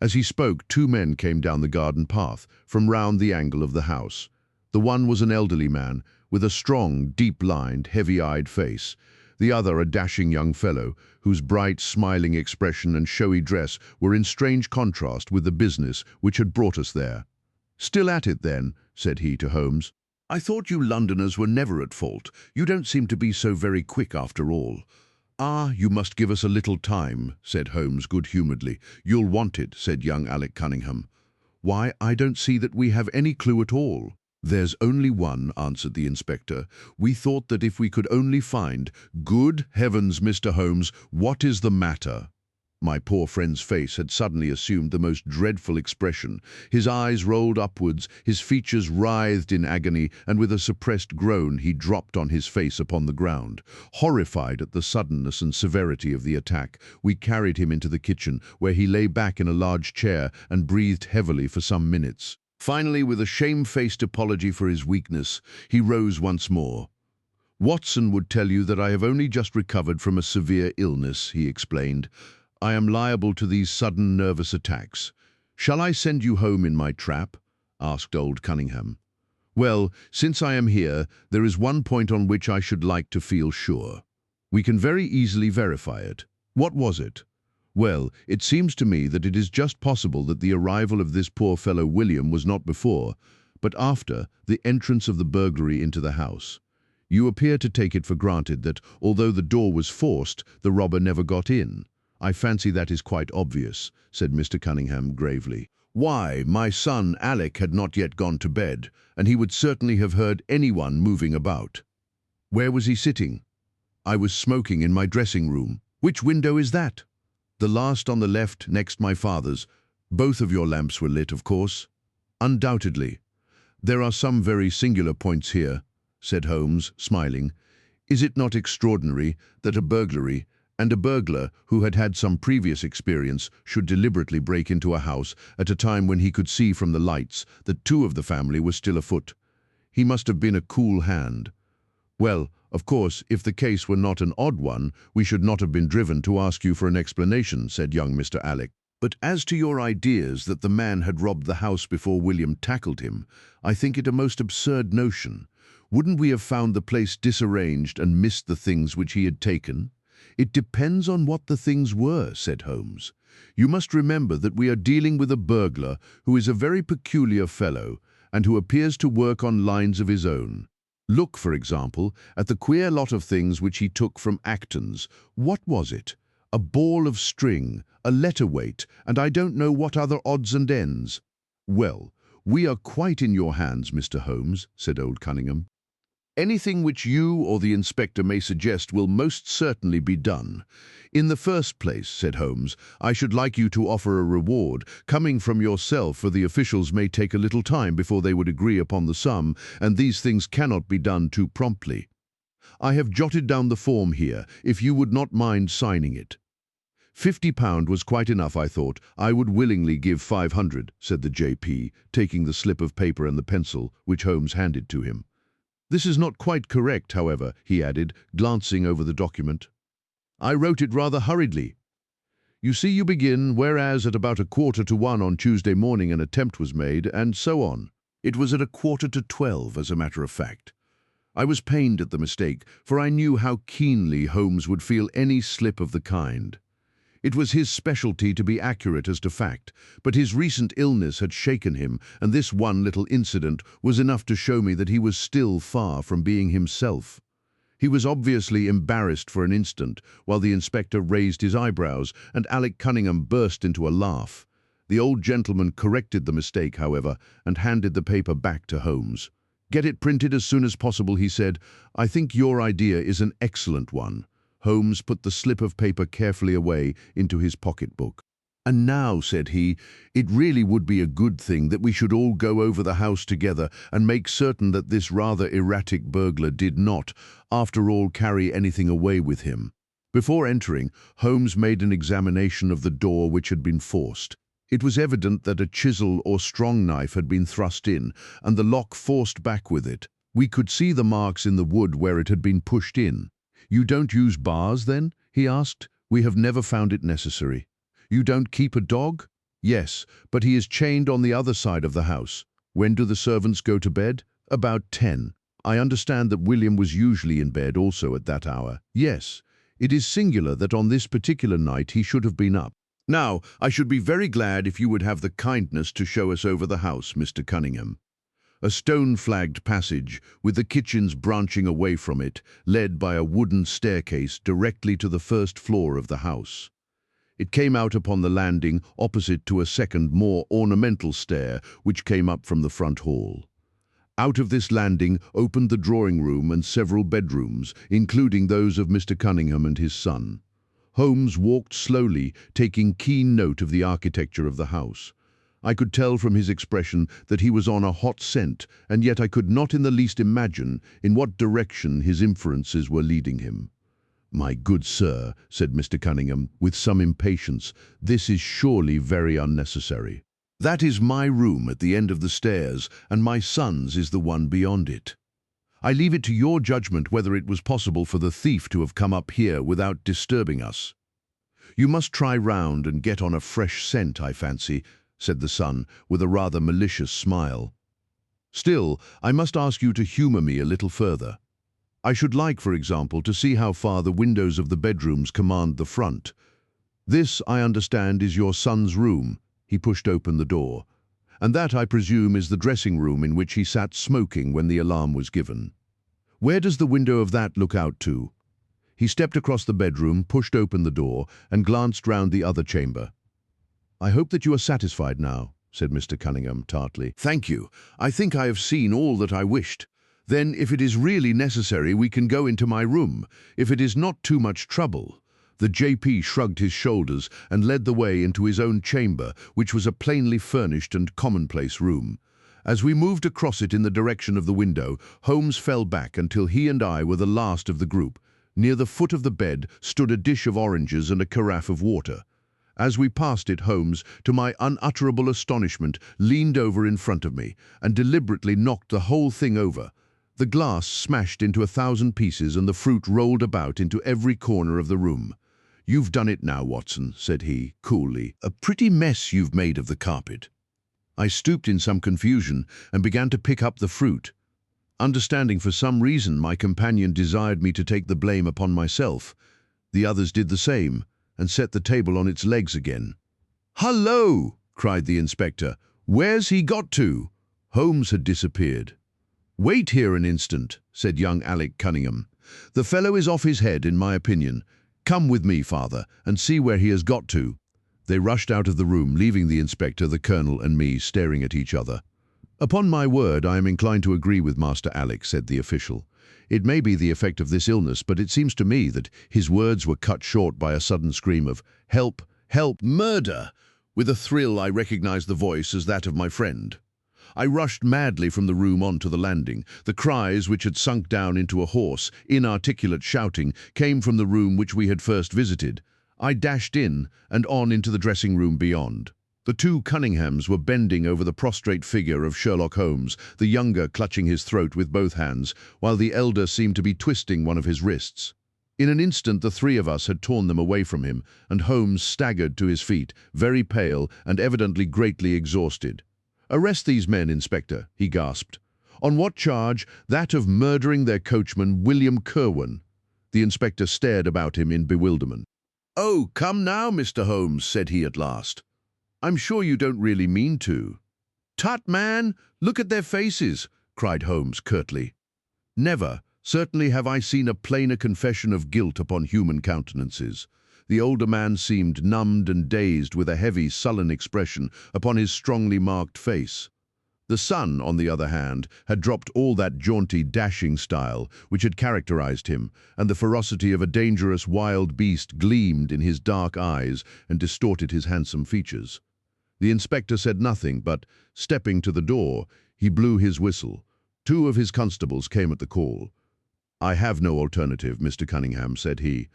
A: As he spoke, two men came down the garden path from round the angle of the house. The one was an elderly man with a strong, deep-lined, heavy-eyed face. The other a dashing young fellow whose bright, smiling expression and showy dress were in strange contrast with the business which had brought us there. "Still at it, then?" said he to Holmes. "I thought you Londoners were never at fault. You don't seem to be so very quick after all." "Ah, you must give us a little time," said Holmes good-humouredly. "You'll want it," said young Alec Cunningham. "Why, I don't see that we have any clue at all." "There's only one," answered the inspector. "We thought that if we could only find—" "Good heavens, Mr. Holmes, what is the matter?" My poor friend's face had suddenly assumed the most dreadful expression. His eyes rolled upwards, his features writhed in agony, and with a suppressed groan he dropped on his face upon the ground. Horrified at the suddenness and severity of the attack, we carried him into the kitchen, where he lay back in a large chair and breathed heavily for some minutes. Finally, with a shamefaced apology for his weakness, he rose once more. "Watson would tell you that I have only just recovered from a severe illness," he explained. "I am liable to these sudden nervous attacks. Shall I send you home in my trap?" asked old Cunningham. "Well, since I am here, there is one point on which I should like to feel sure. We can very easily verify it. What was it? Well, it seems to me that it is just possible that the arrival of this poor fellow William was not before, but after, the entrance of the burglary into the house. You appear to take it for granted that, although the door was forced, the robber never got in. I fancy that is quite obvious," said Mr. Cunningham gravely. "Why, my son Alec had not yet gone to bed, and he would certainly have heard anyone moving about." "Where was he sitting?" "I was smoking in my dressing room." "Which window is that?" "The last on the left, next my father's. Both of your lamps were lit, of course?" "Undoubtedly." "There are some very singular points here," said Holmes, smiling. "Is it not extraordinary that a burglary, and a burglar who had had some previous experience, should deliberately break into a house at a time when he could see from the lights that two of the family were still afoot? He must have been a cool hand. Well, of course, if the case were not an odd one, we should not have been driven to ask you for an explanation," said young Mr. Alec. But as to your ideas that the man had robbed the house before William tackled him, I think it a most absurd notion. Wouldn't we have found the place disarranged and missed the things which he had taken? It depends on what the things were, said Holmes. You must remember that we are dealing with a burglar who is a very peculiar fellow and who appears to work on lines of his own. Look, for example, at the queer lot of things which he took from Acton's. What was it? A ball of string, a letter weight, and I don't know what other odds and ends. Well, we are quite in your hands, Mr. Holmes, said old Cunningham. Anything which you or the inspector may suggest will most certainly be done. In the first place, said Holmes, I should like you to offer a reward. Coming from yourself, for the officials may take a little time before they would agree upon the sum, and these things cannot be done too promptly. I have jotted down the form here, if you would not mind signing it. £50 was quite enough, I thought. I would willingly give 500, said the J.P., taking the slip of paper and the pencil, which Holmes handed to him. This is not quite correct, however, he added, glancing over the document. I wrote it rather hurriedly. You see, you begin, whereas at about 1:45 on Tuesday morning an attempt was made, and so on. It was at 11:45, as a matter of fact. I was pained at the mistake, for I knew how keenly Holmes would feel any slip of the kind. It was his specialty to be accurate as to fact, but his recent illness had shaken him, and this one little incident was enough to show me that he was still far from being himself. He was obviously embarrassed for an instant, while the inspector raised his eyebrows, and Alec Cunningham burst into a laugh. The old gentleman corrected the mistake, however, and handed the paper back to Holmes. Get it printed as soon as possible, he said. I think your idea is an excellent one. Holmes put the slip of paper carefully away into his pocketbook. And now, said he, it really would be a good thing that we should all go over the house together and make certain that this rather erratic burglar did not, after all, carry anything away with him. Before entering, Holmes made an examination of the door which had been forced. It was evident that a chisel or strong knife had been thrust in, and the lock forced back with it. We could see the marks in the wood where it had been pushed in. You don't use bars, then? He asked. We have never found it necessary. You don't keep a dog? Yes, but he is chained on the other side of the house. When do the servants go to bed? About 10. I understand that William was usually in bed also at that hour. Yes, it is singular that on this particular night he should have been up. Now, I should be very glad if you would have the kindness to show us over the house, Mr. Cunningham. A stone-flagged passage, with the kitchens branching away from it, led by a wooden staircase directly to the first floor of the house. It came out upon the landing opposite to a second, more ornamental stair which came up from the front hall. Out of this landing opened the drawing-room and several bedrooms, including those of Mr. Cunningham and his son. Holmes walked slowly, taking keen note of the architecture of the house. I could tell from his expression that he was on a hot scent, and yet I could not in the least imagine in what direction his inferences were leading him. My good sir, said Mr. Cunningham, with some impatience, this is surely very unnecessary. That is my room at the end of the stairs, and my son's is the one beyond it. I leave it to your judgment whether it was possible for the thief to have come up here without disturbing us. You must try round and get on a fresh scent, I fancy, said the son, with a rather malicious smile. Still, I must ask you to humour me a little further. I should like, for example, to see how far the windows of the bedrooms command the front. This, I understand, is your son's room. He pushed open the door. And that, I presume, is the dressing room in which he sat smoking when the alarm was given. Where does the window of that look out to? He stepped across the bedroom, pushed open the door, and glanced round the other chamber. I hope that you are satisfied now, said Mr. Cunningham tartly. Thank you. I think I have seen all that I wished. Then, if it is really necessary, we can go into my room, if it is not too much trouble. The J.P. shrugged his shoulders and led the way into his own chamber, which was a plainly furnished and commonplace room. As we moved across it in the direction of the window, Holmes fell back until he and I were the last of the group. Near the foot of the bed stood a dish of oranges and a carafe of water. As we passed it, Holmes, to my unutterable astonishment, leaned over in front of me and deliberately knocked the whole thing over. The glass smashed into 1,000 pieces and the fruit rolled about into every corner of the room. "You've done it now, Watson," said he, coolly. "A pretty mess you've made of the carpet." I stooped in some confusion and began to pick up the fruit. Understanding for some reason my companion desired me to take the blame upon myself, the others did the same and set the table on its legs again. "Hullo!" cried the inspector. "Where's he got to?" Holmes had disappeared. "Wait here an instant," said young Alec Cunningham. "The fellow is off his head, in my opinion. Come with me, father, and see where he has got to." They rushed out of the room, leaving the inspector, the colonel, and me staring at each other. "Upon my word, I am inclined to agree with Master Alec," said the official. "It may be the effect of this illness, but it seems to me that his words were cut short by a sudden scream of, 'Help! Help! Murder!' With a thrill, I recognized the voice as that of my friend. I rushed madly from the room onto the landing. The cries, which had sunk down into a hoarse, inarticulate shouting, came from the room which we had first visited. I dashed in and on into the dressing room beyond. The two Cunninghams were bending over the prostrate figure of Sherlock Holmes, the younger clutching his throat with both hands, while the elder seemed to be twisting one of his wrists. In an instant the three of us had torn them away from him, and Holmes staggered to his feet, very pale and evidently greatly exhausted. "Arrest these men, Inspector," he gasped. "On what charge?" "That of murdering their coachman, William Kirwan." The inspector stared about him in bewilderment. "Oh, come now, Mr. Holmes," said he at last. "I'm sure you don't really mean to." "Tut, man! Look at their faces!" cried Holmes curtly. Never, certainly, have I seen a plainer confession of guilt upon human countenances. The older man seemed numbed and dazed, with a heavy, sullen expression upon his strongly marked face. The son, on the other hand, had dropped all that jaunty, dashing style which had characterized him, and the ferocity of a dangerous wild beast gleamed in his dark eyes and distorted his handsome features. The inspector said nothing, but, stepping to the door, he blew his whistle. Two of his constables came at the call. "I have no alternative, Mr. Cunningham," said he.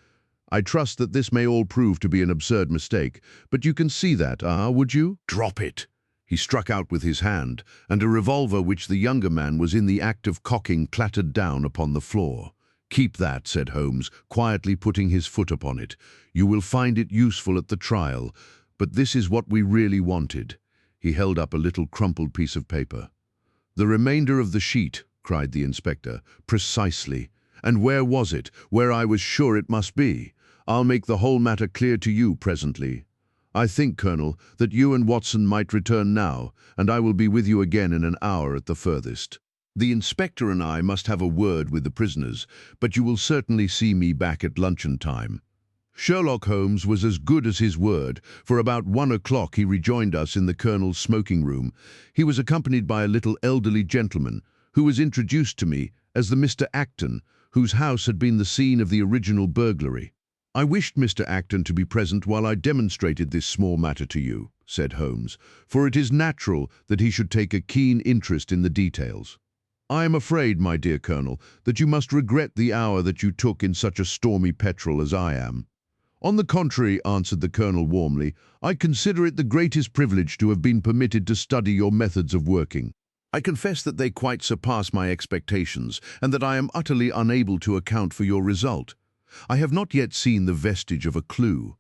A: "I trust that this may all prove to be an absurd mistake, but you can see that, would you?" "Drop it!" He struck out with his hand, and a revolver which the younger man was in the act of cocking clattered down upon the floor. "Keep that," said Holmes, quietly putting his foot upon it. "You will find it useful at the trial, but this is what we really wanted." He held up a little crumpled piece of paper. "The remainder of the sheet," cried the inspector. "Precisely. And where was it? Where I was sure it must be. I'll make the whole matter clear to you presently. I think, Colonel, that you and Watson might return now, and I will be with you again in an hour at the furthest. The inspector and I must have a word with the prisoners, but you will certainly see me back at luncheon time." Sherlock Holmes was as good as his word. For about 1 o'clock he rejoined us in the Colonel's smoking room. He was accompanied by a little elderly gentleman, who was introduced to me as the Mr. Acton, whose house had been the scene of the original burglary. "I wished Mr. Acton to be present while I demonstrated this small matter to you," said Holmes, "for it is natural that he should take a keen interest in the details. I am afraid, my dear Colonel, that you must regret the hour that you took in such a stormy petrel as I am." "On the contrary," answered the Colonel warmly, "I consider it the greatest privilege to have been permitted to study your methods of working. I confess that they quite surpass my expectations, and that I am utterly unable to account for your result. I have not yet seen the vestige of a clue.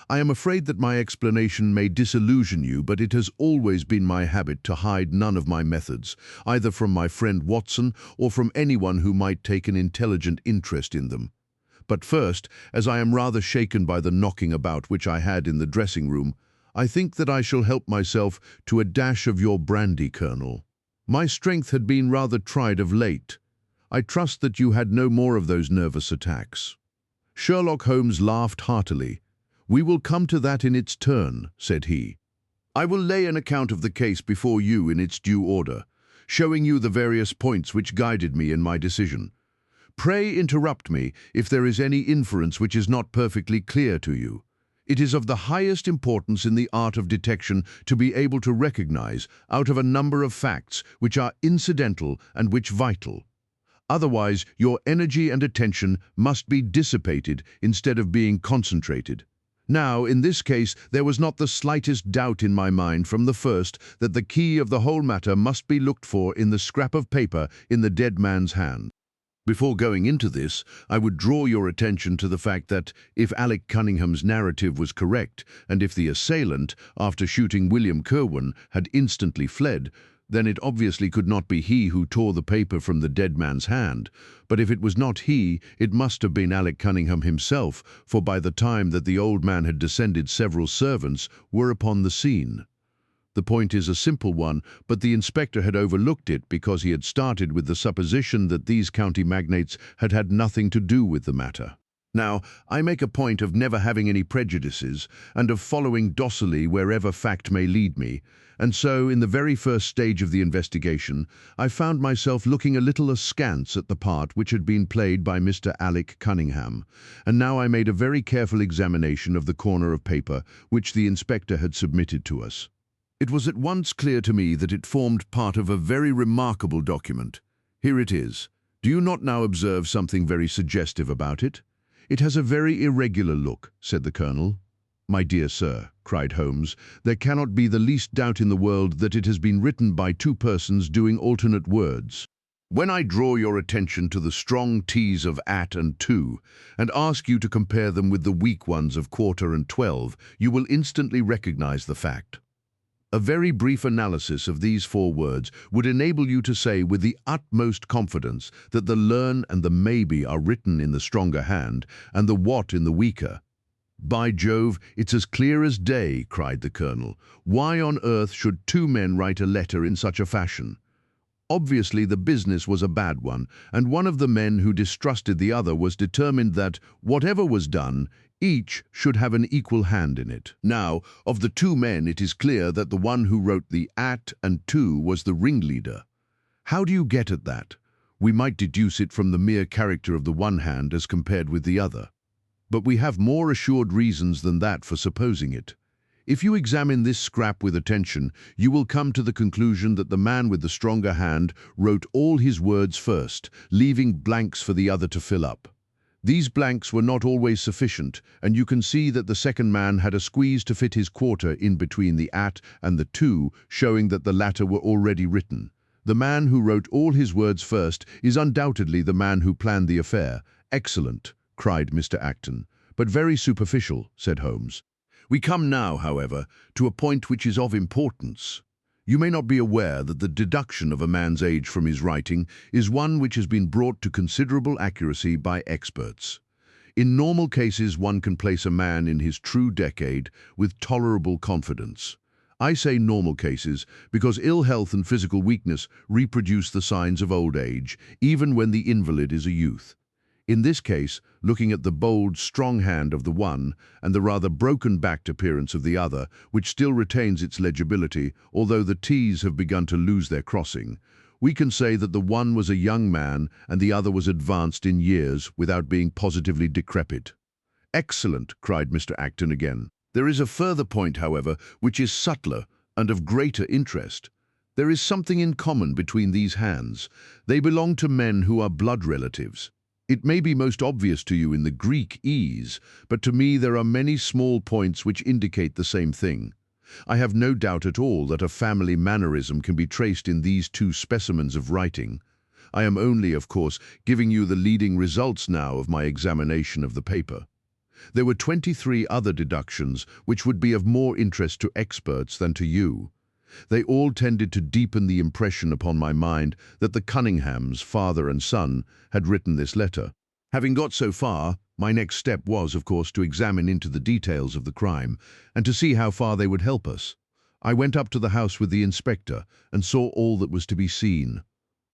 A: I am afraid that my explanation may disillusion you, but it has always been my habit to hide none of my methods, either from my friend Watson or from anyone who might take an intelligent interest in them. But first, as I am rather shaken by the knocking about which I had in the dressing-room, I think that I shall help myself to a dash of your brandy, Colonel. My strength had been rather tried of late. I trust that you had no more of those nervous attacks." Sherlock Holmes laughed heartily. "We will come to that in its turn," said he. "I will lay an account of the case before you in its due order, showing you the various points which guided me in my decision. Pray interrupt me if there is any inference which is not perfectly clear to you. It is of the highest importance in the art of detection to be able to recognize, out of a number of facts, which are incidental and which vital. Otherwise, your energy and attention must be dissipated instead of being concentrated. Now, in this case, there was not the slightest doubt in my mind from the first that the key of the whole matter must be looked for in the scrap of paper in the dead man's hand. Before going into this, I would draw your attention to the fact that if Alec Cunningham's narrative was correct, and if the assailant, after shooting William Kirwan, had instantly fled, then it obviously could not be he who tore the paper from the dead man's hand. But if it was not he, it must have been Alec Cunningham himself, for by the time that the old man had descended, several servants were upon the scene. The point is a simple one, but the inspector had overlooked it because he had started with the supposition that these county magnates had had nothing to do with the matter. Now, I make a point of never having any prejudices and of following docilely wherever fact may lead me, and so, in the very first stage of the investigation, I found myself looking a little askance at the part which had been played by Mr. Alec Cunningham, and now I made a very careful examination of the corner of paper which the inspector had submitted to us. It was at once clear to me that it formed part of a very remarkable document. Here it is. Do you not now observe something very suggestive about it? It has a very irregular look, said the Colonel. My dear sir, cried Holmes, there cannot be the least doubt in the world that it has been written by two persons doing alternate words. When I draw your attention to the strong T's of at and to, and ask you to compare them with the weak ones of quarter and 12, you will instantly recognize the fact. A very brief analysis of these four words would enable you to say with the utmost confidence that the learn and the maybe are written in the stronger hand, and the what in the weaker. By Jove, it's as clear as day, cried the Colonel. Why on earth should two men write a letter in such a fashion? Obviously the business was a bad one, and one of the men who distrusted the other was determined that, whatever was done, each should have an equal hand in it. Now, of the two men, it is clear that the one who wrote the at and to was the ringleader. How do you get at that? We might deduce it from the mere character of the one hand as compared with the other. But we have more assured reasons than that for supposing it. If you examine this scrap with attention, you will come to the conclusion that the man with the stronger hand wrote all his words first, leaving blanks for the other to fill up. These blanks were not always sufficient, and you can see that the second man had a squeeze to fit his quarter in between the at and the to, showing that the latter were already written. The man who wrote all his words first is undoubtedly the man who planned the affair. Excellent, cried Mr. Acton. But very superficial, said Holmes. We come now, however, to a point which is of importance. You may not be aware that the deduction of a man's age from his writing is one which has been brought to considerable accuracy by experts. In normal cases, one can place a man in his true decade with tolerable confidence. I say normal cases because ill health and physical weakness reproduce the signs of old age, even when the invalid is a youth. In this case, looking at the bold, strong hand of the one and the rather broken-backed appearance of the other, which still retains its legibility, although the T's have begun to lose their crossing, we can say that the one was a young man and the other was advanced in years without being positively decrepit. Excellent, cried Mr. Acton again. There is a further point, however, which is subtler and of greater interest. There is something in common between these hands. They belong to men who are blood relatives. It may be most obvious to you in the Greek E's, but to me there are many small points which indicate the same thing. I have no doubt at all that a family mannerism can be traced in these two specimens of writing. I am only, of course, giving you the leading results now of my examination of the paper. There were 23 other deductions which would be of more interest to experts than to you. They all tended to deepen the impression upon my mind that the Cunninghams, father and son, had written this letter. Having got so far, my next step was, of course, to examine into the details of the crime and to see how far they would help us. I went up to the house with the inspector and saw all that was to be seen.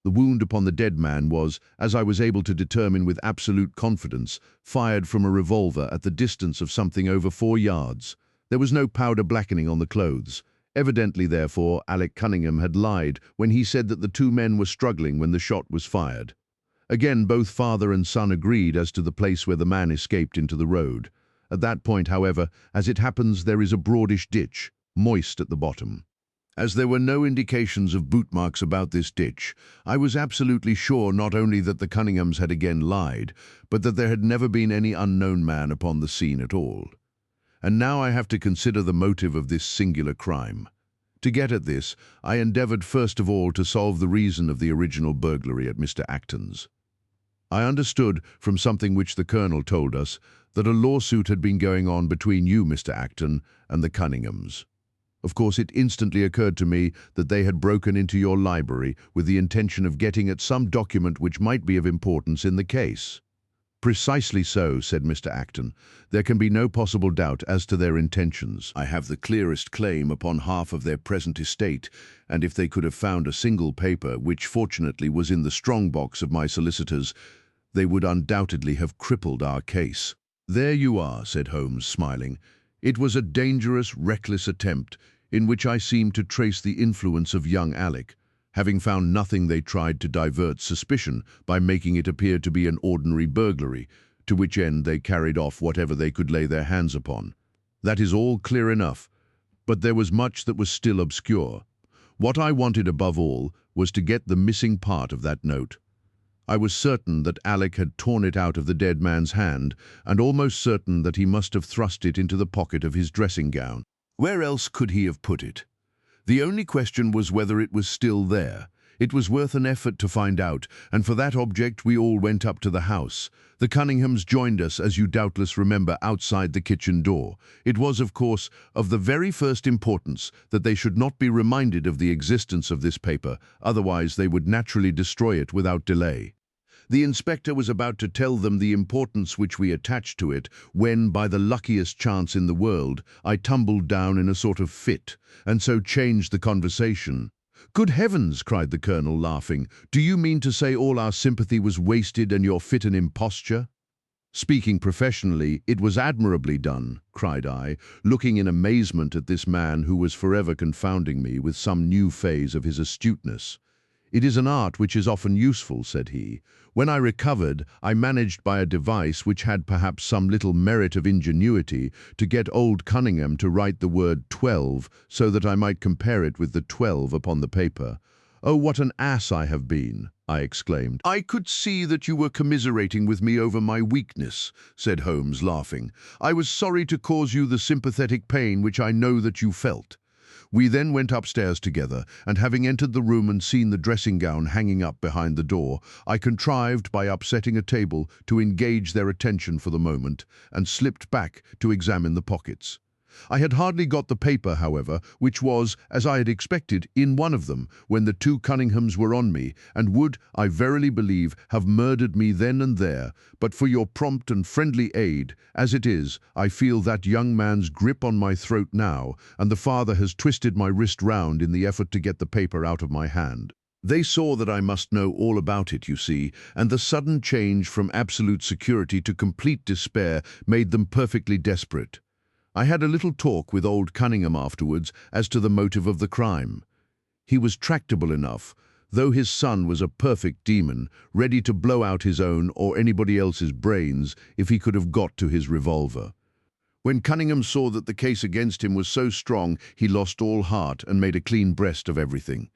A: The wound upon the dead man was, as I was able to determine with absolute confidence, fired from a revolver at the distance of something over 4 yards. There was no powder blackening on the clothes. Evidently, therefore, Alec Cunningham had lied when he said that the two men were struggling when the shot was fired. Again, both father and son agreed as to the place where the man escaped into the road. At that point, however, as it happens, there is a broadish ditch, moist at the bottom. As there were no indications of boot marks about this ditch, I was absolutely sure not only that the Cunninghams had again lied, but that there had never been any unknown man upon the scene at all. And now I have to consider the motive of this singular crime. To get at this, I endeavored first of all to solve the reason of the original burglary at Mr. Acton's. I understood from something which the Colonel told us that a lawsuit had been going on between you, Mr. Acton, and the Cunninghams. Of course, it instantly occurred to me that they had broken into your library with the intention of getting at some document which might be of importance in the case. Precisely so, said Mr. Acton. There can be no possible doubt as to their intentions. I have the clearest claim upon half of their present estate, and if they could have found a single paper, which fortunately was in the strong box of my solicitors, they would undoubtedly have crippled our case. There you are, said Holmes, smiling. It was a dangerous, reckless attempt, in which I seemed to trace the influence of young Alec. Having found nothing, they tried to divert suspicion by making it appear to be an ordinary burglary, to which end they carried off whatever they could lay their hands upon. That is all clear enough, but there was much that was still obscure. What I wanted above all was to get the missing part of that note. I was certain that Alec had torn it out of the dead man's hand, and almost certain that he must have thrust it into the pocket of his dressing gown. Where else could he have put it? The only question was whether it was still there. It was worth an effort to find out, and for that object we all went up to the house. The Cunninghams joined us, as you doubtless remember, outside the kitchen door. It was, of course, of the very first importance that they should not be reminded of the existence of this paper, otherwise they would naturally destroy it without delay. The inspector was about to tell them the importance which we attached to it, when, by the luckiest chance in the world, I tumbled down in a sort of fit, and so changed the conversation. "Good heavens!" cried the Colonel, laughing. "Do you mean to say all our sympathy was wasted and your fit an imposture?" "Speaking professionally, it was admirably done," cried I, looking in amazement at this man who was forever confounding me with some new phase of his astuteness. "It is an art which is often useful," said he. "When I recovered, I managed by a device which had perhaps some little merit of ingenuity to get old Cunningham to write the word 12 so that I might compare it with the 12 upon the paper. Oh, what an ass I have been!" I exclaimed. "I could see that you were commiserating with me over my weakness," said Holmes, laughing. "I was sorry to cause you the sympathetic pain which I know that you felt." We then went upstairs together, and having entered the room and seen the dressing gown hanging up behind the door, I contrived, by upsetting a table, to engage their attention for the moment, and slipped back to examine the pockets. I had hardly got the paper, however, which was, as I had expected, in one of them, when the two Cunninghams were on me, and would, I verily believe, have murdered me then and there, but for your prompt and friendly aid. As it is, I feel that young man's grip on my throat now, and the father has twisted my wrist round in the effort to get the paper out of my hand. They saw that I must know all about it, you see, and the sudden change from absolute security to complete despair made them perfectly desperate. I had a little talk with old Cunningham afterwards as to the motive of the crime. He was tractable enough, though his son was a perfect demon, ready to blow out his own or anybody else's brains if he could have got to his revolver. When Cunningham saw that the case against him was so strong, he lost all heart and made a clean breast of everything.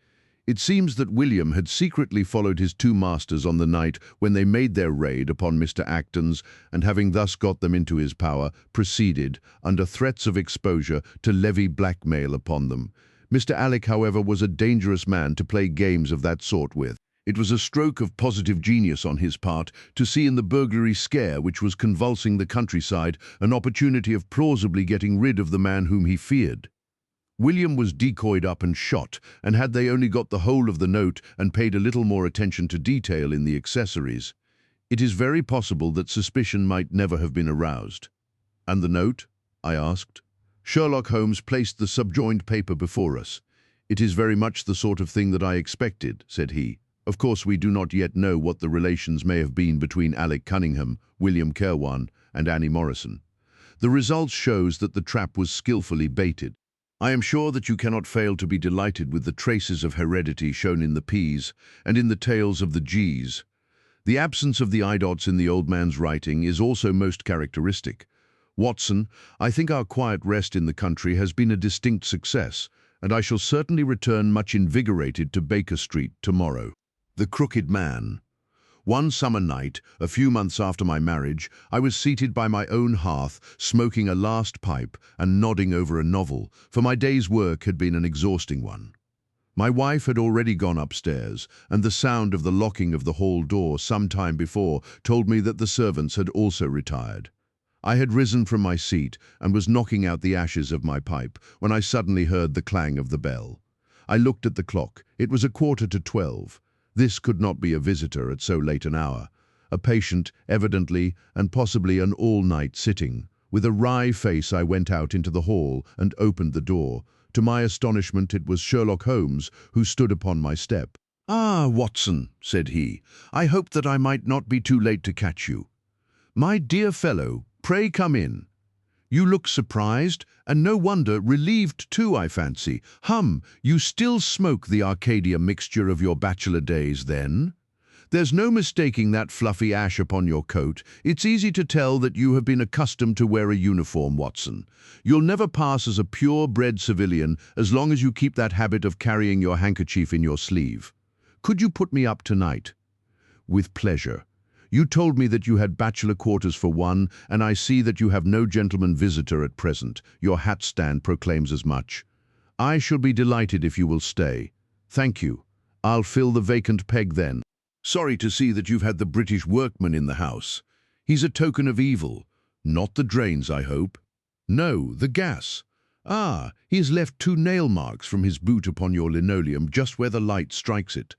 A: It seems that William had secretly followed his two masters on the night when they made their raid upon Mr. Acton's, and having thus got them into his power, proceeded, under threats of exposure, to levy blackmail upon them. Mr. Alec, however, was a dangerous man to play games of that sort with. It was a stroke of positive genius on his part to see in the burglary scare which was convulsing the countryside an opportunity of plausibly getting rid of the man whom he feared. William was decoyed up and shot, and had they only got the whole of the note and paid a little more attention to detail in the accessories, it is very possible that suspicion might never have been aroused. "And the note?" I asked. Sherlock Holmes placed the subjoined paper before us. "It is very much the sort of thing that I expected," said he. "Of course, we do not yet know what the relations may have been between Alec Cunningham, William Kirwan, and Annie Morrison. The result shows that the trap was skillfully baited. I am sure that you cannot fail to be delighted with the traces of heredity shown in the P's and in the tails of the G's. The absence of the idots in the old man's writing is also most characteristic. Watson, I think our quiet rest in the country has been a distinct success, and I shall certainly return much invigorated to Baker Street tomorrow." The Crooked Man. One summer night, a few months after my marriage, I was seated by my own hearth, smoking a last pipe and nodding over a novel, for my day's work had been an exhausting one. My wife had already gone upstairs, and the sound of the locking of the hall door some time before told me that the servants had also retired. I had risen from my seat and was knocking out the ashes of my pipe when I suddenly heard the clang of the bell. I looked at the clock. It was 11:45. This could not be a visitor at so late an hour. A patient, evidently, and possibly an all-night sitting. With a wry face I went out into the hall and opened the door. To my astonishment it was Sherlock Holmes who stood upon my step. "Ah, Watson," said he, "I hoped that I might not be too late to catch you. My dear fellow, pray come in. You look surprised, and no wonder, relieved too, I fancy. You still smoke the Arcadia mixture of your bachelor days, then? There's no mistaking that fluffy ash upon your coat. It's easy to tell that you have been accustomed to wear a uniform, Watson. You'll never pass as a pure-bred civilian as long as you keep that habit of carrying your handkerchief in your sleeve. Could you put me up tonight?" "With pleasure. You told me that you had bachelor quarters for one, and I see that you have no gentleman visitor at present. Your hat stand proclaims as much. I shall be delighted if you will stay. Thank you. I'll fill the vacant peg then. Sorry to see that you've had the British workman in the house. He's a token of evil. Not the drains, I hope." "No, the gas. Ah, he has left 2 nail marks from his boot upon your linoleum just where the light strikes it.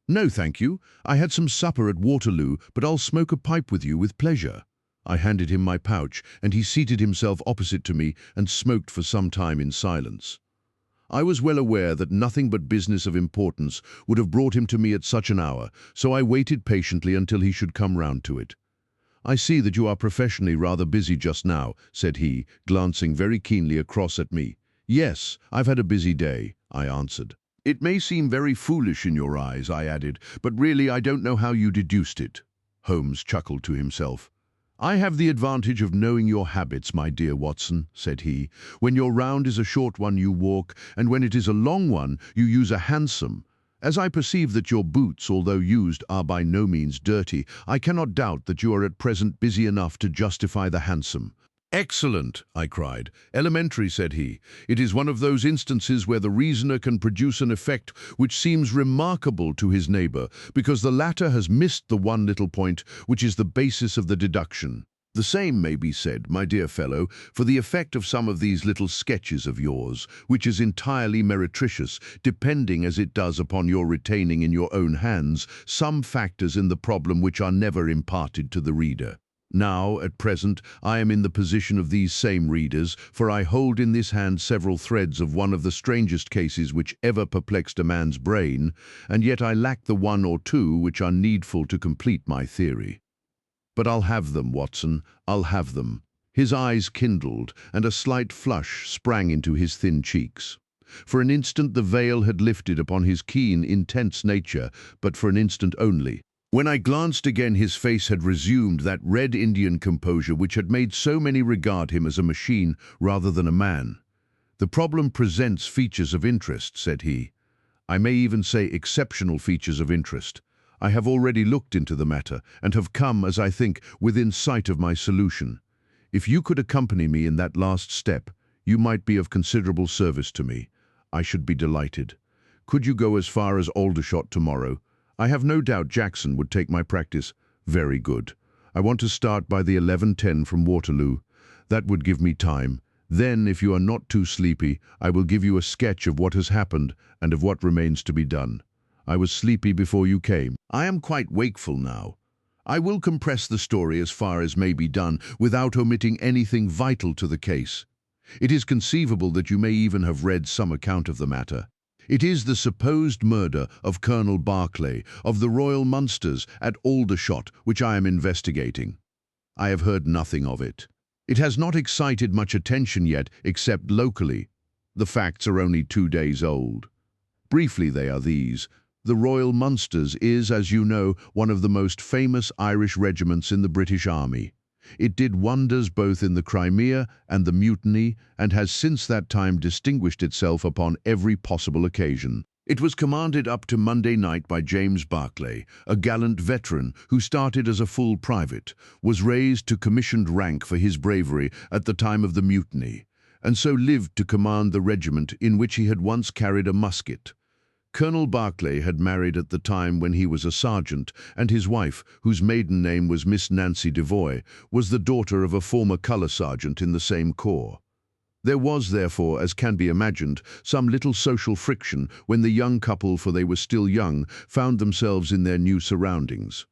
A: No, thank you. I had some supper at Waterloo, but I'll smoke a pipe with you with pleasure." I handed him my pouch, and he seated himself opposite to me and smoked for some time in silence. I was well aware that nothing but business of importance would have brought him to me at such an hour, so I waited patiently until he should come round to it. "I see that you are professionally rather busy just now," said he, glancing very keenly across at me. "Yes, I've had a busy day," I answered. "It may seem very foolish in your eyes," I added, "but really I don't know how you deduced it." Holmes chuckled to himself. "I have the advantage of knowing your habits, my dear Watson," said he. "When your round is a short one you walk, and when it is a long one you use a hansom. As I perceive that your boots, although used, are by no means dirty, I cannot doubt that you are at present busy enough to justify the hansom." "Excellent," I cried. "Elementary," said he. "It is one of those instances where the reasoner can produce an effect which seems remarkable to his neighbour, because the latter has missed the one little point which is the basis of the deduction. The same may be said, my dear fellow, for the effect of some of these little sketches of yours, which is entirely meretricious, depending as it does upon your retaining in your own hands some factors in the problem which are never imparted to the reader. Now, at present, I am in the position of these same readers, for I hold in this hand several threads of one of the strangest cases which ever perplexed a man's brain, and yet I lack the one or two which are needful to complete my theory. But I'll have them, Watson, I'll have them." His eyes kindled, and a slight flush sprang into his thin cheeks. For an instant the veil had lifted upon his keen, intense nature, but for an instant only. When I glanced again, his face had resumed that red Indian composure which had made so many regard him as a machine rather than a man. "The problem presents features of interest," said he. "I may even say exceptional features of interest. I have already looked into the matter, and have come, as I think, within sight of my solution. If you could accompany me in that last step, you might be of considerable service to me. I should be delighted. Could you go as far as Aldershot tomorrow? I have no doubt Jackson would take my practice." "Very good. I want to start by the 11:10 from Waterloo. That would give me time. Then, if you are not too sleepy, I will give you a sketch of what has happened and of what remains to be done. I was sleepy before you came. I am quite wakeful now. I will compress the story as far as may be done without omitting anything vital to the case. It is conceivable that you may even have read some account of the matter. It is the supposed murder of Colonel Barclay of the Royal Munsters at Aldershot which I am investigating. I have heard nothing of it. It has not excited much attention yet, except locally. The facts are only 2 days old. Briefly, they are these. The Royal Munsters is, as you know, one of the most famous Irish regiments in the British Army. It did wonders both in the Crimea and the Mutiny, and has since that time distinguished itself upon every possible occasion. It was commanded up to Monday night by James Barclay, a gallant veteran who started as a full private, was raised to commissioned rank for his bravery at the time of the Mutiny, and so lived to command the regiment in which he had once carried a musket. Colonel Berkeley had married at the time when he was a sergeant, and his wife, whose maiden name was Miss Nancy Devoy, was the daughter of a former colour sergeant in the same corps. There was, therefore, as can be imagined, some little social friction when the young couple, for they were still young, found themselves in their new surroundings.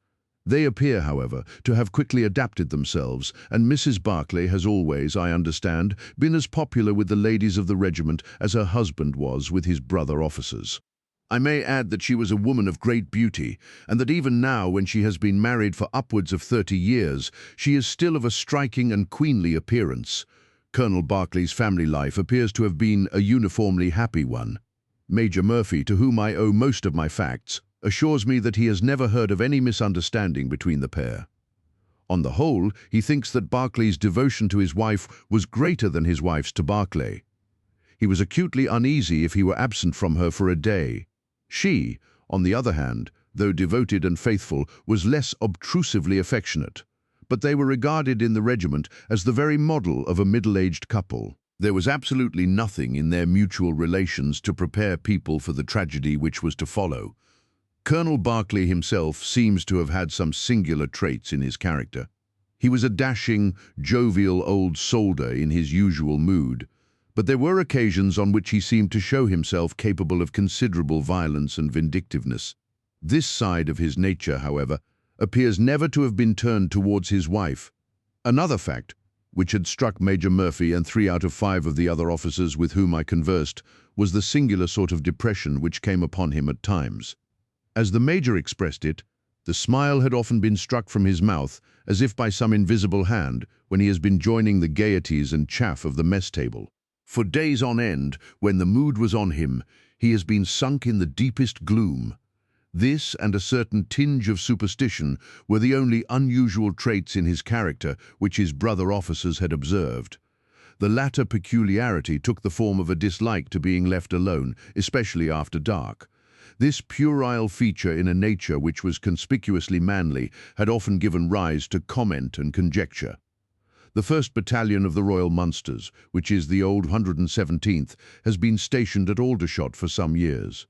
A: They appear, however, to have quickly adapted themselves, and Mrs. Berkeley has always, I understand, been as popular with the ladies of the regiment as her husband was with his brother officers. I may add that she was a woman of great beauty, and that even now, when she has been married for upwards of 30 years, she is still of a striking and queenly appearance. Colonel Berkeley's family life appears to have been a uniformly happy one. Major Murphy, to whom I owe most of my facts, assures me that he has never heard of any misunderstanding between the pair. On the whole, he thinks that Berkeley's devotion to his wife was greater than his wife's to Berkeley. He was acutely uneasy if he were absent from her for a day. She, on the other hand, though devoted and faithful, was less obtrusively affectionate, but they were regarded in the regiment as the very model of a middle-aged couple. There was absolutely nothing in their mutual relations to prepare people for the tragedy which was to follow. Colonel Berkeley himself seems to have had some singular traits in his character. He was a dashing, jovial old soldier in his usual mood, but there were occasions on which he seemed to show himself capable of considerable violence and vindictiveness. This side of his nature, however, appears never to have been turned towards his wife. Another fact, which had struck Major Murphy and 3 out of 5 of the other officers with whom I conversed, was the singular sort of depression which came upon him at times. As the Major expressed it, the smile had often been struck from his mouth, as if by some invisible hand, when he has been joining the gaieties and chaff of the mess table. For days on end, when the mood was on him, he has been sunk in the deepest gloom. This and a certain tinge of superstition were the only unusual traits in his character which his brother officers had observed. The latter peculiarity took the form of a dislike to being left alone, especially after dark. This puerile feature in a nature which was conspicuously manly had often given rise to comment and conjecture. The 1st Battalion of the Royal Munsters, which is the old 117th, has been stationed at Aldershot for some years.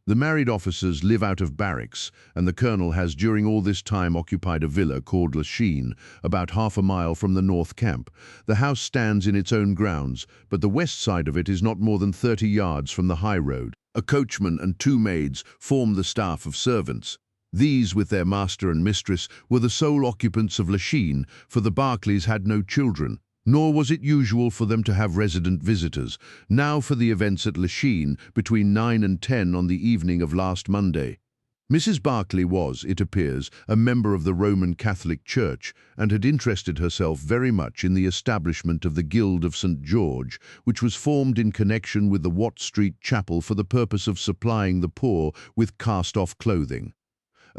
A: The married officers live out of barracks, and the colonel has during all this time occupied a villa called Lachine, about half a mile from the North Camp. The house stands in its own grounds, but the west side of it is not more than 30 yards from the high road. A coachman and 2 maids form the staff of servants. These, with their master and mistress, were the sole occupants of Lachine, for the Berkeleys had no children. Nor was it usual for them to have resident visitors. Now for the events at Lachine, between 9 and 10 on the evening of last Monday. Mrs. Berkeley was, it appears, a member of the Roman Catholic Church, and had interested herself very much in the establishment of the Guild of St. George, which was formed in connection with the Watt Street Chapel for the purpose of supplying the poor with cast-off clothing.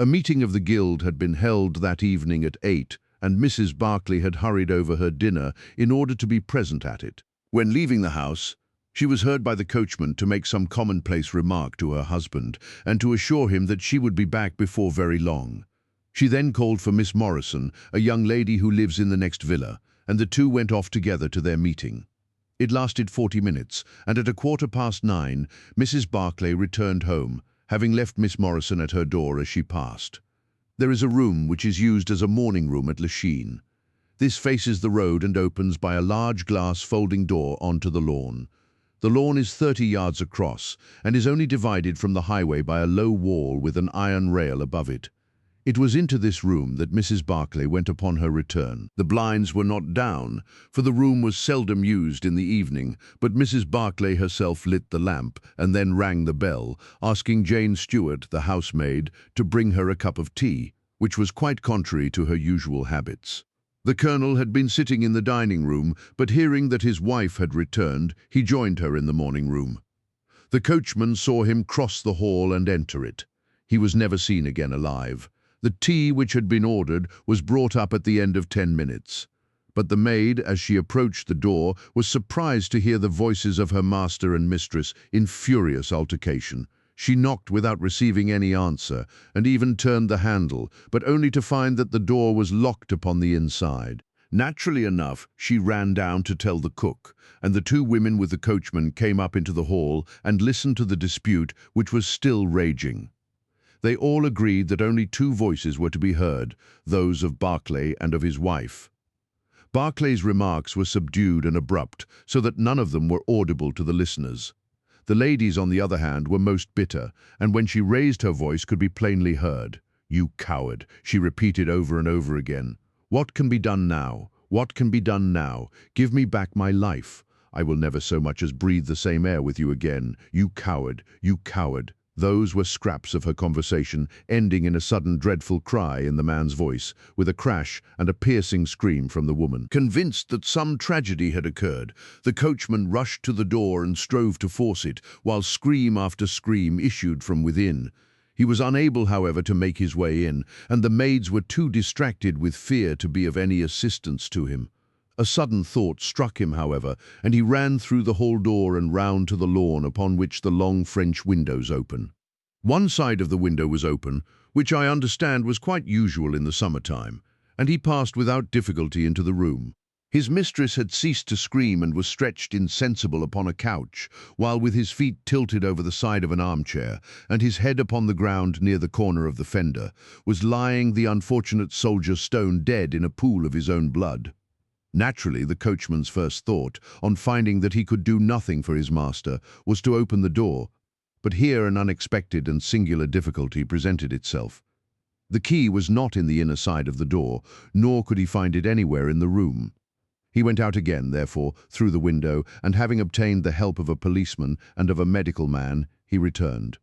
A: A meeting of the Guild had been held that evening at 8, and Mrs. Berkeley had hurried over her dinner in order to be present at it. When leaving the house, she was heard by the coachman to make some commonplace remark to her husband, and to assure him that she would be back before very long. She then called for Miss Morrison, a young lady who lives in the next villa, and the two went off together to their meeting. It lasted 40 minutes, and at 9:15, Mrs. Berkeley returned home, having left Miss Morrison at her door as she passed. There is a room which is used as a morning room at Lachine. This faces the road and opens by a large glass folding door onto the lawn. The lawn is 30 yards across and is only divided from the highway by a low wall with an iron rail above it. It was into this room that Mrs. Berkeley went upon her return. The blinds were not down, for the room was seldom used in the evening, but Mrs. Berkeley herself lit the lamp and then rang the bell, asking Jane Stewart, the housemaid, to bring her a cup of tea, which was quite contrary to her usual habits. The colonel had been sitting in the dining room, but hearing that his wife had returned, he joined her in the morning room. The coachman saw him cross the hall and enter it. He was never seen again alive. The tea which had been ordered was brought up at the end of 10 minutes. But the maid, as she approached the door, was surprised to hear the voices of her master and mistress in furious altercation. She knocked without receiving any answer, and even turned the handle, but only to find that the door was locked upon the inside. Naturally enough, she ran down to tell the cook, and the two women with the coachman came up into the hall and listened to the dispute, which was still raging. They all agreed that only two voices were to be heard, those of Barclay and of his wife. Barclay's remarks were subdued and abrupt, so that none of them were audible to the listeners. The ladies, on the other hand, were most bitter, and when she raised her voice could be plainly heard. "You coward," she repeated over and over again. "What can be done now? What can be done now? Give me back my life. I will never so much as breathe the same air with you again. You coward, you coward." Those were scraps of her conversation, ending in a sudden dreadful cry in the man's voice, with a crash and a piercing scream from the woman. Convinced that some tragedy had occurred, the coachman rushed to the door and strove to force it, while scream after scream issued from within. He was unable, however, to make his way in, and the maids were too distracted with fear to be of any assistance to him. A sudden thought struck him, however, and he ran through the hall door and round to the lawn upon which the long French windows open. One side of the window was open, which I understand was quite usual in the summer-time, and he passed without difficulty into the room. His mistress had ceased to scream and was stretched insensible upon a couch, while with his feet tilted over the side of an armchair, and his head upon the ground near the corner of the fender, was lying the unfortunate soldier stone dead in a pool of his own blood. Naturally, the coachman's first thought, on finding that he could do nothing for his master, was to open the door, but here an unexpected and singular difficulty presented itself. The key was not in the inner side of the door, nor could he find it anywhere in the room. He went out again, therefore, through the window, and having obtained the help of a policeman and of a medical man, he returned.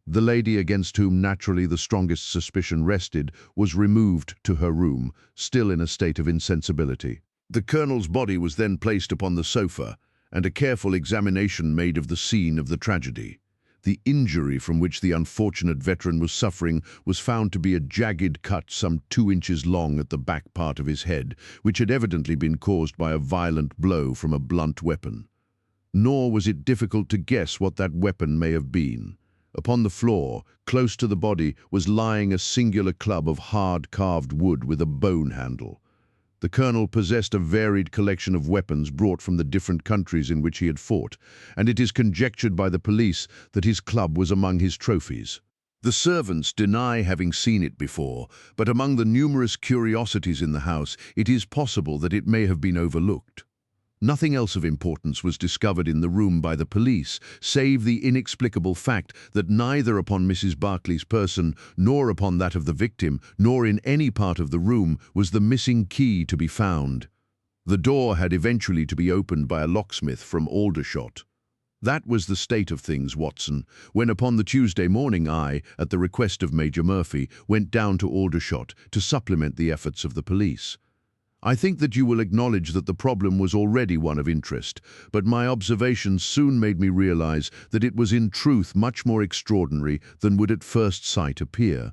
A: The lady against whom naturally the strongest suspicion rested was removed to her room, still in a state of insensibility. The colonel's body was then placed upon the sofa, and a careful examination made of the scene of the tragedy. The injury from which the unfortunate veteran was suffering was found to be a jagged cut some 2 inches long at the back part of his head, which had evidently been caused by a violent blow from a blunt weapon. Nor was it difficult to guess what that weapon may have been. Upon the floor, close to the body, was lying a singular club of hard carved wood with a bone handle. The colonel possessed a varied collection of weapons brought from the different countries in which he had fought, and it is conjectured by the police that his club was among his trophies. The servants deny having seen it before, but among the numerous curiosities in the house, it is possible that it may have been overlooked. Nothing else of importance was discovered in the room by the police, save the inexplicable fact that neither upon Mrs. Barclay's person, nor upon that of the victim, nor in any part of the room, was the missing key to be found. The door had eventually to be opened by a locksmith from Aldershot. That was the state of things, Watson, when upon the Tuesday morning I, at the request of Major Murphy, went down to Aldershot to supplement the efforts of the police. I think that you will acknowledge that the problem was already one of interest, but my observations soon made me realize that it was in truth much more extraordinary than would at first sight appear.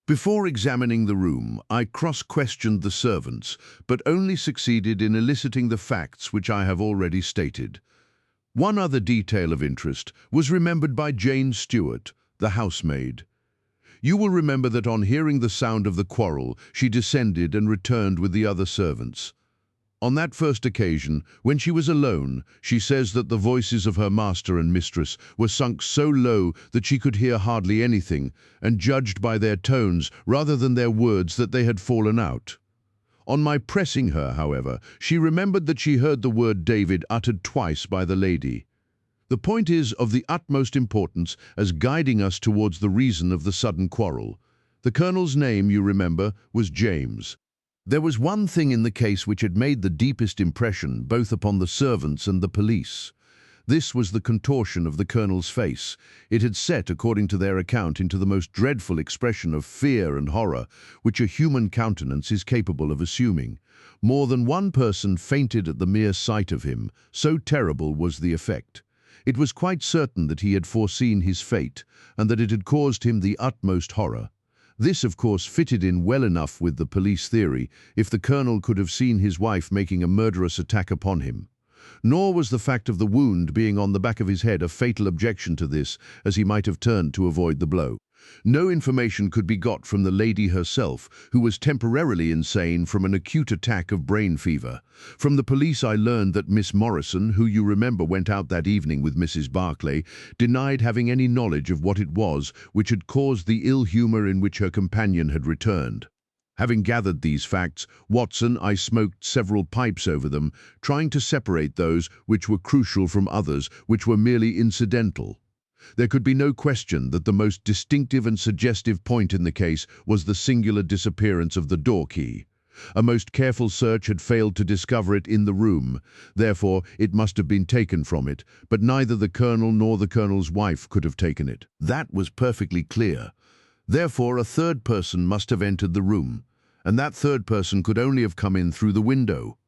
A: Before examining the room, I cross-questioned the servants, but only succeeded in eliciting the facts which I have already stated. One other detail of interest was remembered by Jane Stewart, the housemaid. You will remember that on hearing the sound of the quarrel, she descended and returned with the other servants. On that first occasion, when she was alone, she says that the voices of her master and mistress were sunk so low that she could hear hardly anything, and judged by their tones rather than their words that they had fallen out. On my pressing her, however, she remembered that she heard the word David uttered twice by the lady. The point is of the utmost importance as guiding us towards the reason of the sudden quarrel. The colonel's name, you remember, was James. There was one thing in the case which had made the deepest impression both upon the servants and the police. This was the contortion of the colonel's face. It had set, according to their account, into the most dreadful expression of fear and horror which a human countenance is capable of assuming. More than one person fainted at the mere sight of him, so terrible was the effect. It was quite certain that he had foreseen his fate, and that it had caused him the utmost horror. This, of course, fitted in well enough with the police theory, if the colonel could have seen his wife making a murderous attack upon him. Nor was the fact of the wound being on the back of his head a fatal objection to this, as he might have turned to avoid the blow. No information could be got from the lady herself, who was temporarily insane from an acute attack of brain fever. From the police I learned that Miss Morrison, who you remember went out that evening with Mrs. Barclay, denied having any knowledge of what it was which had caused the ill humour in which her companion had returned. Having gathered these facts, Watson, I smoked several pipes over them, trying to separate those which were crucial from others which were merely incidental. There could be no question that the most distinctive and suggestive point in the case was the singular disappearance of the door key. A most careful search had failed to discover it in the room, therefore it must have been taken from it, but neither the Colonel nor the Colonel's wife could have taken it. That was perfectly clear. Therefore a third person must have entered the room, and that third person could only have come in through the window.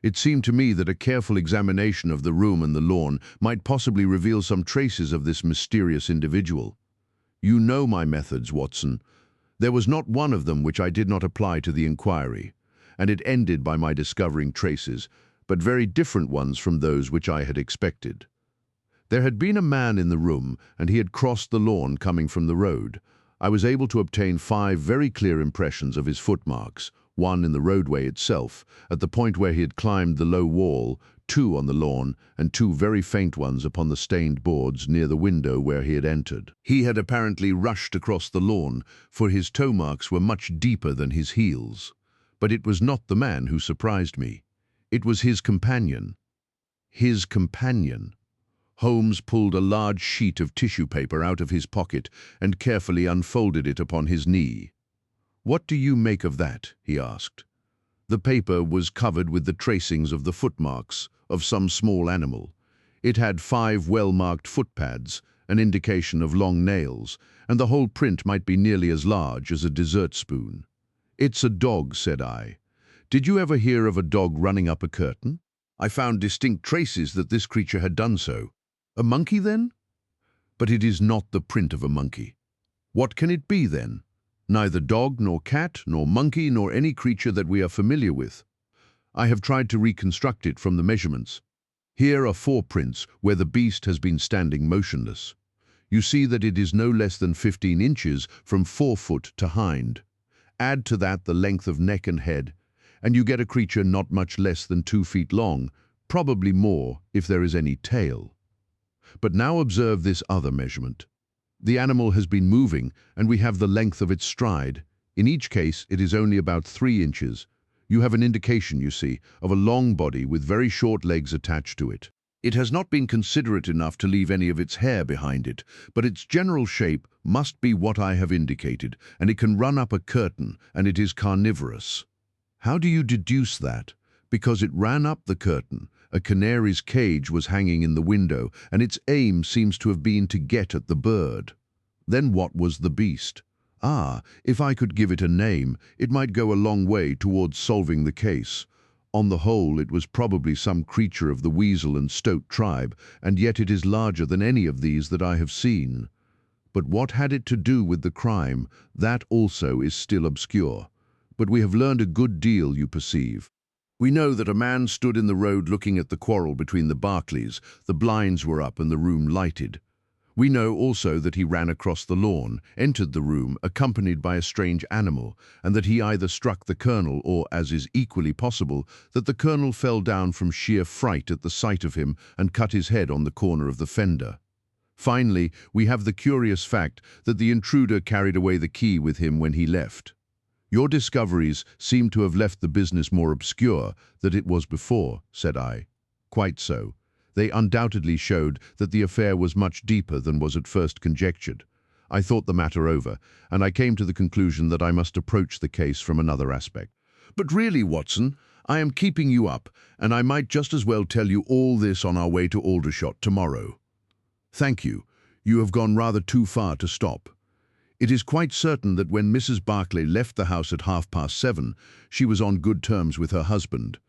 A: It seemed to me that a careful examination of the room and the lawn might possibly reveal some traces of this mysterious individual. You know my methods, Watson. There was not one of them which I did not apply to the inquiry, and it ended by my discovering traces, but very different ones from those which I had expected. There had been a man in the room, and he had crossed the lawn coming from the road. I was able to obtain 5 very clear impressions of his footmarks, 1 in the roadway itself, at the point where he had climbed the low wall, 2 on the lawn, and 2 very faint ones upon the stained boards near the window where he had entered. He had apparently rushed across the lawn, for his toe marks were much deeper than his heels. But it was not the man who surprised me. It was his companion. His companion. Holmes pulled a large sheet of tissue paper out of his pocket and carefully unfolded it upon his knee. "What do you make of that?" he asked. The paper was covered with the tracings of the footmarks of some small animal. It had 5 well-marked footpads, an indication of long nails, and the whole print might be nearly as large as a dessert spoon. "It's a dog," said I. "Did you ever hear of a dog running up a curtain?" I found distinct traces that this creature had done so. "A monkey, then?" "But it is not the print of a monkey." "What can it be, then?" "Neither dog, nor cat, nor monkey, nor any creature that we are familiar with. I have tried to reconstruct it from the measurements. Here are 4 prints where the beast has been standing motionless. You see that it is no less than 15 inches from forefoot to hind. Add to that the length of neck and head, and you get a creature not much less than 2 feet long, probably more if there is any tail. But now observe this other measurement. The animal has been moving, and we have the length of its stride. In each case, it is only about 3 inches. You have an indication, you see, of a long body with very short legs attached to it. It has not been considerate enough to leave any of its hair behind it, but its general shape must be what I have indicated, and it can run up a curtain, and it is carnivorous." "How do you deduce that?" "Because it ran up the curtain. A canary's cage was hanging in the window, and its aim seems to have been to get at the bird." "Then what was the beast?" "Ah, if I could give it a name, it might go a long way towards solving the case. On the whole, it was probably some creature of the weasel and stoat tribe, and yet it is larger than any of these that I have seen. But what had it to do with the crime? That also is still obscure. But we have learned a good deal, you perceive. We know that a man stood in the road looking at the quarrel between the Barclays. The blinds were up and the room lighted. We know also that he ran across the lawn, entered the room, accompanied by a strange animal, and that he either struck the Colonel or, as is equally possible, that the Colonel fell down from sheer fright at the sight of him and cut his head on the corner of the fender. Finally, we have the curious fact that the intruder carried away the key with him when he left. Your discoveries seem to have left the business more obscure than it was before," said I. "Quite so. They undoubtedly showed that the affair was much deeper than was at first conjectured. I thought the matter over, and I came to the conclusion that I must approach the case from another aspect." "But really, Watson, I am keeping you up, and I might just as well tell you all this on our way to Aldershot tomorrow." "Thank you. You have gone rather too far to stop. It is quite certain that when Mrs. Barclay left the house at 7:30, she was on good terms with her husband.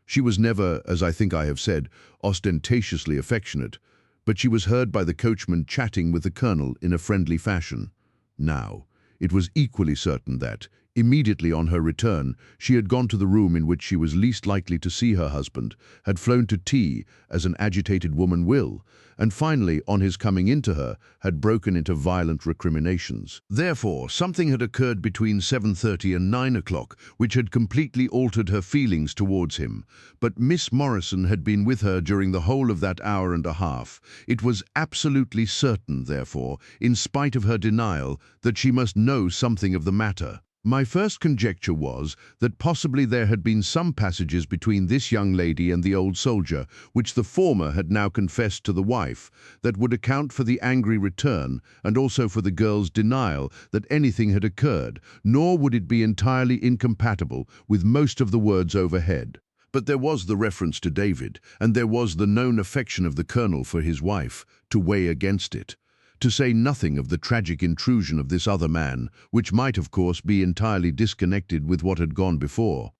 A: She was never, as I think I have said, ostentatiously affectionate, but she was heard by the coachman chatting with the Colonel in a friendly fashion. Now, it was equally certain that, Immediately on her return, she had gone to the room in which she was least likely to see her husband, had flown to tea, as an agitated woman will, and finally, on his coming into her, had broken into violent recriminations. Therefore, something had occurred between 7:30 and 9 o'clock, which had completely altered her feelings towards him. But Miss Morrison had been with her during the whole of that hour and a half. It was absolutely certain, therefore, in spite of her denial, that she must know something of the matter. My first conjecture was that possibly there had been some passages between this young lady and the old soldier, which the former had now confessed to the wife, that would account for the angry return and also for the girl's denial that anything had occurred, nor would it be entirely incompatible with most of the words overhead. But there was the reference to David, and there was the known affection of the colonel for his wife, to weigh against it. To say nothing of the tragic intrusion of this other man, which might, of course, be entirely disconnected with what had gone before.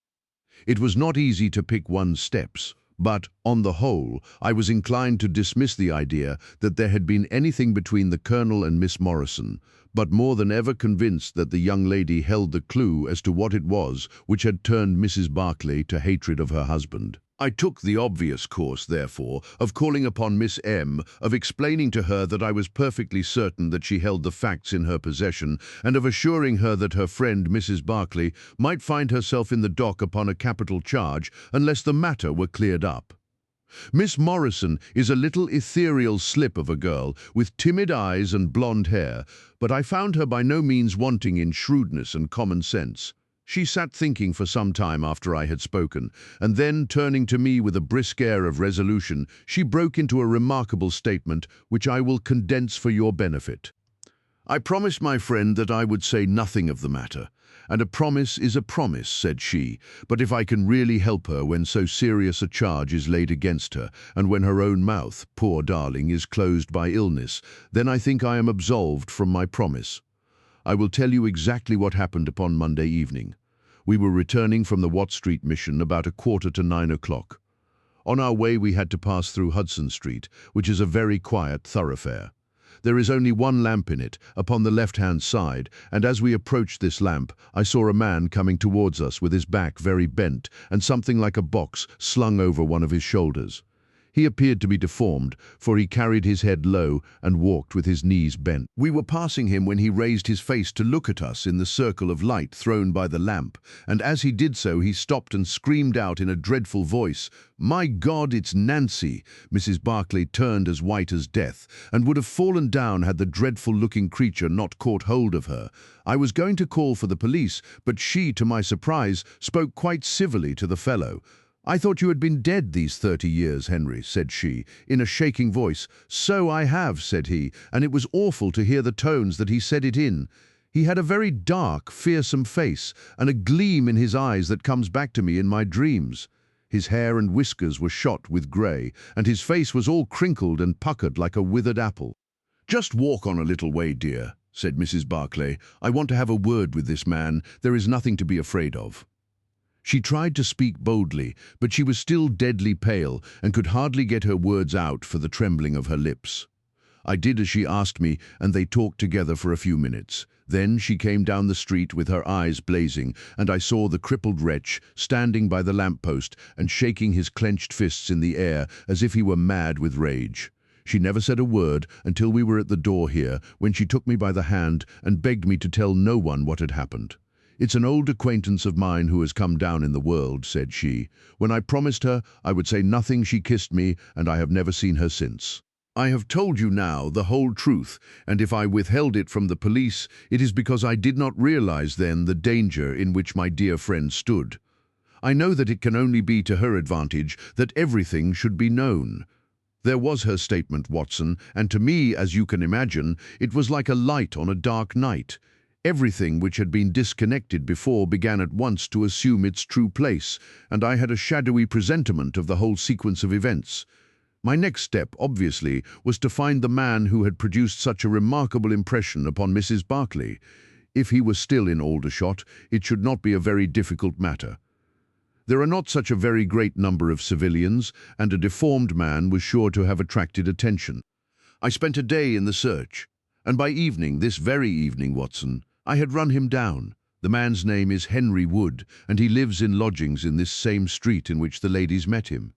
A: It was not easy to pick one's steps, but, on the whole, I was inclined to dismiss the idea that there had been anything between the colonel and Miss Morrison, but more than ever convinced that the young lady held the clue as to what it was which had turned Mrs. Barclay to hatred of her husband. I took the obvious course, therefore, of calling upon Miss M, of explaining to her that I was perfectly certain that she held the facts in her possession, and of assuring her that her friend Mrs. Barclay might find herself in the dock upon a capital charge unless the matter were cleared up. Miss Morrison is a little ethereal slip of a girl with timid eyes and blonde hair, but I found her by no means wanting in shrewdness and common sense. She sat thinking for some time after I had spoken, and then, turning to me with a brisk air of resolution, she broke into a remarkable statement, which I will condense for your benefit. I promised my friend that I would say nothing of the matter, and a promise is a promise, said she, but if I can really help her when so serious a charge is laid against her, and when her own mouth, poor darling, is closed by illness, then I think I am absolved from my promise. I will tell you exactly what happened upon Monday evening. We were returning from the Watt Street mission about 8:45 o'clock. On our way we had to pass through Hudson Street, which is a very quiet thoroughfare. There is only one lamp in it, upon the left-hand side, and as we approached this lamp, I saw a man coming towards us with his back very bent and something like a box slung over one of his shoulders. He appeared to be deformed, for he carried his head low and walked with his knees bent. We were passing him when he raised his face to look at us in the circle of light thrown by the lamp, and as he did so he stopped and screamed out in a dreadful voice, "My God, it's Nancy!" Mrs. Barclay turned as white as death, and would have fallen down had the dreadful-looking creature not caught hold of her. I was going to call for the police, but she, to my surprise, spoke quite civilly to the fellow. "I thought you had been dead these 30 years, Henry," said she, in a shaking voice. "So I have," said he, and it was awful to hear the tones that he said it in. He had a very dark, fearsome face, and a gleam in his eyes that comes back to me in my dreams. His hair and whiskers were shot with grey, and his face was all crinkled and puckered like a withered apple. "Just walk on a little way, dear," said Mrs. Barclay. "I want to have a word with this man. There is nothing to be afraid of." She tried to speak boldly, but she was still deadly pale and could hardly get her words out for the trembling of her lips. I did as she asked me, and they talked together for a few minutes. Then she came down the street with her eyes blazing, and I saw the crippled wretch standing by the lamp-post and shaking his clenched fists in the air as if he were mad with rage. She never said a word until we were at the door here, when she took me by the hand and begged me to tell no one what had happened. "It's an old acquaintance of mine who has come down in the world," said she. "When I promised her I would say nothing, she kissed me, and I have never seen her since. I have told you now the whole truth, and if I withheld it from the police, it is because I did not realize then the danger in which my dear friend stood. I know that it can only be to her advantage that everything should be known. There was her statement, Watson, and to me, as you can imagine, it was like a light on a dark night. Everything which had been disconnected before began at once to assume its true place, and I had a shadowy presentiment of the whole sequence of events. My next step, obviously, was to find the man who had produced such a remarkable impression upon Mrs. Barclay. If he was still in Aldershot, it should not be a very difficult matter. There are not such a very great number of civilians, and a deformed man was sure to have attracted attention. I spent a day in the search, and by evening, this very evening, Watson, I had run him down. The man's name is Henry Wood, and he lives in lodgings in this same street in which the ladies met him.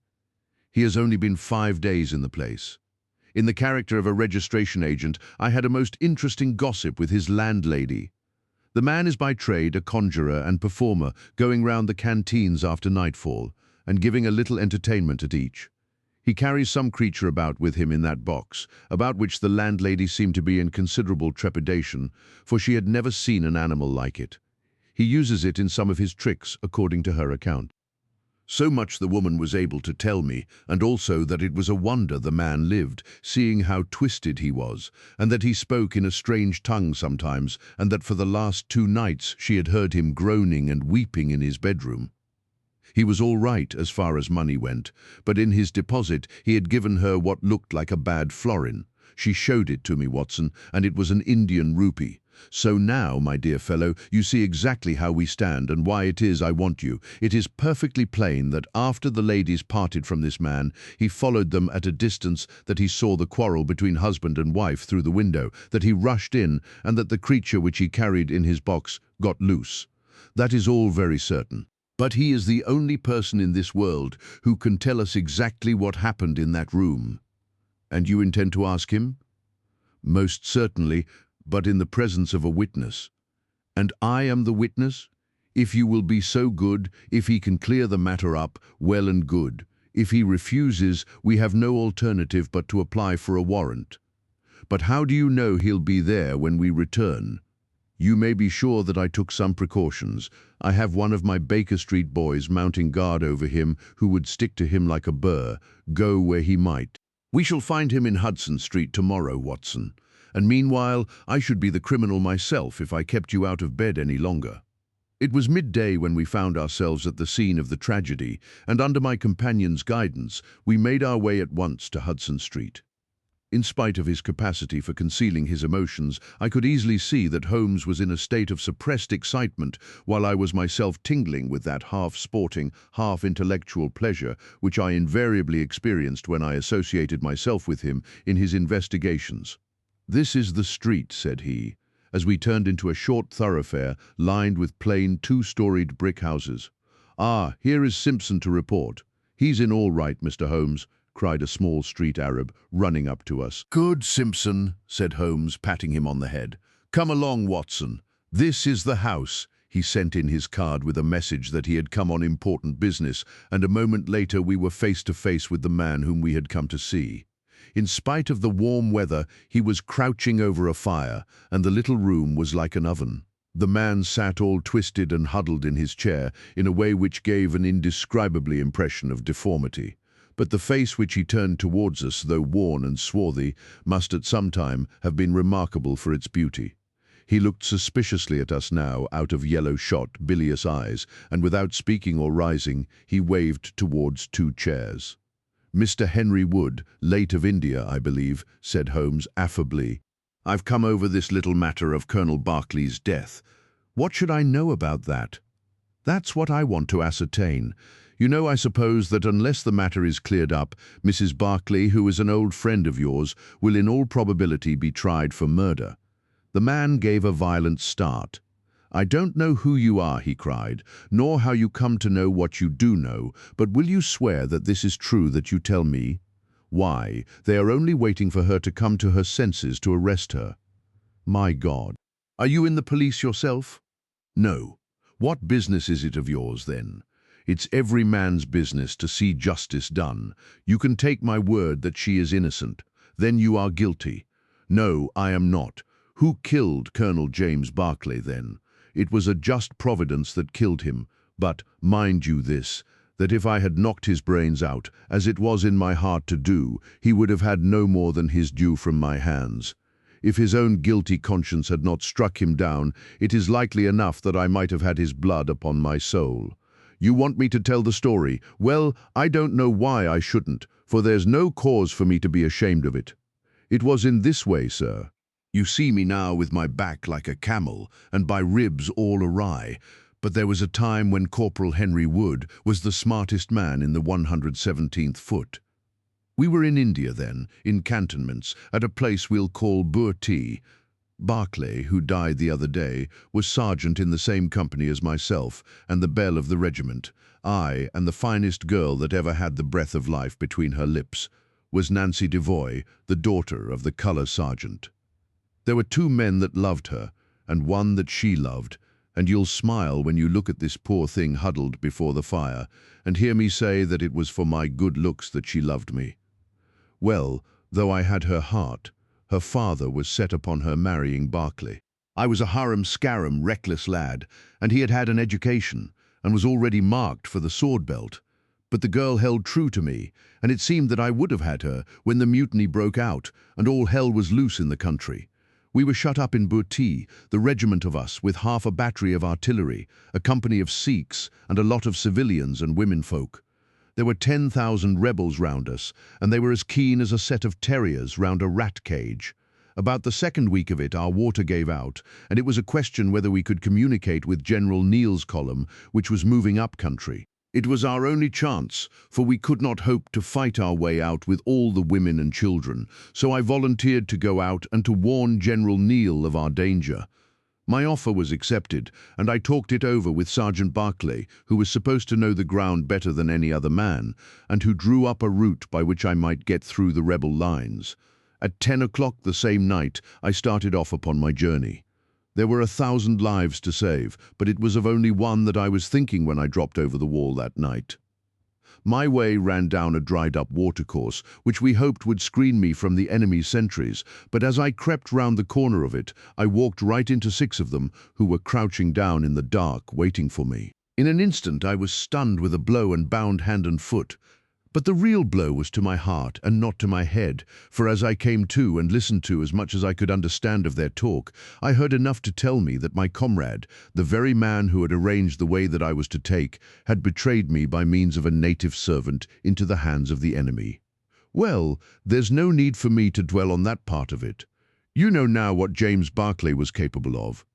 A: He has only been 5 days in the place. In the character of a registration agent, I had a most interesting gossip with his landlady. The man is by trade a conjurer and performer, going round the canteens after nightfall, and giving a little entertainment at each. He carries some creature about with him in that box, about which the landlady seemed to be in considerable trepidation, for she had never seen an animal like it. He uses it in some of his tricks, according to her account. So much the woman was able to tell me, and also that it was a wonder the man lived, seeing how twisted he was, and that he spoke in a strange tongue sometimes, and that for the last 2 nights she had heard him groaning and weeping in his bedroom. He was all right as far as money went, but in his deposit he had given her what looked like a bad florin. She showed it to me, Watson, and it was an Indian rupee. So now, my dear fellow, you see exactly how we stand and why it is I want you. It is perfectly plain that after the ladies parted from this man, he followed them at a distance, that he saw the quarrel between husband and wife through the window, that he rushed in, and that the creature which he carried in his box got loose. That is all very certain. But he is the only person in this world who can tell us exactly what happened in that room. And you intend to ask him? Most certainly, but in the presence of a witness. And I am the witness? If you will be so good, if he can clear the matter up, well and good. If he refuses, we have no alternative but to apply for a warrant. But how do you know he'll be there when we return? You may be sure that I took some precautions. I have one of my Baker Street boys mounting guard over him who would stick to him like a burr, go where he might. We shall find him in Hudson Street tomorrow, Watson. And meanwhile, I should be the criminal myself if I kept you out of bed any longer. It was midday when we found ourselves at the scene of the tragedy, and under my companion's guidance, we made our way at once to Hudson Street. In spite of his capacity for concealing his emotions, I could easily see that Holmes was in a state of suppressed excitement, while I was myself tingling with that half-sporting, half-intellectual pleasure which I invariably experienced when I associated myself with him in his investigations. "This is the street," said he, as we turned into a short thoroughfare lined with plain 2-storied brick houses. "Ah, here is Simpson to report. He's in all right, Mr. Holmes," cried a small street Arab, running up to us. "Good, Simpson," said Holmes, patting him on the head. "Come along, Watson. This is the house." He sent in his card with a message that he had come on important business, and a moment later we were face to face with the man whom we had come to see. In spite of the warm weather, he was crouching over a fire, and the little room was like an oven. The man sat all twisted and huddled in his chair, in a way which gave an indescribably impression of deformity. But the face which he turned towards us, though worn and swarthy, must at some time have been remarkable for its beauty. He looked suspiciously at us now, out of yellow-shot, bilious eyes, and without speaking or rising, he waved towards 2 chairs. "Mr. Henry Wood, late of India, I believe," said Holmes affably. "I've come over this little matter of Colonel Berkeley's death. What should I know about that?" "That's what I want to ascertain. You know, I suppose, that unless the matter is cleared up, Mrs. Berkeley, who is an old friend of yours, will in all probability be tried for murder." The man gave a violent start. "I don't know who you are," he cried, "nor how you come to know what you do know, but will you swear that this is true that you tell me? Why, they are only waiting for her to come to her senses to arrest her." "My God! Are you in the police yourself?" "No. What business is it of yours, then? It's every man's business to see justice done. You can take my word that she is innocent. Then you are guilty." "No, I am not. Who killed Colonel James Berkeley, then? It was a just providence that killed him, but mind you this, that if I had knocked his brains out, as it was in my heart to do, he would have had no more than his due from my hands. If his own guilty conscience had not struck him down, it is likely enough that I might have had his blood upon my soul. You want me to tell the story? Well, I don't know why I shouldn't, for there's no cause for me to be ashamed of it. It was in this way, sir. You see me now with my back like a camel, and my ribs all awry, but there was a time when Corporal Henry Wood was the smartest man in the 117th Foot. We were in India then, in cantonments, at a place we'll call Burti. Barclay, who died the other day, was sergeant in the same company as myself and the belle of the regiment. I, and the finest girl that ever had the breath of life between her lips, was Nancy Devoy, the daughter of the colour sergeant. There were two men that loved her, and one that she loved, and you'll smile when you look at this poor thing huddled before the fire, and hear me say that it was for my good looks that she loved me. Well, though I had her heart, her father was set upon her marrying Barclay. I was a harum-scarum, reckless lad, and he had had an education, and was already marked for the sword belt. But the girl held true to me, and it seemed that I would have had her when the mutiny broke out, and all hell was loose in the country. We were shut up in Burti, the regiment of us, with half a battery of artillery, a company of Sikhs, and a lot of civilians and womenfolk. There were 10,000 rebels round us, and they were as keen as a set of terriers round a rat cage. About the second week of it, our water gave out, and it was a question whether we could communicate with General Neil's column, which was moving up country. It was our only chance, for we could not hope to fight our way out with all the women and children, so I volunteered to go out and to warn General Neil of our danger. My offer was accepted, and I talked it over with Sergeant Barclay, who was supposed to know the ground better than any other man, and who drew up a route by which I might get through the rebel lines. At 10 o'clock the same night, I started off upon my journey. There were 1,000 lives to save, but it was of only one that I was thinking when I dropped over the wall that night. My way ran down a dried-up watercourse, which we hoped would screen me from the enemy's sentries, but as I crept round the corner of it, I walked right into 6 of them, who were crouching down in the dark, waiting for me. In an instant I was stunned with a blow and bound hand and foot. But the real blow was to my heart and not to my head, for as I came to and listened to as much as I could understand of their talk, I heard enough to tell me that my comrade, the very man who had arranged the way that I was to take, had betrayed me by means of a native servant into the hands of the enemy. Well, there's no need for me to dwell on that part of it. You know now what James Barclay was capable of.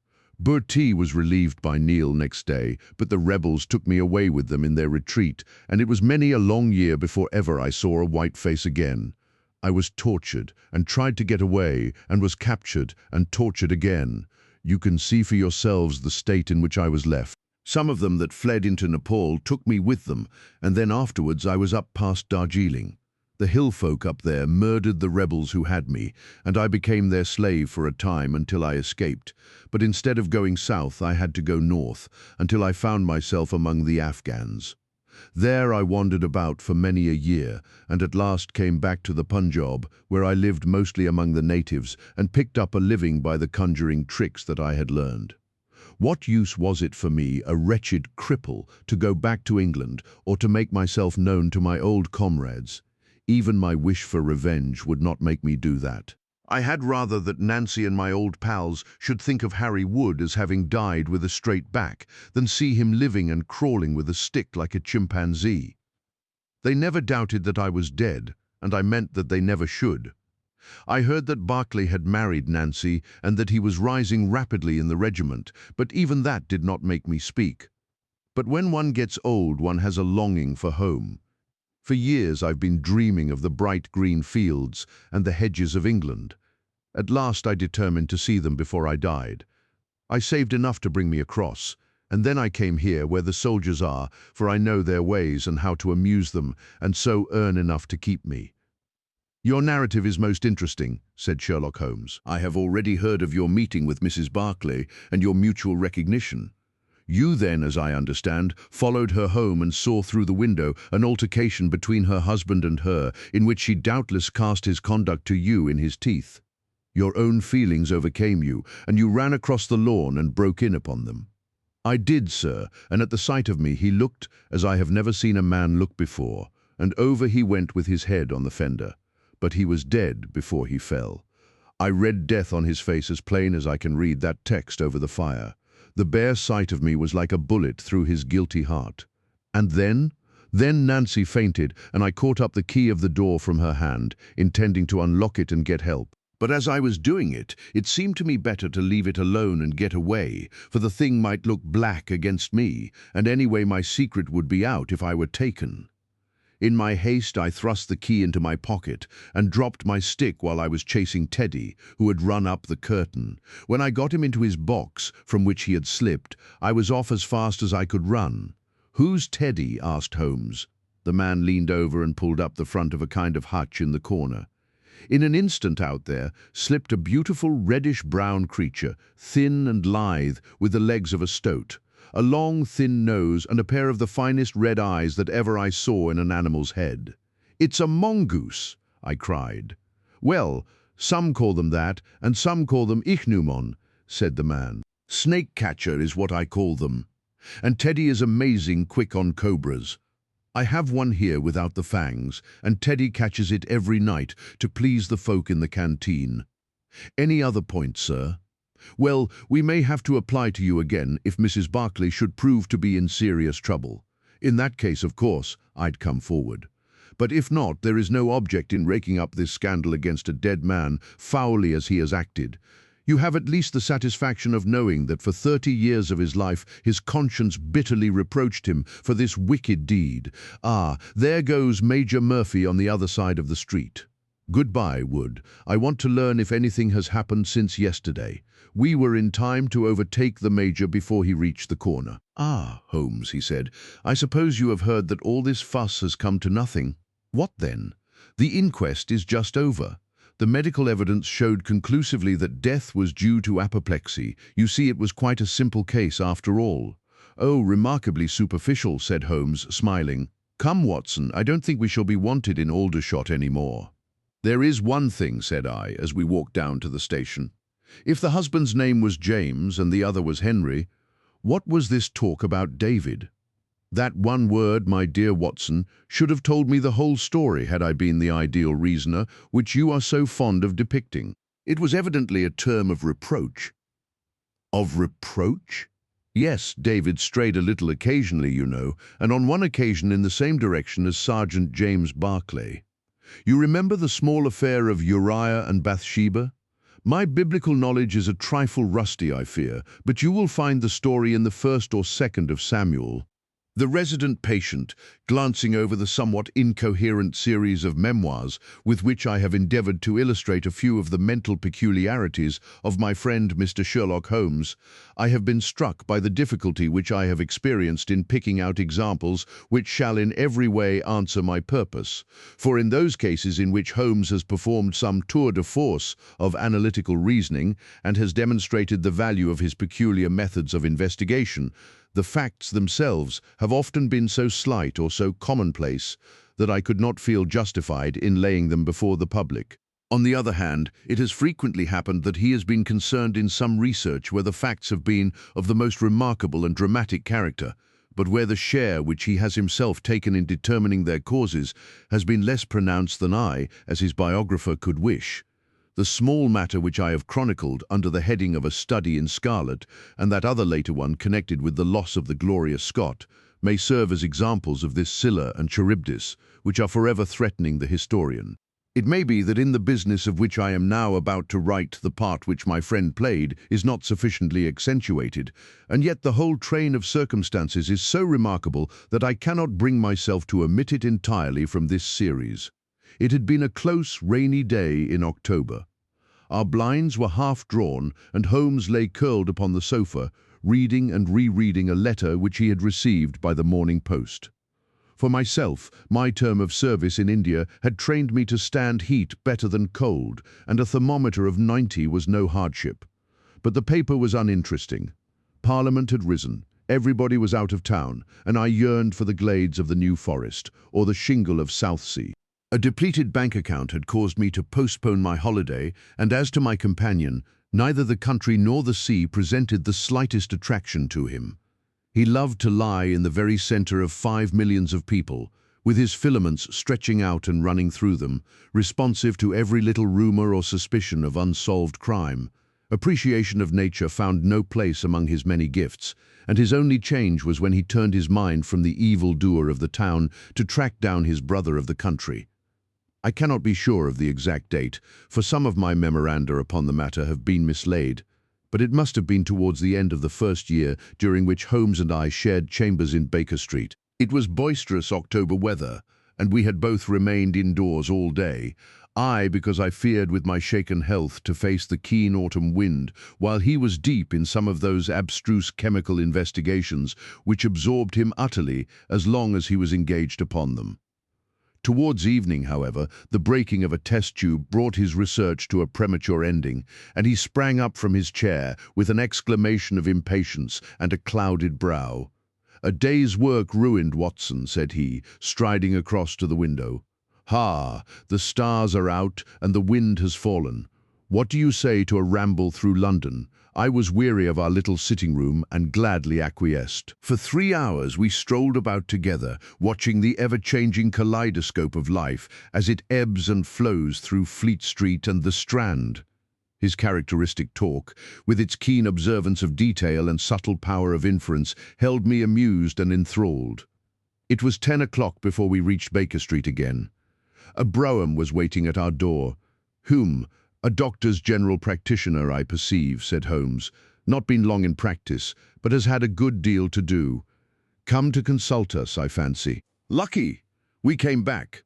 A: Burti was relieved by Neil next day, but the rebels took me away with them in their retreat, and it was many a long year before ever I saw a white face again. I was tortured, and tried to get away, and was captured, and tortured again. You can see for yourselves the state in which I was left. Some of them that fled into Nepal took me with them, and then afterwards I was up past Darjeeling. The hill folk up there murdered the rebels who had me, and I became their slave for a time until I escaped. But instead of going south, I had to go north, until I found myself among the Afghans. There I wandered about for many a year, and at last came back to the Punjab, where I lived mostly among the natives, and picked up a living by the conjuring tricks that I had learned. What use was it for me, a wretched cripple, to go back to England, or to make myself known to my old comrades? Even my wish for revenge would not make me do that. I had rather that Nancy and my old pals should think of Harry Wood as having died with a straight back, than see him living and crawling with a stick like a chimpanzee. They never doubted that I was dead, and I meant that they never should. I heard that Barclay had married Nancy, and that he was rising rapidly in the regiment, but even that did not make me speak. But when one gets old, one has a longing for home. For years I've been dreaming of the bright green fields and the hedges of England. At last I determined to see them before I died. I saved enough to bring me across, and then I came here where the soldiers are, for I know their ways and how to amuse them, and so earn enough to keep me. Your narrative is most interesting, said Sherlock Holmes. I have already heard of your meeting with Mrs. Barclay and your mutual recognition. You then, as I understand, followed her home and saw through the window an altercation between her husband and her, in which she doubtless cast his conduct to you in his teeth. Your own feelings overcame you, and you ran across the lawn and broke in upon them. I did, sir, and at the sight of me he looked as I have never seen a man look before, and over he went with his head on the fender. But he was dead before he fell. I read death on his face as plain as I can read that text over the fire. The bare sight of me was like a bullet through his guilty heart. And then Nancy fainted, and I caught up the key of the door from her hand, intending to unlock it and get help. But as I was doing it, it seemed to me better to leave it alone and get away, for the thing might look black against me, and anyway my secret would be out if I were taken. In my haste, I thrust the key into my pocket and dropped my stick while I was chasing Teddy, who had run up the curtain. When I got him into his box, from which he had slipped, I was off as fast as I could run. "Who's Teddy?" asked Holmes. The man leaned over and pulled up the front of a kind of hutch in the corner. In an instant out there slipped a beautiful reddish-brown creature, thin and lithe, with the legs of a stoat, a long, thin nose, and a pair of the finest red eyes that ever I saw in an animal's head. "It's a mongoose!" I cried. "Well, some call them that, and some call them ichneumon," said the man. "Snake catcher is what I call them. And Teddy is amazing quick on cobras. I have one here without the fangs, and Teddy catches it every night to please the folk in the canteen. Any other point, sir? Well, we may have to apply to you again if Mrs. Barclay should prove to be in serious trouble. In that case, of course, I'd come forward. But if not, there is no object in raking up this scandal against a dead man, foully as he has acted. You have at least the satisfaction of knowing that for 30 years of his life his conscience bitterly reproached him for this wicked deed. Ah, there goes Major Murphy on the other side of the street. Goodbye, Wood. I want to learn if anything has happened since yesterday. We were in time to overtake the Major before he reached the corner." "Ah, Holmes," he said, "I suppose you have heard that all this fuss has come to nothing. What then? The inquest is just over. The medical evidence showed conclusively that death was due to apoplexy. You see, it was quite a simple case after all." "Oh, remarkably superficial," said Holmes, smiling. "Come, Watson, I don't think we shall be wanted in Aldershot any more." "There is one thing," said I, as we walked down to the station. "If the husband's name was James and the other was Henry, what was this talk about David? That one word, my dear Watson, should have told me the whole story had I been the ideal reasoner, which you are so fond of depicting. It was evidently a term of reproach." "Of reproach?" "Yes, David strayed a little occasionally, you know, and on one occasion in the same direction as Sergeant James Barclay. You remember the small affair of Uriah and Bathsheba? My biblical knowledge is a trifle rusty, I fear, but you will find the story in the 1st or 2nd of Samuel. The resident patient, glancing over the somewhat incoherent series of memoirs with which I have endeavored to illustrate a few of the mental peculiarities of my friend Mr. Sherlock Holmes, I have been struck by the difficulty which I have experienced in picking out examples which shall in every way answer my purpose. For in those cases in which Holmes has performed some tour de force of analytical reasoning and has demonstrated the value of his peculiar methods of investigation, the facts themselves have often been so slight or so commonplace that I could not feel justified in laying them before the public. On the other hand, it has frequently happened that he has been concerned in some research where the facts have been of the most remarkable and dramatic character, but where the share which he has himself taken in determining their causes has been less pronounced than I, as his biographer, could wish. The small matter which I have chronicled under the heading of A Study in Scarlet, and that other later one connected with the loss of the Gloria Scott, may serve as examples of this Scylla and Charybdis, which are forever threatening the historian. It may be that in the business of which I am now about to write the part which my friend played is not sufficiently accentuated, and yet the whole train of circumstances is so remarkable that I cannot bring myself to omit it entirely from this series. It had been a close, rainy day in October. Our blinds were half drawn, and Holmes lay curled upon the sofa, reading and rereading a letter which he had received by the morning post. For myself, my term of service in India had trained me to stand heat better than cold, and a thermometer of 90 was no hardship. But the paper was uninteresting. Parliament had risen, everybody was out of town, and I yearned for the glades of the New Forest, or the shingle of Southsea. A depleted bank account had caused me to postpone my holiday, and as to my companion, neither the country nor the sea presented the slightest attraction to him. He loved to lie in the very center of 5 millions of people, with his filaments stretching out and running through them, responsive to every little rumor or suspicion of unsolved crime. Appreciation of nature found no place among his many gifts, and his only change was when he turned his mind from the evil-doer of the town to track down his brother of the country. I cannot be sure of the exact date, for some of my memoranda upon the matter have been mislaid, but it must have been towards the end of the first year during which Holmes and I shared chambers in Baker Street. It was boisterous October weather, and we had both remained indoors all day. I, because I feared with my shaken health to face the keen autumn wind, while he was deep in some of those abstruse chemical investigations which absorbed him utterly as long as he was engaged upon them. Towards evening, however, the breaking of a test tube brought his research to a premature ending, and he sprang up from his chair with an exclamation of impatience and a clouded brow. "A day's work ruined, Watson," said he, striding across to the window. "Ha! The stars are out and the wind has fallen. What do you say to a ramble through London?" I was weary of our little sitting room and gladly acquiesced. For 3 hours we strolled about together, watching the ever-changing kaleidoscope of life as it ebbs and flows through Fleet Street and the Strand. His characteristic talk, with its keen observance of detail and subtle power of inference, held me amused and enthralled. It was 10 o'clock before we reached Baker Street again. A brougham was waiting at our door. "Whom? A doctor's general practitioner, I perceive," said Holmes. "Not been long in practice, but has had a good deal to do. Come to consult us, I fancy." Lucky! We came back.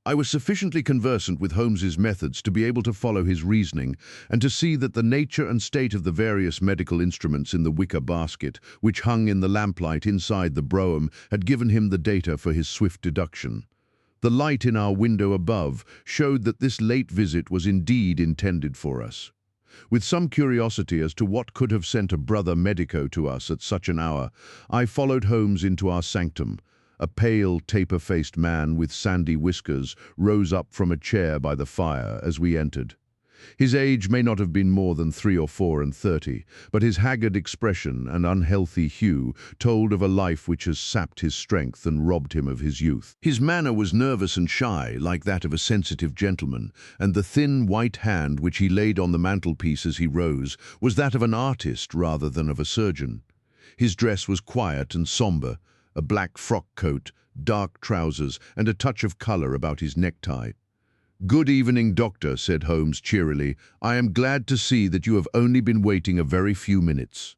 A: I was sufficiently conversant with Holmes's methods to be able to follow his reasoning and to see that the nature and state of the various medical instruments in the wicker basket, which hung in the lamplight inside the brougham, had given him the data for his swift deduction. The light in our window above showed that this late visit was indeed intended for us. With some curiosity as to what could have sent a brother medico to us at such an hour, I followed Holmes into our sanctum. A pale, taper-faced man with sandy whiskers rose up from a chair by the fire as we entered. His age may not have been more than 3 or 4 and 30, but his haggard expression and unhealthy hue told of a life which has sapped his strength and robbed him of his youth. His manner was nervous and shy, like that of a sensitive gentleman, and the thin white hand which he laid on the mantelpiece as he rose was that of an artist rather than of a surgeon. His dress was quiet and sombre, a black frock coat, dark trousers, and a touch of colour about his necktie. "Good evening, Doctor," said Holmes cheerily. "I am glad to see that you have only been waiting a very few minutes."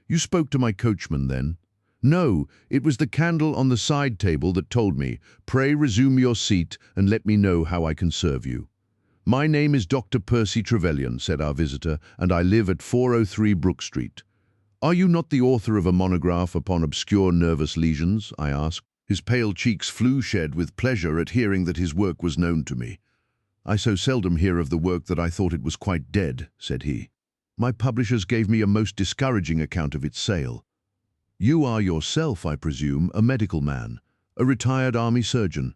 A: "You spoke to my coachman, then?" "No, it was the candle on the side table that told me. Pray resume your seat and let me know how I can serve you." "My name is Dr. Percy Trevelyan," said our visitor, "and I live at 403 Brook Street." "Are you not the author of a monograph upon obscure nervous lesions?" I asked. His pale cheeks flushed with pleasure at hearing that his work was known to me. "I so seldom hear of the work that I thought it was quite dead," said he. "My publishers gave me a most discouraging account of its sale." "You are yourself, I presume, a medical man, a retired army surgeon.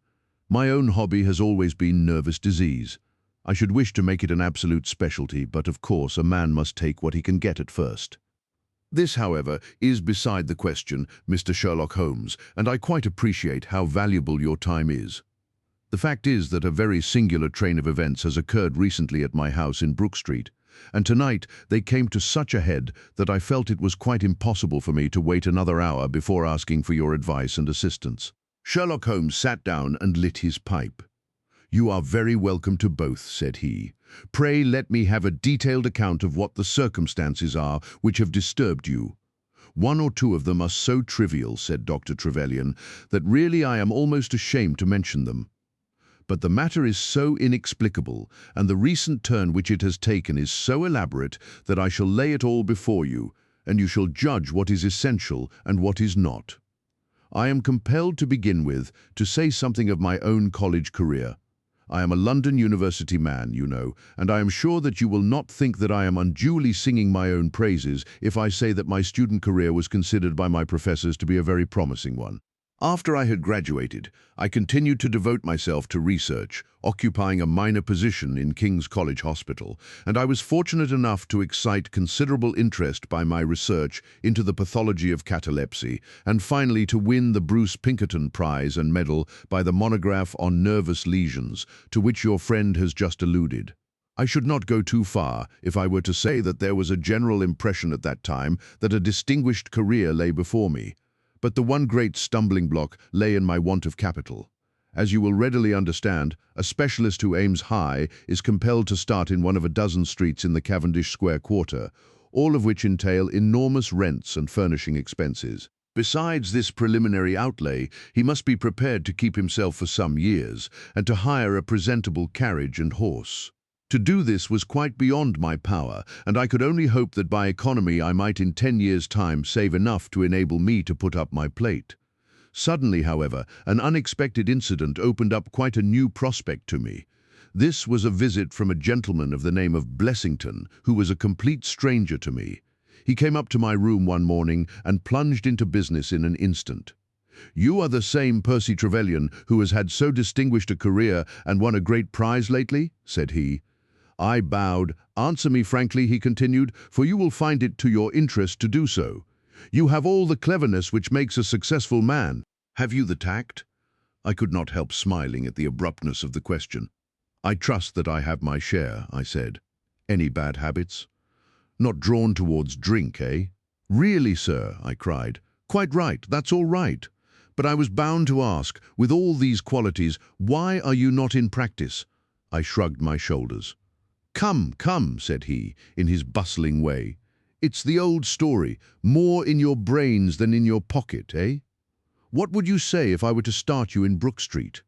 A: My own hobby has always been nervous disease. I should wish to make it an absolute specialty, but of course a man must take what he can get at first. This, however, is beside the question, Mr. Sherlock Holmes, and I quite appreciate how valuable your time is. The fact is that a very singular train of events has occurred recently at my house in Brook Street, and tonight they came to such a head that I felt it was quite impossible for me to wait another hour before asking for your advice and assistance." Sherlock Holmes sat down and lit his pipe. "You are very welcome to both," said he. "Pray let me have a detailed account of what the circumstances are which have disturbed you." "One or two of them are so trivial," said Dr. Trevelyan, "that really I am almost ashamed to mention them. But the matter is so inexplicable, and the recent turn which it has taken is so elaborate, that I shall lay it all before you, and you shall judge what is essential and what is not. I am compelled to begin with to say something of my own college career. I am a London University man, you know, and I am sure that you will not think that I am unduly singing my own praises if I say that my student career was considered by my professors to be a very promising one. After I had graduated, I continued to devote myself to research, occupying a minor position in King's College Hospital, and I was fortunate enough to excite considerable interest by my research into the pathology of catalepsy, and finally to win the Bruce Pinkerton Prize and Medal by the monograph on nervous lesions, to which your friend has just alluded. I should not go too far if I were to say that there was a general impression at that time that a distinguished career lay before me. But the one great stumbling block lay in my want of capital. As you will readily understand, a specialist who aims high is compelled to start in one of a dozen streets in the Cavendish Square quarter, all of which entail enormous rents and furnishing expenses. Besides this preliminary outlay, he must be prepared to keep himself for some years and to hire a presentable carriage and horse. To do this was quite beyond my power, and I could only hope that by economy I might in 10 years' time save enough to enable me to put up my plate. Suddenly, however, an unexpected incident opened up quite a new prospect to me. This was a visit from a gentleman of the name of Blessington, who was a complete stranger to me. He came up to my room one morning and plunged into business in an instant. "You are the same Percy Trevelyan who has had so distinguished a career and won a great prize lately?" said he. I bowed. "Answer me frankly," he continued, "for you will find it to your interest to do so. You have all the cleverness which makes a successful man. Have you the tact?" I could not help smiling at the abruptness of the question. "I trust that I have my share," I said. "Any bad habits? Not drawn towards drink, eh?" "Really, sir," I cried. "Quite right, that's all right. But I was bound to ask, with all these qualities, why are you not in practice?" I shrugged my shoulders. "Come, come," said he, in his bustling way. "It's the old story, more in your brains than in your pocket, eh? What would you say if I were to start you in Brook Street?"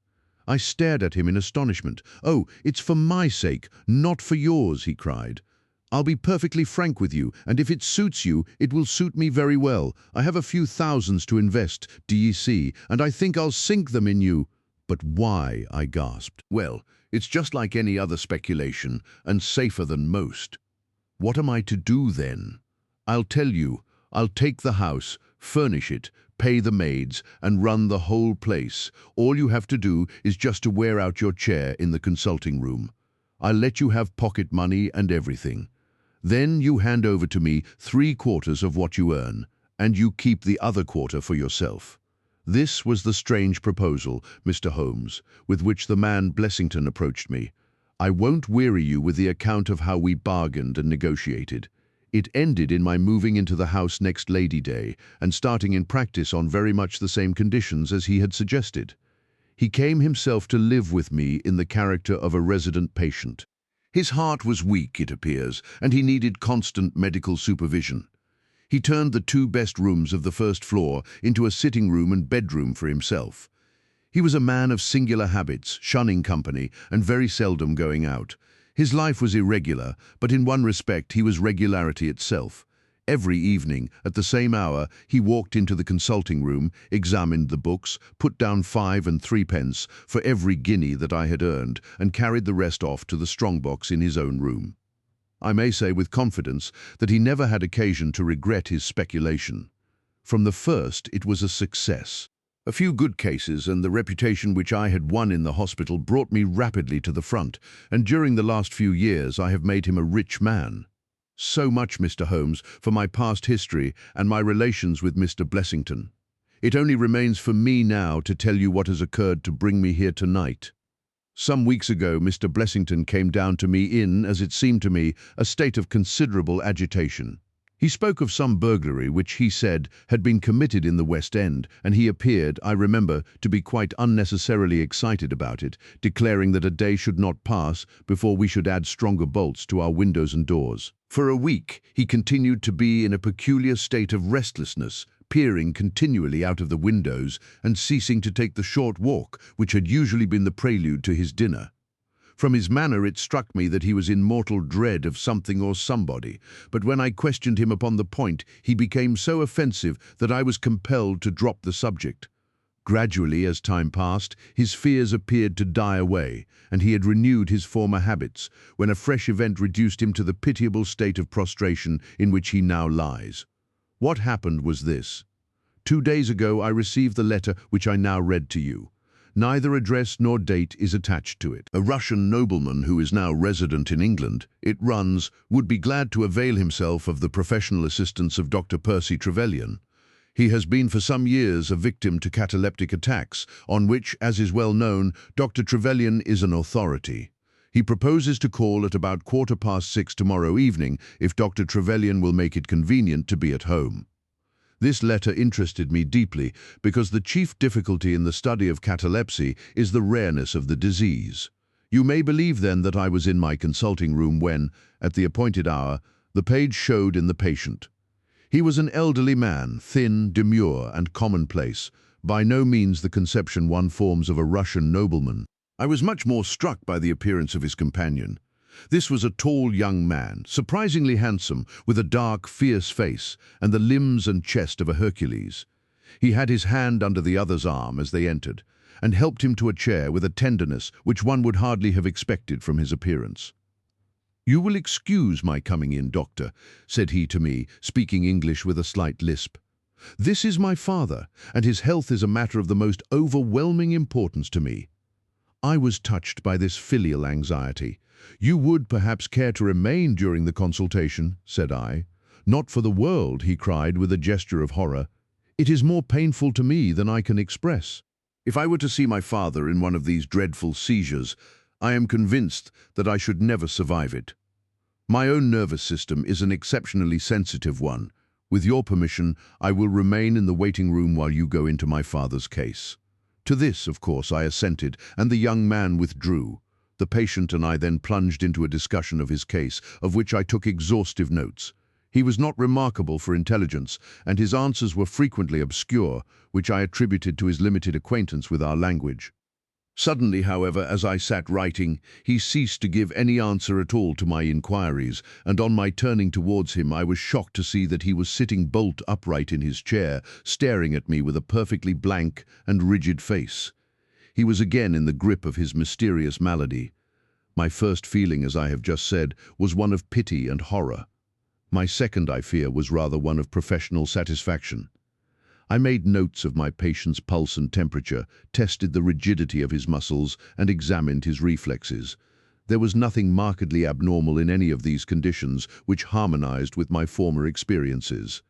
A: I stared at him in astonishment. "Oh, it's for my sake, not for yours," he cried. "I'll be perfectly frank with you, and if it suits you, it will suit me very well. I have a few thousands to invest, d'ye see, and I think I'll sink them in you." "But why?" I gasped. "Well, it's just like any other speculation, and safer than most." "What am I to do then?" "I'll tell you. I'll take the house, furnish it, pay the maids, and run the whole place. All you have to do is just to wear out your chair in the consulting room. I'll let you have pocket money and everything. Then you hand over to me 3/4 of what you earn, and you keep the other quarter for yourself." This was the strange proposal, Mr. Holmes, with which the man Blessington approached me. I won't weary you with the account of how we bargained and negotiated. It ended in my moving into the house next Lady Day and starting in practice on very much the same conditions as he had suggested. He came himself to live with me in the character of a resident patient. His heart was weak, it appears, and he needed constant medical supervision. He turned the 2 best rooms of the first floor into a sitting room and bedroom for himself. He was a man of singular habits, shunning company, and very seldom going out. His life was irregular, but in one respect he was regularity itself. Every evening, at the same hour, he walked into the consulting room, examined the books, put down 5 and 3 for every guinea that I had earned, and carried the rest off to the strong-box in his own room. I may say with confidence that he never had occasion to regret his speculation. From the first, it was a success. A few good cases and the reputation which I had won in the hospital brought me rapidly to the front, and during the last few years I have made him a rich man. So much, Mr. Holmes, for my past history and my relations with Mr. Blessington. It only remains for me now to tell you what has occurred to bring me here tonight. Some weeks ago, Mr. Blessington came down to me in, as it seemed to me, a state of considerable agitation. He spoke of some burglary which, he said, had been committed in the West End, and he appeared, I remember, to be quite unnecessarily excited about it, declaring that a day should not pass before we should add stronger bolts to our windows and doors. For a week, he continued to be in a peculiar state of restlessness, peering continually out of the windows and ceasing to take the short walk which had usually been the prelude to his dinner. From his manner it struck me that he was in mortal dread of something or somebody, but when I questioned him upon the point, he became so offensive that I was compelled to drop the subject. Gradually, as time passed, his fears appeared to die away, and he had renewed his former habits, when a fresh event reduced him to the pitiable state of prostration in which he now lies. What happened was this. 2 days ago I received the letter which I now read to you. Neither address nor date is attached to it. A Russian nobleman who is now resident in England, it runs, would be glad to avail himself of the professional assistance of Dr. Percy Trevelyan. He has been for some years a victim to cataleptic attacks, on which, as is well known, Dr. Trevelyan is an authority. He proposes to call at about 6:15 tomorrow evening if Dr. Trevelyan will make it convenient to be at home. This letter interested me deeply because the chief difficulty in the study of catalepsy is the rareness of the disease. You may believe then that I was in my consulting room when, at the appointed hour, the page showed in the patient. He was an elderly man, thin, demure, and commonplace, by no means the conception one forms of a Russian nobleman. I was much more struck by the appearance of his companion. This was a tall young man, surprisingly handsome, with a dark, fierce face and the limbs and chest of a Hercules. He had his hand under the other's arm as they entered, and helped him to a chair with a tenderness which one would hardly have expected from his appearance. "You will excuse my coming in, doctor," said he to me, speaking English with a slight lisp. "This is my father, and his health is a matter of the most overwhelming importance to me." I was touched by this filial anxiety. "You would perhaps care to remain during the consultation," said I. "Not for the world," he cried with a gesture of horror. "It is more painful to me than I can express. If I were to see my father in one of these dreadful seizures, I am convinced that I should never survive it. My own nervous system is an exceptionally sensitive one. With your permission, I will remain in the waiting room while you go into my father's case." To this, of course, I assented, and the young man withdrew. The patient and I then plunged into a discussion of his case, of which I took exhaustive notes. He was not remarkable for intelligence, and his answers were frequently obscure, which I attributed to his limited acquaintance with our language. Suddenly, however, as I sat writing, he ceased to give any answer at all to my inquiries, and on my turning towards him I was shocked to see that he was sitting bolt upright in his chair, staring at me with a perfectly blank and rigid face. He was again in the grip of his mysterious malady. My first feeling, as I have just said, was one of pity and horror. My second, I fear, was rather one of professional satisfaction. I made notes of my patient's pulse and temperature, tested the rigidity of his muscles, and examined his reflexes. There was nothing markedly abnormal in any of these conditions, which harmonized with my former experiences.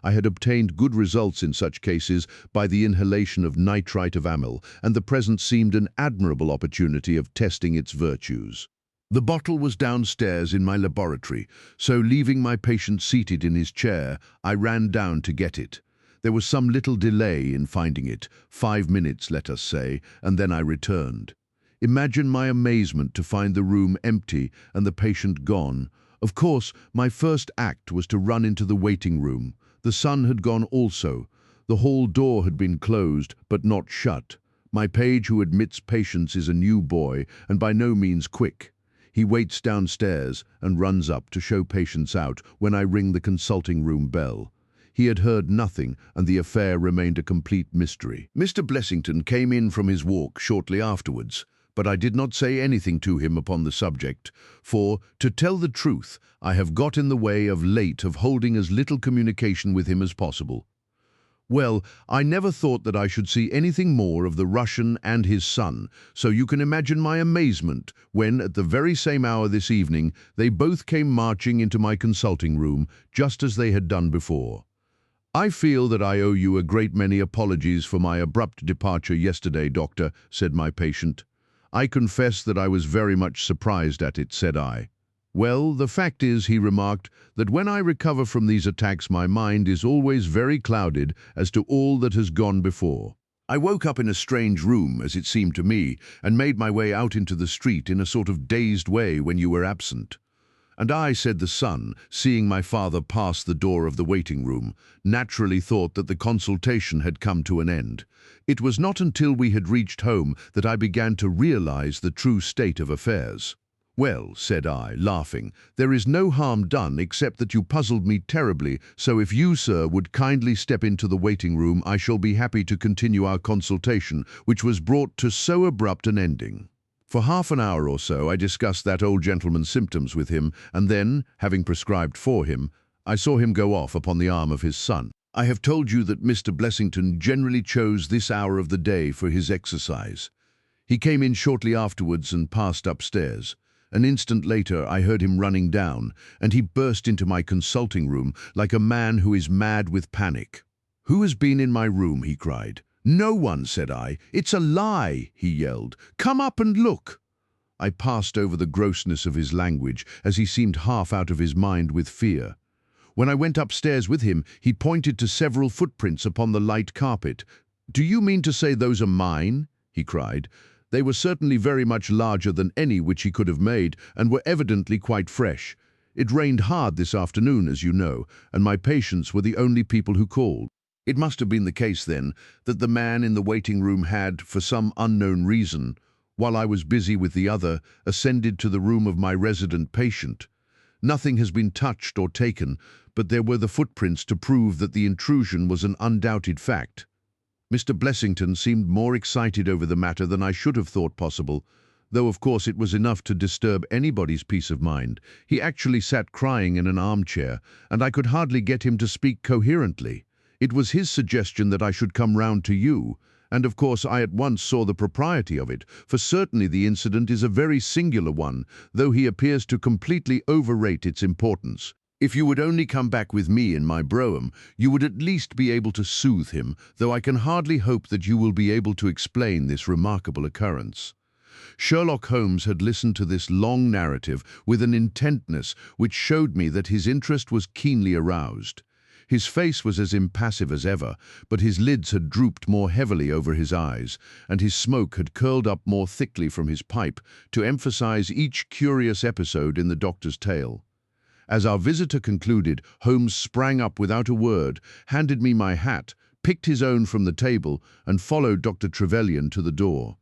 A: I had obtained good results in such cases by the inhalation of nitrite of amyl, and the present seemed an admirable opportunity of testing its virtues. The bottle was downstairs in my laboratory, so leaving my patient seated in his chair, I ran down to get it. There was some little delay in finding it, 5 minutes, let us say, and then I returned. Imagine my amazement to find the room empty and the patient gone. Of course, my first act was to run into the waiting room. The son had gone also. The hall door had been closed, but not shut. My page who admits patients is a new boy, and by no means quick. He waits downstairs and runs up to show patients out when I ring the consulting room bell. He had heard nothing, and the affair remained a complete mystery. Mr. Blessington came in from his walk shortly afterwards, but I did not say anything to him upon the subject, for, to tell the truth, I have got in the way of late of holding as little communication with him as possible. Well, I never thought that I should see anything more of the Russian and his son, so you can imagine my amazement when, at the very same hour this evening, they both came marching into my consulting room, just as they had done before. "I feel that I owe you a great many apologies for my abrupt departure yesterday, doctor," said my patient. "I confess that I was very much surprised at it," said I. "Well, the fact is," he remarked, "that when I recover from these attacks my mind is always very clouded as to all that has gone before. I woke up in a strange room, as it seemed to me, and made my way out into the street in a sort of dazed way when you were absent. And I," said the son, seeing my father pass the door of the waiting room, "naturally thought that the consultation had come to an end. It was not until we had reached home that I began to realize the true state of affairs." "Well," said I, laughing, "there is no harm done except that you puzzled me terribly, so if you, sir, would kindly step into the waiting room, I shall be happy to continue our consultation, which was brought to so abrupt an ending." For half an hour or so I discussed that old gentleman's symptoms with him, and then, having prescribed for him, I saw him go off upon the arm of his son. I have told you that Mr. Blessington generally chose this hour of the day for his exercise. He came in shortly afterwards and passed upstairs. An instant later I heard him running down, and he burst into my consulting room like a man who is mad with panic. "Who has been in my room?" he cried. "No one," said I. "It's a lie," he yelled. "Come up and look." I passed over the grossness of his language, as he seemed half out of his mind with fear. When I went upstairs with him, he pointed to several footprints upon the light carpet. "Do you mean to say those are mine?" he cried. They were certainly very much larger than any which he could have made, and were evidently quite fresh. It rained hard this afternoon, as you know, and my patients were the only people who called. It must have been the case, then, that the man in the waiting room had, for some unknown reason, while I was busy with the other, ascended to the room of my resident patient. Nothing has been touched or taken, but there were the footprints to prove that the intrusion was an undoubted fact. Mr. Blessington seemed more excited over the matter than I should have thought possible, though of course it was enough to disturb anybody's peace of mind. He actually sat crying in an armchair, and I could hardly get him to speak coherently. It was his suggestion that I should come round to you, and of course I at once saw the propriety of it, for certainly the incident is a very singular one, though he appears to completely overrate its importance. If you would only come back with me in my brougham, you would at least be able to soothe him, though I can hardly hope that you will be able to explain this remarkable occurrence." Sherlock Holmes had listened to this long narrative with an intentness which showed me that his interest was keenly aroused. His face was as impassive as ever, but his lids had drooped more heavily over his eyes, and his smoke had curled up more thickly from his pipe to emphasize each curious episode in the doctor's tale. As our visitor concluded, Holmes sprang up without a word, handed me my hat, picked his own from the table, and followed Dr. Trevelyan to the door.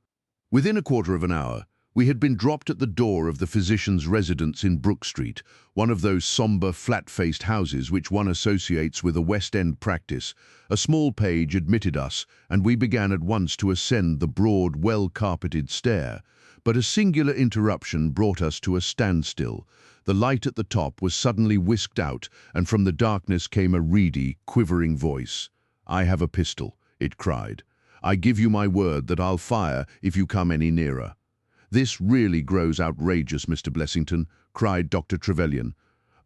A: Within a quarter of an hour, we had been dropped at the door of the physician's residence in Brook Street, one of those sombre, flat-faced houses which one associates with a West End practice. A small page admitted us, and we began at once to ascend the broad, well-carpeted stair. But a singular interruption brought us to a standstill. The light at the top was suddenly whisked out, and from the darkness came a reedy, quivering voice. "I have a pistol," it cried. "I give you my word that I'll fire if you come any nearer." "This really grows outrageous, Mr. Blessington," cried Dr. Trevelyan.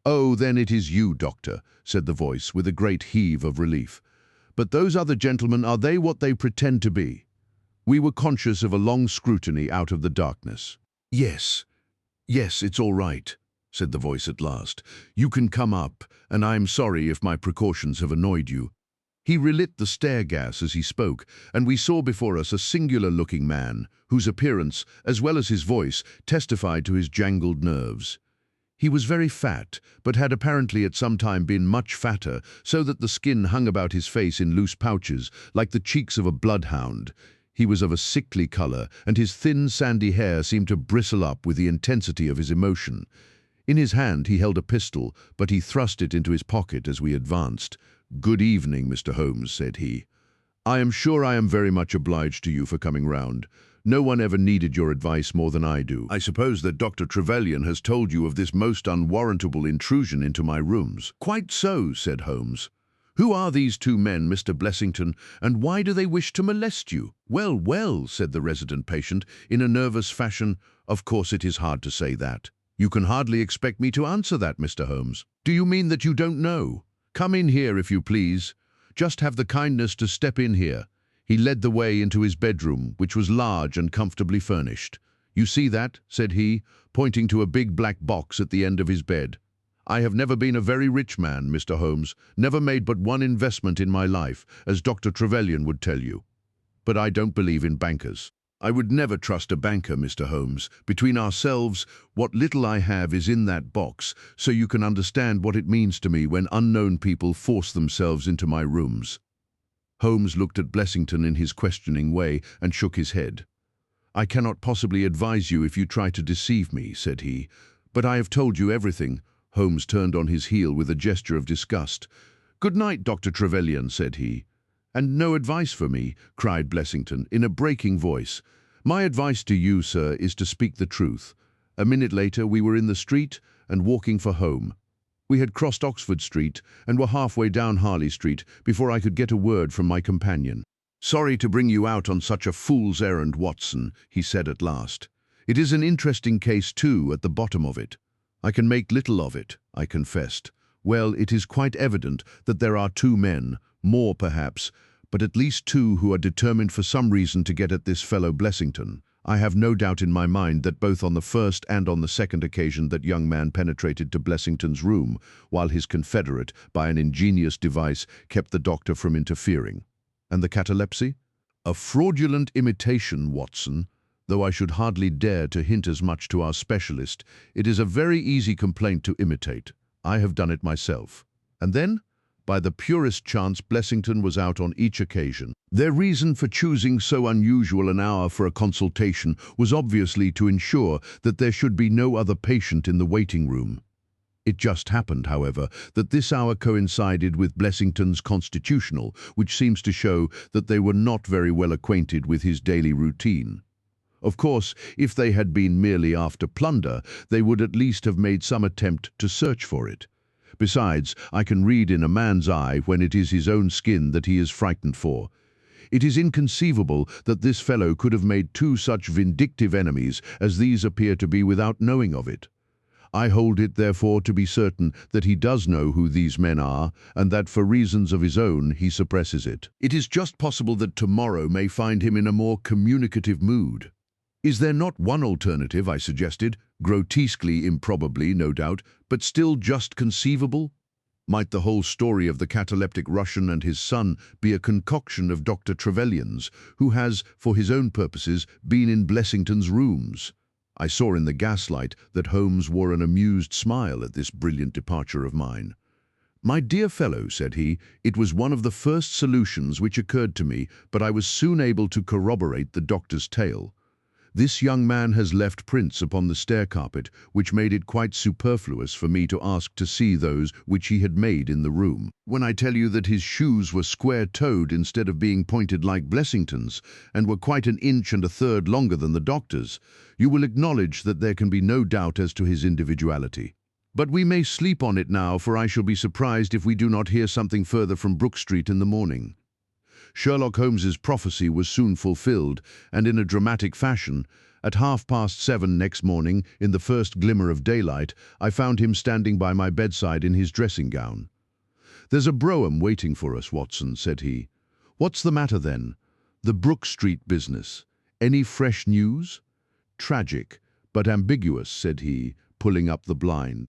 A: "Oh, then it is you, Doctor," said the voice, with a great heave of relief. "But those other gentlemen, are they what they pretend to be?" We were conscious of a long scrutiny out of the darkness. Yes, it's all right," said the voice at last. "You can come up, and I am sorry if my precautions have annoyed you." He relit the stair-gas as he spoke, and we saw before us a singular-looking man, whose appearance, as well as his voice, testified to his jangled nerves. He was very fat, but had apparently at some time been much fatter, so that the skin hung about his face in loose pouches, like the cheeks of a bloodhound. He was of a sickly color, and his thin, sandy hair seemed to bristle up with the intensity of his emotion. In his hand he held a pistol, but he thrust it into his pocket as we advanced. "Good evening, Mr. Holmes," said he. "I am sure I am very much obliged to you for coming round. No one ever needed your advice more than I do. I suppose that Dr. Trevelyan has told you of this most unwarrantable intrusion into my rooms." "Quite so," said Holmes. "Who are these two men, Mr. Blessington, and why do they wish to molest you?" "Well, well," said the resident patient, in a nervous fashion, "of course it is hard to say that. You can hardly expect me to answer that, Mr. Holmes. Do you mean that you don't know? Come in here, if you please. Just have the kindness to step in here." He led the way into his bedroom, which was large and comfortably furnished. "You see that?" said he, pointing to a big black box at the end of his bed. "I have never been a very rich man, Mr. Holmes, never made but one investment in my life, as Dr. Trevelyan would tell you. But I don't believe in bankers. I would never trust a banker, Mr. Holmes. Between ourselves, what little I have is in that box, so you can understand what it means to me when unknown people force themselves into my rooms." Holmes looked at Blessington in his questioning way and shook his head. "I cannot possibly advise you if you try to deceive me," said he. "But I have told you everything." Holmes turned on his heel with a gesture of disgust. "Good night, Dr. Trevelyan," said he. "And no advice for me?" cried Blessington, in a breaking voice. "My advice to you, sir, is to speak the truth." A minute later we were in the street and walking for home. We had crossed Oxford Street and were halfway down Harley Street before I could get a word from my companion. "Sorry to bring you out on such a fool's errand, Watson," he said at last. "It is an interesting case, too, at the bottom of it. I can make little of it," I confessed. "Well, it is quite evident that there are two men, more perhaps, but at least two who are determined for some reason to get at this fellow Blessington. I have no doubt in my mind that both on the first and on the second occasion that young man penetrated to Blessington's room, while his confederate, by an ingenious device, kept the doctor from interfering. And the catalepsy? A fraudulent imitation, Watson. Though I should hardly dare to hint as much to our specialist, it is a very easy complaint to imitate. I have done it myself. And then, by the purest chance, Blessington was out on each occasion. Their reason for choosing so unusual an hour for a consultation was obviously to ensure that there should be no other patient in the waiting room. It just happened, however, that this hour coincided with Blessington's constitutional, which seems to show that they were not very well acquainted with his daily routine. Of course, if they had been merely after plunder, they would at least have made some attempt to search for it. Besides, I can read in a man's eye when it is his own skin that he is frightened for. It is inconceivable that this fellow could have made two such vindictive enemies as these appear to be without knowing of it. I hold it, therefore, to be certain that he does know who these men are, and that for reasons of his own he suppresses it. It is just possible that tomorrow may find him in a more communicative mood. Is there not one alternative, I suggested, grotesquely improbably, no doubt, but still just conceivable? Might the whole story of the cataleptic Russian and his son be a concoction of Dr. Trevelyan's, who has, for his own purposes, been in Blessington's rooms? I saw in the gaslight that Holmes wore an amused smile at this brilliant departure of mine. "My dear fellow," said he, "it was one of the first solutions which occurred to me, but I was soon able to corroborate the doctor's tale. This young man has left prints upon the stair carpet, which made it quite superfluous for me to ask to see those which he had made in the room. When I tell you that his shoes were square-toed instead of being pointed like Blessington's, and were quite an inch and a third longer than the doctor's, you will acknowledge that there can be no doubt as to his individuality. But we may sleep on it now, for I shall be surprised if we do not hear something further from Brook Street in the morning." Sherlock Holmes's prophecy was soon fulfilled, and in a dramatic fashion. At 7:30 next morning, in the first glimmer of daylight, I found him standing by my bedside in his dressing gown. "There's a brougham waiting for us, Watson," said he. "What's the matter then?" "The Brook Street business. Any fresh news?" "Tragic, but ambiguous," said he, pulling up the blind.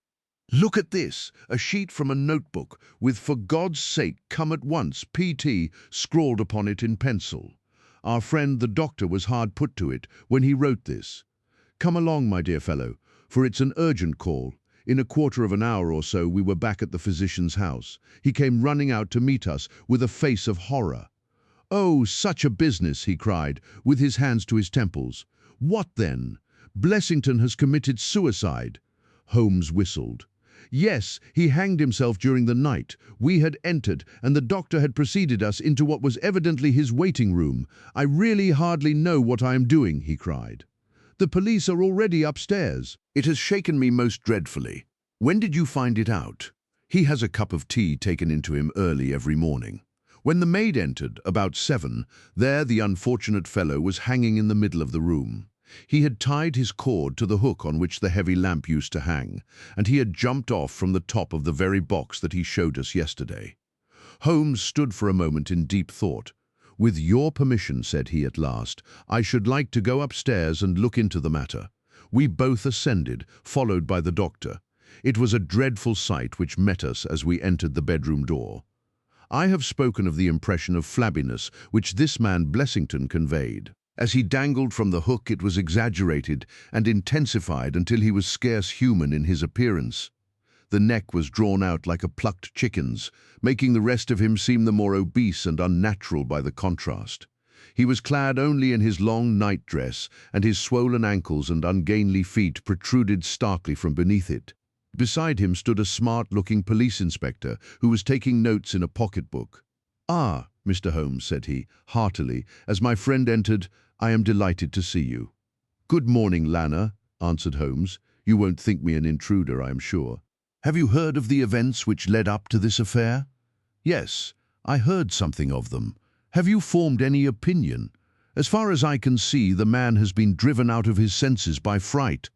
A: "Look at this, a sheet from a notebook, with 'For God's sake, come at once, P.T.' scrawled upon it in pencil. Our friend the doctor was hard put to it when he wrote this. Come along, my dear fellow, for it's an urgent call. In a quarter of an hour or so we were back at the physician's house. He came running out to meet us with a face of horror. 'Oh, such a business!' he cried, with his hands to his temples. 'What then? Blessington has committed suicide.' Holmes whistled. 'Yes, he hanged himself during the night. We had entered, and the doctor had preceded us into what was evidently his waiting room. I really hardly know what I am doing,' he cried. 'The police are already upstairs. It has shaken me most dreadfully. When did you find it out?' He has a cup of tea taken into him early every morning. When the maid entered, about 7, there the unfortunate fellow was hanging in the middle of the room. He had tied his cord to the hook on which the heavy lamp used to hang, and he had jumped off from the top of the very box that he showed us yesterday." Holmes stood for a moment in deep thought. "With your permission," said he at last, "I should like to go upstairs and look into the matter." We both ascended, followed by the doctor. It was a dreadful sight which met us as we entered the bedroom door. I have spoken of the impression of flabbiness which this man Blessington conveyed. As he dangled from the hook, it was exaggerated and intensified until he was scarce human in his appearance. The neck was drawn out like a plucked chicken's, making the rest of him seem the more obese and unnatural by the contrast. He was clad only in his long night-dress, and his swollen ankles and ungainly feet protruded starkly from beneath it. Beside him stood a smart-looking police inspector who was taking notes in a pocket-book. "Ah, Mr. Holmes," said he, heartily, as my friend entered, "I am delighted to see you." "Good morning, Lanner," answered Holmes. "You won't think me an intruder, I am sure. Have you heard of the events which led up to this affair?" "Yes, I heard something of them. Have you formed any opinion?" "As far as I can see, the man has been driven out of his senses by fright.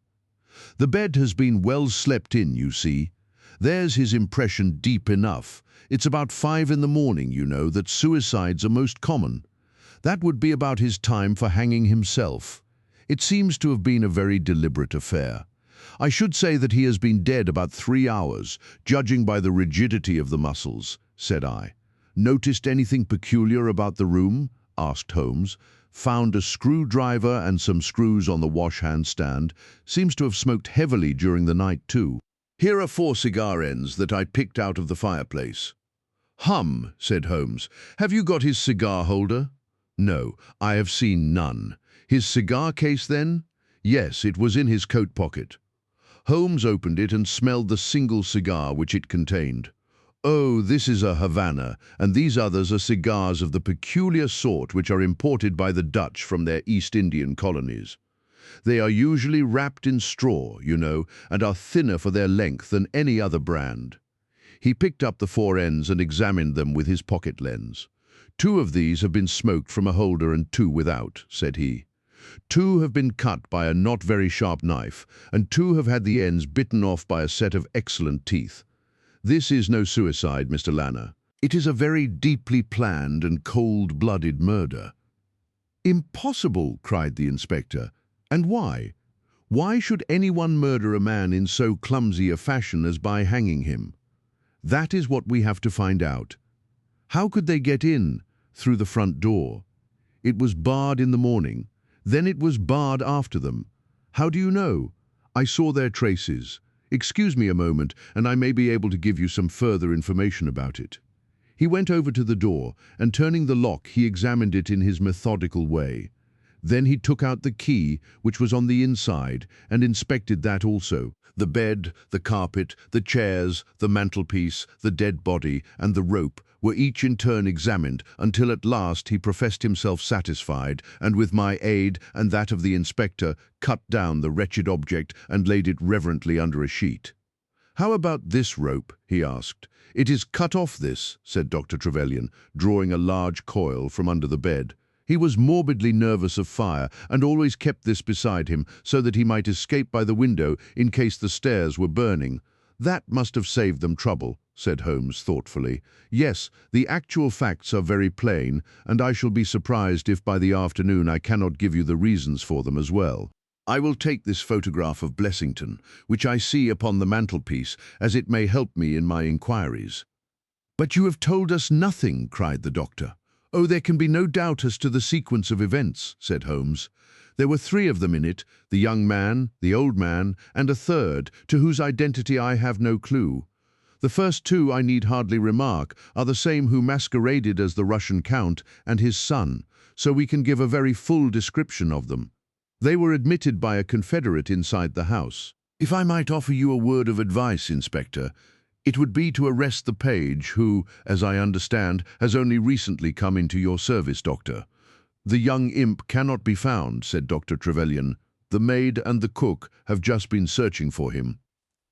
A: The bed has been well slept in, you see. There's his impression deep enough. It's about 5 in the morning, you know, that suicides are most common. That would be about his time for hanging himself. It seems to have been a very deliberate affair. I should say that he has been dead about 3 hours, judging by the rigidity of the muscles," said I. "Noticed anything peculiar about the room?" asked Holmes. found a screwdriver and some screws on the wash-hand stand. Seems to have smoked heavily during the night too. Here are 4 cigar ends that I picked out of the fireplace. Hum, said Holmes. Have you got his cigar holder? No, I have seen none. His cigar case then? Yes, it was in his coat pocket. Holmes opened it and smelled the single cigar which it contained. Oh, this is a Havana, and these others are cigars of the peculiar sort which are imported by the Dutch from their East Indian colonies. They are usually wrapped in straw, you know, and are thinner for their length than any other brand. He picked up the 4 ends and examined them with his pocket lens. 2 of these have been smoked from a holder and 2 without, said he. 2 have been cut by a not very sharp knife, and 2 have had the ends bitten off by a set of excellent teeth. This is no suicide, Mr. Lanner. It is a very deeply planned and cold-blooded murder. Impossible, cried the inspector. And why? Why should anyone murder a man in so clumsy a fashion as by hanging him? That is what we have to find out. How could they get in? Through the front door. It was barred in the morning. Then it was barred after them. How do you know? I saw their traces. Excuse me a moment, and I may be able to give you some further information about it. He went over to the door, and turning the lock, he examined it in his methodical way. Then he took out the key, which was on the inside, and inspected that also. The bed, the carpet, the chairs, the mantelpiece, the dead body, and the rope were each in turn examined, until at last he professed himself satisfied, and with my aid and that of the inspector, cut down the wretched object and laid it reverently under a sheet. "How about this rope?" he asked. "It is cut off this," said Dr. Trevelyan, drawing a large coil from under the bed. He was morbidly nervous of fire, and always kept this beside him, so that he might escape by the window in case the stairs were burning. "That must have saved them trouble," said Holmes thoughtfully. "Yes, the actual facts are very plain, and I shall be surprised if by the afternoon I cannot give you the reasons for them as well. I will take this photograph of Blessington, which I see upon the mantelpiece, as it may help me in my inquiries." "But you have told us nothing," cried the doctor. "Oh, there can be no doubt as to the sequence of events," said Holmes. "There were 3 of them in it, the young man, the old man, and a third, to whose identity I have no clue. The first 2, I need hardly remark, are the same who masqueraded as the Russian Count and his son, so we can give a very full description of them. They were admitted by a confederate inside the house. If I might offer you a word of advice, Inspector, it would be to arrest the page who, as I understand, has only recently come into your service, Doctor." "The young imp cannot be found," said Dr. Trevelyan. "The maid and the cook have just been searching for him."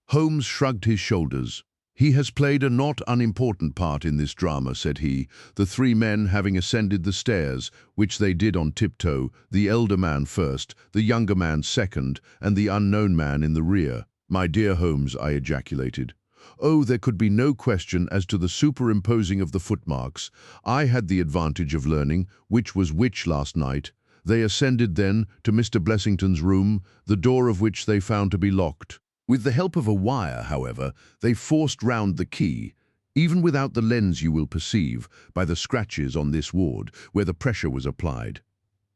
A: Holmes shrugged his shoulders. "He has played a not unimportant part in this drama," said he, "the 3 men having ascended the stairs, which they did on tiptoe, the elder man first, the younger man second, and the unknown man in the rear." "My dear Holmes," I ejaculated. "Oh, there could be no question as to the superimposing of the footmarks. I had the advantage of learning which was which last night. They ascended then to Mr. Blessington's room, the door of which they found to be locked. With the help of a wire, however, they forced round the key, even without the lens you will perceive, by the scratches on this ward, where the pressure was applied.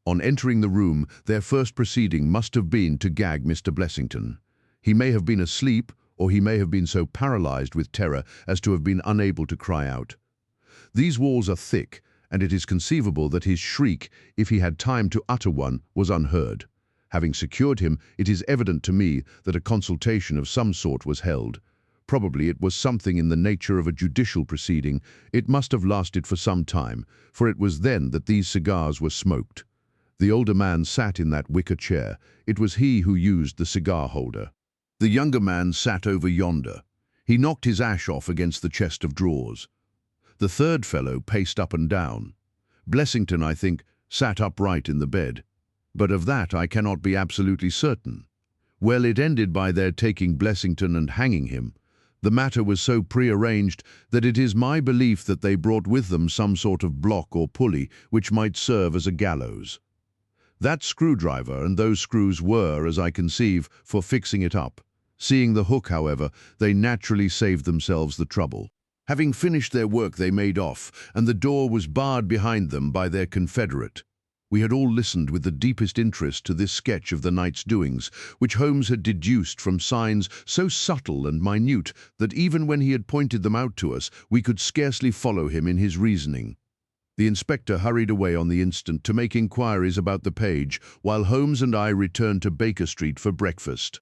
A: On entering the room, their first proceeding must have been to gag Mr. Blessington. He may have been asleep, or he may have been so paralyzed with terror as to have been unable to cry out. These walls are thick, and it is conceivable that his shriek, if he had time to utter one, was unheard. Having secured him, it is evident to me that a consultation of some sort was held. Probably it was something in the nature of a judicial proceeding. It must have lasted for some time, for it was then that these cigars were smoked. The older man sat in that wicker chair. It was he who used the cigar holder. The younger man sat over yonder. He knocked his ash off against the chest of drawers. The third fellow paced up and down. Blessington, I think, sat upright in the bed. But of that I cannot be absolutely certain. Well, it ended by their taking Blessington and hanging him. The matter was so prearranged that it is my belief that they brought with them some sort of block or pulley which might serve as a gallows. That screwdriver and those screws were, as I conceive, for fixing it up. Seeing the hook, however, they naturally saved themselves the trouble. Having finished their work, they made off, and the door was barred behind them by their confederate. We had all listened with the deepest interest to this sketch of the night's doings, which Holmes had deduced from signs so subtle and minute that even when he had pointed them out to us, we could scarcely follow him in his reasoning. The inspector hurried away on the instant to make inquiries about the page, while Holmes and I returned to Baker Street for breakfast.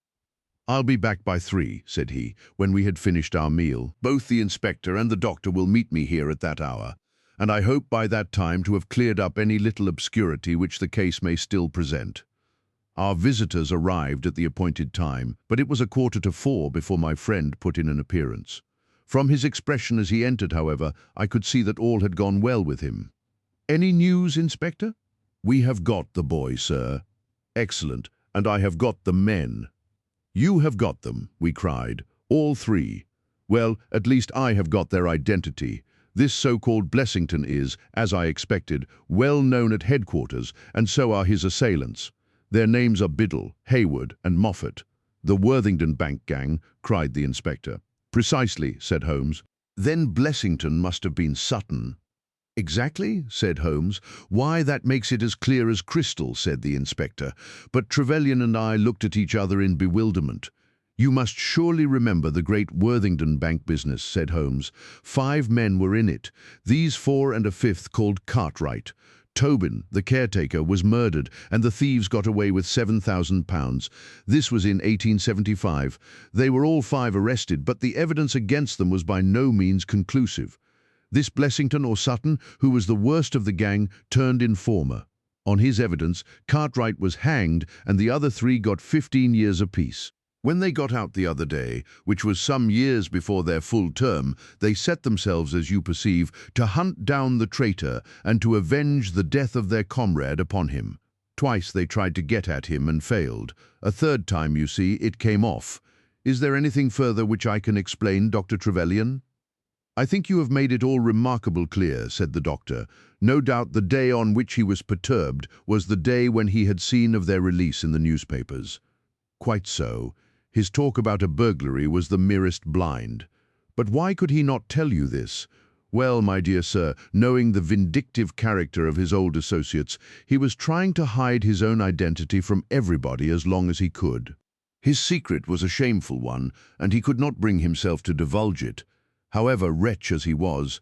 A: "I'll be back by 3, said he, when we had finished our meal. "Both the inspector and the doctor will meet me here at that hour, and I hope by that time to have cleared up any little obscurity which the case may still present." Our visitors arrived at the appointed time, but it was 3:15 before my friend put in an appearance. From his expression as he entered, however, I could see that all had gone well with him. "Any news, Inspector?" "We have got the boy, sir." "Excellent, and I have got the men." "You have got them," we cried, "all 3. Well, at least I have got their identity. This so-called Blessington is, as I expected, well known at headquarters, and so are his assailants. Their names are Biddle, Hayward, and Moffat." "The Worthington Bank gang," cried the inspector. "Precisely," said Holmes. "Then Blessington must have been Sutton." "Exactly," said Holmes. "Why, that makes it as clear as crystal," said the inspector. But Trevelyan and I looked at each other in bewilderment. "You must surely remember the great Worthington Bank business," said Holmes. 5 men were in it, these 4 and a 5th called Cartwright. Tobin, the caretaker, was murdered, and the thieves got away with £7,000. This was in 1875. They were all 5 arrested, but the evidence against them was by no means conclusive. This Blessington or Sutton, who was the worst of the gang, turned informer. On his evidence, Cartwright was hanged, and the other 3 got 15 years apiece. When they got out the other day, which was some years before their full term, they set themselves, as you perceive, to hunt down the traitor and to avenge the death of their comrade upon him. Twice they tried to get at him and failed. A 3rd time, you see, it came off. Is there anything further which I can explain, Dr. Trevelyan?" "I think you have made it all remarkable clear," said the doctor. "No doubt the day on which he was perturbed was the day when he had seen of their release in the newspapers." "Quite so. His talk about a burglary was the merest blind. But why could he not tell you this? Well, my dear sir, knowing the vindictive character of his old associates, he was trying to hide his own identity from everybody as long as he could. His secret was a shameful one, and he could not bring himself to divulge it. However, wretch as he was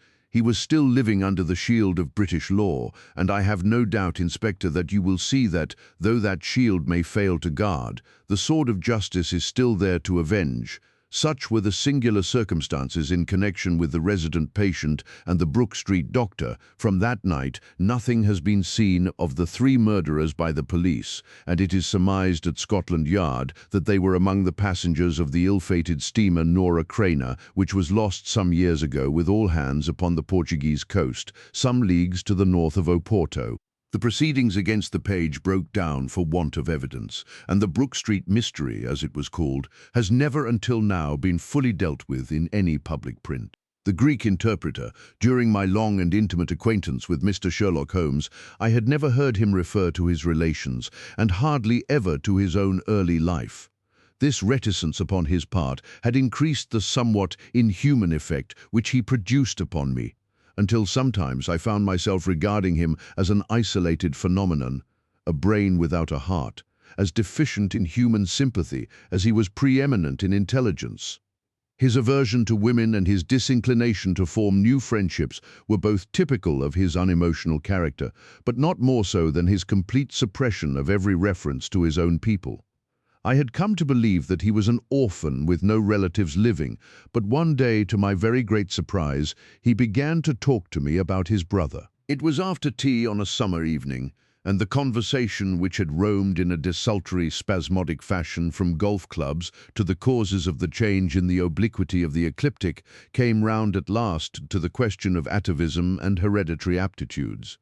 A: still living under the shield of British law, and I have no doubt, Inspector, that you will see that, though that shield may fail to guard, the sword of justice is still there to avenge. Such were the singular circumstances in connection with the resident patient and the Brook Street doctor. From that night, nothing has been seen of the 3 murderers by the police, and it is surmised at Scotland Yard that they were among the passengers of the ill-fated steamer Nora Craner, which was lost some years ago with all hands upon the Portuguese coast, some leagues to the north of Oporto. The proceedings against the page broke down for want of evidence, and the Brook Street mystery, as it was called, has never until now been fully dealt with in any public print. The Greek interpreter, during my long and intimate acquaintance with Mr. Sherlock Holmes, I had never heard him refer to his relations, and hardly ever to his own early life. This reticence upon his part had increased the somewhat inhuman effect which he produced upon me, until sometimes I found myself regarding him as an isolated phenomenon, a brain without a heart, as deficient in human sympathy as he was preeminent in intelligence. His aversion to women and his disinclination to form new friendships were both typical of his unemotional character, but not more so than his complete suppression of every reference to his own people. I had come to believe that he was an orphan with no relatives living, but one day, to my very great surprise, he began to talk to me about his brother. It was after tea on a summer evening, and the conversation, which had roamed in a desultory, spasmodic fashion from golf clubs to the causes of the change in the obliquity of the ecliptic, came round at last to the question of atavism and hereditary aptitudes.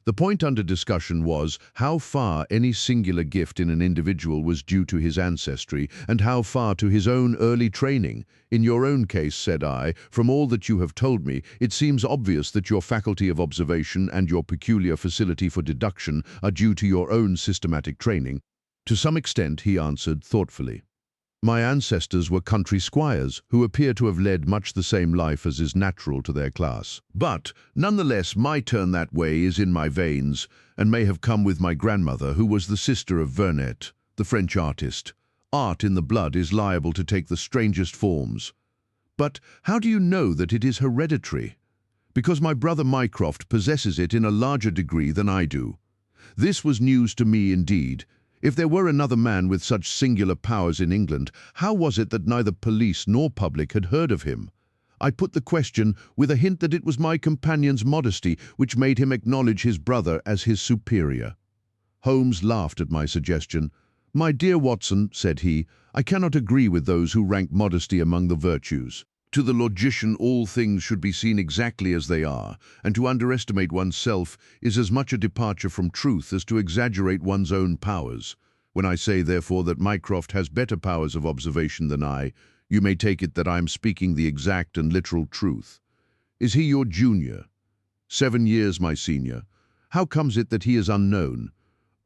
A: The point under discussion was how far any singular gift in an individual was due to his ancestry, and how far to his own early training. "In your own case," said I, "from all that you have told me, it seems obvious that your faculty of observation and your peculiar facility for deduction are due to your own systematic training." "To some extent," he answered thoughtfully. My ancestors were country squires, who appear to have led much the same life as is natural to their class. But, nonetheless, my turn that way is in my veins, and may have come with my grandmother, who was the sister of Vernet, the French artist. Art in the blood is liable to take the strangest forms. But how do you know that it is hereditary? Because my brother Mycroft possesses it in a larger degree than I do. This was news to me indeed. If there were another man with such singular powers in England, how was it that neither police nor public had heard of him? I put the question with a hint that it was my companion's modesty which made him acknowledge his brother as his superior. Holmes laughed at my suggestion. "My dear Watson," said he, "I cannot agree with those who rank modesty among the virtues. To the logician all things should be seen exactly as they are, and to underestimate oneself is as much a departure from truth as to exaggerate one's own powers. When I say, therefore, that Mycroft has better powers of observation than I, you may take it that I am speaking the exact and literal truth. Is he your junior? 7 years my senior. How comes it that he is unknown?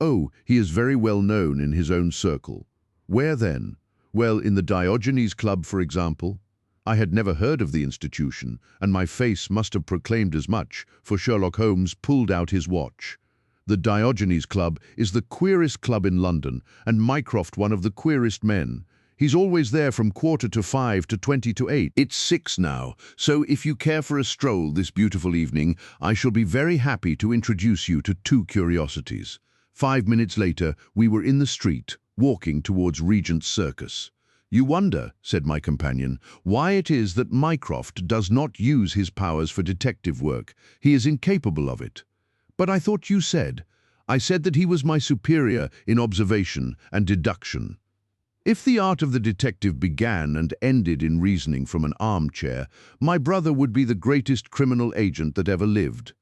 A: Oh, he is very well known in his own circle. Where then? Well, in the Diogenes Club, for example. I had never heard of the institution, and my face must have proclaimed as much, for Sherlock Holmes pulled out his watch. The Diogenes Club is the queerest club in London, and Mycroft one of the queerest men. He's always there from 5:15 to 8:20. It's 6 now, so if you care for a stroll this beautiful evening, I shall be very happy to introduce you to 2 curiosities. 5 minutes later, we were in the street, walking towards Regent's Circus. "You wonder," said my companion, "why it is that Mycroft does not use his powers for detective work. He is incapable of it. But I thought you said. I said that he was my superior in observation and deduction. If the art of the detective began and ended in reasoning from an armchair, my brother would be the greatest criminal agent that ever lived.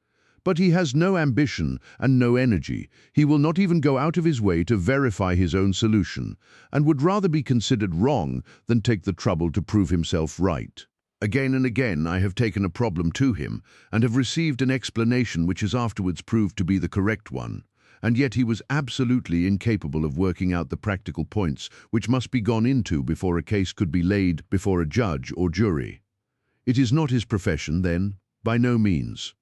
A: But he has no ambition and no energy. He will not even go out of his way to verify his own solution, and would rather be considered wrong than take the trouble to prove himself right. Again and again I have taken a problem to him, and have received an explanation which has afterwards proved to be the correct one, and yet he was absolutely incapable of working out the practical points which must be gone into before a case could be laid before a judge or jury. It is not his profession, then? By no means.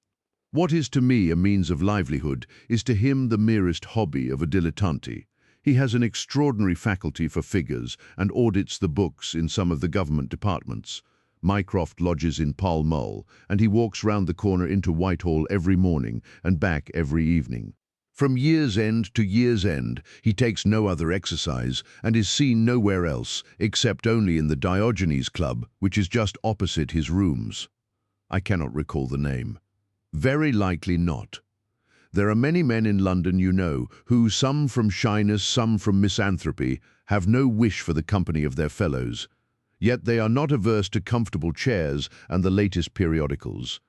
A: What is to me a means of livelihood is to him the merest hobby of a dilettante. He has an extraordinary faculty for figures and audits the books in some of the government departments. Mycroft lodges in Pall Mall, and he walks round the corner into Whitehall every morning and back every evening. From year's end to year's end, he takes no other exercise and is seen nowhere else, except only in the Diogenes Club, which is just opposite his rooms. I cannot recall the name. Very likely not. There are many men in London, you know, who, some from shyness, some from misanthropy, have no wish for the company of their fellows. Yet they are not averse to comfortable chairs and the latest periodicals.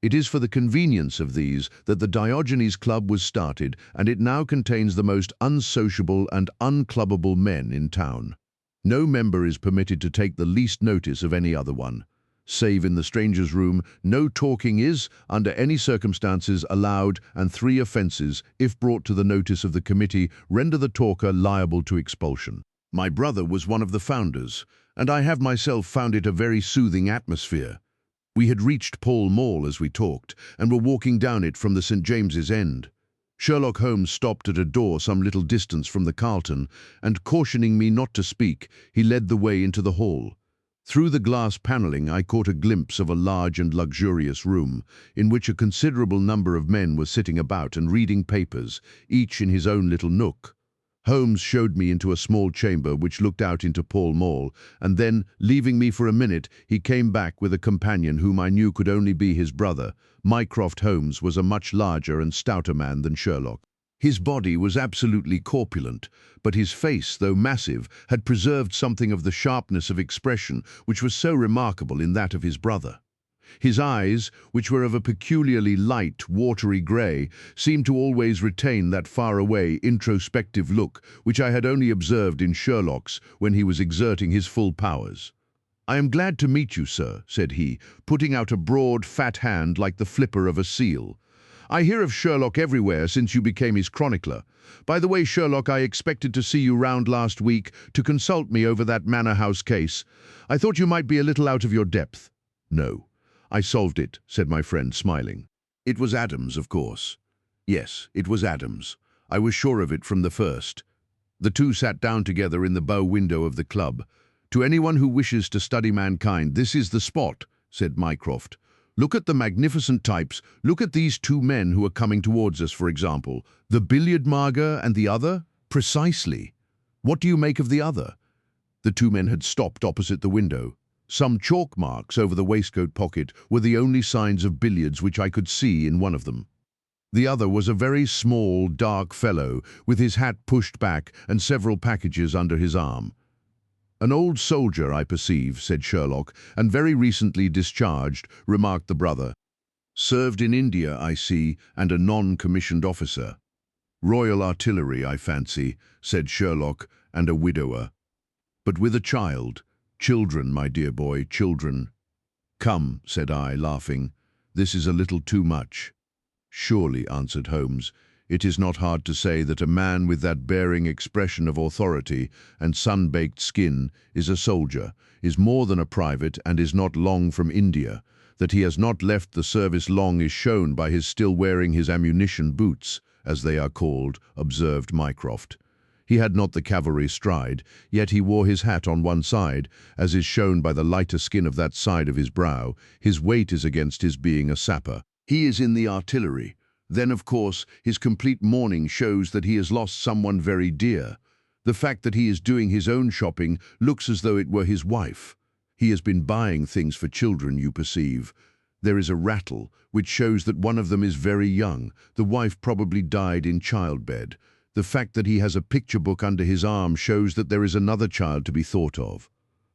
A: It is for the convenience of these that the Diogenes Club was started, and it now contains the most unsociable and unclubbable men in town. No member is permitted to take the least notice of any other one. Save in the stranger's room, no talking is, under any circumstances, allowed, and 3 offences, if brought to the notice of the committee, render the talker liable to expulsion. My brother was one of the founders, and I have myself found it a very soothing atmosphere. We had reached Pall Mall as we talked, and were walking down it from the St. James's End. Sherlock Holmes stopped at a door some little distance from the Carlton, and cautioning me not to speak, he led the way into the hall. Through the glass panelling I caught a glimpse of a large and luxurious room, in which a considerable number of men were sitting about and reading papers, each in his own little nook. Holmes showed me into a small chamber which looked out into Pall Mall, and then, leaving me for a minute, he came back with a companion whom I knew could only be his brother. Mycroft Holmes was a much larger and stouter man than Sherlock. His body was absolutely corpulent, but his face, though massive, had preserved something of the sharpness of expression which was so remarkable in that of his brother. His eyes, which were of a peculiarly light, watery grey, seemed to always retain that far-away, introspective look which I had only observed in Sherlock's when he was exerting his full powers. "I am glad to meet you, sir," said he, putting out a broad, fat hand like the flipper of a seal. I hear of Sherlock everywhere since you became his chronicler. By the way, Sherlock, I expected to see you round last week to consult me over that Manor House case. I thought you might be a little out of your depth." "No, I solved it," said my friend, smiling. "It was Adams, of course." "Yes, it was Adams. I was sure of it from the first." The two sat down together in the bow window of the club. "To anyone who wishes to study mankind, this is the spot," said Mycroft. "Look at the magnificent types. Look at these two men who are coming towards us, for example. The billiard marger and the other?" "Precisely. What do you make of the other?" The two men had stopped opposite the window. Some chalk marks over the waistcoat pocket were the only signs of billiards which I could see in one of them. The other was a very small, dark fellow, with his hat pushed back and several packages under his arm. "An old soldier, I perceive," said Sherlock, "and very recently discharged," remarked the brother. "Served in India, I see, and a non-commissioned officer." "Royal Artillery, I fancy," said Sherlock, "and a widower. But with a child. Children, my dear boy, children." "Come," said I, laughing, "this is a little too much." "Surely," answered Holmes, "it is not hard to say that a man with that bearing expression of authority and sun-baked skin is a soldier, is more than a private, and is not long from India. That he has not left the service long is shown by his still wearing his ammunition boots, as they are called," observed Mycroft. "He had not the cavalry stride, yet he wore his hat on one side, as is shown by the lighter skin of that side of his brow. His weight is against his being a sapper. He is in the artillery. Then, of course, his complete mourning shows that he has lost someone very dear. The fact that he is doing his own shopping looks as though it were his wife. He has been buying things for children, you perceive. There is a rattle, which shows that one of them is very young. The wife probably died in childbed. The fact that he has a picture book under his arm shows that there is another child to be thought of."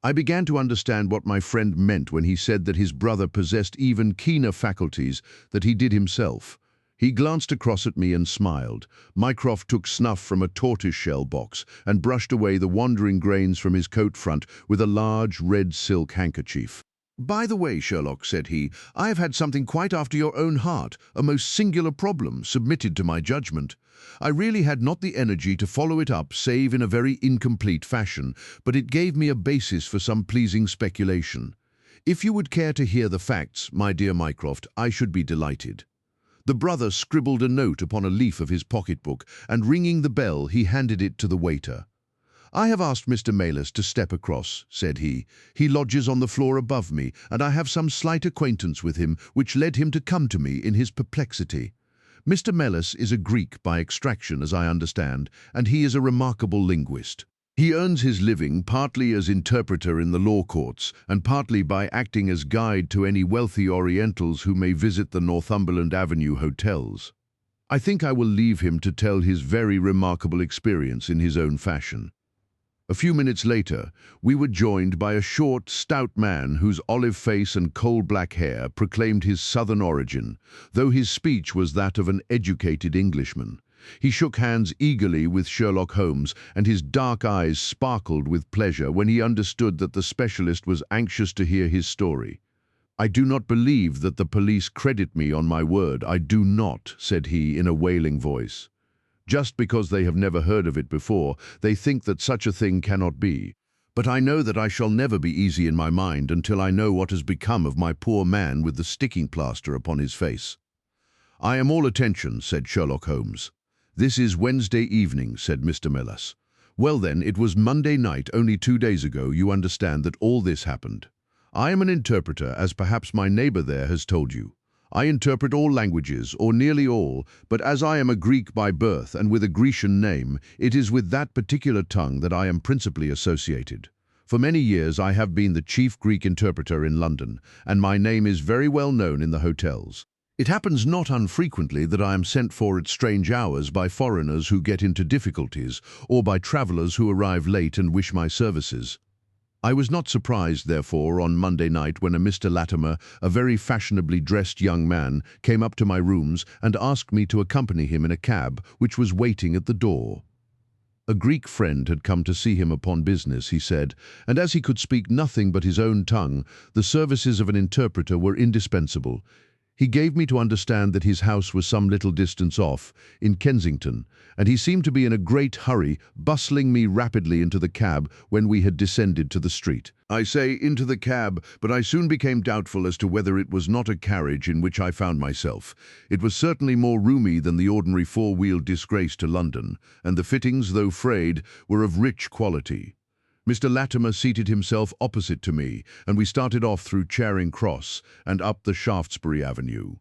A: I began to understand what my friend meant when he said that his brother possessed even keener faculties than he did himself. He glanced across at me and smiled. Mycroft took snuff from a tortoise-shell box and brushed away the wandering grains from his coat front with a large red silk handkerchief. "By the way, Sherlock," said he, "I have had something quite after your own heart, a most singular problem, submitted to my judgment. I really had not the energy to follow it up save in a very incomplete fashion, but it gave me a basis for some pleasing speculation. If you would care to hear the facts, my dear Mycroft, I should be delighted." The brother scribbled a note upon a leaf of his pocketbook, and ringing the bell, he handed it to the waiter. "I have asked Mr. Maylis to step across," said he. "He lodges on the floor above me, and I have some slight acquaintance with him, which led him to come to me in his perplexity. Mr. Maylis is a Greek by extraction, as I understand, and he is a remarkable linguist. He earns his living partly as interpreter in the law courts, and partly by acting as guide to any wealthy Orientals who may visit the Northumberland Avenue hotels. I think I will leave him to tell his very remarkable experience in his own fashion." A few minutes later, we were joined by a short, stout man whose olive face and coal-black hair proclaimed his southern origin, though his speech was that of an educated Englishman. He shook hands eagerly with Sherlock Holmes, and his dark eyes sparkled with pleasure when he understood that the specialist was anxious to hear his story. "I do not believe that the police credit me on my word, I do not," said he in a wailing voice. "Just because they have never heard of it before, they think that such a thing cannot be. But I know that I shall never be easy in my mind until I know what has become of my poor man with the sticking plaster upon his face." "I am all attention," said Sherlock Holmes. "This is Wednesday evening," said Mr. Maylis. "Well then, it was Monday night, only 2 days ago, you understand, that all this happened. I am an interpreter, as perhaps my neighbor there has told you. I interpret all languages, or nearly all, but as I am a Greek by birth and with a Grecian name, it is with that particular tongue that I am principally associated. For many years I have been the chief Greek interpreter in London, and my name is very well known in the hotels. It happens not unfrequently that I am sent for at strange hours by foreigners who get into difficulties, or by travellers who arrive late and wish my services. I was not surprised, therefore, on Monday night when a Mr. Latimer, a very fashionably dressed young man, came up to my rooms and asked me to accompany him in a cab which was waiting at the door. A Greek friend had come to see him upon business, he said, and as he could speak nothing but his own tongue, the services of an interpreter were indispensable. He gave me to understand that his house was some little distance off, in Kensington, and he seemed to be in a great hurry, bustling me rapidly into the cab when we had descended to the street. I say into the cab, but I soon became doubtful as to whether it was not a carriage in which I found myself. It was certainly more roomy than the ordinary four-wheeled disgrace to London, and the fittings, though frayed, were of rich quality. Mr. Latimer seated himself opposite to me, and we started off through Charing Cross and up the Shaftesbury Avenue.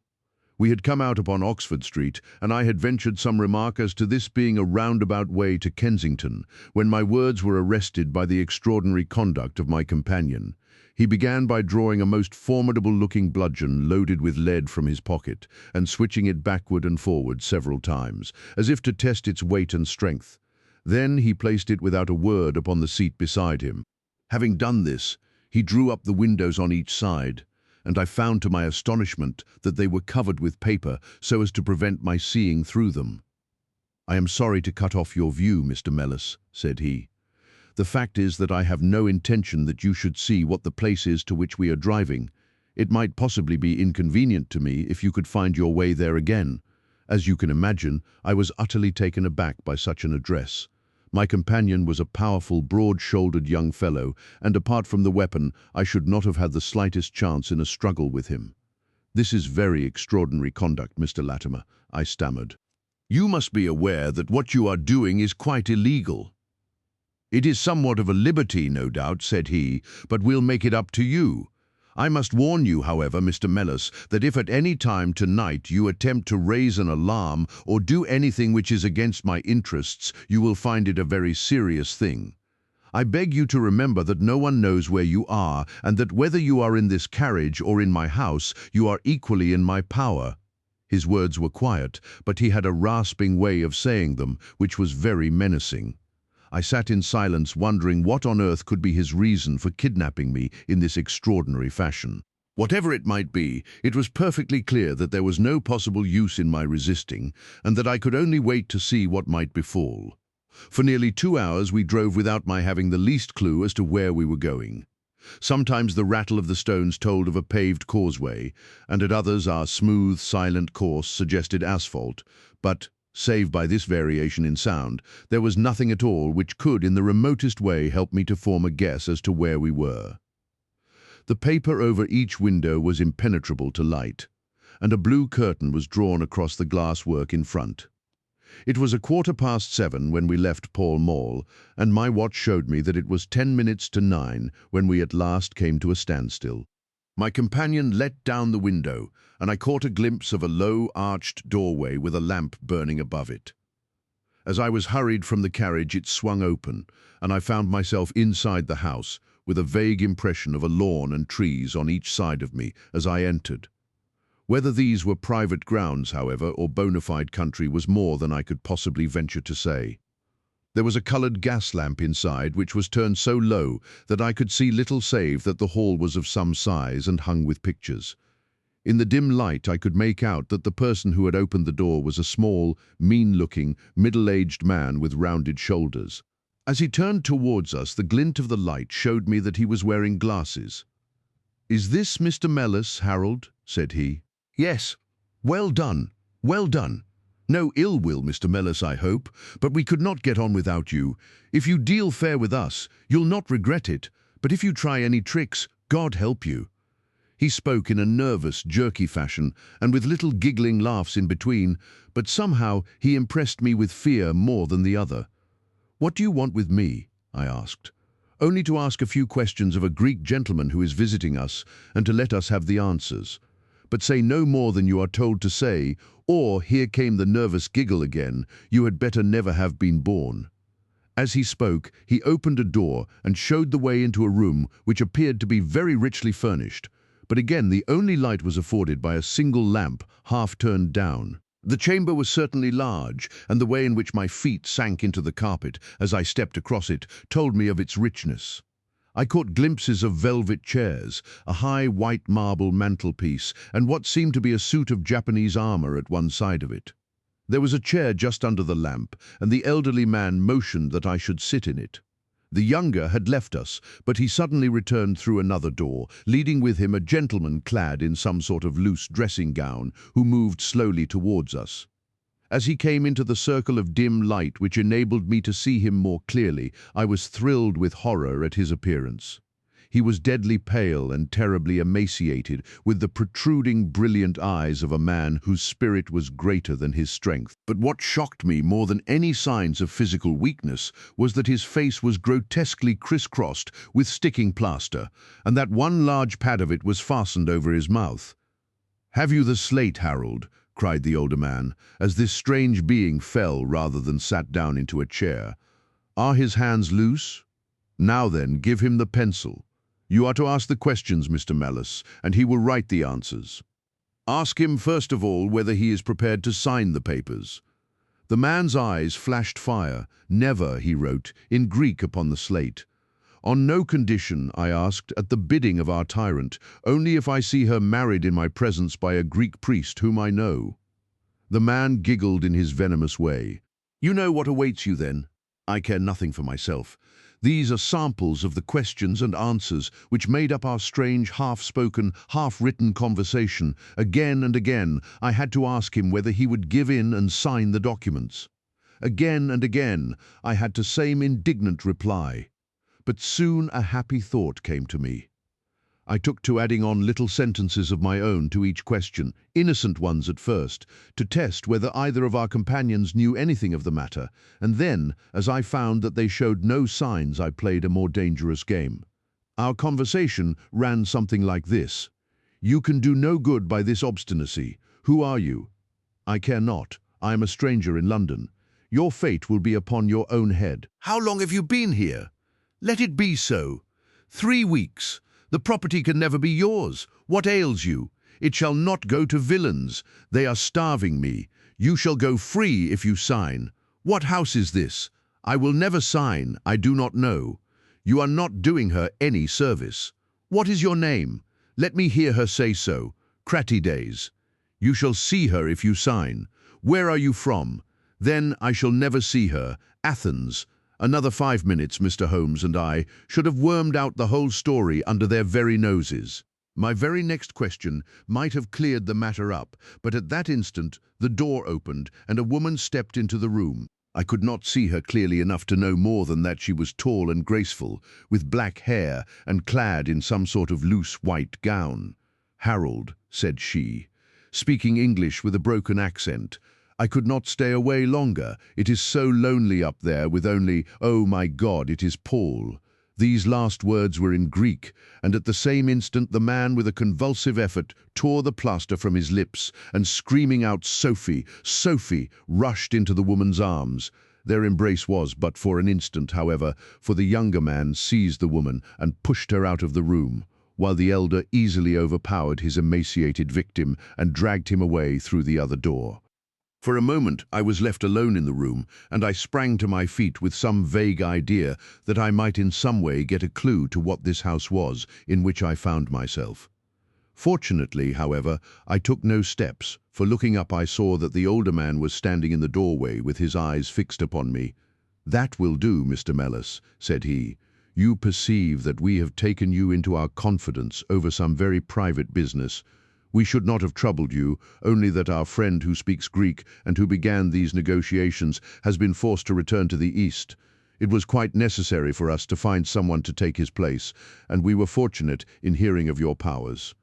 A: We had come out upon Oxford Street, and I had ventured some remark as to this being a roundabout way to Kensington, when my words were arrested by the extraordinary conduct of my companion. He began by drawing a most formidable-looking bludgeon loaded with lead from his pocket, and switching it backward and forward several times, as if to test its weight and strength. Then he placed it without a word upon the seat beside him. Having done this, he drew up the windows on each side, and I found to my astonishment that they were covered with paper so as to prevent my seeing through them. "I am sorry to cut off your view, Mr. Mellis," said he. "The fact is that I have no intention that you should see what the place is to which we are driving. It might possibly be inconvenient to me if you could find your way there again." As you can imagine, I was utterly taken aback by such an address. My companion was a powerful, broad-shouldered young fellow, and apart from the weapon, I should not have had the slightest chance in a struggle with him. "This is very extraordinary conduct, Mr. Latimer," I stammered. "You must be aware that what you are doing is quite illegal." "It is somewhat of a liberty, no doubt," said he, "but we'll make it up to you. I must warn you, however, Mr. Mellis, that if at any time tonight you attempt to raise an alarm or do anything which is against my interests, you will find it a very serious thing. I beg you to remember that no one knows where you are, and that whether you are in this carriage or in my house, you are equally in my power." His words were quiet, but he had a rasping way of saying them, which was very menacing. I sat in silence, wondering what on earth could be his reason for kidnapping me in this extraordinary fashion. Whatever it might be, it was perfectly clear that there was no possible use in my resisting, and that I could only wait to see what might befall. For nearly 2 hours we drove without my having the least clue as to where we were going. Sometimes the rattle of the stones told of a paved causeway, and at others our smooth, silent course suggested asphalt, but save by this variation in sound, there was nothing at all which could in the remotest way help me to form a guess as to where we were. The paper over each window was impenetrable to light, and a blue curtain was drawn across the glass work in front. It was 7:15 when we left Pall Mall, and my watch showed me that it was 10 minutes to 9 when we at last came to a standstill. My companion let down the window, and I caught a glimpse of a low, arched doorway with a lamp burning above it. As I was hurried from the carriage, it swung open, and I found myself inside the house, with a vague impression of a lawn and trees on each side of me as I entered. Whether these were private grounds, however, or bona fide country was more than I could possibly venture to say. There was a coloured gas lamp inside, which was turned so low that I could see little save that the hall was of some size and hung with pictures. In the dim light I could make out that the person who had opened the door was a small, mean-looking, middle-aged man with rounded shoulders. As he turned towards us, the glint of the light showed me that he was wearing glasses. "Is this Mr. Mellis, Harold?" said he. "Yes. Well done, well done. No ill will, Mr. Mellis, I hope, but we could not get on without you. If you deal fair with us, you'll not regret it, but if you try any tricks, God help you." He spoke in a nervous, jerky fashion, and with little giggling laughs in between, but somehow he impressed me with fear more than the other. "What do you want with me?" I asked. "Only to ask a few questions of a Greek gentleman who is visiting us, and to let us have the answers. But say no more than you are told to say, or," here came the nervous giggle again, "you had better never have been born." As he spoke, he opened a door and showed the way into a room which appeared to be very richly furnished, but again the only light was afforded by a single lamp half turned down. The chamber was certainly large, and the way in which my feet sank into the carpet as I stepped across it told me of its richness. I caught glimpses of velvet chairs, a high white marble mantelpiece, and what seemed to be a suit of Japanese armor at one side of it. There was a chair just under the lamp, and the elderly man motioned that I should sit in it. The younger had left us, but he suddenly returned through another door, leading with him a gentleman clad in some sort of loose dressing gown, who moved slowly towards us. As he came into the circle of dim light which enabled me to see him more clearly, I was thrilled with horror at his appearance. He was deadly pale and terribly emaciated, with the protruding, brilliant eyes of a man whose spirit was greater than his strength. But what shocked me more than any signs of physical weakness was that his face was grotesquely crisscrossed with sticking plaster, and that one large pad of it was fastened over his mouth. "Have you the slate, Harold?" cried the older man, as this strange being fell rather than sat down into a chair. "Are his hands loose? Now then, give him the pencil. You are to ask the questions, Mr. Mellis, and he will write the answers. Ask him first of all whether he is prepared to sign the papers." The man's eyes flashed fire. "Never," he wrote, in Greek upon the slate. "On no condition," I asked, "at the bidding of our tyrant, only if I see her married in my presence by a Greek priest whom I know." The man giggled in his venomous way. "You know what awaits you then? I care nothing for myself. These are samples of the questions and answers which made up our strange half-spoken, half-written conversation. Again and again I had to ask him whether he would give in and sign the documents. Again and again I had the same indignant reply. But soon a happy thought came to me. I took to adding on little sentences of my own to each question, innocent ones at first, to test whether either of our companions knew anything of the matter, and then, as I found that they showed no signs, I played a more dangerous game. Our conversation ran something like this. "You can do no good by this obstinacy. Who are you?" "I care not. I am a stranger in London. Your fate will be upon your own head." "How long have you been here?" "Let it be so. 3 weeks. The property can never be yours. What ails you? It shall not go to villains. They are starving me. You shall go free if you sign. What house is this? I will never sign. I do not know. You are not doing her any service. What is your name? Let me hear her say so. Cratides. You shall see her if you sign. Where are you from? Then I shall never see her. Athens. Another 5 minutes, Mr. Holmes and I should have wormed out the whole story under their very noses. My very next question might have cleared the matter up, but at that instant the door opened and a woman stepped into the room. I could not see her clearly enough to know more than that she was tall and graceful, with black hair and clad in some sort of loose white gown. "Harold," said she, speaking English with a broken accent, "I could not stay away longer. It is so lonely up there with only, oh my God, it is Paul." These last words were in Greek, and at the same instant the man with a convulsive effort tore the plaster from his lips and, screaming out "Sophie, Sophie," rushed into the woman's arms. Their embrace was but for an instant, however, for the younger man seized the woman and pushed her out of the room, while the elder easily overpowered his emaciated victim and dragged him away through the other door. For a moment I was left alone in the room, and I sprang to my feet with some vague idea that I might in some way get a clue to what this house was in which I found myself. Fortunately, however, I took no steps, for looking up I saw that the older man was standing in the doorway with his eyes fixed upon me. "That will do, Mr. Mellis," said he. "You perceive that we have taken you into our confidence over some very private business. We should not have troubled you, only that our friend who speaks Greek and who began these negotiations has been forced to return to the East. It was quite necessary for us to find someone to take his place, and we were fortunate in hearing of your powers."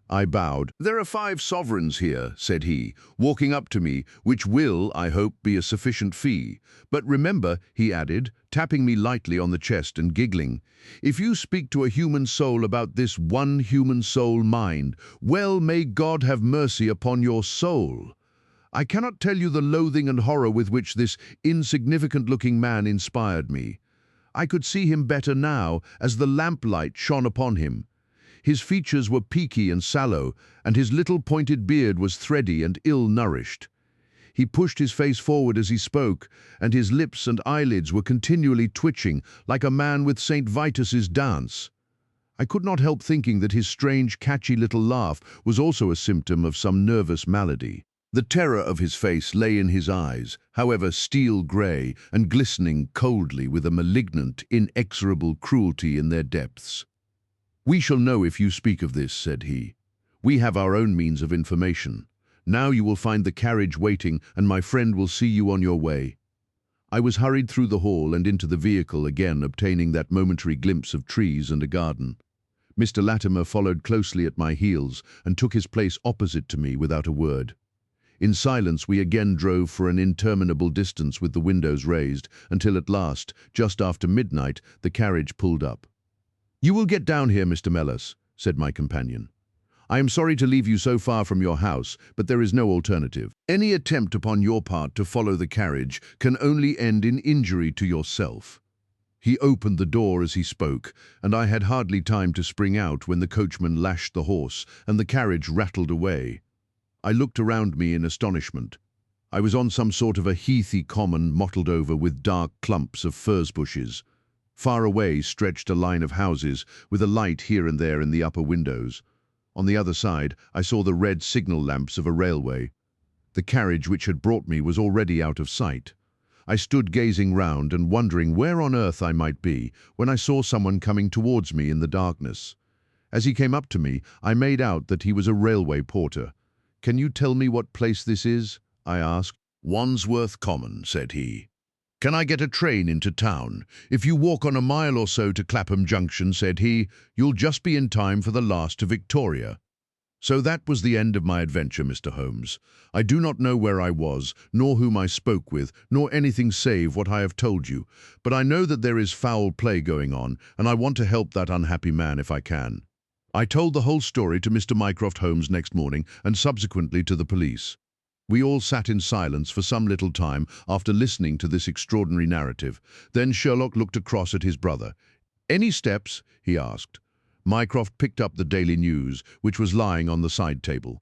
A: I bowed. "There are 5 sovereigns here," said he, walking up to me, "which will, I hope, be a sufficient fee. But remember," he added, tapping me lightly on the chest and giggling, "if you speak to a human soul about this one human soul mind, well, may God have mercy upon your soul. I cannot tell you the loathing and horror with which this insignificant-looking man inspired me. I could see him better now as the lamplight shone upon him. His features were peaky and sallow, and his little pointed beard was thready and ill-nourished. He pushed his face forward as he spoke, and his lips and eyelids were continually twitching, like a man with St. Vitus's dance. I could not help thinking that his strange, catchy little laugh was also a symptom of some nervous malady. The terror of his face lay in his eyes, however steel-grey and glistening coldly with a malignant, inexorable cruelty in their depths. "We shall know if you speak of this," said he. "We have our own means of information. Now you will find the carriage waiting, and my friend will see you on your way." I was hurried through the hall and into the vehicle again, obtaining that momentary glimpse of trees and a garden. Mr. Latimer followed closely at my heels and took his place opposite to me without a word. In silence we again drove for an interminable distance with the windows raised, until at last, just after midnight, the carriage pulled up. "You will get down here, Mr. Mellis," said my companion. "I am sorry to leave you so far from your house, but there is no alternative. Any attempt upon your part to follow the carriage can only end in injury to yourself." He opened the door as he spoke, and I had hardly time to spring out when the coachman lashed the horse and the carriage rattled away. I looked around me in astonishment. I was on some sort of a heathy common mottled over with dark clumps of furze bushes. Far away stretched a line of houses, with a light here and there in the upper windows. On the other side, I saw the red signal lamps of a railway. The carriage which had brought me was already out of sight. I stood gazing round and wondering where on earth I might be, when I saw someone coming towards me in the darkness. As he came up to me, I made out that he was a railway porter. "Can you tell me what place this is?" I asked. "Wandsworth Common," said he. "Can I get a train into town? If you walk on a mile or so to Clapham Junction," said he, "you'll just be in time for the last to Victoria." So that was the end of my adventure, Mr. Holmes. I do not know where I was, nor whom I spoke with, nor anything save what I have told you, but I know that there is foul play going on, and I want to help that unhappy man if I can. I told the whole story to Mr. Mycroft Holmes next morning, and subsequently to the police. We all sat in silence for some little time after listening to this extraordinary narrative. Then Sherlock looked across at his brother. "Any steps?" he asked. Mycroft picked up the Daily News, which was lying on the side table.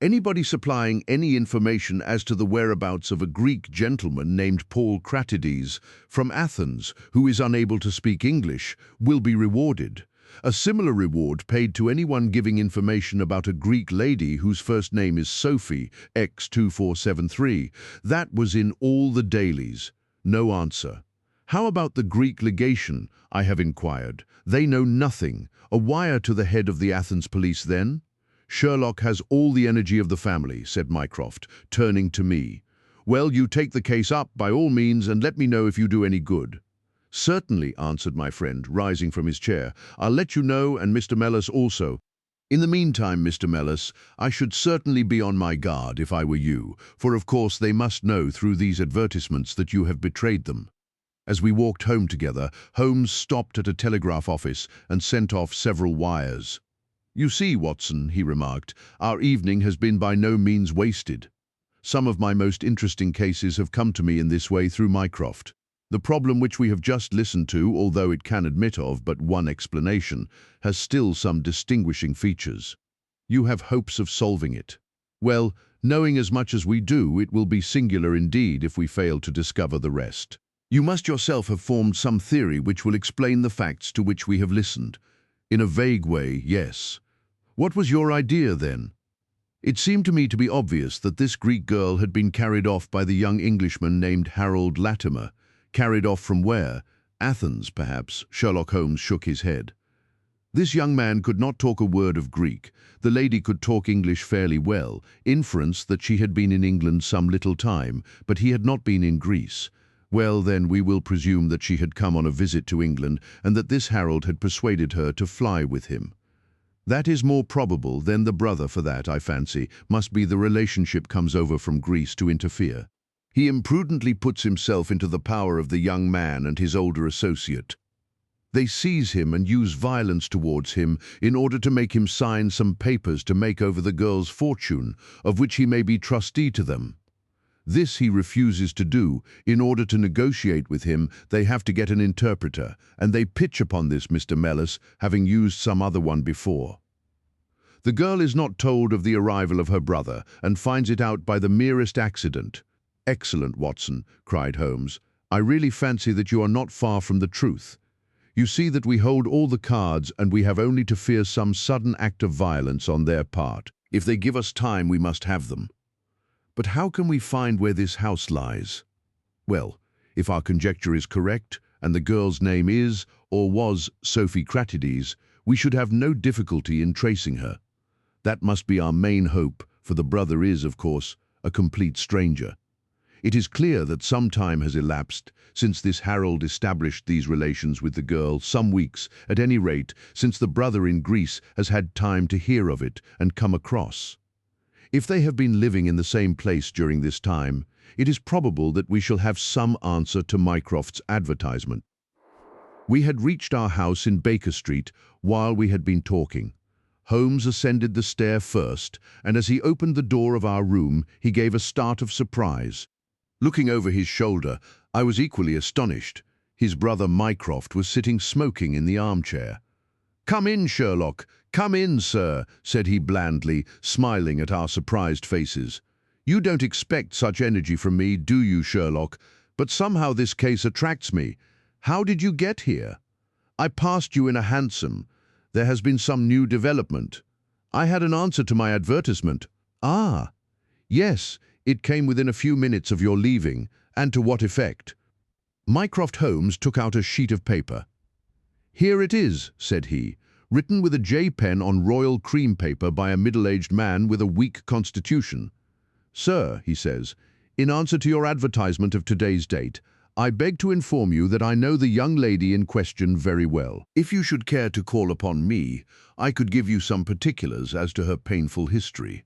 A: "Anybody supplying any information as to the whereabouts of a Greek gentleman named Paul Cratides from Athens, who is unable to speak English, will be rewarded. A similar reward paid to anyone giving information about a Greek lady whose first name is Sophie, X2473. That was in all the dailies. No answer. How about the Greek legation? I have inquired. They know nothing. A wire to the head of the Athens police then? Sherlock has all the energy of the family, said Mycroft, turning to me. Well, you take the case up by all means and let me know if you do any good. Certainly, answered my friend, rising from his chair. I'll let you know, and Mr. Mellis also. In the meantime, Mr. Mellis, I should certainly be on my guard if I were you, for of course they must know through these advertisements that you have betrayed them. As we walked home together, Holmes stopped at a telegraph office and sent off several wires. You see, Watson, he remarked, our evening has been by no means wasted. Some of my most interesting cases have come to me in this way through Mycroft. The problem which we have just listened to, although it can admit of but one explanation, has still some distinguishing features. You have hopes of solving it. Well, knowing as much as we do, it will be singular indeed if we fail to discover the rest. You must yourself have formed some theory which will explain the facts to which we have listened. In a vague way, yes. What was your idea, then? It seemed to me to be obvious that this Greek girl had been carried off by the young Englishman named Harold Latimer. Carried off from where? Athens, perhaps. Sherlock Holmes shook his head. This young man could not talk a word of Greek. The lady could talk English fairly well, inference that she had been in England some little time, but he had not been in Greece. Well, then, we will presume that she had come on a visit to England and that this Harold had persuaded her to fly with him. That is more probable than the brother, for that, I fancy, must be the relationship comes over from Greece to interfere. He imprudently puts himself into the power of the young man and his older associate. They seize him and use violence towards him in order to make him sign some papers to make over the girl's fortune, of which he may be trustee to them. This he refuses to do. In order to negotiate with him, they have to get an interpreter, and they pitch upon this, Mr. Mellis, having used some other one before. The girl is not told of the arrival of her brother, and finds it out by the merest accident. Excellent, Watson, cried Holmes. I really fancy that you are not far from the truth. You see that we hold all the cards, and we have only to fear some sudden act of violence on their part. If they give us time, we must have them. But how can we find where this house lies? Well, if our conjecture is correct, and the girl's name is, or was, Sophie Cratides, we should have no difficulty in tracing her. That must be our main hope, for the brother is, of course, a complete stranger. It is clear that some time has elapsed since this Harold established these relations with the girl, some weeks, at any rate, since the brother in Greece has had time to hear of it and come across. If they have been living in the same place during this time, it is probable that we shall have some answer to Mycroft's advertisement. We had reached our house in Baker Street while we had been talking. Holmes ascended the stair first, and as he opened the door of our room, he gave a start of surprise. Looking over his shoulder, I was equally astonished. His brother Mycroft was sitting smoking in the armchair. "Come in, Sherlock. Come in, sir," said he blandly, smiling at our surprised faces. "You don't expect such energy from me, do you, Sherlock? But somehow this case attracts me. How did you get here?" "I passed you in a hansom. There has been some new development." "I had an answer to my advertisement." "Ah." "Yes, it came within a few minutes of your leaving. And to what effect?" Mycroft Holmes took out a sheet of paper. "Here it is," said he, "written with a J pen on royal cream paper by a middle-aged man with a weak constitution. 'Sir,' he says, 'in answer to your advertisement of today's date, I beg to inform you that I know the young lady in question very well. If you should care to call upon me, I could give you some particulars as to her painful history.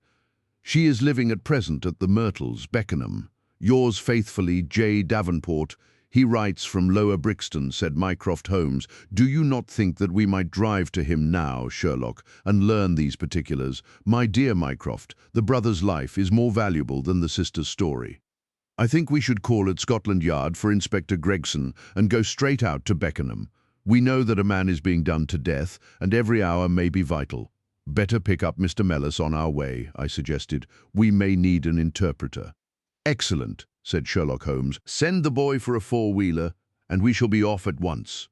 A: She is living at present at the Myrtles, Beckenham. Yours faithfully, J. Davenport.' He writes from Lower Brixton," said Mycroft Holmes. "Do you not think that we might drive to him now, Sherlock, and learn these particulars? My dear Mycroft, the brother's life is more valuable than the sister's story. I think we should call at Scotland Yard for Inspector Gregson and go straight out to Beckenham. We know that a man is being done to death, and every hour may be vital." "Better pick up Mr. Mellis on our way," I suggested. "We may need an interpreter." "Excellent," said Sherlock Holmes. "Send the boy for a four-wheeler, and we shall be off at once."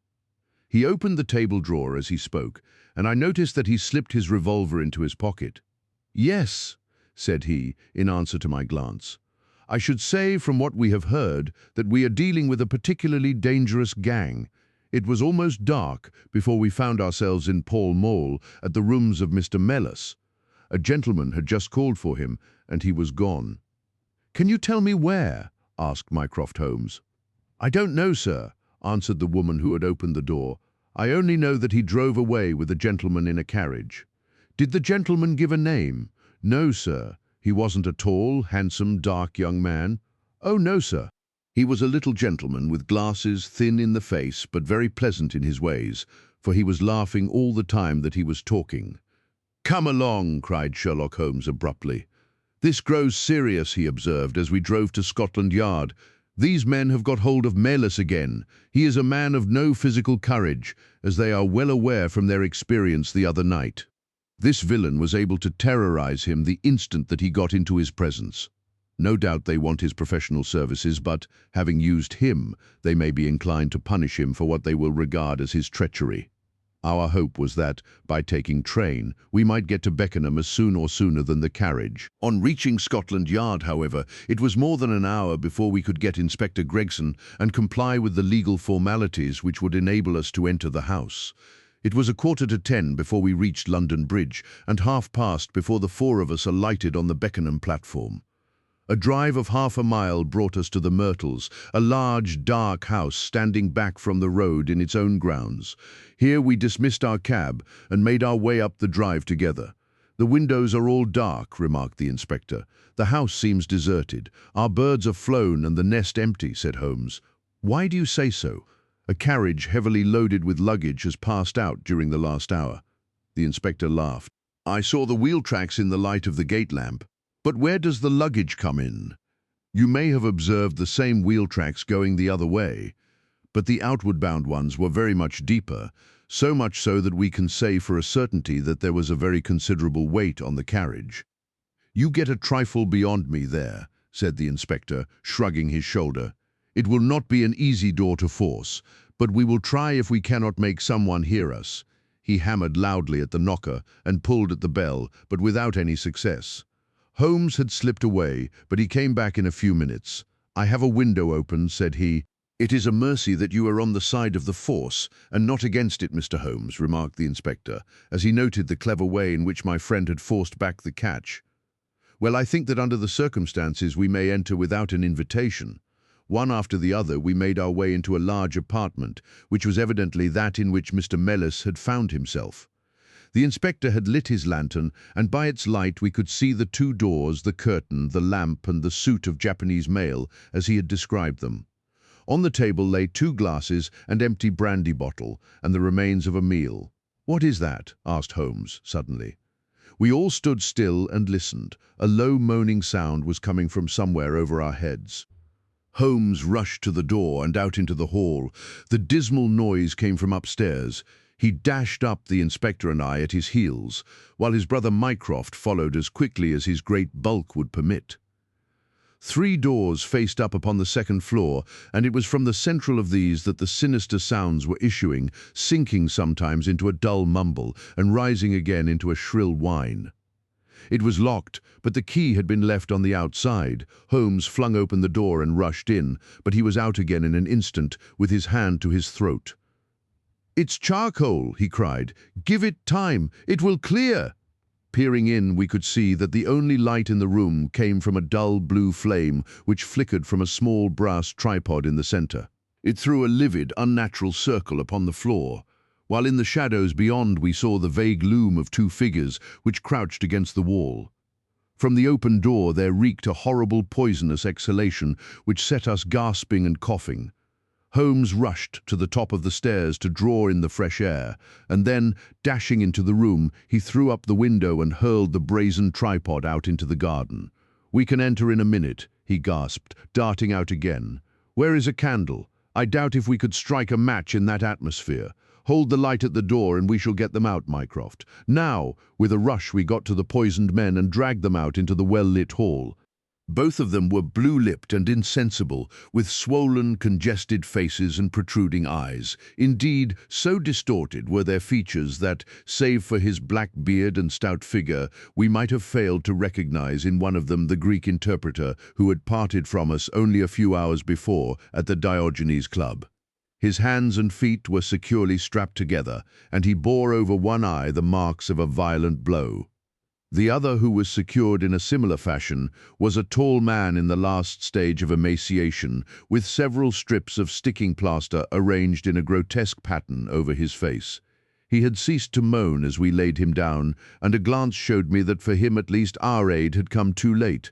A: He opened the table drawer as he spoke, and I noticed that he slipped his revolver into his pocket. "Yes," said he, in answer to my glance. "I should say, from what we have heard, that we are dealing with a particularly dangerous gang. It was almost dark before we found ourselves in Pall Mall at the rooms of Mr. Mellis. A gentleman had just called for him, and he was gone." "Can you tell me where?" asked Mycroft Holmes. "I don't know, sir," answered the woman who had opened the door. "I only know that he drove away with a gentleman in a carriage." "Did the gentleman give a name?" "No, sir. He wasn't a tall, handsome, dark young man." "Oh, no, sir." "He was a little gentleman with glasses, thin in the face, but very pleasant in his ways, for he was laughing all the time that he was talking." "Come along," cried Sherlock Holmes abruptly. "This grows serious," he observed as we drove to Scotland Yard. "These men have got hold of Mellis again. He is a man of no physical courage, as they are well aware from their experience the other night. This villain was able to terrorize him the instant that he got into his presence. No doubt they want his professional services, but, having used him, they may be inclined to punish him for what they will regard as his treachery. Our hope was that, by taking train, we might get to Beckenham as soon or sooner than the carriage. On reaching Scotland Yard, however, it was more than an hour before we could get Inspector Gregson and comply with the legal formalities which would enable us to enter the house. It was 10:15 before we reached London Bridge, and past before the four of us alighted on the Beckenham platform. A drive of half a mile brought us to the Myrtles, a large, dark house standing back from the road in its own grounds. Here we dismissed our cab and made our way up the drive together. "The windows are all dark," remarked the inspector. "The house seems deserted. Our birds are flown and the nest empty," said Holmes. "Why do you say so?" "A carriage heavily loaded with luggage has passed out during the last hour." The inspector laughed. "I saw the wheel tracks in the light of the gate lamp. But where does the luggage come in?" "You may have observed the same wheel tracks going the other way, but the outward-bound ones were very much deeper, so much so that we can say for a certainty that there was a very considerable weight on the carriage." "You get a trifle beyond me there," said the inspector, shrugging his shoulder. "It will not be an easy door to force, but we will try if we cannot make someone hear us." He hammered loudly at the knocker and pulled at the bell, but without any success. Holmes had slipped away, but he came back in a few minutes. "I have a window open," said he. "It is a mercy that you are on the side of the force, and not against it, Mr. Holmes," remarked the inspector, as he noted the clever way in which my friend had forced back the catch. "Well, I think that under the circumstances we may enter without an invitation." One after the other we made our way into a large apartment, which was evidently that in which Mr. Mellis had found himself. The inspector had lit his lantern, and by its light we could see the two doors, the curtain, the lamp, and the suit of Japanese mail, as he had described them. On the table lay 2 glasses, an empty brandy bottle, and the remains of a meal. "What is that?" asked Holmes, suddenly. We all stood still and listened. A low moaning sound was coming from somewhere over our heads. Holmes rushed to the door and out into the hall. The dismal noise came from upstairs. He dashed up, the inspector and I at his heels, while his brother Mycroft followed as quickly as his great bulk would permit. 3 doors faced up upon the second floor, and it was from the central of these that the sinister sounds were issuing, sinking sometimes into a dull mumble and rising again into a shrill whine. It was locked, but the key had been left on the outside. Holmes flung open the door and rushed in, but he was out again in an instant, with his hand to his throat. "It's charcoal," he cried. "Give it time. It will clear." Peering in, we could see that the only light in the room came from a dull blue flame which flickered from a small brass tripod in the center. It threw a livid, unnatural circle upon the floor, while in the shadows beyond we saw the vague loom of 2 figures which crouched against the wall. From the open door there reeked a horrible poisonous exhalation which set us gasping and coughing. Holmes rushed to the top of the stairs to draw in the fresh air, and then, dashing into the room, he threw up the window and hurled the brazen tripod out into the garden. "We can enter in a minute," he gasped, darting out again. "Where is a candle? I doubt if we could strike a match in that atmosphere. Hold the light at the door and we shall get them out, Mycroft. Now!" With a rush we got to the poisoned men and dragged them out into the well-lit hall. Both of them were blue-lipped and insensible, with swollen, congested faces and protruding eyes. Indeed, so distorted were their features that, save for his black beard and stout figure, we might have failed to recognize in one of them the Greek interpreter who had parted from us only a few hours before at the Diogenes Club. His hands and feet were securely strapped together, and he bore over one eye the marks of a violent blow. The other, who was secured in a similar fashion, was a tall man in the last stage of emaciation, with several strips of sticking plaster arranged in a grotesque pattern over his face. He had ceased to moan as we laid him down, and a glance showed me that for him at least our aid had come too late.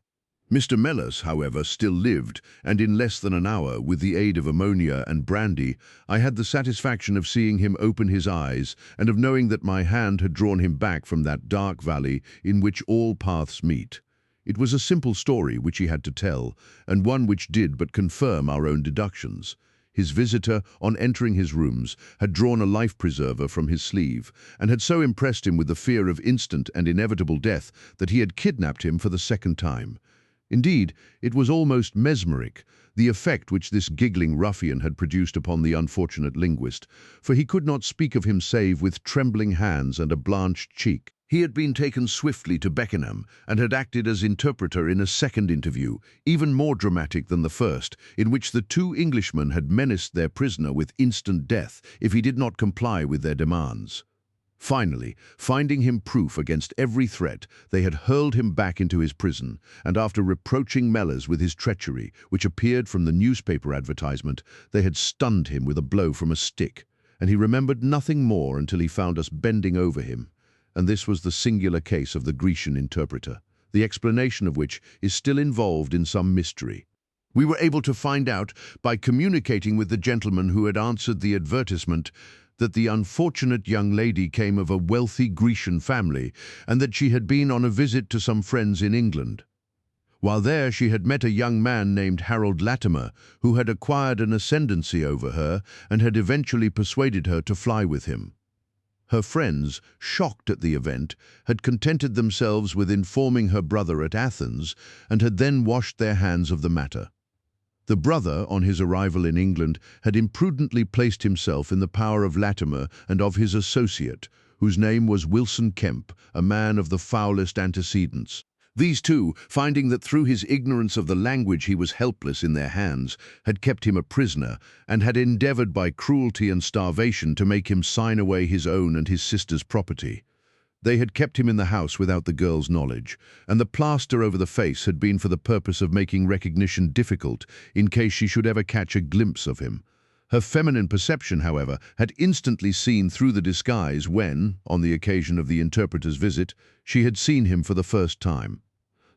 A: Mr. Mellis, however, still lived, and in less than an hour, with the aid of ammonia and brandy, I had the satisfaction of seeing him open his eyes and of knowing that my hand had drawn him back from that dark valley in which all paths meet. It was a simple story which he had to tell, and one which did but confirm our own deductions. His visitor, on entering his rooms, had drawn a life-preserver from his sleeve, and had so impressed him with the fear of instant and inevitable death that he had kidnapped him for the 2nd time. Indeed, it was almost mesmeric, the effect which this giggling ruffian had produced upon the unfortunate linguist, for he could not speak of him save with trembling hands and a blanched cheek. He had been taken swiftly to Beckenham, and had acted as interpreter in a second interview, even more dramatic than the first, in which the 2 Englishmen had menaced their prisoner with instant death if he did not comply with their demands. Finally, finding him proof against every threat, they had hurled him back into his prison, and after reproaching Mellors with his treachery, which appeared from the newspaper advertisement, they had stunned him with a blow from a stick, and he remembered nothing more until he found us bending over him. And this was the singular case of the Grecian interpreter, the explanation of which is still involved in some mystery. We were able to find out, by communicating with the gentleman who had answered the advertisement, that the unfortunate young lady came of a wealthy Grecian family, and that she had been on a visit to some friends in England. While there, she had met a young man named Harold Latimer, who had acquired an ascendancy over her and had eventually persuaded her to fly with him. Her friends, shocked at the event, had contented themselves with informing her brother at Athens, and had then washed their hands of the matter. The brother, on his arrival in England, had imprudently placed himself in the power of Latimer and of his associate, whose name was Wilson Kemp, a man of the foulest antecedents. These two, finding that through his ignorance of the language he was helpless in their hands, had kept him a prisoner and had endeavored by cruelty and starvation to make him sign away his own and his sister's property. They had kept him in the house without the girl's knowledge, and the plaster over the face had been for the purpose of making recognition difficult in case she should ever catch a glimpse of him. Her feminine perception, however, had instantly seen through the disguise when, on the occasion of the interpreter's visit, she had seen him for the first time.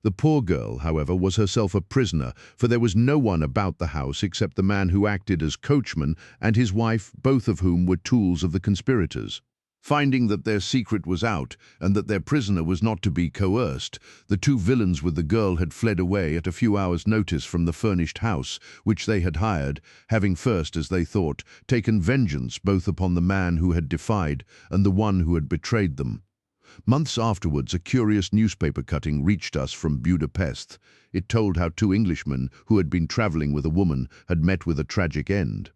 A: The poor girl, however, was herself a prisoner, for there was no one about the house except the man who acted as coachman and his wife, both of whom were tools of the conspirators. Finding that their secret was out and that their prisoner was not to be coerced, the two villains with the girl had fled away at a few hours' notice from the furnished house which they had hired, having first, as they thought, taken vengeance both upon the man who had defied and the one who had betrayed them. Months afterwards, a curious newspaper cutting reached us from Budapest. It told how two Englishmen who had been travelling with a woman had met with a tragic end.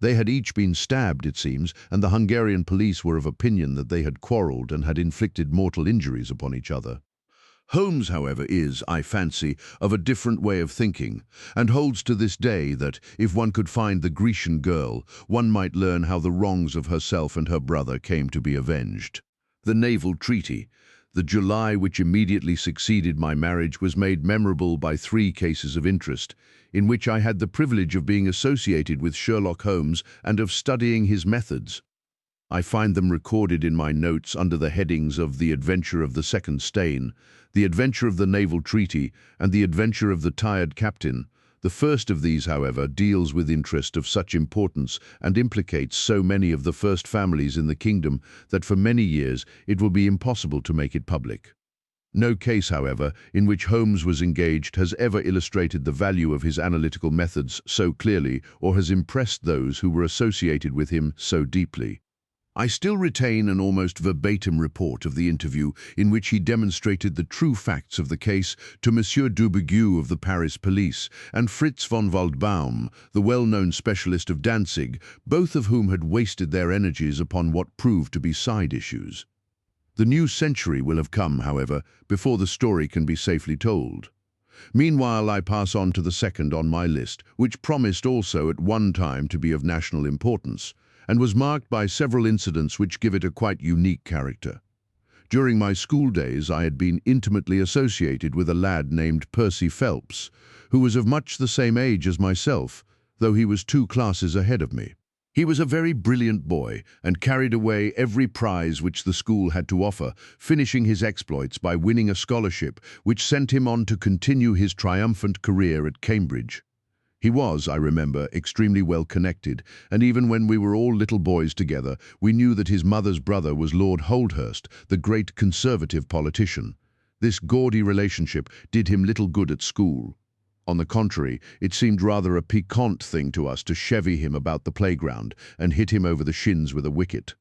A: They had each been stabbed, it seems, and the Hungarian police were of opinion that they had quarrelled and had inflicted mortal injuries upon each other. Holmes, however, is, I fancy, of a different way of thinking, and holds to this day that, if one could find the Grecian girl, one might learn how the wrongs of herself and her brother came to be avenged. The Naval Treaty, the July which immediately succeeded my marriage, was made memorable by 3 cases of interest, in which I had the privilege of being associated with Sherlock Holmes and of studying his methods. I find them recorded in my notes under the headings of The Adventure of the Second Stain, The Adventure of the Naval Treaty, and The Adventure of the Tired Captain. The first of these, however, deals with interest of such importance and implicates so many of the first families in the kingdom that for many years it will be impossible to make it public. No case, however, in which Holmes was engaged has ever illustrated the value of his analytical methods so clearly or has impressed those who were associated with him so deeply. I still retain an almost verbatim report of the interview in which he demonstrated the true facts of the case to Monsieur Dubuguet of the Paris police and Fritz von Waldbaum, the well-known specialist of Danzig, both of whom had wasted their energies upon what proved to be side issues. The new century will have come, however, before the story can be safely told. Meanwhile, I pass on to the second on my list, which promised also at one time to be of national importance, and was marked by several incidents which give it a quite unique character. During my school days, I had been intimately associated with a lad named Percy Phelps, who was of much the same age as myself, though he was 2 classes ahead of me. He was a very brilliant boy and carried away every prize which the school had to offer, finishing his exploits by winning a scholarship which sent him on to continue his triumphant career at Cambridge. He was, I remember, extremely well connected, and even when we were all little boys together, we knew that his mother's brother was Lord Holdhurst, the great Conservative politician. This gaudy relationship did him little good at school. On the contrary, it seemed rather a piquant thing to us to chevy him about the playground and hit him over the shins with a wicket.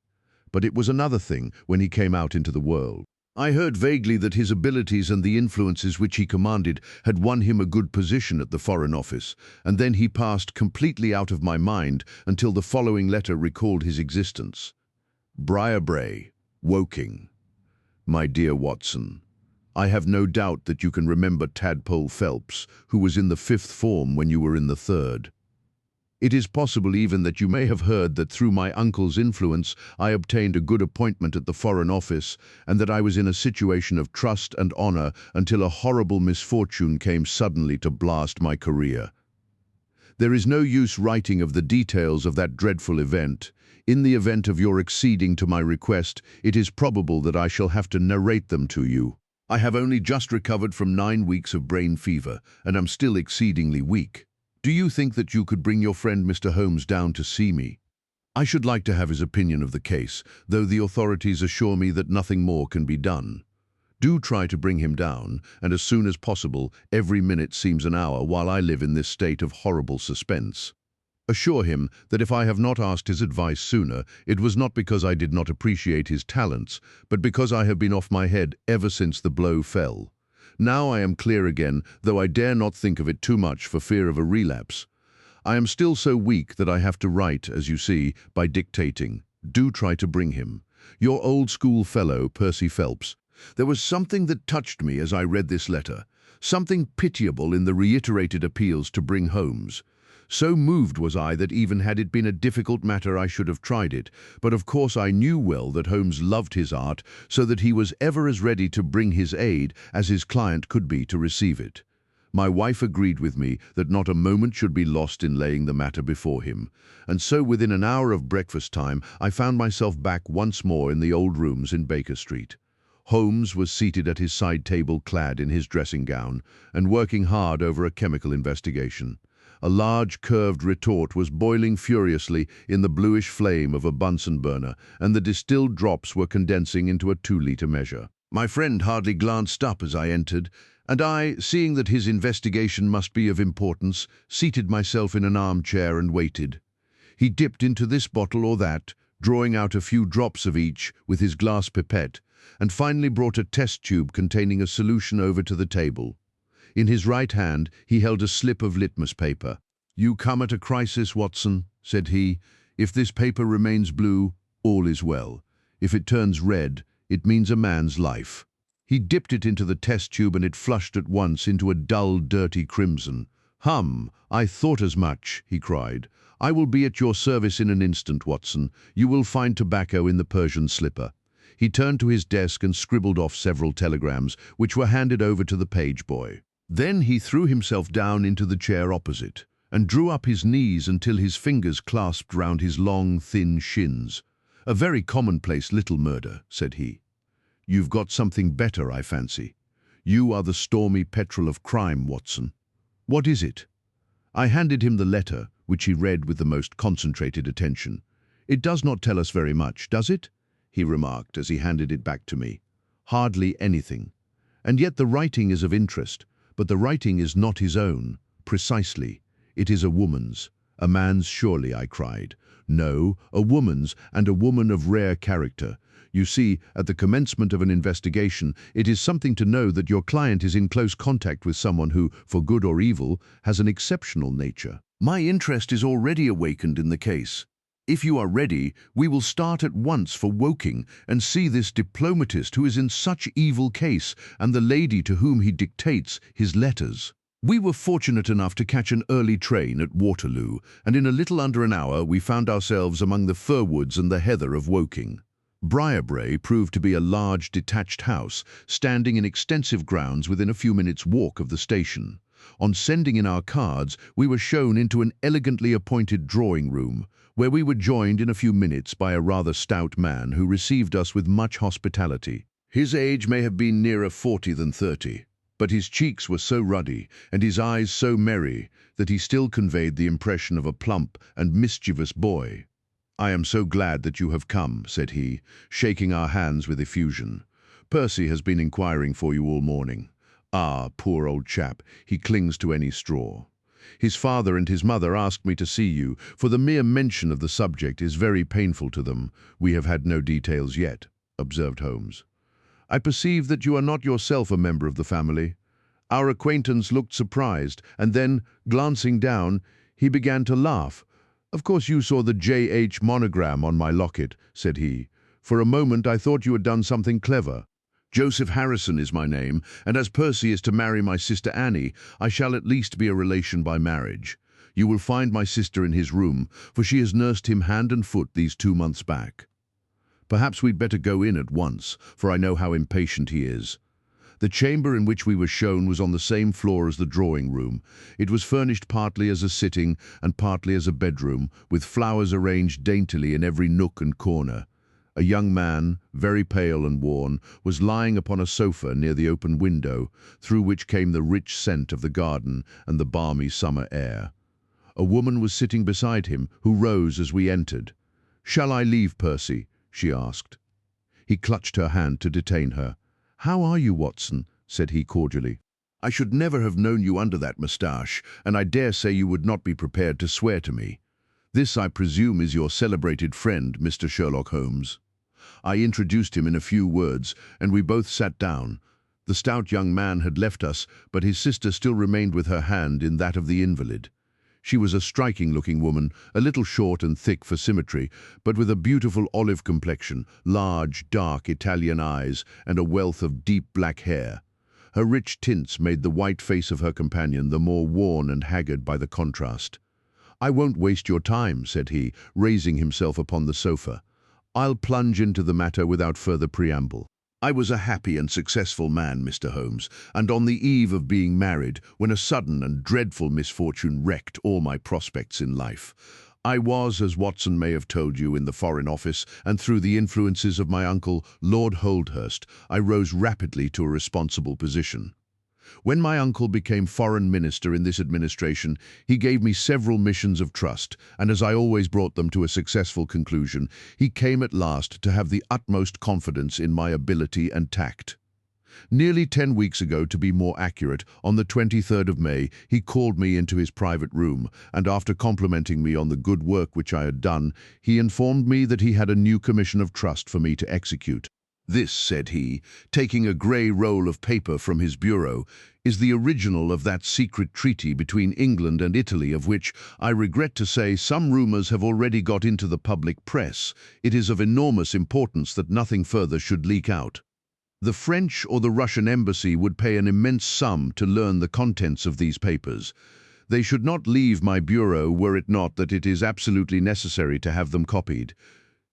A: But it was another thing when he came out into the world. I heard vaguely that his abilities and the influences which he commanded had won him a good position at the Foreign Office, and then he passed completely out of my mind until the following letter recalled his existence. Briarbrae, Woking. My dear Watson, I have no doubt that you can remember Tadpole Phelps, who was in the 5th form when you were in the 3rd. It is possible even that you may have heard that through my uncle's influence I obtained a good appointment at the Foreign Office, and that I was in a situation of trust and honor until a horrible misfortune came suddenly to blast my career. There is no use writing of the details of that dreadful event. In the event of your acceding to my request, it is probable that I shall have to narrate them to you. I have only just recovered from 9 weeks of brain fever, and am still exceedingly weak. Do you think that you could bring your friend Mr. Holmes down to see me? I should like to have his opinion of the case, though the authorities assure me that nothing more can be done. Do try to bring him down, and as soon as possible. Every minute seems an hour while I live in this state of horrible suspense. Assure him that if I have not asked his advice sooner, it was not because I did not appreciate his talents, but because I have been off my head ever since the blow fell. Now I am clear again, though I dare not think of it too much for fear of a relapse. I am still so weak that I have to write, as you see, by dictating. Do try to bring him. Your old school fellow, Percy Phelps. There was something that touched me as I read this letter, something pitiable in the reiterated appeals to bring Holmes. So moved was I that even had it been a difficult matter I should have tried it, but of course I knew well that Holmes loved his art, so that he was ever as ready to bring his aid as his client could be to receive it. My wife agreed with me that not a moment should be lost in laying the matter before him, and so within an hour of breakfast time I found myself back once more in the old rooms in Baker Street. Holmes was seated at his side table clad in his dressing gown and working hard over a chemical investigation. A large curved retort was boiling furiously in the bluish flame of a Bunsen burner, and the distilled drops were condensing into a 2-liter measure. My friend hardly glanced up as I entered, and I, seeing that his investigation must be of importance, seated myself in an armchair and waited. He dipped into this bottle or that, drawing out a few drops of each with his glass pipette, and finally brought a test tube containing a solution over to the table. In his right hand he held a slip of litmus paper. "You come at a crisis, Watson," said he. "If this paper remains blue, all is well. If it turns red, it means a man's life." He dipped it into the test tube and it flushed at once into a dull, dirty crimson. "Hum, I thought as much," he cried. "I will be at your service in an instant, Watson. You will find tobacco in the Persian slipper." He turned to his desk and scribbled off several telegrams, which were handed over to the page boy. Then he threw himself down into the chair opposite and drew up his knees until his fingers clasped round his long, thin shins. "A very commonplace little murder," said he. "You've got something better, I fancy. You are the stormy petrel of crime, Watson. What is it?" I handed him the letter, which he read with the most concentrated attention. "It does not tell us very much, does it?" he remarked as he handed it back to me. "Hardly anything. And yet the writing is of interest. But the writing is not his own, precisely. It is a woman's. A man's surely, I cried. No, a woman's, and a woman of rare character. You see, at the commencement of an investigation, it is something to know that your client is in close contact with someone who, for good or evil, has an exceptional nature. My interest is already awakened in the case. If you are ready, we will start at once for Woking and see this diplomatist who is in such evil case and the lady to whom he dictates his letters. We were fortunate enough to catch an early train at Waterloo, and in a little under an hour we found ourselves among the fir woods and the heather of Woking. Briarbrae proved to be a large detached house, standing in extensive grounds within a few minutes' walk of the station. On sending in our cards, we were shown into an elegantly appointed drawing-room, where we were joined in a few minutes by a rather stout man who received us with much hospitality. His age may have been nearer 40 than 30, but his cheeks were so ruddy and his eyes so merry that he still conveyed the impression of a plump and mischievous boy. "I am so glad that you have come," said he, shaking our hands with effusion. "Percy has been inquiring for you all morning. Ah, poor old chap, he clings to any straw. His father and his mother asked me to see you, for the mere mention of the subject is very painful to them. We have had no details yet," observed Holmes. "I perceive that you are not yourself a member of the family." Our acquaintance looked surprised, and then, glancing down, he began to laugh. "Of course you saw the J.H. monogram on my locket," said he. "For a moment I thought you had done something clever. Joseph Harrison is my name, and as Percy is to marry my sister Annie, I shall at least be a relation by marriage. You will find my sister in his room, for she has nursed him hand and foot these 2 months back. Perhaps we'd better go in at once, for I know how impatient he is." The chamber in which we were shown was on the same floor as the drawing-room. It was furnished partly as a sitting and partly as a bedroom, with flowers arranged daintily in every nook and corner. A young man, very pale and worn, was lying upon a sofa near the open window, through which came the rich scent of the garden and the balmy summer air. A woman was sitting beside him, who rose as we entered. "Shall I leave, Percy?" she asked. He clutched her hand to detain her. "How are you, Watson?" said he cordially. "I should never have known you under that moustache, and I dare say you would not be prepared to swear to me. This, I presume, is your celebrated friend, Mr. Sherlock Holmes." I introduced him in a few words, and we both sat down. The stout young man had left us, but his sister still remained with her hand in that of the invalid. She was a striking-looking woman, a little short and thick for symmetry, but with a beautiful olive complexion, large, dark Italian eyes, and a wealth of deep black hair. Her rich tints made the white face of her companion the more worn and haggard by the contrast. "I won't waste your time," said he, raising himself upon the sofa. "I'll plunge into the matter without further preamble. I was a happy and successful man, Mr. Holmes, and on the eve of being married when a sudden and dreadful misfortune wrecked all my prospects in life. I was, as Watson may have told you, in the Foreign Office, and through the influences of my uncle, Lord Holdhurst, I rose rapidly to a responsible position. When my uncle became Foreign Minister in this administration, he gave me several missions of trust, and as I always brought them to a successful conclusion, he came at last to have the utmost confidence in my ability and tact. Nearly 10 weeks ago, to be more accurate, on the 23rd of May, he called me into his private room, and after complimenting me on the good work which I had done, he informed me that he had a new commission of trust for me to execute. "This," said he, taking a grey roll of paper from his bureau, "is the original of that secret treaty between England and Italy of which, I regret to say, some rumours have already got into the public press. It is of enormous importance that nothing further should leak out. The French or the Russian embassy would pay an immense sum to learn the contents of these papers. They should not leave my bureau were it not that it is absolutely necessary to have them copied.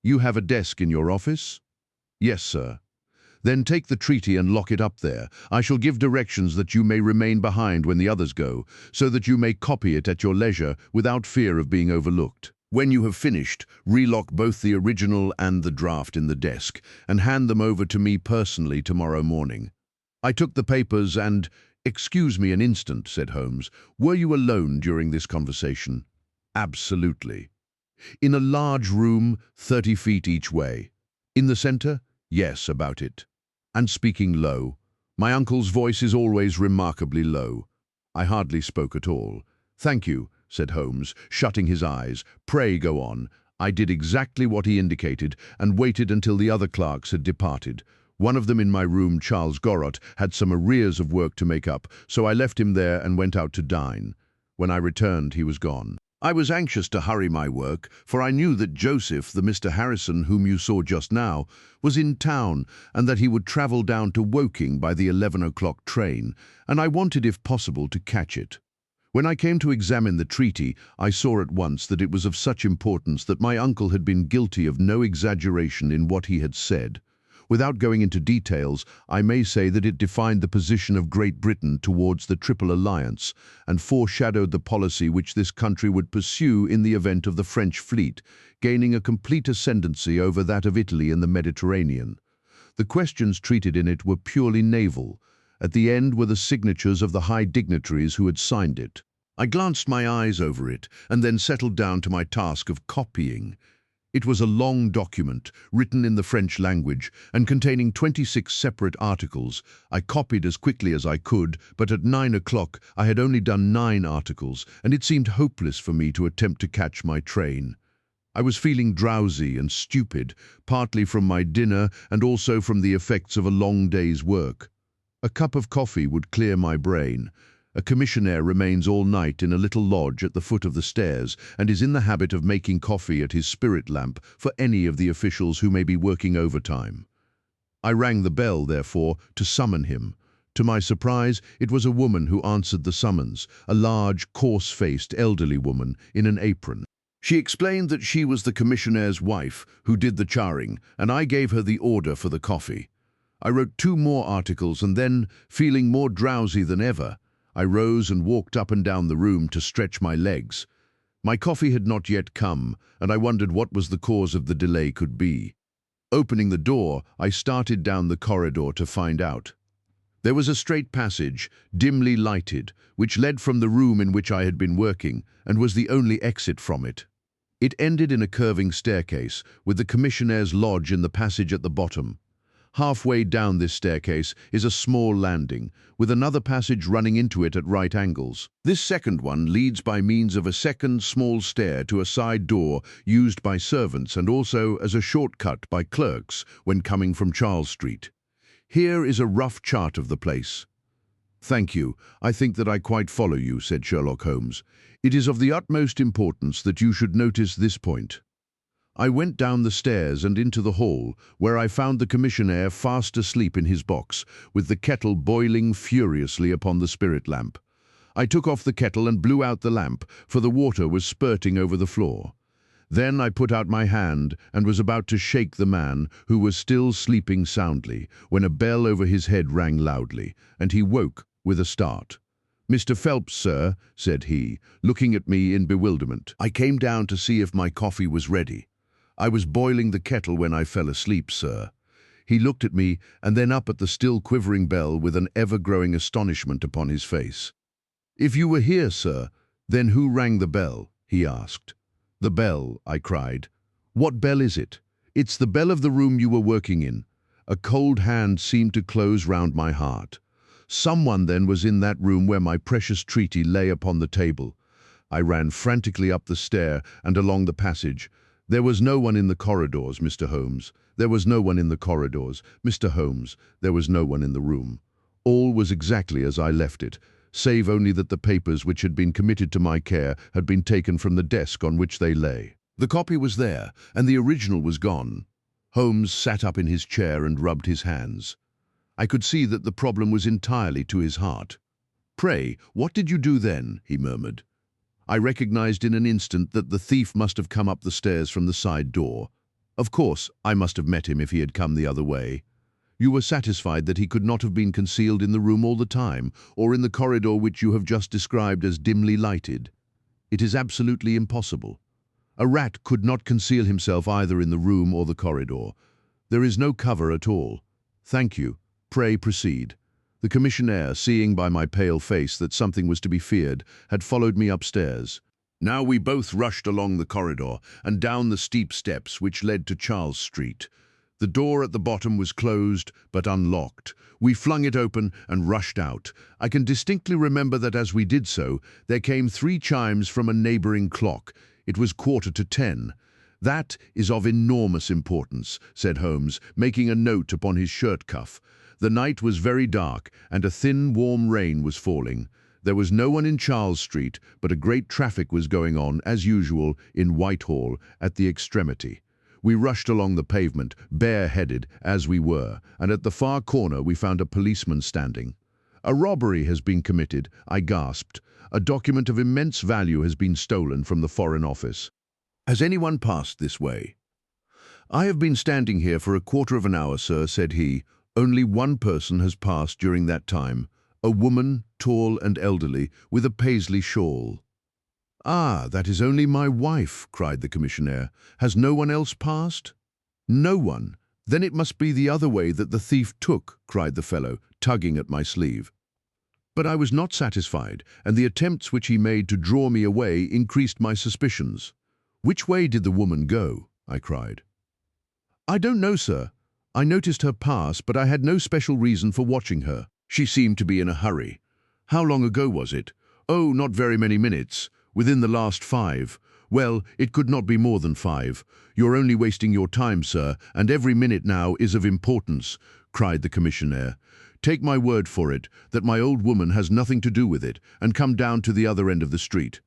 A: You have a desk in your office?" "Yes, sir." "Then take the treaty and lock it up there. I shall give directions that you may remain behind when the others go, so that you may copy it at your leisure without fear of being overlooked. When you have finished, relock both the original and the draft in the desk, and hand them over to me personally tomorrow morning." I took the papers and— "Excuse me an instant," said Holmes. "Were you alone during this conversation?" "Absolutely." "In a large room, 30 feet each way?" "In the centre?" "Yes, about it." "And speaking low?" "My uncle's voice is always remarkably low." I hardly spoke at all. "Thank you," said Holmes, shutting his eyes. "Pray go on." I did exactly what he indicated, and waited until the other clerks had departed. One of them in my room, Charles Gorot, had some arrears of work to make up, so I left him there and went out to dine. When I returned, he was gone. I was anxious to hurry my work, for I knew that Joseph, the Mr. Harrison whom you saw just now, was in town, and that he would travel down to Woking by the 11 o'clock train, and I wanted, if possible, to catch it. When I came to examine the treaty, I saw at once that it was of such importance that my uncle had been guilty of no exaggeration in what he had said. Without going into details, I may say that it defined the position of Great Britain towards the Triple Alliance, and foreshadowed the policy which this country would pursue in the event of the French fleet, gaining a complete ascendancy over that of Italy in the Mediterranean. The questions treated in it were purely naval. At the end were the signatures of the high dignitaries who had signed it. I glanced my eyes over it, and then settled down to my task of copying. It was a long document, written in the French language, and containing 26 separate articles. I copied as quickly as I could, but at 9 o'clock I had only done 9 articles, and it seemed hopeless for me to attempt to catch my train. I was feeling drowsy and stupid, partly from my dinner and also from the effects of a long day's work. A cup of coffee would clear my brain. A commissionaire remains all night in a little lodge at the foot of the stairs and is in the habit of making coffee at his spirit lamp for any of the officials who may be working overtime. I rang the bell, therefore, to summon him. To my surprise, it was a woman who answered the summons, a large, coarse-faced, elderly woman in an apron. She explained that she was the commissionnaire's wife who did the charring, and I gave her the order for the coffee. I wrote 2 more articles, and then, feeling more drowsy than ever, I rose and walked up and down the room to stretch my legs. My coffee had not yet come, and I wondered what was the cause of the delay could be. Opening the door, I started down the corridor to find out. There was a straight passage, dimly lighted, which led from the room in which I had been working, and was the only exit from it. It ended in a curving staircase, with the commissionnaire's lodge in the passage at the bottom. Halfway down this staircase is a small landing, with another passage running into it at right angles. This second one leads by means of a second small stair to a side door used by servants and also as a shortcut by clerks when coming from Charles Street. Here is a rough chart of the place. "Thank you. I think that I quite follow you," said Sherlock Holmes. "It is of the utmost importance that you should notice this point." I went down the stairs and into the hall, where I found the commissionaire fast asleep in his box, with the kettle boiling furiously upon the spirit lamp. I took off the kettle and blew out the lamp, for the water was spurting over the floor. Then I put out my hand and was about to shake the man, who was still sleeping soundly, when a bell over his head rang loudly, and he woke with a start. "Mr. Phelps, sir," said he, looking at me in bewilderment. "I came down to see if my coffee was ready. I was boiling the kettle when I fell asleep, sir." He looked at me and then up at the still quivering bell with an ever-growing astonishment upon his face. "If you were here, sir, then who rang the bell?" he asked. "The bell," I cried. "What bell is it?" "It's the bell of the room you were working in." A cold hand seemed to close round my heart. Someone then was in that room where my precious treaty lay upon the table. I ran frantically up the stair and along the passage. There was no one in the corridors, Mr. Holmes. There was no one in the corridors, Mr. Holmes. There was no one in the room. All was exactly as I left it, save only that the papers which had been committed to my care had been taken from the desk on which they lay. The copy was there, and the original was gone. Holmes sat up in his chair and rubbed his hands. I could see that the problem was entirely to his heart. "Pray, what did you do then?" he murmured. I recognized in an instant that the thief must have come up the stairs from the side door. Of course, I must have met him if he had come the other way. "You were satisfied that he could not have been concealed in the room all the time, or in the corridor which you have just described as dimly lighted?" "It is absolutely impossible. A rat could not conceal himself either in the room or the corridor. There is no cover at all." "Thank you. Pray proceed." The commissionaire, seeing by my pale face that something was to be feared, had followed me upstairs. Now we both rushed along the corridor and down the steep steps which led to Charles Street. The door at the bottom was closed but unlocked. We flung it open and rushed out. I can distinctly remember that as we did so, there came 3 chimes from a neighbouring clock. It was 10:15. "That is of enormous importance," said Holmes, making a note upon his shirt cuff. The night was very dark, and a thin, warm rain was falling. There was no one in Charles Street, but a great traffic was going on, as usual, in Whitehall, at the extremity. We rushed along the pavement, bare-headed, as we were, and at the far corner we found a policeman standing. "A robbery has been committed," I gasped. "A document of immense value has been stolen from the Foreign Office. Has anyone passed this way?" "I have been standing here for a quarter of an hour, sir," said he. "Only one person has passed during that time, a woman, tall and elderly, with a paisley shawl." "Ah, that is only my wife," cried the commissionaire. "Has no one else passed?" "No one. Then it must be the other way that the thief took," cried the fellow, tugging at my sleeve. But I was not satisfied, and the attempts which he made to draw me away increased my suspicions. "Which way did the woman go?" I cried. "I don't know, sir. I noticed her pass, but I had no special reason for watching her. She seemed to be in a hurry." "How long ago was it?" "Oh, not very many minutes. Within the last 5. Well, it could not be more than 5. You're only wasting your time, sir, and every minute now is of importance," cried the commissionaire. "Take my word for it that my old woman has nothing to do with it, and come down to the other end of the street."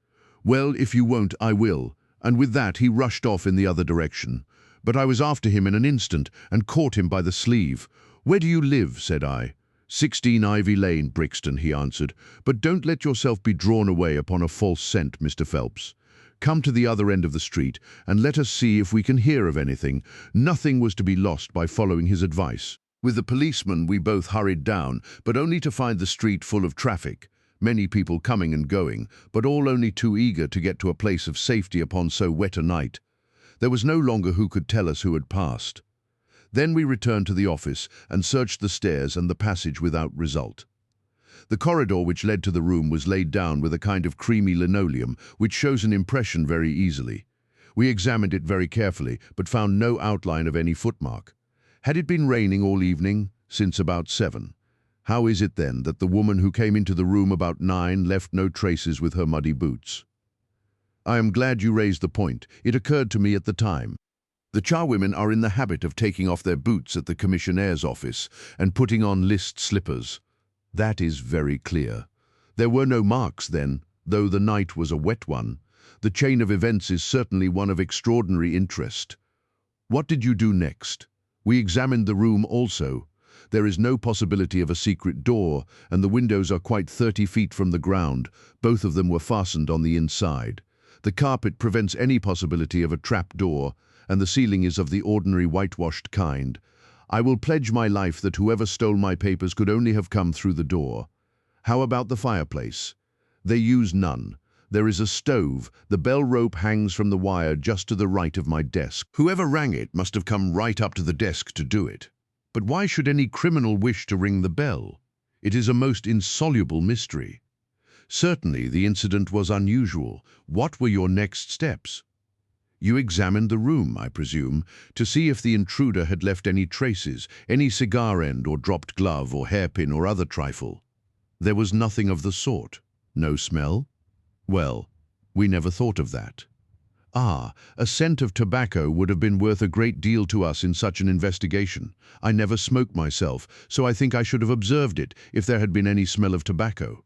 A: "Well, if you won't, I will." And with that he rushed off in the other direction. But I was after him in an instant and caught him by the sleeve. "Where do you live?" said I. 16 Ivy Lane, Brixton," he answered. "But don't let yourself be drawn away upon a false scent, Mr. Phelps. Come to the other end of the street, and let us see if we can hear of anything." Nothing was to be lost by following his advice. With the policeman we both hurried down, but only to find the street full of traffic. Many people coming and going, but all only too eager to get to a place of safety upon so wet a night. There was no longer who could tell us who had passed. Then we returned to the office and searched the stairs and the passage without result. The corridor which led to the room was laid down with a kind of creamy linoleum, which shows an impression very easily. We examined it very carefully, but found no outline of any footmark. Had it been raining all evening? Since about 7. How is it then that the woman who came into the room about 9 left no traces with her muddy boots? I am glad you raised the point. It occurred to me at the time. The charwomen are in the habit of taking off their boots at the commissionnaire's office and putting on list slippers. That is very clear. There were no marks then, though the night was a wet one. The chain of events is certainly one of extraordinary interest. What did you do next? We examined the room also. There is no possibility of a secret door, and the windows are quite 30 feet from the ground. Both of them were fastened on the inside. The carpet prevents any possibility of a trap door, and the ceiling is of the ordinary whitewashed kind. I will pledge my life that whoever stole my papers could only have come through the door. How about the fireplace? They use none. There is a stove. The bell rope hangs from the wire just to the right of my desk. Whoever rang it must have come right up to the desk to do it. But why should any criminal wish to ring the bell? It is a most insoluble mystery. Certainly the incident was unusual. What were your next steps? You examined the room, I presume, to see if the intruder had left any traces, any cigar end or dropped glove or hairpin or other trifle. There was nothing of the sort. No smell? Well, we never thought of that. Ah, a scent of tobacco would have been worth a great deal to us in such an investigation. I never smoke myself, so I think I should have observed it if there had been any smell of tobacco.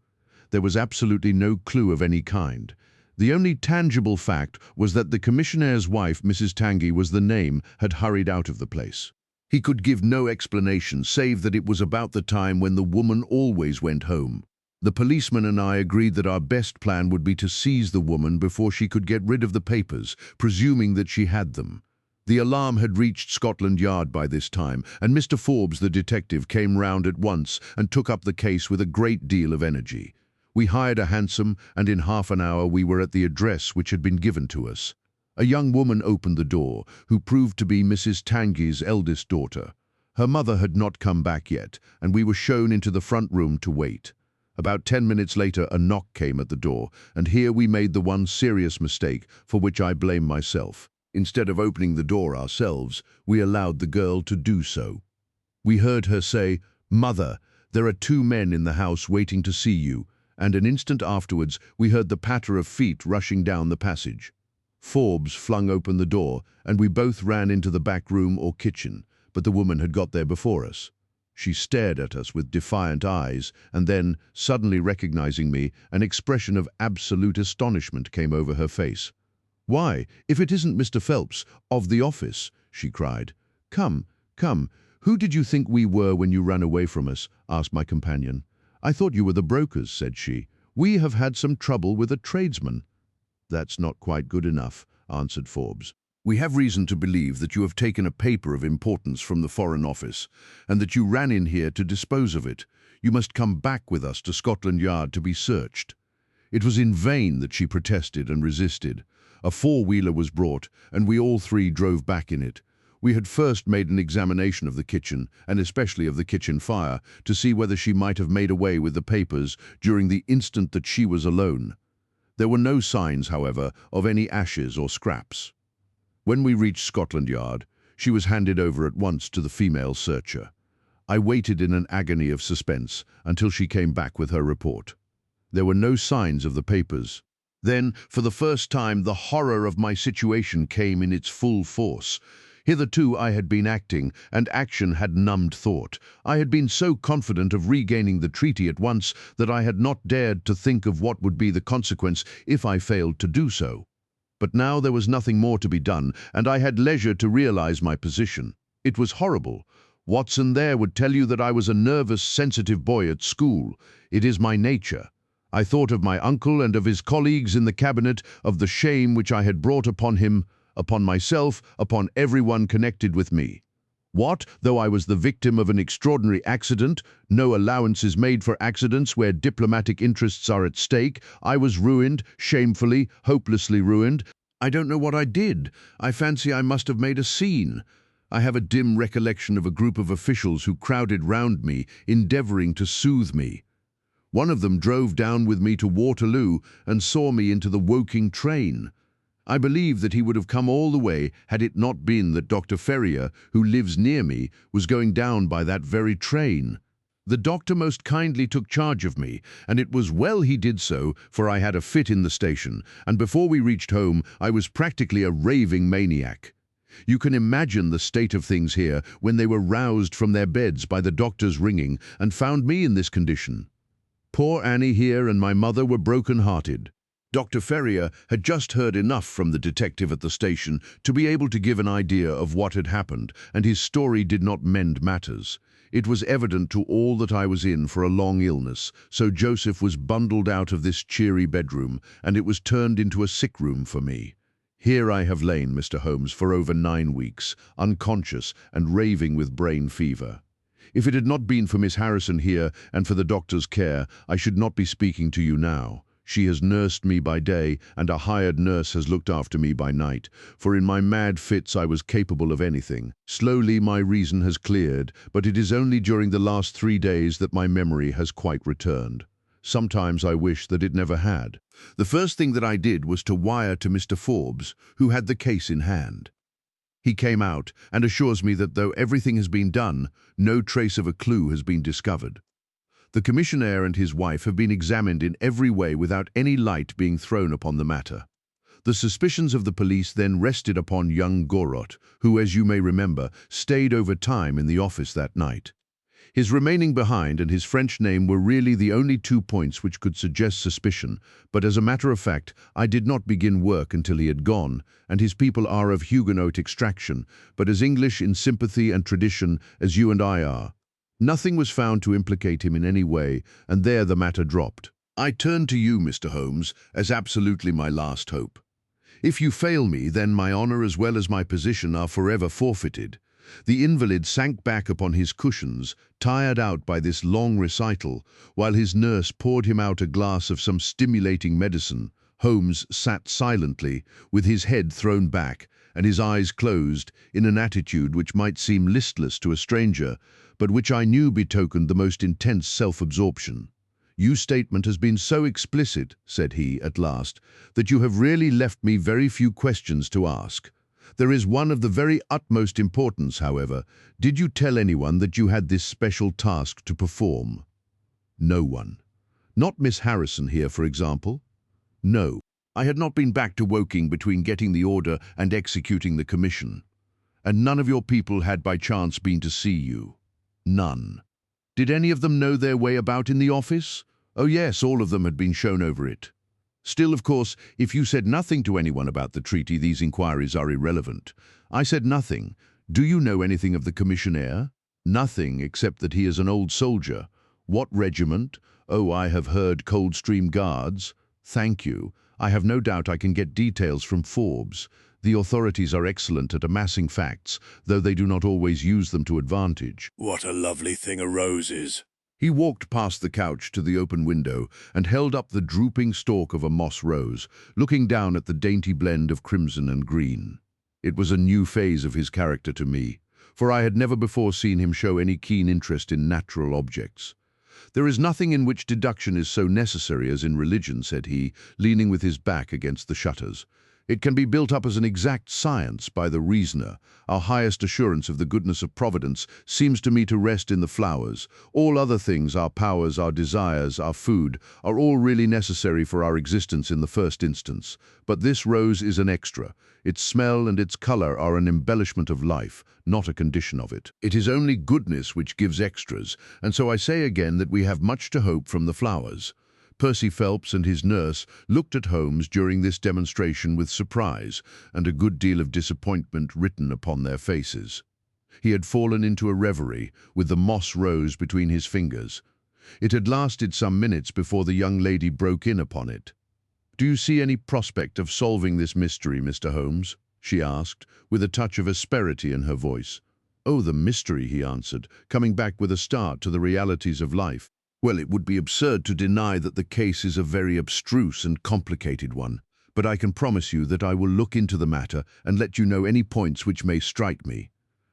A: There was absolutely no clue of any kind. The only tangible fact was that the commissionnaire's wife, Mrs. Tangey, was the name, had hurried out of the place. He could give no explanation, save that it was about the time when the woman always went home. The policeman and I agreed that our best plan would be to seize the woman before she could get rid of the papers, presuming that she had them. The alarm had reached Scotland Yard by this time, and Mr. Forbes, the detective, came round at once and took up the case with a great deal of energy. We hired a hansom, and in half an hour we were at the address which had been given to us. A young woman opened the door, who proved to be Mrs. Tangey's eldest daughter. Her mother had not come back yet, and we were shown into the front room to wait. About 10 minutes later, a knock came at the door, and here we made the one serious mistake for which I blame myself. Instead of opening the door ourselves, we allowed the girl to do so. We heard her say, "Mother, there are 2 men in the house waiting to see you," and an instant afterwards we heard the patter of feet rushing down the passage. Forbes flung open the door, and we both ran into the back room or kitchen, but the woman had got there before us. She stared at us with defiant eyes, and then, suddenly recognizing me, an expression of absolute astonishment came over her face. "Why, if it isn't Mr. Phelps, of the office," she cried. "Come, come, who did you think we were when you ran away from us?" asked my companion. "I thought you were the brokers," said she. "We have had some trouble with a tradesman." "That's not quite good enough," answered Forbes. "We have reason to believe that you have taken a paper of importance from the Foreign Office, and that you ran in here to dispose of it. You must come back with us to Scotland Yard to be searched." It was in vain that she protested and resisted. A 4-wheeler was brought, and we all 3 drove back in it. We had first made an examination of the kitchen, and especially of the kitchen fire, to see whether she might have made away with the papers during the instant that she was alone. There were no signs, however, of any ashes or scraps. When we reached Scotland Yard, she was handed over at once to the female searcher. I waited in an agony of suspense until she came back with her report. There were no signs of the papers. Then, for the first time, the horror of my situation came in its full force. Hitherto I had been acting, and action had numbed thought. I had been so confident of regaining the treaty at once that I had not dared to think of what would be the consequence if I failed to do so. But now there was nothing more to be done, and I had leisure to realize my position. It was horrible. Watson there would tell you that I was a nervous, sensitive boy at school. It is my nature. I thought of my uncle and of his colleagues in the cabinet, of the shame which I had brought upon him, upon myself, upon everyone connected with me. What, though I was the victim of an extraordinary accident, no allowance is made for accidents where diplomatic interests are at stake, I was ruined, shamefully, hopelessly ruined. I don't know what I did. I fancy I must have made a scene. I have a dim recollection of a group of officials who crowded round me, endeavouring to soothe me. One of them drove down with me to Waterloo and saw me into the Woking train. I believe that he would have come all the way had it not been that Dr. Ferrier, who lives near me, was going down by that very train. The doctor most kindly took charge of me, and it was well he did so, for I had a fit in the station, and before we reached home I was practically a raving maniac. You can imagine the state of things here when they were roused from their beds by the doctor's ringing and found me in this condition. Poor Annie here and my mother were broken-hearted. Dr. Ferrier had just heard enough from the detective at the station to be able to give an idea of what had happened, and his story did not mend matters. It was evident to all that I was in for a long illness, so Joseph was bundled out of this cheery bedroom, and it was turned into a sick room for me. Here I have lain, Mr. Holmes, for over 9 weeks, unconscious and raving with brain fever. If it had not been for Miss Harrison here and for the doctor's care, I should not be speaking to you now. She has nursed me by day, and a hired nurse has looked after me by night, for in my mad fits I was capable of anything. Slowly my reason has cleared, but it is only during the last 3 days that my memory has quite returned. Sometimes I wish that it never had. The first thing that I did was to wire to Mr. Forbes, who had the case in hand. He came out and assures me that though everything has been done, no trace of a clue has been discovered. The commissionaire and his wife have been examined in every way without any light being thrown upon the matter. The suspicions of the police then rested upon young Gorot, who, as you may remember, stayed over time in the office that night. His remaining behind and his French name were really the only 2 points which could suggest suspicion, but as a matter of fact, I did not begin work until he had gone, and his people are of Huguenot extraction, but as English in sympathy and tradition as you and I are. Nothing was found to implicate him in any way, and there the matter dropped. I turn to you, Mr. Holmes, as absolutely my last hope. If you fail me, then my honor as well as my position are forever forfeited. The invalid sank back upon his cushions, tired out by this long recital, while his nurse poured him out a glass of some stimulating medicine. Holmes sat silently, with his head thrown back, and his eyes closed, in an attitude which might seem listless to a stranger, but which I knew betokened the most intense self-absorption. "Your statement has been so explicit," said he, at last, "that you have really left me very few questions to ask. There is one of the very utmost importance, however. Did you tell anyone that you had this special task to perform?" "No one." "Not Miss Harrison here, for example?" "No. I had not been back to Woking between getting the order and executing the commission." "And none of your people had by chance been to see you?" "None." "Did any of them know their way about in the office?" "Oh yes, all of them had been shown over it." "Still, of course, if you said nothing to anyone about the treaty, these inquiries are irrelevant." "I said nothing. Do you know anything of the commissionaire?" "Nothing, except that he is an old soldier." "What regiment?" "Oh, I have heard Coldstream Guards." "Thank you. I have no doubt I can get details from Forbes. The authorities are excellent at amassing facts, though they do not always use them to advantage."
E: "What a lovely thing a rose is."
A: He walked past the couch to the open window and held up the drooping stalk of a moss rose, looking down at the dainty blend of crimson and green. It was a new phase of his character to me, for I had never before seen him show any keen interest in natural objects. "There is nothing in which deduction is so necessary as in religion," said he, leaning with his back against the shutters. "It can be built up as an exact science by the reasoner. Our highest assurance of the goodness of Providence seems to me to rest in the flowers. All other things, our powers, our desires, our food, are all really necessary for our existence in the first instance. But this rose is an extra. Its smell and its color are an embellishment of life, not a condition of it. It is only goodness which gives extras, and so I say again that we have much to hope from the flowers." Percy Phelps and his nurse looked at Holmes during this demonstration with surprise and a good deal of disappointment written upon their faces. He had fallen into a reverie, with the moss rose between his fingers. It had lasted some minutes before the young lady broke in upon it. "Do you see any prospect of solving this mystery, Mr. Holmes?" she asked, with a touch of asperity in her voice. "Oh, the mystery," he answered, coming back with a start to the realities of life. "Well, it would be absurd to deny that the case is a very abstruse and complicated one, but I can promise you that I will look into the matter and let you know any points which may strike me.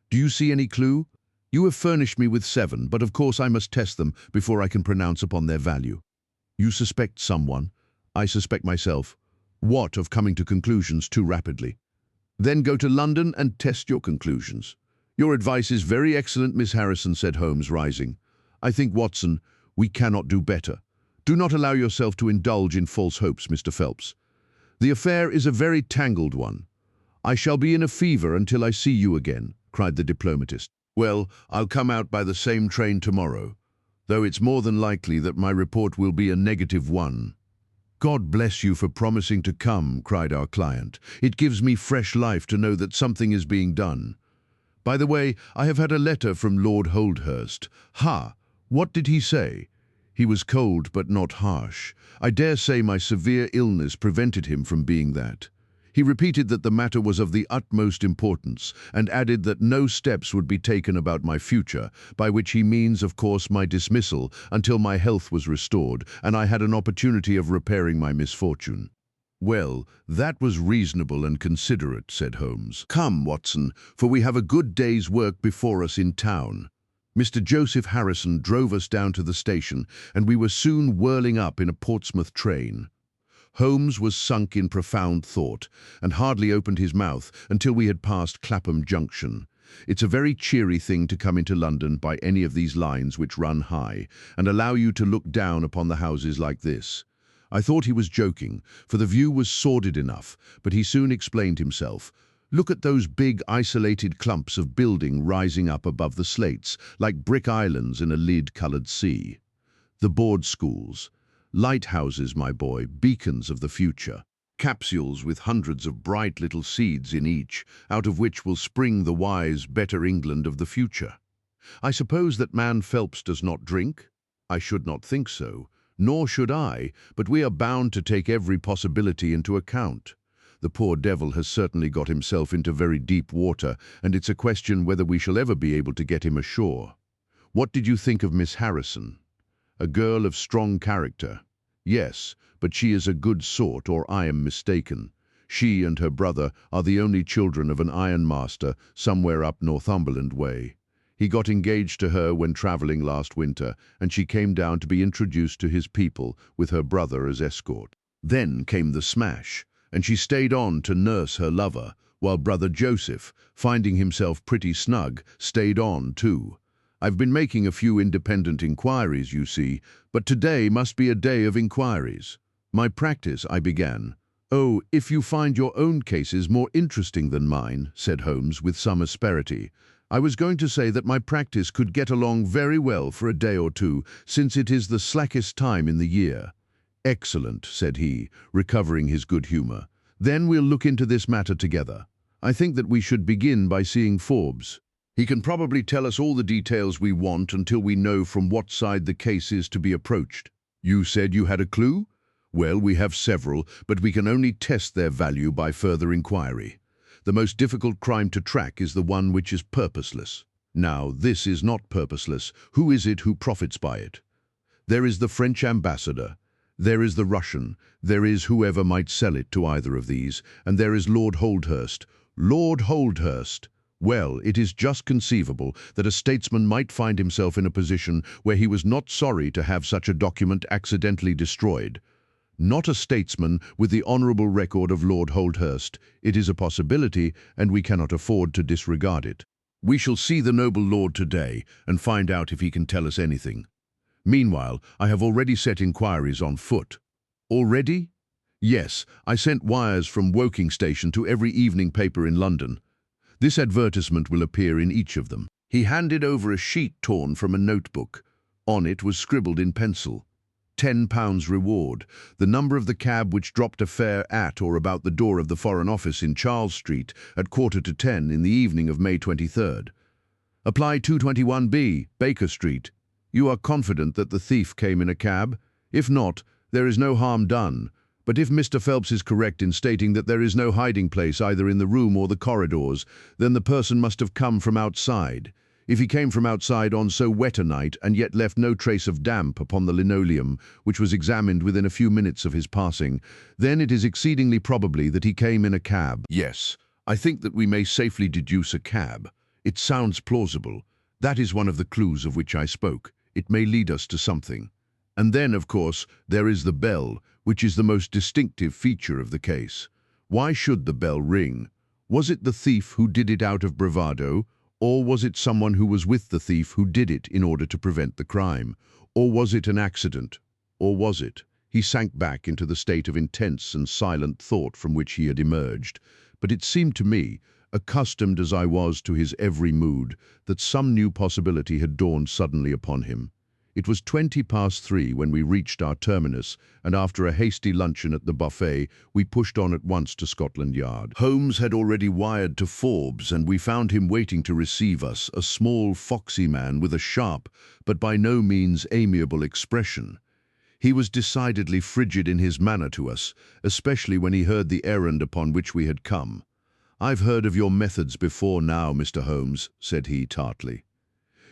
A: Do you see any clue? You have furnished me with 7, but of course I must test them before I can pronounce upon their value. You suspect someone. I suspect myself. What of coming to conclusions too rapidly? Then go to London and test your conclusions." "Your advice is very excellent, Miss Harrison," said Holmes, rising. "I think, Watson, we cannot do better. Do not allow yourself to indulge in false hopes, Mr. Phelps. The affair is a very tangled one. "I shall be in a fever until I see you again," cried the diplomatist. "Well, I'll come out by the same train tomorrow, though it's more than likely that my report will be a negative one." "God bless you for promising to come," cried our client. "It gives me fresh life to know that something is being done. By the way, I have had a letter from Lord Holdhurst." "Ha! What did he say?" "He was cold but not harsh. I dare say my severe illness prevented him from being that. He repeated that the matter was of the utmost importance, and added that no steps would be taken about my future, by which he means, of course, my dismissal, until my health was restored, and I had an opportunity of repairing my misfortune." "Well, that was reasonable and considerate," said Holmes. "Come, Watson, for we have a good day's work before us in town." Mr. Joseph Harrison drove us down to the station, and we were soon whirling up in a Portsmouth train. Holmes was sunk in profound thought, and hardly opened his mouth until we had passed Clapham Junction. It's a very cheery thing to come into London by any of these lines which run high, and allow you to look down upon the houses like this. I thought he was joking, for the view was sordid enough, but he soon explained himself. "Look at those big isolated clumps of building rising up above the slates, like brick islands in a lead-coloured sea. The board schools. Lighthouses, my boy, beacons of the future. Capsules with hundreds of bright little seeds in each, out of which will spring the wise, better England of the future. I suppose that man Phelps does not drink? I should not think so, nor should I, but we are bound to take every possibility into account. The poor devil has certainly got himself into very deep water, and it's a question whether we shall ever be able to get him ashore. What did you think of Miss Harrison? A girl of strong character. Yes, but she is a good sort, or I am mistaken. She and her brother are the only children of an ironmaster somewhere up Northumberland way. He got engaged to her when travelling last winter, and she came down to be introduced to his people with her brother as escort. Then came the smash, and she stayed on to nurse her lover, while brother Joseph, finding himself pretty snug, stayed on too. I've been making a few independent inquiries, you see, but today must be a day of inquiries. My practice, I began. "Oh, if you find your own cases more interesting than mine," said Holmes with some asperity. "I was going to say that my practice could get along very well for a day or two, since it is the slackest time in the year." "Excellent," said he, recovering his good humour. "Then we'll look into this matter together. I think that we should begin by seeing Forbes. He can probably tell us all the details we want until we know from what side the case is to be approached." "You said you had a clue?" "Well, we have several, but we can only test their value by further inquiry. The most difficult crime to track is the one which is purposeless. Now, this is not purposeless. Who is it who profits by it? There is the French ambassador, there is the Russian, there is whoever might sell it to either of these, and there is Lord Holdhurst." "Lord Holdhurst! Well, it is just conceivable that a statesman might find himself in a position where he was not sorry to have such a document accidentally destroyed. Not a statesman with the honourable record of Lord Holdhurst. It is a possibility, and we cannot afford to disregard it. We shall see the noble lord today and find out if he can tell us anything. Meanwhile, I have already set inquiries on foot." "Already?" "Yes, I sent wires from Woking Station to every evening paper in London. This advertisement will appear in each of them." He handed over a sheet torn from a notebook. On it was scribbled in pencil, £10 reward, the number of the cab which dropped a fare at or about the door of the Foreign Office in Charles Street at 10:15 in the evening of May 23rd. "Apply 221B, Baker Street. You are confident that the thief came in a cab? If not, there is no harm done. But if Mr. Phelps is correct in stating that there is no hiding place either in the room or the corridors, then the person must have come from outside. If he came from outside on so wet a night and yet left no trace of damp upon the linoleum, which was examined within a few minutes of his passing, then it is exceedingly probably that he came in a cab." "Yes, I think that we may safely deduce a cab. It sounds plausible. That is one of the clues of which I spoke. It may lead us to something. And then, of course, there is the bell, which is the most distinctive feature of the case. Why should the bell ring? Was it the thief who did it out of bravado, or was it someone who was with the thief who did it in order to prevent the crime? Or was it an accident? Or was it?" He sank back into the state of intense and silent thought from which he had emerged. but it seemed to me, accustomed as I was to his every mood, that some new possibility had dawned suddenly upon him. It was 3:20 when we reached our terminus, and after a hasty luncheon at the buffet, we pushed on at once to Scotland Yard. Holmes had already wired to Forbes, and we found him waiting to receive us, a small, foxy man with a sharp, but by no means amiable expression. He was decidedly frigid in his manner to us, especially when he heard the errand upon which we had come. "I've heard of your methods before now, Mr. Holmes," said he tartly.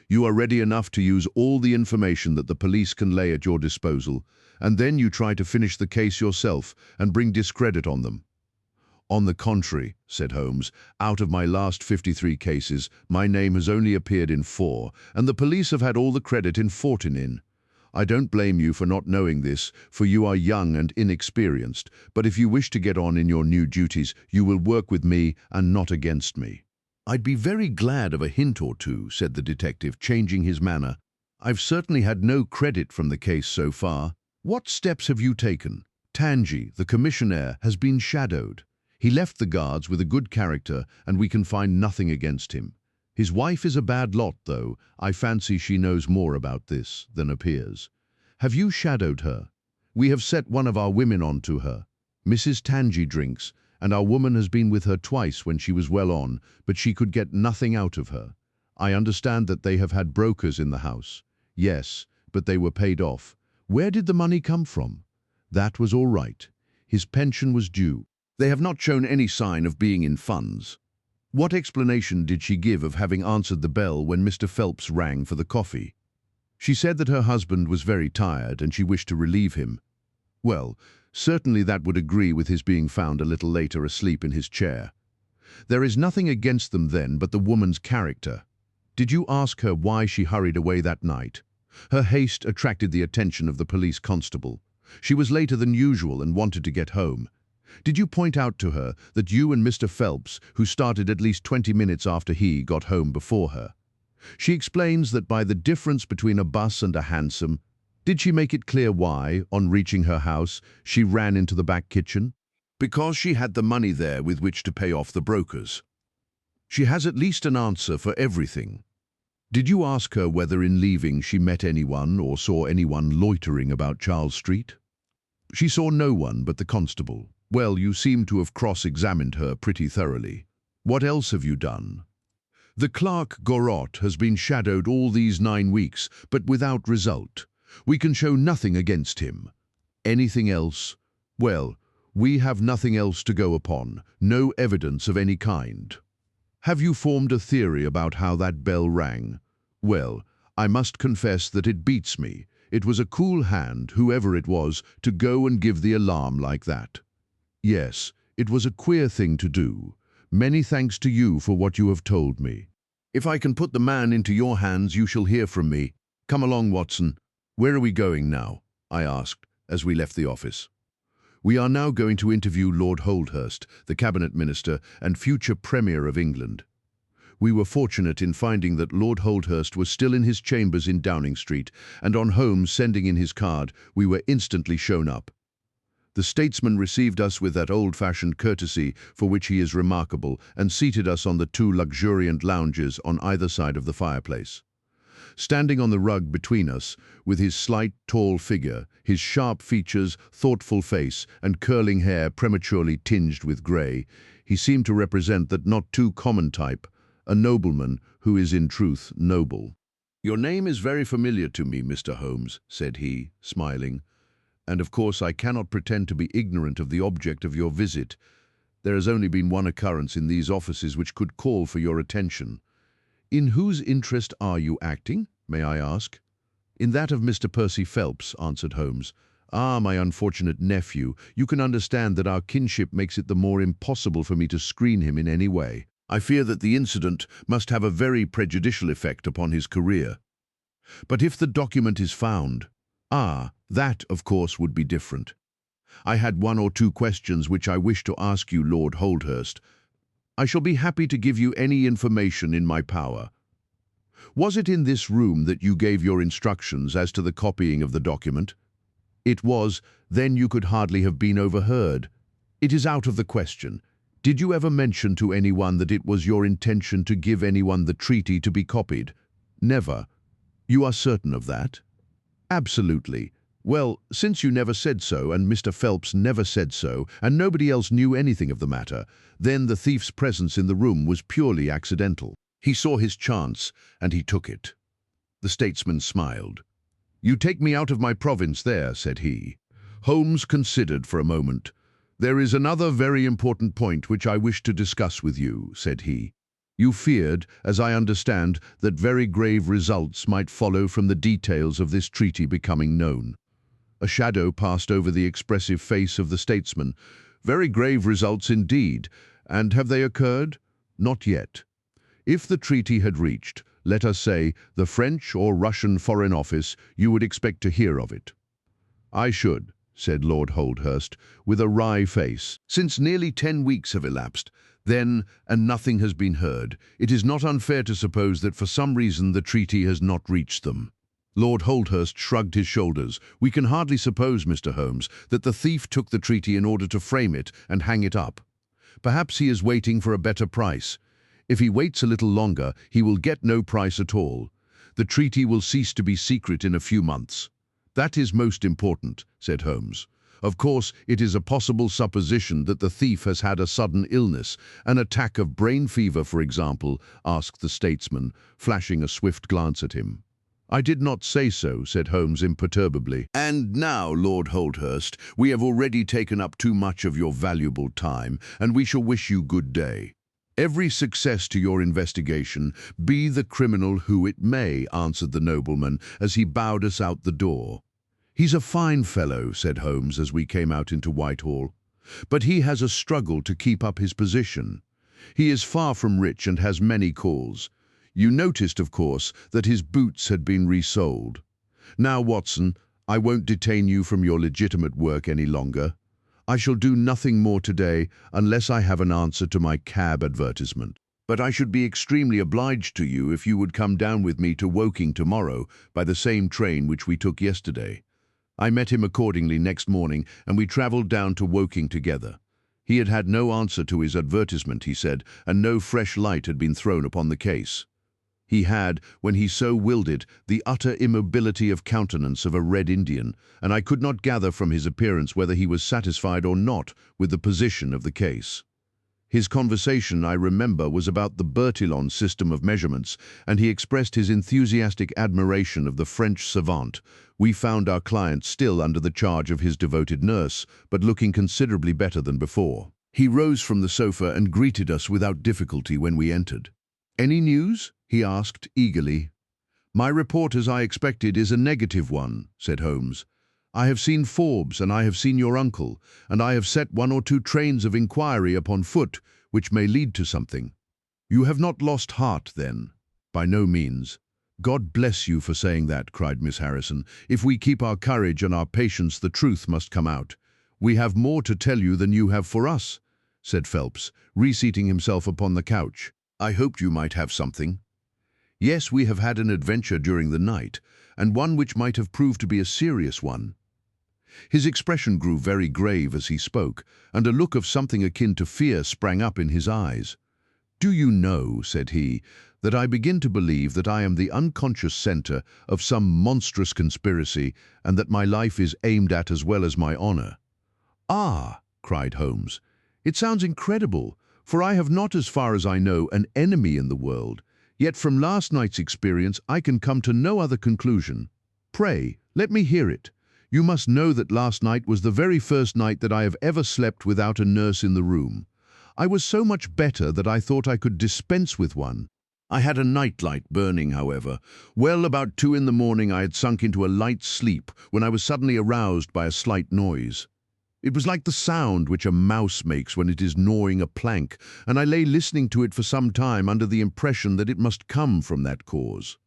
A: "You are ready enough to use all the information that the police can lay at your disposal, and then you try to finish the case yourself and bring discredit on them." "On the contrary," said Holmes, "out of my last 53 cases, my name has only appeared in 4, and the police have had all the credit in 14. I don't blame you for not knowing this, for you are young and inexperienced, but if you wish to get on in your new duties, you will work with me and not against me." "I'd be very glad of a hint or two," said the detective, changing his manner. "I've certainly had no credit from the case so far. What steps have you taken?" "Tangi, the commissionaire, has been shadowed. He left the guards with a good character, and we can find nothing against him. His wife is a bad lot, though. I fancy she knows more about this than appears." "Have you shadowed her?" "We have set one of our women on to her. Mrs. Tangi drinks, and our woman has been with her twice when she was well on, but she could get nothing out of her. I understand that they have had brokers in the house." "Yes, but they were paid off." "Where did the money come from?" "That was all right. His pension was due. They have not shown any sign of being in funds." "What explanation did she give of having answered the bell when Mr. Phelps rang for the coffee?" "She said that her husband was very tired and she wished to relieve him." "Well, certainly that would agree with his being found a little later asleep in his chair. There is nothing against them then but the woman's character. Did you ask her why she hurried away that night?" "Her haste attracted the attention of the police constable. She was later than usual and wanted to get home. Did you point out to her that you and Mr. Phelps, who started at least 20 minutes after he got home before her?" "She explains that by the difference between a bus and a hansom." "Did she make it clear why, on reaching her house, she ran into the back kitchen?" "Because she had the money there with which to pay off the brokers." "She has at least an answer for everything." "Did you ask her whether in leaving she met anyone or saw anyone loitering about Charles Street?" "She saw no one but the constable." "Well, you seem to have cross-examined her pretty thoroughly. What else have you done?" "The clerk Gorot has been shadowed all these 9 weeks, but without result. We can show nothing against him." "Anything else?" "Well, we have nothing else to go upon, no evidence of any kind." "Have you formed a theory about how that bell rang?" "Well, I must confess that it beats me. It was a cool hand, whoever it was, to go and give the alarm like that." "Yes, it was a queer thing to do. Many thanks to you for what you have told me. If I can put the man into your hands, you shall hear from me. Come along, Watson." "Where are we going now?" I asked, as we left the office. "We are now going to interview Lord Holdhurst, the Cabinet Minister and future Premier of England." We were fortunate in finding that Lord Holdhurst was still in his chambers in Downing Street, and on Holmes sending in his card, we were instantly shown up. The statesman received us with that old-fashioned courtesy for which he is remarkable, and seated us on the 2 luxuriant lounges on either side of the fireplace. Standing on the rug between us, with his slight, tall figure, his sharp features, thoughtful face, and curling hair prematurely tinged with grey, he seemed to represent that not too common type, a nobleman who is in truth noble. "Your name is very familiar to me, Mr. Holmes," said he, smiling, "and of course I cannot pretend to be ignorant of the object of your visit. There has only been one occurrence in these offices which could call for your attention. In whose interest are you acting, may I ask?" "In that of Mr. Percy Phelps," answered Holmes. "Ah, my unfortunate nephew, you can understand that our kinship makes it the more impossible for me to screen him in any way. I fear that the incident must have a very prejudicial effect upon his career. But if the document is found, that, of course, would be different. I had 1 or 2 questions which I wish to ask you, Lord Holdhurst. I shall be happy to give you any information in my power. Was it in this room that you gave your instructions as to the copying of the document?" "It was. Then you could hardly have been overheard." "It is out of the question. Did you ever mention to anyone that it was your intention to give anyone the treaty to be copied? Never. You are certain of that? Absolutely. Well, since you never said so, and Mr. Phelps never said so, and nobody else knew anything of the matter, then the thief's presence in the room was purely accidental. He saw his chance, and he took it. The statesman smiled. "You take me out of my province there," said he. Holmes considered for a moment. "There is another very important point which I wish to discuss with you," said he. "You feared, as I understand, that very grave results might follow from the details of this treaty becoming known." A shadow passed over the expressive face of the statesman. "Very grave results indeed. And have they occurred?" "Not yet. If the treaty had reached, let us say, the French or Russian Foreign Office, you would expect to hear of it." "I should," said Lord Holdhurst, with a wry face. "Since nearly 10 weeks have elapsed, then, and nothing has been heard, it is not unfair to suppose that for some reason the treaty has not reached them." Lord Holdhurst shrugged his shoulders. "We can hardly suppose, Mr. Holmes, that the thief took the treaty in order to frame it and hang it up. Perhaps he is waiting for a better price. If he waits a little longer, he will get no price at all. The treaty will cease to be secret in a few months." "That is most important," said Holmes. "Of course, it is a possible supposition that the thief has had a sudden illness, an attack of brain fever, for example," asked the statesman, flashing a swift glance at him. "I did not say so," said Holmes imperturbably. "And now, Lord Holdhurst, we have already taken up too much of your valuable time, and we shall wish you good day." "Every success to your investigation, be the criminal who it may," answered the nobleman as he bowed us out the door. "He's a fine fellow," said Holmes as we came out into Whitehall. "But he has a struggle to keep up his position. He is far from rich and has many calls. You noticed, of course, that his boots had been resold. Now, Watson, I won't detain you from your legitimate work any longer. I shall do nothing more today unless I have an answer to my cab advertisement. But I should be extremely obliged to you if you would come down with me to Woking tomorrow by the same train which we took yesterday." I met him accordingly next morning, and we travelled down to Woking together. He had had no answer to his advertisement, he said, and no fresh light had been thrown upon the case. He had, when he so willed it, the utter immobility of countenance of a Red Indian, and I could not gather from his appearance whether he was satisfied or not with the position of the case. His conversation, I remember, was about the Bertillon system of measurements, and he expressed his enthusiastic admiration of the French savant. We found our client still under the charge of his devoted nurse, but looking considerably better than before. He rose from the sofa and greeted us without difficulty when we entered. "Any news?" he asked eagerly. "My report, as I expected, is a negative one," said Holmes. "I have seen Forbes, and I have seen your uncle, and I have set 1 or 2 trains of inquiry upon foot, which may lead to something." "You have not lost heart, then?" "By no means." "God bless you for saying that," cried Miss Harrison. "If we keep our courage and our patience, the truth must come out." "We have more to tell you than you have for us," said Phelps, reseating himself upon the couch. "I hoped you might have something." "Yes, we have had an adventure during the night, and one which might have proved to be a serious one." His expression grew very grave as he spoke, and a look of something akin to fear sprang up in his eyes. "Do you know," said he, "that I begin to believe that I am the unconscious center of some monstrous conspiracy, and that my life is aimed at as well as my honor?" "Ah!" cried Holmes. "It sounds incredible, for I have not, as far as I know, an enemy in the world. Yet from last night's experience I can come to no other conclusion. Pray, let me hear it. You must know that last night was the very first night that I have ever slept without a nurse in the room. I was so much better that I thought I could dispense with one. I had a nightlight burning, however. Well, about 2 in the morning I had sunk into a light sleep when I was suddenly aroused by a slight noise. It was like the sound which a mouse makes when it is gnawing a plank, and I lay listening to it for some time under the impression that it must come from that cause.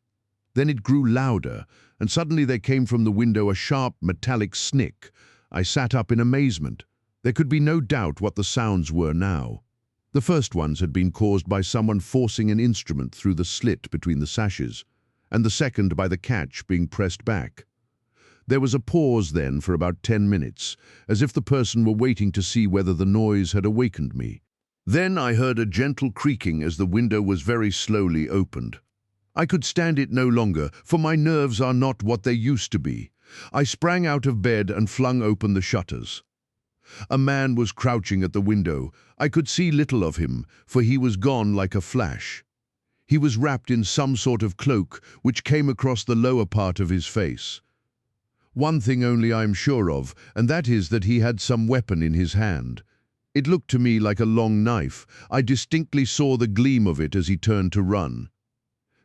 A: Then it grew louder, and suddenly there came from the window a sharp metallic snick. I sat up in amazement. There could be no doubt what the sounds were now. The first ones had been caused by someone forcing an instrument through the slit between the sashes, and the second by the catch being pressed back. There was a pause then for about 10 minutes, as if the person were waiting to see whether the noise had awakened me. Then I heard a gentle creaking as the window was very slowly opened. I could stand it no longer, for my nerves are not what they used to be. I sprang out of bed and flung open the shutters. A man was crouching at the window. I could see little of him, for he was gone like a flash. He was wrapped in some sort of cloak which came across the lower part of his face. One thing only I am sure of, and that is that he had some weapon in his hand. It looked to me like a long knife. I distinctly saw the gleam of it as he turned to run.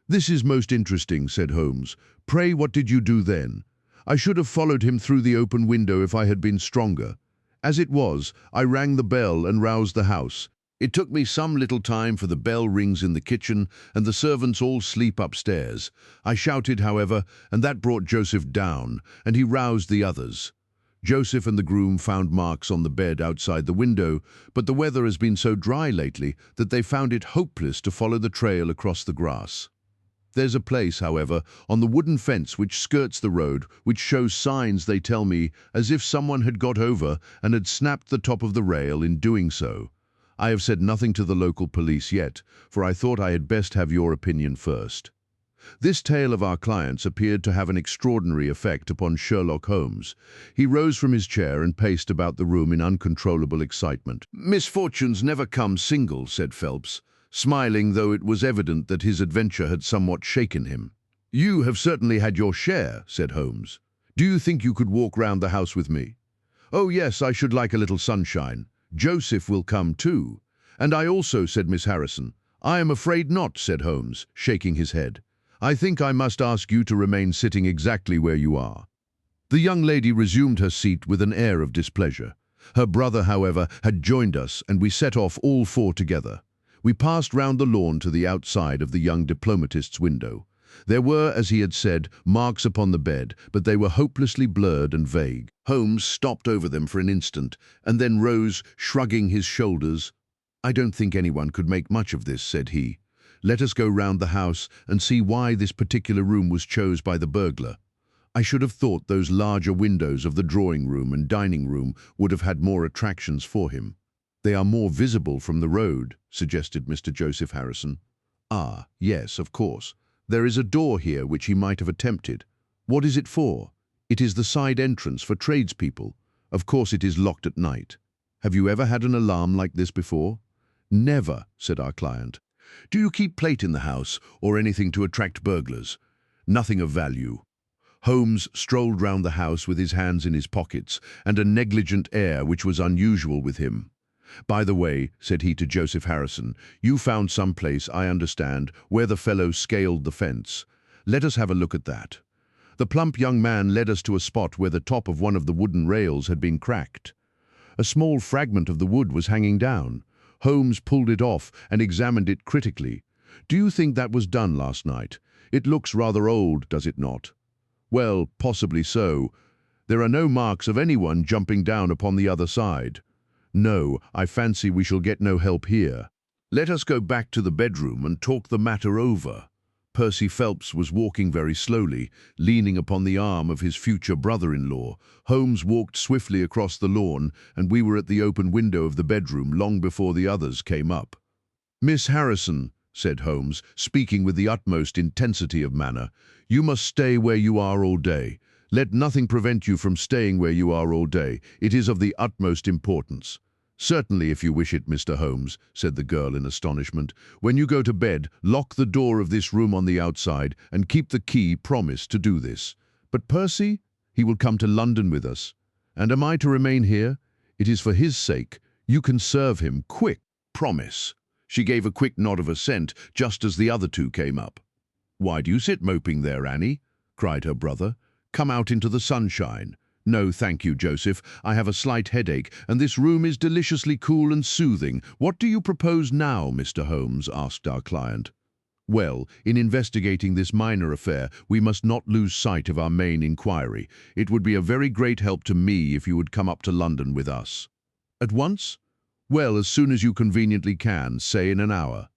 A: "This is most interesting," said Holmes. "Pray, what did you do then?" "I should have followed him through the open window if I had been stronger. As it was, I rang the bell and roused the house. It took me some little time, for the bell rings in the kitchen and the servants all sleep upstairs. I shouted, however, and that brought Joseph down, and he roused the others. Joseph and the groom found marks on the bed outside the window, but the weather has been so dry lately that they found it hopeless to follow the trail across the grass. There's a place, however, on the wooden fence which skirts the road, which shows signs, they tell me, as if someone had got over and had snapped the top of the rail in doing so. I have said nothing to the local police yet, for I thought I had best have your opinion first." This tale of our client's appeared to have an extraordinary effect upon Sherlock Holmes. He rose from his chair and paced about the room in uncontrollable excitement. "Misfortunes never come single," said Phelps, smiling, though it was evident that his adventure had somewhat shaken him. "You have certainly had your share," said Holmes. "Do you think you could walk round the house with me?" "Oh yes, I should like a little sunshine. Joseph will come too." "And I also," said Miss Harrison. "I am afraid not," said Holmes, shaking his head. "I think I must ask you to remain sitting exactly where you are." The young lady resumed her seat with an air of displeasure. Her brother, however, had joined us, and we set off all four together. We passed round the lawn to the outside of the young diplomatist's window. There were, as he had said, marks upon the bed, but they were hopelessly blurred and vague. Holmes stopped over them for an instant, and then rose, shrugging his shoulders. "I don't think anyone could make much of this," said he. "Let us go round the house and see why this particular room was chose by the burglar. I should have thought those larger windows of the drawing-room and dining-room would have had more attractions for him." "They are more visible from the road," suggested Mr. Joseph Harrison. "Ah, yes, of course. There is a door here which he might have attempted. What is it for?" "It is the side entrance for tradespeople. Of course it is locked at night. Have you ever had an alarm like this before?" "Never," said our client. "Do you keep plate in the house, or anything to attract burglars?" "Nothing of value." Holmes strolled round the house with his hands in his pockets and a negligent air which was unusual with him. "By the way," said he to Joseph Harrison, "you found some place, I understand, where the fellow scaled the fence. Let us have a look at that." The plump young man led us to a spot where the top of one of the wooden rails had been cracked. A small fragment of the wood was hanging down. Holmes pulled it off and examined it critically. "Do you think that was done last night? It looks rather old, does it not?" "Well, possibly so. There are no marks of anyone jumping down upon the other side." "No, I fancy we shall get no help here. Let us go back to the bedroom and talk the matter over." Percy Phelps was walking very slowly, leaning upon the arm of his future brother-in-law. Holmes walked swiftly across the lawn, and we were at the open window of the bedroom long before the others came up. "Miss Harrison," said Holmes, speaking with the utmost intensity of manner, "you must stay where you are all day. Let nothing prevent you from staying where you are all day. It is of the utmost importance." "Certainly, if you wish it, Mr. Holmes," said the girl in astonishment. "When you go to bed, lock the door of this room on the outside and keep the key. Promise to do this." "But Percy? He will come to London with us. And am I to remain here? It is for his sake. You can serve him. Quick, promise." She gave a quick nod of assent just as the other two came up. "Why do you sit moping there, Annie?" cried her brother. "Come out into the sunshine." "No, thank you, Joseph. I have a slight headache, and this room is deliciously cool and soothing. What do you propose now, Mr. Holmes?" asked our client. "Well, in investigating this minor affair, we must not lose sight of our main inquiry. It would be a very great help to me if you would come up to London with us." "At once?" "Well, as soon as you conveniently can, say in an hour.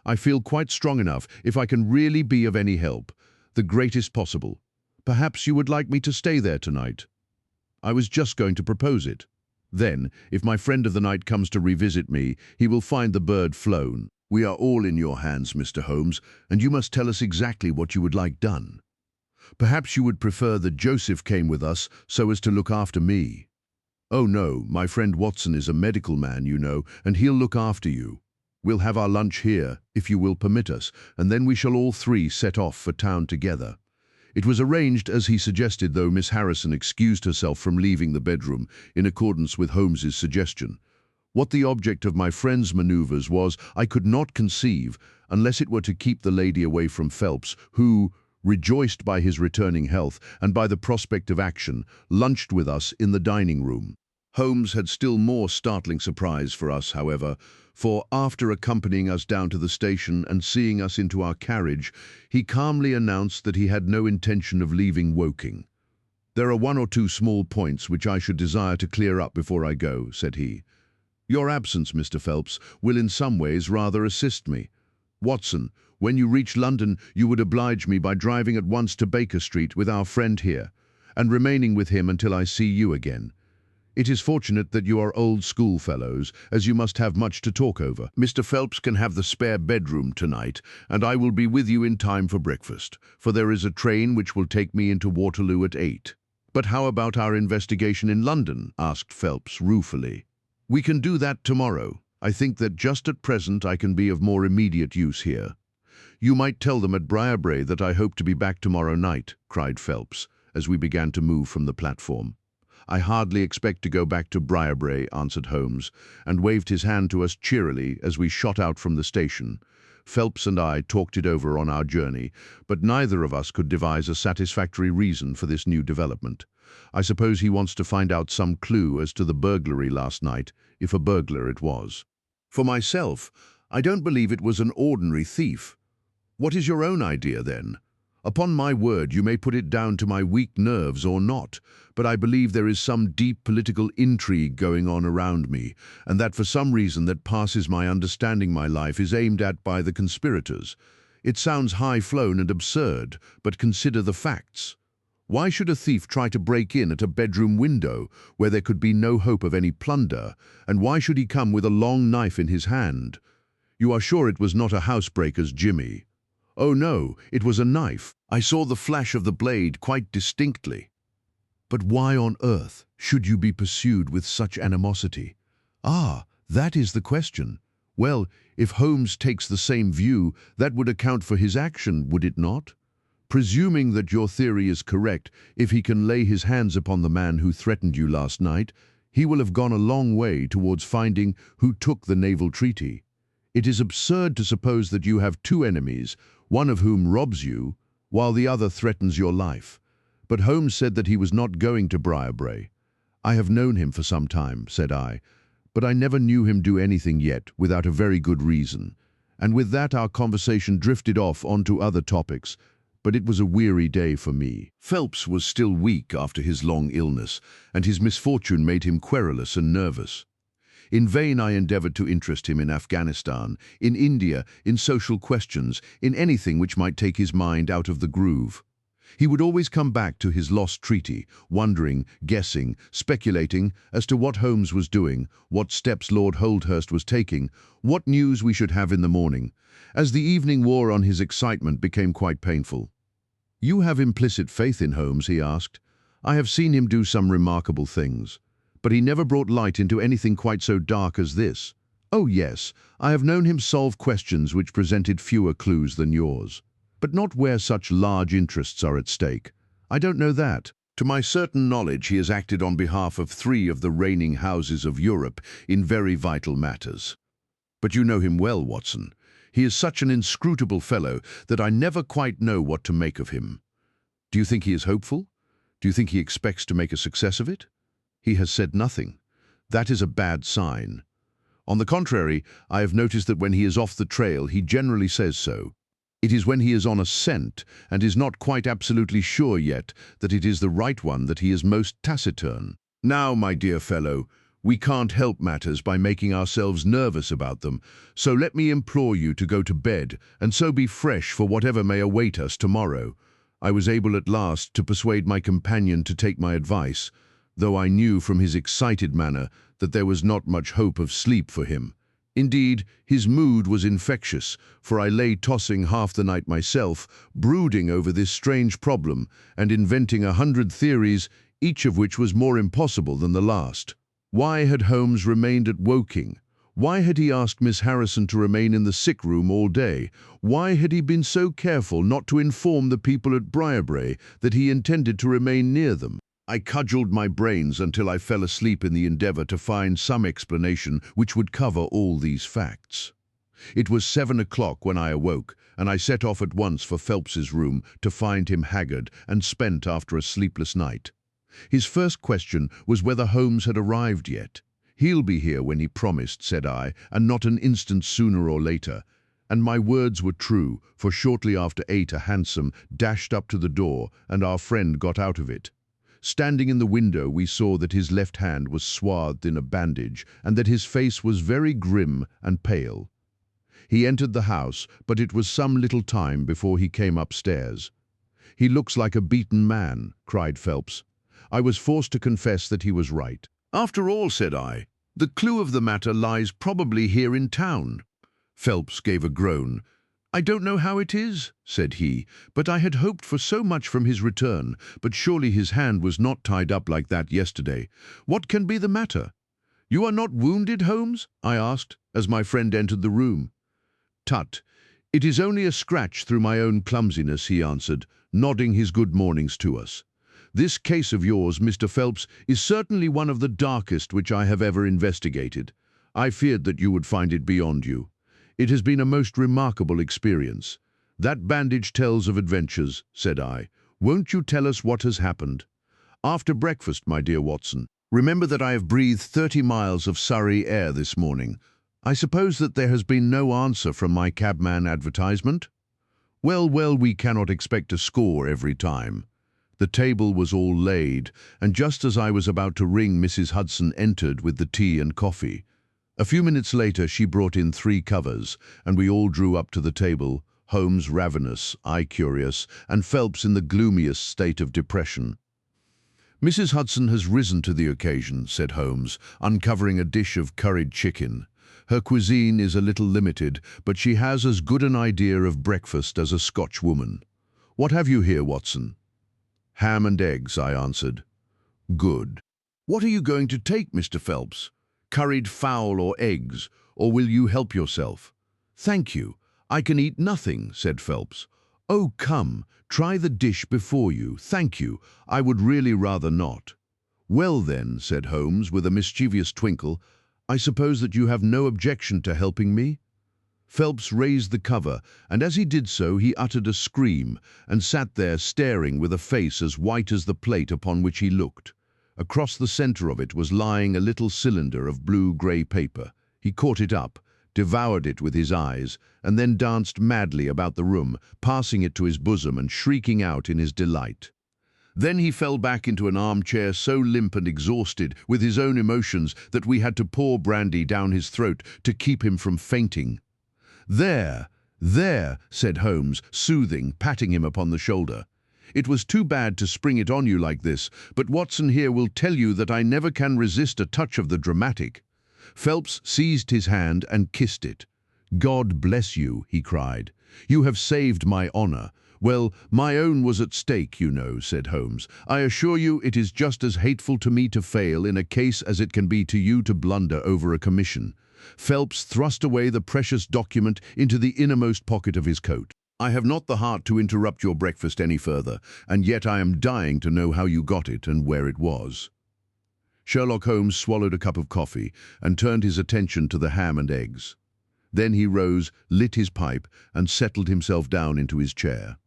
A: I feel quite strong enough, if I can really be of any help, the greatest possible. Perhaps you would like me to stay there tonight?" "I was just going to propose it." Then, if my friend of the night comes to revisit me, he will find the bird flown. We are all in your hands, Mr. Holmes, and you must tell us exactly what you would like done. Perhaps you would prefer that Joseph came with us so as to look after me. Oh no, my friend Watson is a medical man, you know, and he'll look after you. We'll have our lunch here, if you will permit us, and then we shall all three set off for town together. It was arranged as he suggested, though Miss Harrison excused herself from leaving the bedroom in accordance with Holmes's suggestion. What the object of my friend's manoeuvres was, I could not conceive, unless it were to keep the lady away from Phelps, who, rejoiced by his returning health and by the prospect of action, lunched with us in the dining room. Holmes had still more startling surprise for us, however, for after accompanying us down to the station and seeing us into our carriage, he calmly announced that he had no intention of leaving Woking. "There are one or two small points which I should desire to clear up before I go," said he. "Your absence, Mr. Phelps, will in some ways rather assist me. Watson, when you reach London, you would oblige me by driving at once to Baker Street with our friend here, and remaining with him until I see you again. It is fortunate that you are old schoolfellows, as you must have much to talk over. Mr. Phelps can have the spare bedroom tonight, and I will be with you in time for breakfast, for there is a train which will take me into Waterloo at 8. "But how about our investigation in London?" asked Phelps ruefully. "We can do that tomorrow. I think that just at present I can be of more immediate use here." "You might tell them at Briarbrae that I hope to be back tomorrow night," cried Phelps, as we began to move from the platform. "I hardly expect to go back to Briarbrae," answered Holmes, and waved his hand to us cheerily as we shot out from the station. Phelps and I talked it over on our journey, but neither of us could devise a satisfactory reason for this new development. I suppose he wants to find out some clue as to the burglary last night, if a burglar it was. For myself, I don't believe it was an ordinary thief. What is your own idea, then? Upon my word, you may put it down to my weak nerves or not, but I believe there is some deep political intrigue going on around me, and that for some reason that passes my understanding my life is aimed at by the conspirators. It sounds high-flown and absurd, but consider the facts. Why should a thief try to break in at a bedroom window where there could be no hope of any plunder, and why should he come with a long knife in his hand? You are sure it was not a housebreaker's jimmy? Oh no, it was a knife. I saw the flash of the blade quite distinctly. But why on earth should you be pursued with such animosity? Ah, that is the question. Well, if Holmes takes the same view, that would account for his action, would it not? Presuming that your theory is correct, if he can lay his hands upon the man who threatened you last night, he will have gone a long way towards finding who took the Naval Treaty. It is absurd to suppose that you have two enemies, one of whom robs you, while the other threatens your life. But Holmes said that he was not going to Briarbrae. "I have known him for some time," said I, "but I never knew him do anything yet without a very good reason." And with that our conversation drifted off onto other topics, but it was a weary day for me. Phelps was still weak after his long illness, and his misfortune made him querulous and nervous. In vain I endeavored to interest him in Afghanistan, in India, in social questions, in anything which might take his mind out of the groove. He would always come back to his lost treaty, wondering, guessing, speculating as to what Holmes was doing, what steps Lord Holdhurst was taking, what news we should have in the morning. As the evening wore on, his excitement became quite painful. "You have implicit faith in Holmes?" he asked. "I have seen him do some remarkable things, but he never brought light into anything quite so dark as this." "Oh yes, I have known him solve questions which presented fewer clues than yours. But not where such large interests are at stake. I don't know that. To my certain knowledge, he has acted on behalf of 3 of the reigning houses of Europe in very vital matters. But you know him well, Watson. He is such an inscrutable fellow that I never quite know what to make of him. Do you think he is hopeful? Do you think he expects to make a success of it? He has said nothing. That is a bad sign. On the contrary, I have noticed that when he is off the trail, he generally says so. It is when he is on a scent and is not quite absolutely sure yet that it is the right one that he is most taciturn. Now, my dear fellow, we can't help matters by making ourselves nervous about them, so let me implore you to go to bed and so be fresh for whatever may await us tomorrow. I was able at last to persuade my companion to take my advice, though I knew from his excited manner that there was not much hope of sleep for him. Indeed, his mood was infectious, for I lay tossing half the night myself, brooding over this strange problem and inventing 100 theories, each of which was more impossible than the last. Why had Holmes remained at Woking? Why had he asked Miss Harrison to remain in the sick room all day? Why had he been so careful not to inform the people at Briarbrae that he intended to remain near them? I cudgelled my brains until I fell asleep in the endeavour to find some explanation which would cover all these facts. It was 7 o'clock when I awoke, and I set off at once for Phelps's room to find him haggard and spent after a sleepless night. His first question was whether Holmes had arrived yet. "He'll be here when he promised," said I, "and not an instant sooner or later." And my words were true, for shortly after 8 a hansom dashed up to the door, and our friend got out of it. Standing in the window, we saw that his left hand was swathed in a bandage, and that his face was very grim and pale. He entered the house, but it was some little time before he came upstairs. "He looks like a beaten man," cried Phelps. I was forced to confess that he was right. "After all," said I, "the clue of the matter lies probably here in town." Phelps gave a groan. "I don't know how it is," said he, "but I had hoped for so much from his return, but surely his hand was not tied up like that yesterday. What can be the matter?" "You are not wounded, Holmes?" I asked, as my friend entered the room. "Tut, it is only a scratch through my own clumsiness," he answered, nodding his good mornings to us. "This case of yours, Mr. Phelps, is certainly one of the darkest which I have ever investigated. I feared that you would find it beyond you. It has been a most remarkable experience." "That bandage tells of adventures," said I. "Won't you tell us what has happened?" "After breakfast, my dear Watson. Remember that I have breathed 30 miles of Surrey air this morning. I suppose that there has been no answer from my cabman advertisement? Well, we cannot expect a score every time." The table was all laid, and just as I was about to ring, Mrs. Hudson entered with the tea and coffee. A few minutes later she brought in 3 covers, and we all drew up to the table, Holmes ravenous, I curious, and Phelps in the gloomiest state of depression. "Mrs. Hudson has risen to the occasion," said Holmes, uncovering a dish of curried chicken. "Her cuisine is a little limited, but she has as good an idea of breakfast as a Scotch woman. What have you here, Watson?" "Ham and eggs," I answered. "Good. What are you going to take, Mr. Phelps? Curried fowl or eggs, or will you help yourself?" "Thank you. I can eat nothing," said Phelps. "Oh, come, try the dish before you. Thank you. I would really rather not." "Well then," said Holmes with a mischievous twinkle, "I suppose that you have no objection to helping me?" Phelps raised the cover, and as he did so he uttered a scream and sat there staring with a face as white as the plate upon which he looked. Across the centre of it was lying a little cylinder of blue-grey paper. He caught it up, devoured it with his eyes, and then danced madly about the room, passing it to his bosom and shrieking out in his delight. Then he fell back into an armchair so limp and exhausted with his own emotions that we had to pour brandy down his throat to keep him from fainting. There, said Holmes, soothing, patting him upon the shoulder. "It was too bad to spring it on you like this, but Watson here will tell you that I never can resist a touch of the dramatic." Phelps seized his hand and kissed it. "God bless you," he cried. "You have saved my honour." "Well, my own was at stake, you know," said Holmes. "I assure you it is just as hateful to me to fail in a case as it can be to you to blunder over a commission." Phelps thrust away the precious document into the innermost pocket of his coat. "I have not the heart to interrupt your breakfast any further, and yet I am dying to know how you got it and where it was." Sherlock Holmes swallowed a cup of coffee and turned his attention to the ham and eggs. Then he rose, lit his pipe, and settled himself down into his chair.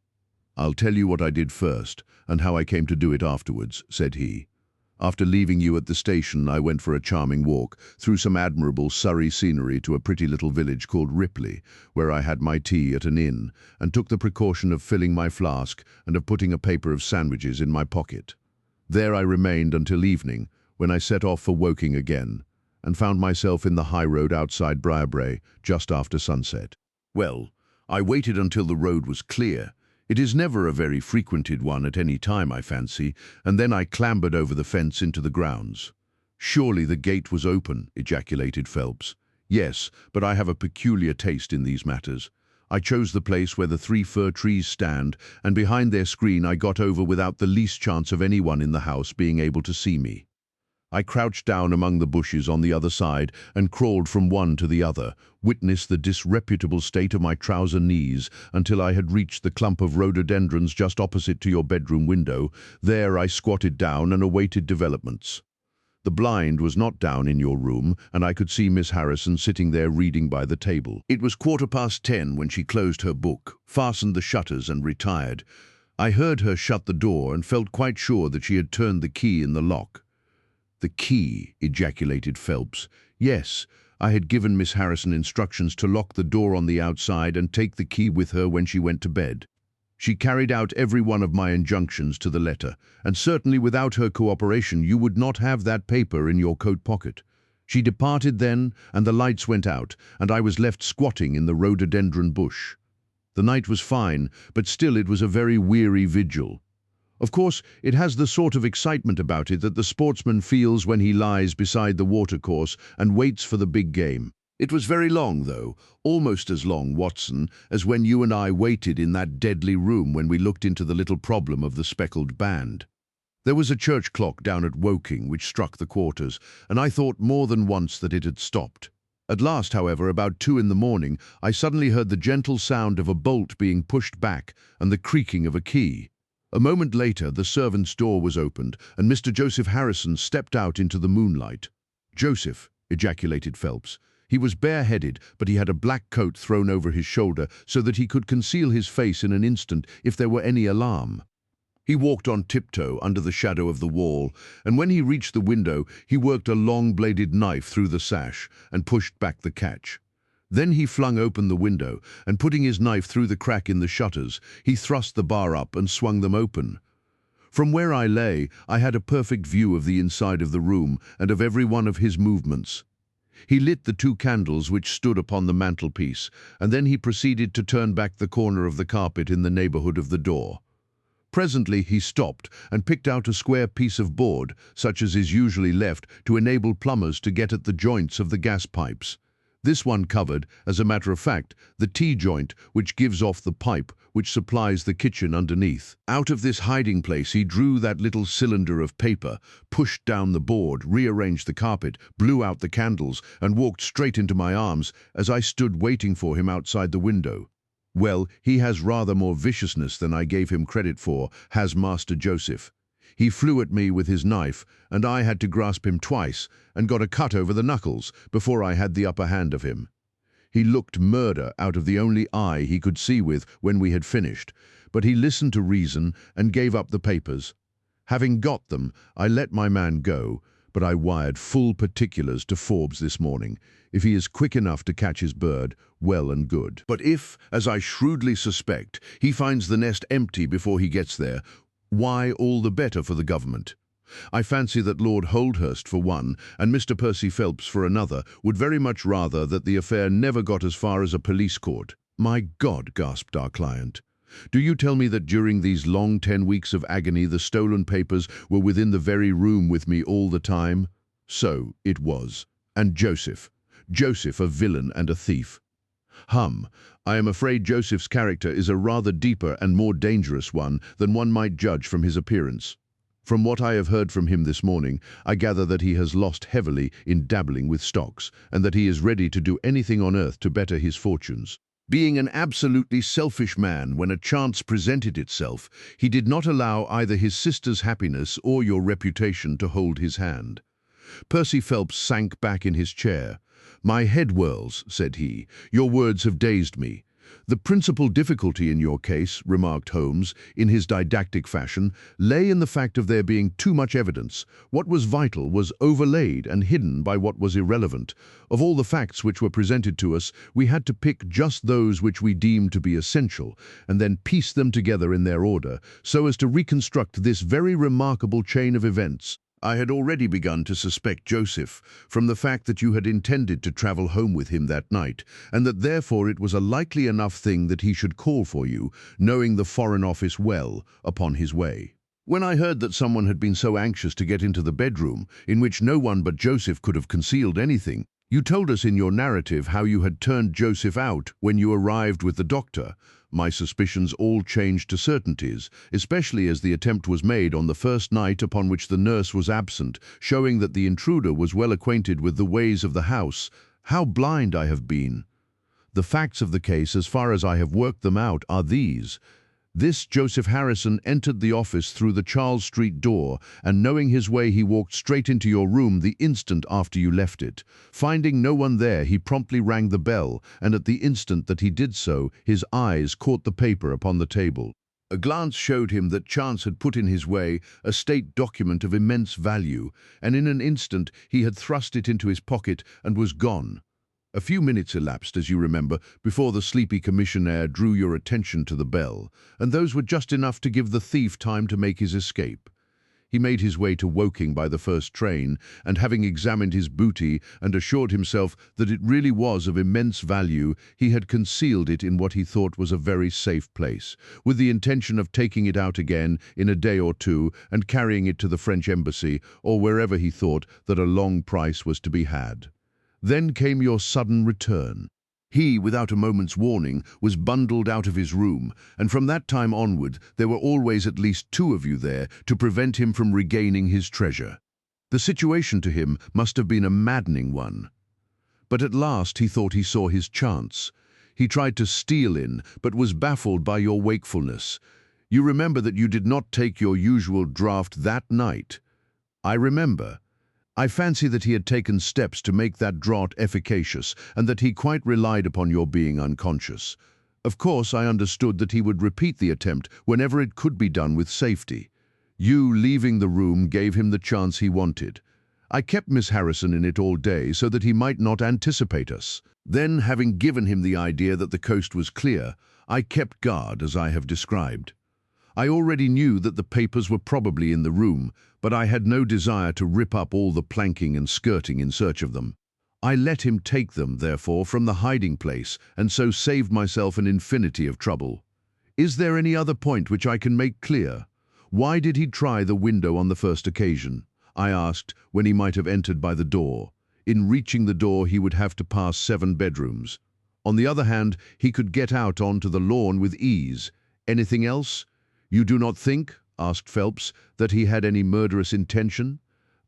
A: "I'll tell you what I did first, and how I came to do it afterwards," said he. "After leaving you at the station, I went for a charming walk through some admirable Surrey scenery to a pretty little village called Ripley, where I had my tea at an inn, and took the precaution of filling my flask and of putting a paper of sandwiches in my pocket. There I remained until evening, when I set off for Woking again, and found myself in the high road outside Briarbrae just after sunset. Well, I waited until the road was clear. It is never a very frequented one at any time, I fancy, and then I clambered over the fence into the grounds. "Surely the gate was open," ejaculated Phelps. "Yes, but I have a peculiar taste in these matters. I chose the place where the 3 fir trees stand, and behind their screen I got over without the least chance of anyone in the house being able to see me. I crouched down among the bushes on the other side and crawled from one to the other, witness the disreputable state of my trouser knees, until I had reached the clump of rhododendrons just opposite to your bedroom window. There I squatted down and awaited developments. The blind was not down in your room, and I could see Miss Harrison sitting there reading by the table. It was 10:15 when she closed her book, fastened the shutters and retired. I heard her shut the door and felt quite sure that she had turned the key in the lock." "The key," ejaculated Phelps. "Yes, I had given Miss Harrison instructions to lock the door on the outside and take the key with her when she went to bed. She carried out every one of my injunctions to the letter, and certainly without her cooperation you would not have that paper in your coat pocket. She departed then, and the lights went out, and I was left squatting in the rhododendron bush. The night was fine, but still it was a very weary vigil. Of course, it has the sort of excitement about it that the sportsman feels when he lies beside the watercourse and waits for the big game. It was very long, though, almost as long, Watson, as when you and I waited in that deadly room when we looked into the little problem of the speckled band. There was a church clock down at Woking which struck the quarters, and I thought more than once that it had stopped. At last, however, about 2 in the morning, I suddenly heard the gentle sound of a bolt being pushed back and the creaking of a key. A moment later, the servant's door was opened, and Mr. Joseph Harrison stepped out into the moonlight. "Joseph," ejaculated Phelps. He was bareheaded, but he had a black coat thrown over his shoulder so that he could conceal his face in an instant if there were any alarm. He walked on tiptoe under the shadow of the wall, and when he reached the window, he worked a long-bladed knife through the sash and pushed back the catch. Then he flung open the window, and putting his knife through the crack in the shutters, he thrust the bar up and swung them open. From where I lay, I had a perfect view of the inside of the room and of every one of his movements. He lit the 2 candles which stood upon the mantelpiece, and then he proceeded to turn back the corner of the carpet in the neighborhood of the door. Presently he stopped and picked out a square piece of board, such as is usually left to enable plumbers to get at the joints of the gas pipes. This one covered, as a matter of fact, the T-joint which gives off the pipe which supplies the kitchen underneath. Out of this hiding place he drew that little cylinder of paper, pushed down the board, rearranged the carpet, blew out the candles, and walked straight into my arms as I stood waiting for him outside the window. Well, he has rather more viciousness than I gave him credit for, has Master Joseph. He flew at me with his knife, and I had to grasp him twice, and got a cut over the knuckles before I had the upper hand of him. He looked murder out of the only eye he could see with when we had finished, but he listened to reason and gave up the papers. Having got them, I let my man go, but I wired full particulars to Forbes this morning. If he is quick enough to catch his bird, well and good. But if, as I shrewdly suspect, he finds the nest empty before he gets there, why, all the better for the government. I fancy that Lord Holdhurst, for one, and Mr. Percy Phelps, for another, would very much rather that the affair never got as far as a police court. "My God," gasped our client. "Do you tell me that during these long 10 weeks of agony the stolen papers were within the very room with me all the time?" So it was. And Joseph a villain and a thief. I am afraid Joseph's character is a rather deeper and more dangerous one than one might judge from his appearance. From what I have heard from him this morning, I gather that he has lost heavily in dabbling with stocks, and that he is ready to do anything on earth to better his fortunes. Being an absolutely selfish man, when a chance presented itself, he did not allow either his sister's happiness or your reputation to hold his hand." Percy Phelps sank back in his chair. "My head whirls," said he. "Your words have dazed me." "The principal difficulty in your case," remarked Holmes, in his didactic fashion, "lay in the fact of there being too much evidence. What was vital was overlaid and hidden by what was irrelevant. Of all the facts which were presented to us, we had to pick just those which we deemed to be essential, and then piece them together in their order, so as to reconstruct this very remarkable chain of events. I had already begun to suspect Joseph from the fact that you had intended to travel home with him that night, and that therefore it was a likely enough thing that he should call for you, knowing the Foreign Office well, upon his way. When I heard that someone had been so anxious to get into the bedroom, in which no one but Joseph could have concealed anything, you told us in your narrative how you had turned Joseph out when you arrived with the doctor. My suspicions all changed to certainties, especially as the attempt was made on the first night upon which the nurse was absent, showing that the intruder was well acquainted with the ways of the house. How blind I have been! The facts of the case, as far as I have worked them out, are these. This Joseph Harrison entered the office through the Charles Street door, and knowing his way he walked straight into your room the instant after you left it. Finding no one there, he promptly rang the bell, and at the instant that he did so, his eyes caught the paper upon the table. A glance showed him that chance had put in his way a state document of immense value, and in an instant he had thrust it into his pocket and was gone. A few minutes elapsed, as you remember, before the sleepy commissionaire drew your attention to the bell, and those were just enough to give the thief time to make his escape. He made his way to Woking by the first train, and having examined his booty and assured himself that it really was of immense value, he had concealed it in what he thought was a very safe place, with the intention of taking it out again in a day or two and carrying it to the French embassy, or wherever he thought that a long price was to be had. Then came your sudden return. He, without a moment's warning, was bundled out of his room, and from that time onward there were always at least two of you there to prevent him from regaining his treasure. The situation to him must have been a maddening one. But at last he thought he saw his chance. He tried to steal in, but was baffled by your wakefulness. You remember that you did not take your usual draught that night. I remember. I fancy that he had taken steps to make that draught efficacious, and that he quite relied upon your being unconscious. Of course, I understood that he would repeat the attempt whenever it could be done with safety. You leaving the room gave him the chance he wanted. I kept Miss Harrison in it all day so that he might not anticipate us. Then, having given him the idea that the coast was clear, I kept guard as I have described. I already knew that the papers were probably in the room, but I had no desire to rip up all the planking and skirting in search of them. I let him take them, therefore, from the hiding place, and so saved myself an infinity of trouble. Is there any other point which I can make clear? Why did he try the window on the first occasion? I asked, when he might have entered by the door. In reaching the door he would have to pass 7 bedrooms. On the other hand, he could get out onto the lawn with ease. Anything else? You do not think, asked Phelps, that he had any murderous intention?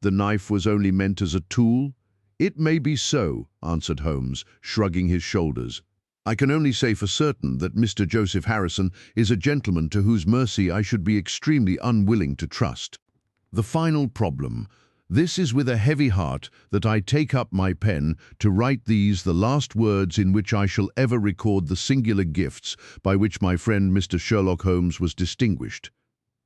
A: The knife was only meant as a tool? It may be so, answered Holmes, shrugging his shoulders. I can only say for certain that Mr. Joseph Harrison is a gentleman to whose mercy I should be extremely unwilling to trust. The final problem. This is with a heavy heart that I take up my pen to write these the last words in which I shall ever record the singular gifts by which my friend Mr. Sherlock Holmes was distinguished.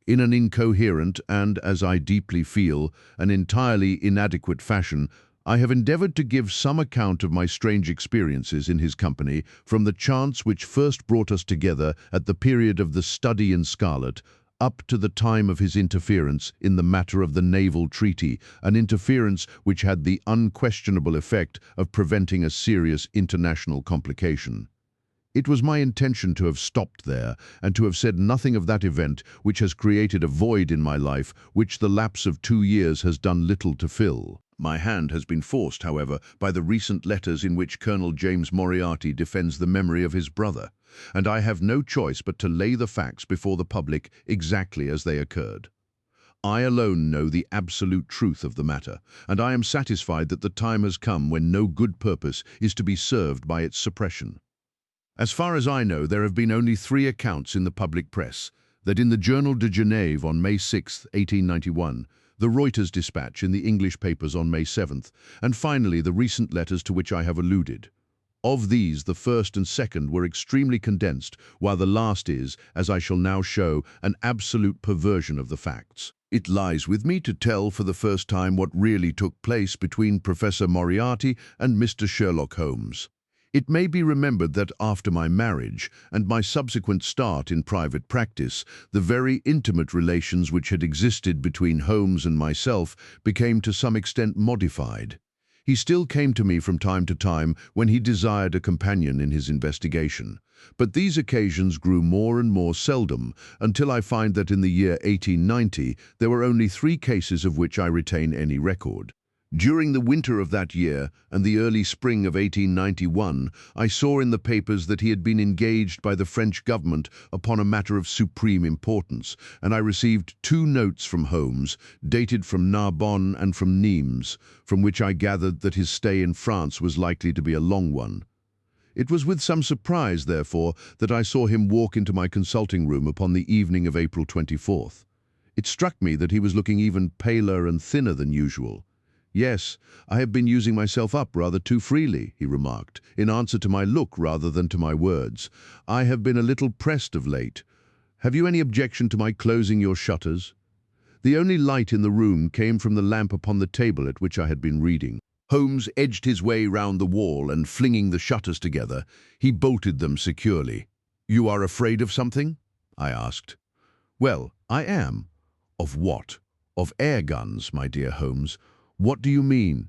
A: In an incoherent and, as I deeply feel, an entirely inadequate fashion, I have endeavored to give some account of my strange experiences in his company from the chance which first brought us together at the period of the study in scarlet, up to the time of his interference in the matter of the Naval Treaty, an interference which had the unquestionable effect of preventing a serious international complication. It was my intention to have stopped there, and to have said nothing of that event which has created a void in my life which the lapse of 2 years has done little to fill. My hand has been forced, however, by the recent letters in which Colonel James Moriarty defends the memory of his brother, and I have no choice but to lay the facts before the public exactly as they occurred. I alone know the absolute truth of the matter, and I am satisfied that the time has come when no good purpose is to be served by its suppression. As far as I know, there have been only 3 accounts in the public press: that in the Journal de Genève on May 6, 1891, the Reuters dispatch in the English papers on May 7th, and finally the recent letters to which I have alluded. Of these, the first and second were extremely condensed, while the last is, as I shall now show, an absolute perversion of the facts. It lies with me to tell for the first time what really took place between Professor Moriarty and Mr. Sherlock Holmes. It may be remembered that after my marriage and my subsequent start in private practice, the very intimate relations which had existed between Holmes and myself became to some extent modified. He still came to me from time to time when he desired a companion in his investigation, but these occasions grew more and more seldom until I find that in the year 1890 there were only 3 cases of which I retain any record. During the winter of that year and the early spring of 1891, I saw in the papers that he had been engaged by the French government upon a matter of supreme importance, and I received 2 notes from Holmes, dated from Narbonne and from Nimes, from which I gathered that his stay in France was likely to be a long one. It was with some surprise, therefore, that I saw him walk into my consulting room upon the evening of April 24th. It struck me that he was looking even paler and thinner than usual. "Yes, I have been using myself up rather too freely," he remarked, in answer to my look rather than to my words. "I have been a little pressed of late. Have you any objection to my closing your shutters?" The only light in the room came from the lamp upon the table at which I had been reading. Holmes edged his way round the wall and, flinging the shutters together, he bolted them securely. "You are afraid of something?" I asked. "Well, I am." "Of what?" "Of air guns, my dear Holmes." "What do you mean?"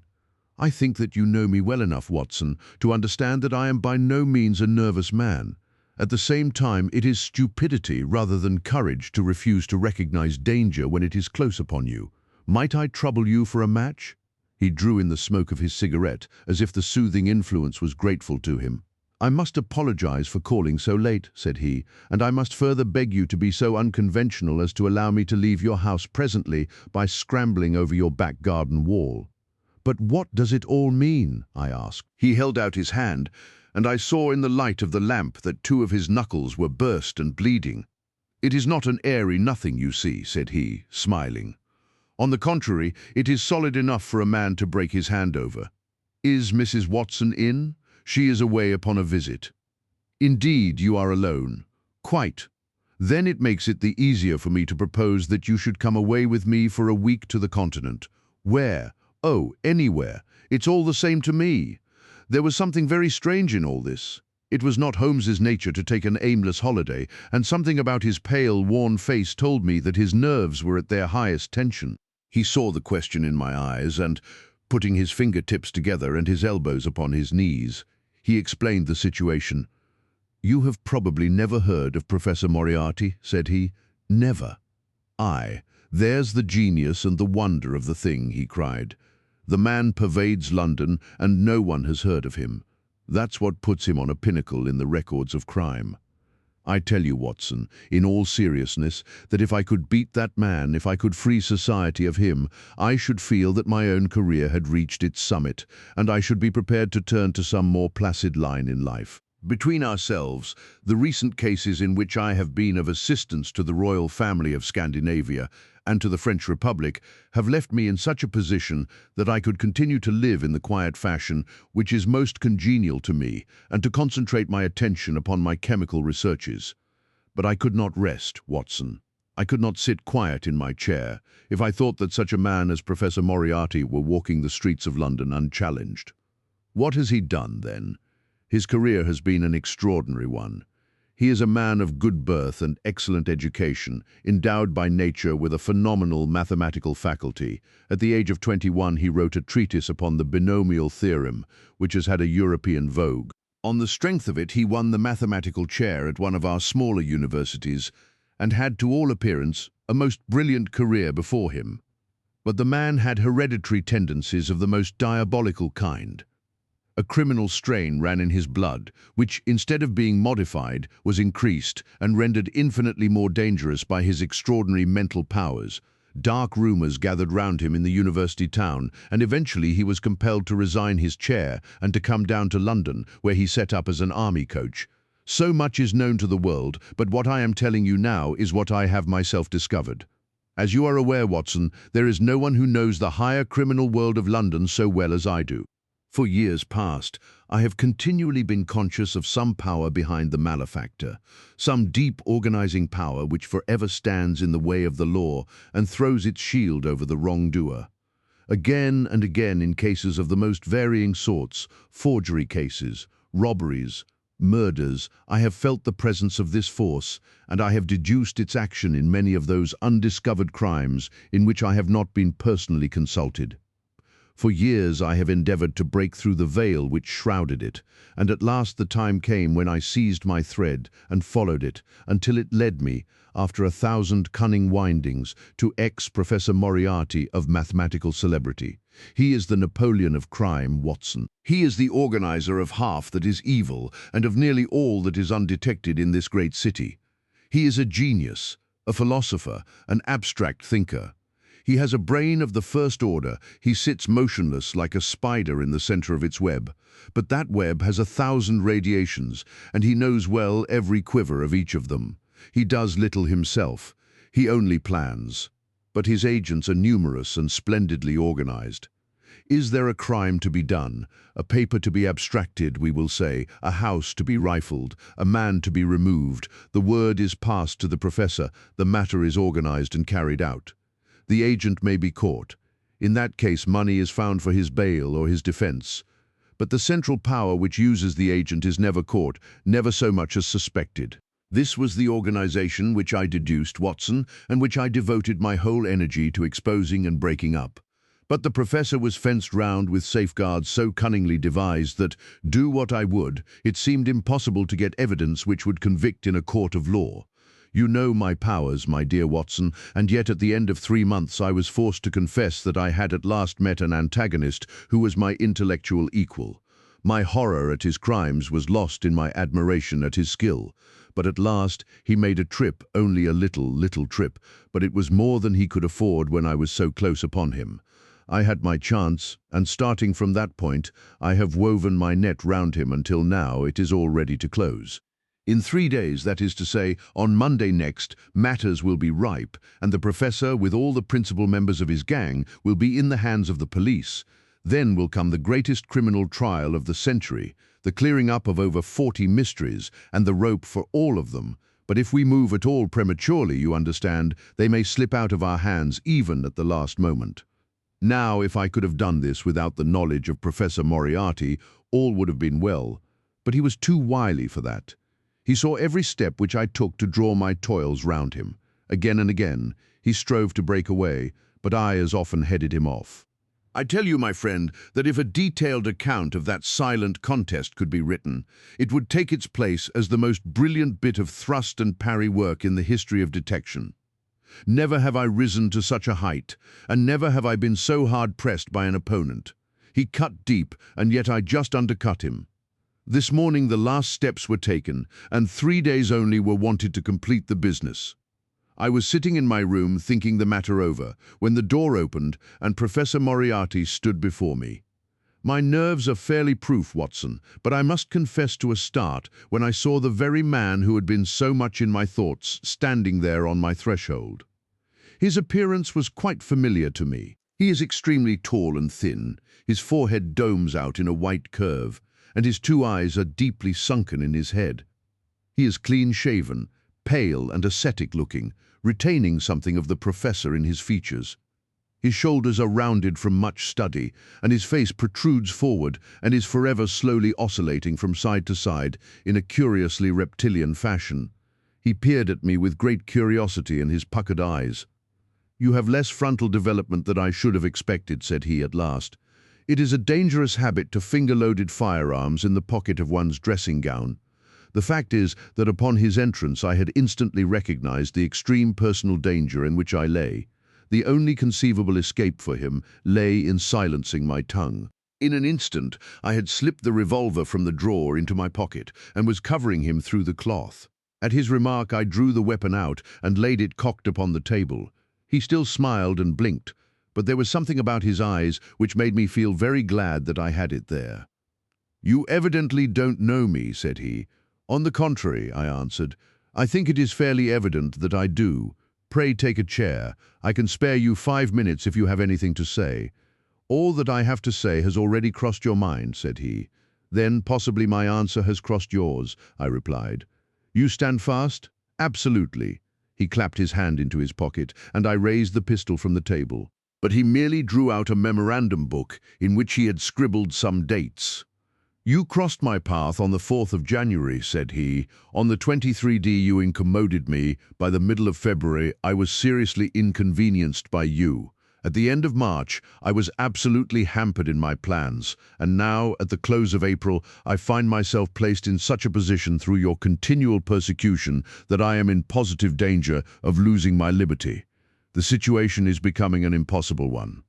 A: "I think that you know me well enough, Watson, to understand that I am by no means a nervous man. At the same time, it is stupidity rather than courage to refuse to recognize danger when it is close upon you. Might I trouble you for a match?" He drew in the smoke of his cigarette, as if the soothing influence was grateful to him. "I must apologize for calling so late," said he, "and I must further beg you to be so unconventional as to allow me to leave your house presently by scrambling over your back garden wall." "But what does it all mean?" I asked. He held out his hand, and I saw in the light of the lamp that 2 of his knuckles were burst and bleeding. "It is not an airy nothing, you see," said he, smiling. "On the contrary, it is solid enough for a man to break his hand over. Is Mrs. Watson in? She is away upon a visit." "Indeed, you are alone." "Quite. Then it makes it the easier for me to propose that you should come away with me for a week to the continent." "Where?" "Oh, anywhere. It's all the same to me." There was something very strange in all this. It was not Holmes's nature to take an aimless holiday, and something about his pale, worn face told me that his nerves were at their highest tension. He saw the question in my eyes, and, putting his fingertips together and his elbows upon his knees, he explained the situation. "You have probably never heard of Professor Moriarty," said he. "Never." "Aye, there's the genius and the wonder of the thing," he cried. "The man pervades London, and no one has heard of him. That's what puts him on a pinnacle in the records of crime. I tell you, Watson, in all seriousness, that if I could beat that man, if I could free society of him, I should feel that my own career had reached its summit, and I should be prepared to turn to some more placid line in life. Between ourselves, the recent cases in which I have been of assistance to the royal family of Scandinavia and to the French Republic have left me in such a position that I could continue to live in the quiet fashion which is most congenial to me and to concentrate my attention upon my chemical researches. But I could not rest, Watson. I could not sit quiet in my chair if I thought that such a man as Professor Moriarty were walking the streets of London unchallenged. What has he done, then? His career has been an extraordinary one. He is a man of good birth and excellent education, endowed by nature with a phenomenal mathematical faculty. At the age of 21, he wrote a treatise upon the binomial theorem, which has had a European vogue. On the strength of it, he won the mathematical chair at one of our smaller universities and had, to all appearance, a most brilliant career before him. But the man had hereditary tendencies of the most diabolical kind. A criminal strain ran in his blood, which, instead of being modified, was increased and rendered infinitely more dangerous by his extraordinary mental powers. Dark rumors gathered round him in the university town, and eventually he was compelled to resign his chair and to come down to London, where he set up as an army coach. So much is known to the world, but what I am telling you now is what I have myself discovered. As you are aware, Watson, there is no one who knows the higher criminal world of London so well as I do. For years past, I have continually been conscious of some power behind the malefactor, some deep organizing power which forever stands in the way of the law and throws its shield over the wrongdoer. Again and again, in cases of the most varying sorts, forgery cases, robberies, murders, I have felt the presence of this force, and I have deduced its action in many of those undiscovered crimes in which I have not been personally consulted. For years I have endeavored to break through the veil which shrouded it, and at last the time came when I seized my thread and followed it until it led me, after 1,000 cunning windings, to ex-Professor Moriarty of mathematical celebrity. He is the Napoleon of crime, Watson. He is the organizer of half that is evil and of nearly all that is undetected in this great city. He is a genius, a philosopher, an abstract thinker. He has a brain of the first order. He sits motionless like a spider in the center of its web. But that web has 1,000 radiations, and he knows well every quiver of each of them. He does little himself. He only plans. But his agents are numerous and splendidly organized. Is there a crime to be done, a paper to be abstracted, we will say, a house to be rifled, a man to be removed, the word is passed to the professor, the matter is organized and carried out. The agent may be caught. In that case, money is found for his bail or his defense. But the central power which uses the agent is never caught, never so much as suspected. This was the organization which I deduced, Watson, and which I devoted my whole energy to exposing and breaking up. But the professor was fenced round with safeguards so cunningly devised that, do what I would, it seemed impossible to get evidence which would convict in a court of law. You know my powers, my dear Watson, and yet at the end of 3 months I was forced to confess that I had at last met an antagonist who was my intellectual equal. My horror at his crimes was lost in my admiration at his skill. But at last he made a trip, only a little trip, but it was more than he could afford when I was so close upon him. I had my chance, and starting from that point, I have woven my net round him until now it is all ready to close. In 3 days, that is to say, on Monday next, matters will be ripe, and the professor, with all the principal members of his gang, will be in the hands of the police. Then will come the greatest criminal trial of the century, the clearing up of over 40 mysteries, and the rope for all of them. But if we move at all prematurely, you understand, they may slip out of our hands even at the last moment. Now, if I could have done this without the knowledge of Professor Moriarty, all would have been well. But he was too wily for that. He saw every step which I took to draw my toils round him. Again and again, he strove to break away, but I as often headed him off. I tell you, my friend, that if a detailed account of that silent contest could be written, it would take its place as the most brilliant bit of thrust and parry work in the history of detection. Never have I risen to such a height, and never have I been so hard pressed by an opponent. He cut deep, and yet I just undercut him. This morning the last steps were taken, and 3 days only were wanted to complete the business. I was sitting in my room thinking the matter over, when the door opened and Professor Moriarty stood before me. My nerves are fairly proof, Watson, but I must confess to a start when I saw the very man who had been so much in my thoughts standing there on my threshold. His appearance was quite familiar to me. He is extremely tall and thin, his forehead domes out in a white curve, and his 2 eyes are deeply sunken in his head. He is clean-shaven, pale and ascetic-looking, retaining something of the professor in his features. His shoulders are rounded from much study, and his face protrudes forward and is forever slowly oscillating from side to side in a curiously reptilian fashion. He peered at me with great curiosity in his puckered eyes. "You have less frontal development than I should have expected," said he at last. "It is a dangerous habit to finger loaded firearms in the pocket of one's dressing gown. The fact is that upon his entrance I had instantly recognized the extreme personal danger in which I lay. The only conceivable escape for him lay in silencing my tongue. In an instant I had slipped the revolver from the drawer into my pocket and was covering him through the cloth. At his remark I drew the weapon out and laid it cocked upon the table. He still smiled and blinked, but there was something about his eyes which made me feel very glad that I had it there. "You evidently don't know me," said he. "On the contrary," I answered, "I think it is fairly evident that I do. Pray take a chair. I can spare you 5 minutes if you have anything to say." "All that I have to say has already crossed your mind," said he. "Then possibly my answer has crossed yours," I replied. "You stand fast?" "Absolutely." He clapped his hand into his pocket, and I raised the pistol from the table. But he merely drew out a memorandum book in which he had scribbled some dates. "You crossed my path on the 4th of January," said he. "On the 23d you incommoded me. By the middle of February I was seriously inconvenienced by you. At the end of March I was absolutely hampered in my plans, and now, at the close of April, I find myself placed in such a position through your continual persecution that I am in positive danger of losing my liberty. The situation is becoming an impossible one."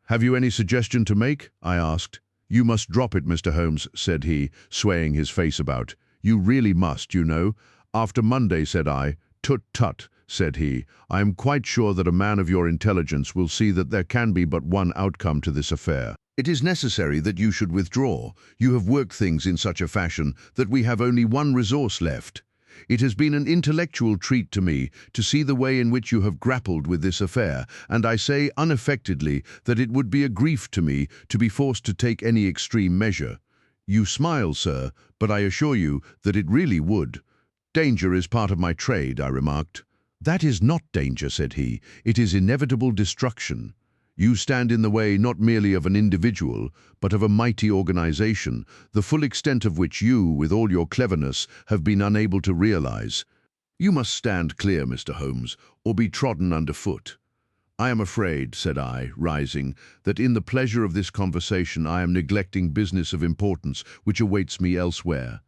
A: "Have you any suggestion to make?" I asked. "You must drop it, Mr. Holmes," said he, swaying his face about. "You really must, you know." "After Monday," said I. "Tut, tut," said he. "I am quite sure that a man of your intelligence will see that there can be but one outcome to this affair. It is necessary that you should withdraw. You have worked things in such a fashion that we have only one resource left. It has been an intellectual treat to me to see the way in which you have grappled with this affair, and I say unaffectedly that it would be a grief to me to be forced to take any extreme measure. You smile, sir, but I assure you that it really would." "Danger is part of my trade," I remarked. "That is not danger," said he. "It is inevitable destruction. You stand in the way not merely of an individual, but of a mighty organization, the full extent of which you, with all your cleverness, have been unable to realize. You must stand clear, Mr. Holmes, or be trodden underfoot." "I am afraid," said I, rising, "that in the pleasure of this conversation I am neglecting business of importance which awaits me elsewhere."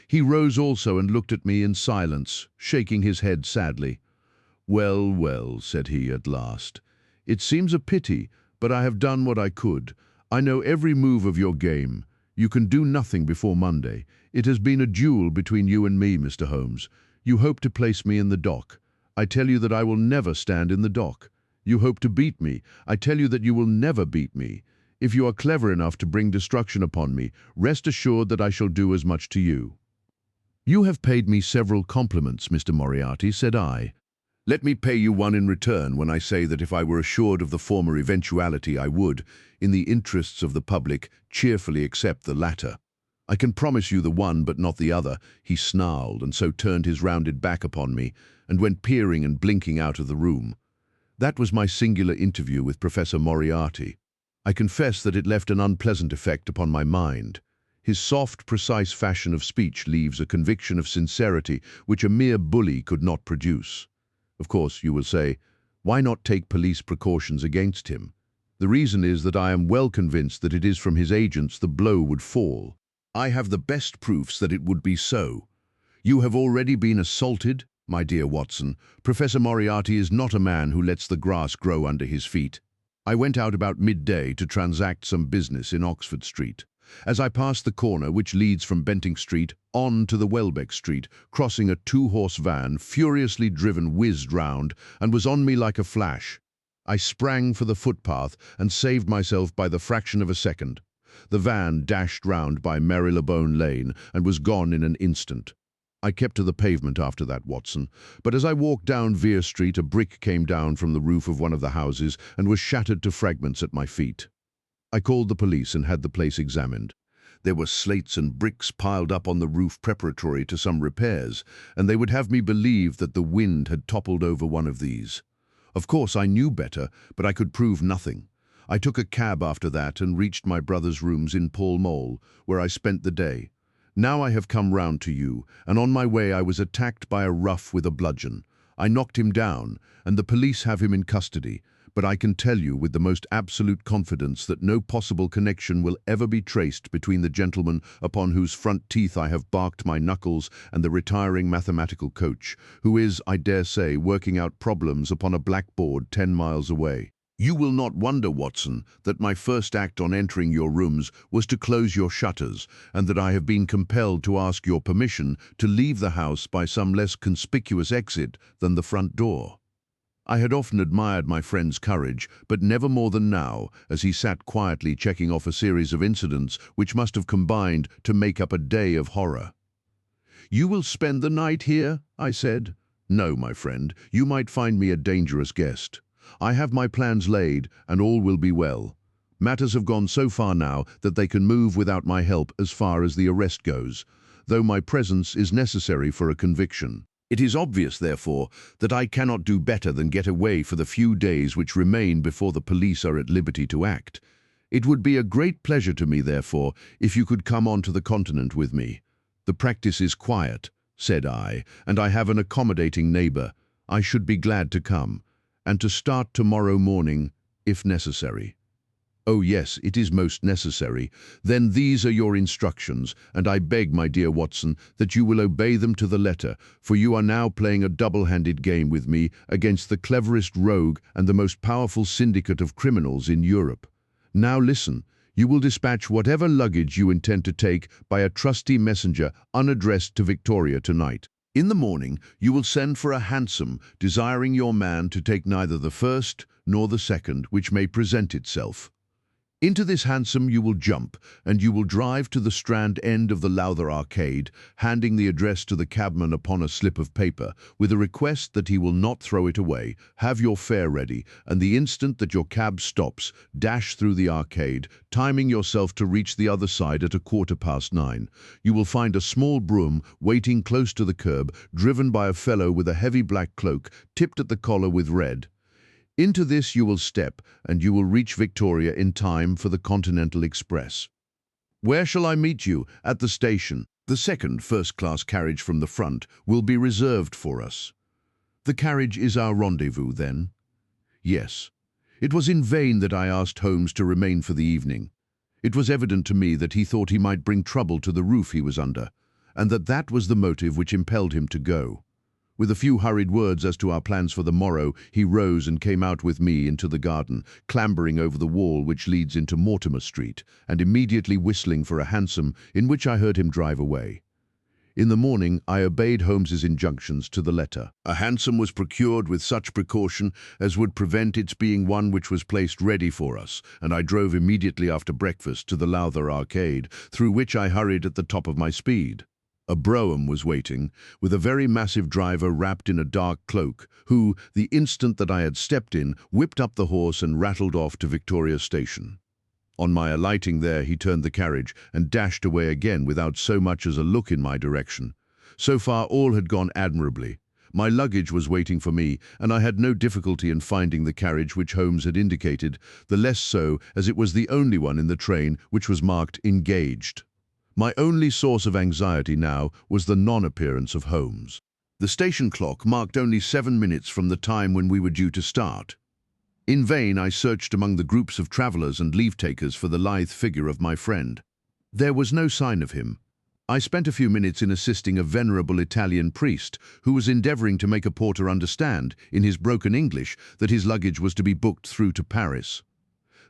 A: He rose also and looked at me in silence, shaking his head sadly. "Well, well," said he at last. "It seems a pity, but I have done what I could. I know every move of your game. You can do nothing before Monday. It has been a duel between you and me, Mr. Holmes. You hope to place me in the dock. I tell you that I will never stand in the dock. You hope to beat me. I tell you that you will never beat me. If you are clever enough to bring destruction upon me, rest assured that I shall do as much to you." "You have paid me several compliments, Mr. Moriarty," said I. "Let me pay you one in return when I say that if I were assured of the former eventuality, I would, in the interests of the public, cheerfully accept the latter. I can promise you the one but not the other." He snarled and so turned his rounded back upon me and went peering and blinking out of the room. That was my singular interview with Professor Moriarty. I confess that it left an unpleasant effect upon my mind. His soft, precise fashion of speech leaves a conviction of sincerity which a mere bully could not produce. Of course, you will say, why not take police precautions against him? The reason is that I am well convinced that it is from his agents the blow would fall. I have the best proofs that it would be so. You have already been assaulted, my dear Watson. Professor Moriarty is not a man who lets the grass grow under his feet. I went out about midday to transact some business in Oxford Street. As I passed the corner which leads from Bentinck Street on to the Welbeck Street, crossing a two-horse van, furiously driven, whizzed round, and was on me like a flash. I sprang for the footpath and saved myself by the fraction of a second. The van dashed round by Marylebone Lane and was gone in an instant. I kept to the pavement after that, Watson, but as I walked down Vere Street, a brick came down from the roof of one of the houses and was shattered to fragments at my feet. I called the police and had the place examined. There were slates and bricks piled up on the roof preparatory to some repairs, and they would have me believe that the wind had toppled over one of these. Of course, I knew better, but I could prove nothing. I took a cab after that and reached my brother's rooms in Pall Mall, where I spent the day. Now I have come round to you, and on my way I was attacked by a rough with a bludgeon. I knocked him down, and the police have him in custody. But I can tell you with the most absolute confidence that no possible connection will ever be traced between the gentleman upon whose front teeth I have barked my knuckles and the retiring mathematical coach, who is, I dare say, working out problems upon a blackboard 10 miles away. You will not wonder, Watson, that my first act on entering your rooms was to close your shutters, and that I have been compelled to ask your permission to leave the house by some less conspicuous exit than the front door. I had often admired my friend's courage, but never more than now, as he sat quietly checking off a series of incidents which must have combined to make up a day of horror. "You will spend the night here?" I said. "No, my friend, you might find me a dangerous guest. I have my plans laid, and all will be well. Matters have gone so far now that they can move without my help as far as the arrest goes, though my presence is necessary for a conviction. It is obvious, therefore, that I cannot do better than get away for the few days which remain before the police are at liberty to act. It would be a great pleasure to me, therefore, if you could come on to the continent with me. The practice is quiet, said I, and I have an accommodating neighbour. I should be glad to come, and to start tomorrow morning, if necessary. Oh yes, it is most necessary. Then these are your instructions, and I beg, my dear Watson, that you will obey them to the letter, for you are now playing a double-handed game with me against the cleverest rogue and the most powerful syndicate of criminals in Europe. Now listen, you will dispatch whatever luggage you intend to take by a trusty messenger unaddressed to Victoria tonight. In the morning, you will send for a hansom, desiring your man to take neither the first nor the second which may present itself. Into this hansom you will jump, and you will drive to the Strand end of the Lowther Arcade, handing the address to the cabman upon a slip of paper, with a request that he will not throw it away. Have your fare ready, and the instant that your cab stops, dash through the arcade, timing yourself to reach the other side at 9:15. You will find a small brougham waiting close to the curb, driven by a fellow with a heavy black cloak, tipped at the collar with red. Into this you will step, and you will reach Victoria in time for the Continental Express. Where shall I meet you? At the station. The second first-class carriage from the front will be reserved for us. The carriage is our rendezvous, then? Yes. It was in vain that I asked Holmes to remain for the evening. It was evident to me that he thought he might bring trouble to the roof he was under, and that was the motive which impelled him to go. With a few hurried words as to our plans for the morrow, he rose and came out with me into the garden, clambering over the wall which leads into Mortimer Street, and immediately whistling for a hansom, in which I heard him drive away. In the morning, I obeyed Holmes's injunctions to the letter. A hansom was procured with such precaution as would prevent its being one which was placed ready for us, and I drove immediately after breakfast to the Lowther Arcade, through which I hurried at the top of my speed. A brougham was waiting, with a very massive driver wrapped in a dark cloak, who, the instant that I had stepped in, whipped up the horse and rattled off to Victoria Station. On my alighting there, he turned the carriage and dashed away again without so much as a look in my direction. So far all had gone admirably. My luggage was waiting for me, and I had no difficulty in finding the carriage which Holmes had indicated, the less so as it was the only one in the train which was marked engaged. My only source of anxiety now was the non-appearance of Holmes. The station clock marked only 7 minutes from the time when we were due to start. In vain I searched among the groups of travellers and leave-takers for the lithe figure of my friend. There was no sign of him. I spent a few minutes in assisting a venerable Italian priest who was endeavouring to make a porter understand, in his broken English, that his luggage was to be booked through to Paris.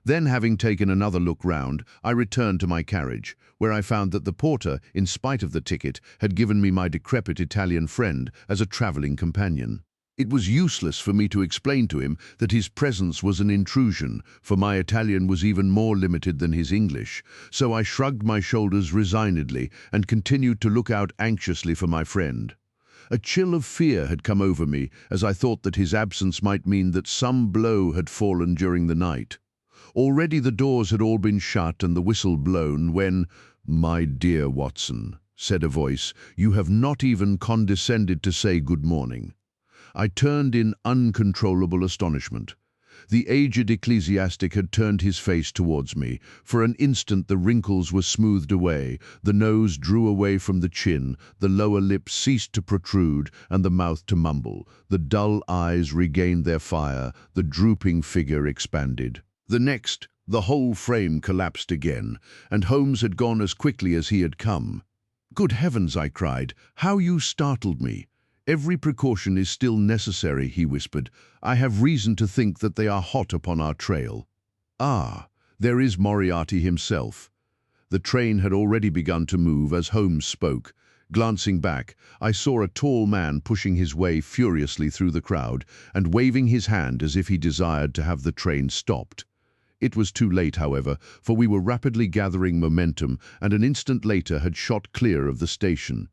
A: Then, having taken another look round, I returned to my carriage, where I found that the porter, in spite of the ticket, had given me my decrepit Italian friend as a travelling companion. It was useless for me to explain to him that his presence was an intrusion, for my Italian was even more limited than his English, so I shrugged my shoulders resignedly and continued to look out anxiously for my friend. A chill of fear had come over me, as I thought that his absence might mean that some blow had fallen during the night. Already the doors had all been shut and the whistle blown when, "My dear Watson," said a voice, "you have not even condescended to say good morning." I turned in uncontrollable astonishment. The aged ecclesiastic had turned his face towards me. For an instant the wrinkles were smoothed away, the nose drew away from the chin, the lower lip ceased to protrude, and the mouth to mumble. The dull eyes regained their fire, the drooping figure expanded. The next, the whole frame collapsed again, and Holmes had gone as quickly as he had come. "Good heavens!" I cried. "How you startled me!" "Every precaution is still necessary," he whispered. "I have reason to think that they are hot upon our trail." Ah, there is Moriarty himself. The train had already begun to move as Holmes spoke. Glancing back, I saw a tall man pushing his way furiously through the crowd and waving his hand as if he desired to have the train stopped. It was too late, however, for we were rapidly gathering momentum and an instant later had shot clear of the station.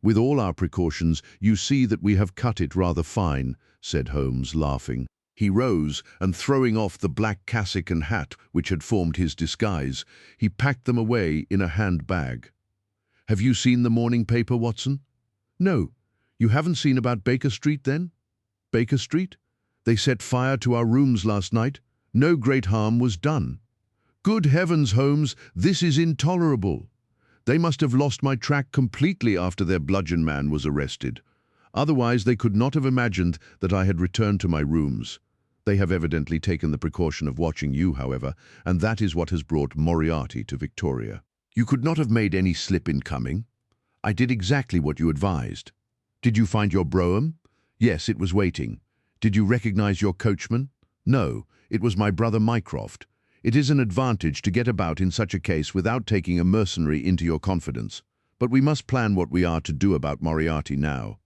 A: "With all our precautions, you see that we have cut it rather fine," said Holmes, laughing. He rose, and throwing off the black cassock and hat which had formed his disguise, he packed them away in a hand-bag. "Have you seen the morning paper, Watson?" "No. You haven't seen about Baker Street, then?" "Baker Street? They set fire to our rooms last night. No great harm was done." Good heavens, Holmes, this is intolerable. They must have lost my track completely after their bludgeon man was arrested. Otherwise, they could not have imagined that I had returned to my rooms. They have evidently taken the precaution of watching you, however, and that is what has brought Moriarty to Victoria. You could not have made any slip in coming. I did exactly what you advised. Did you find your brougham? Yes, it was waiting. Did you recognize your coachman? No, it was my brother Mycroft. It is an advantage to get about in such a case without taking a mercenary into your confidence. But we must plan what we are to do about Moriarty now.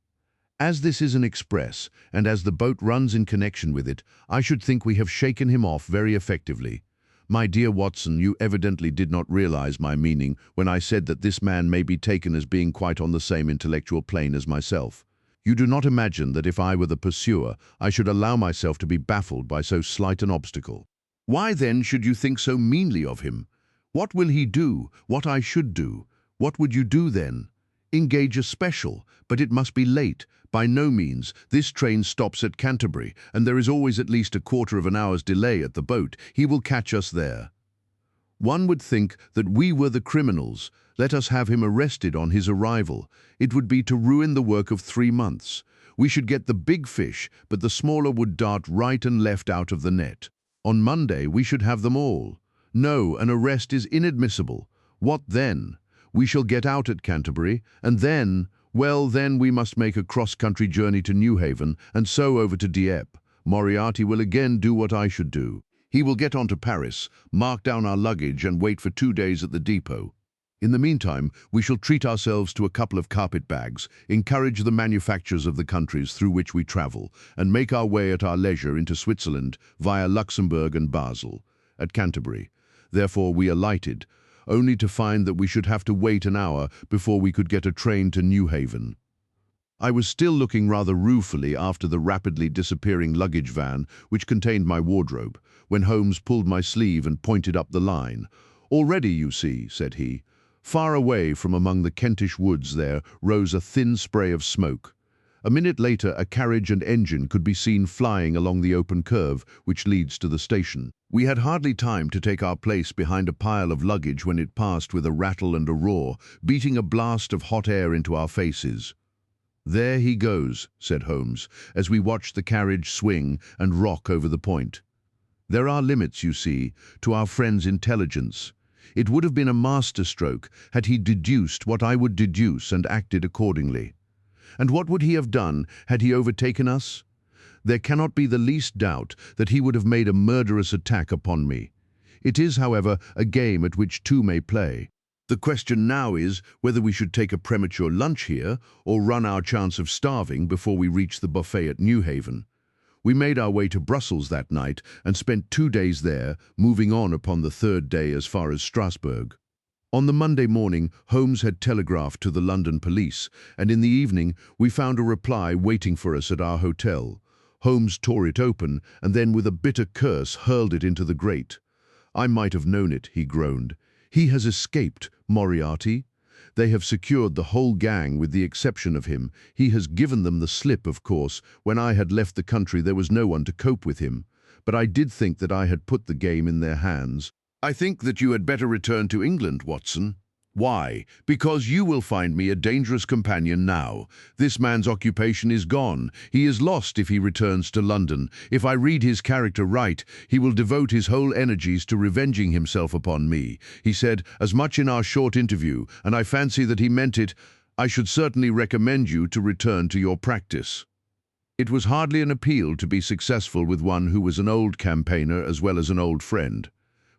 A: As this is an express, and as the boat runs in connection with it, I should think we have shaken him off very effectively. My dear Watson, you evidently did not realize my meaning when I said that this man may be taken as being quite on the same intellectual plane as myself. You do not imagine that if I were the pursuer, I should allow myself to be baffled by so slight an obstacle. Why then should you think so meanly of him? What will he do? What I should do? What would you do then? Engage a special, but it must be late. By no means. This train stops at Canterbury, and there is always at least a quarter of an hour's delay at the boat. He will catch us there. One would think that we were the criminals. Let us have him arrested on his arrival. It would be to ruin the work of 3 months. We should get the big fish, but the smaller would dart right and left out of the net. On Monday we should have them all. No, an arrest is inadmissible. What then? We shall get out at Canterbury, and then, well, then we must make a cross-country journey to Newhaven, and so over to Dieppe. Moriarty will again do what I should do. He will get on to Paris, mark down our luggage, and wait for 2 days at the depot. In the meantime, we shall treat ourselves to a couple of carpet-bags, encourage the manufactures of the countries through which we travel, and make our way at our leisure into Switzerland via Luxembourg and Basel. At Canterbury, therefore, we alighted, only to find that we should have to wait an hour before we could get a train to Newhaven. I was still looking rather ruefully after the rapidly disappearing luggage van which contained my wardrobe, when Holmes pulled my sleeve and pointed up the line. "Already, you see," said he. Far away from among the Kentish woods there rose a thin spray of smoke. A minute later a carriage and engine could be seen flying along the open curve which leads to the station. We had hardly time to take our place behind a pile of luggage when it passed with a rattle and a roar, beating a blast of hot air into our faces. "There he goes," said Holmes, as we watched the carriage swing and rock over the point. "There are limits, you see, to our friend's intelligence. It would have been a masterstroke had he deduced what I would deduce and acted accordingly. And what would he have done had he overtaken us? There cannot be the least doubt that he would have made a murderous attack upon me. It is, however, a game at which two may play. The question now is whether we should take a premature lunch here or run our chance of starving before we reach the buffet at Newhaven. We made our way to Brussels that night and spent 2 days there, moving on upon the 3rd day as far as Strasbourg. On the Monday morning, Holmes had telegraphed to the London police, and in the evening we found a reply waiting for us at our hotel. Holmes tore it open, and then with a bitter curse hurled it into the grate. "I might have known it," he groaned. "He has escaped, Moriarty. They have secured the whole gang with the exception of him. He has given them the slip, of course. When I had left the country there was no one to cope with him. But I did think that I had put the game in their hands. I think that you had better return to England, Watson." "Why? Because you will find me a dangerous companion now. This man's occupation is gone. He is lost if he returns to London. If I read his character right, he will devote his whole energies to revenging himself upon me. He said as much in our short interview, and I fancy that he meant it. I should certainly recommend you to return to your practice." It was hardly an appeal to be successful with one who was an old campaigner as well as an old friend.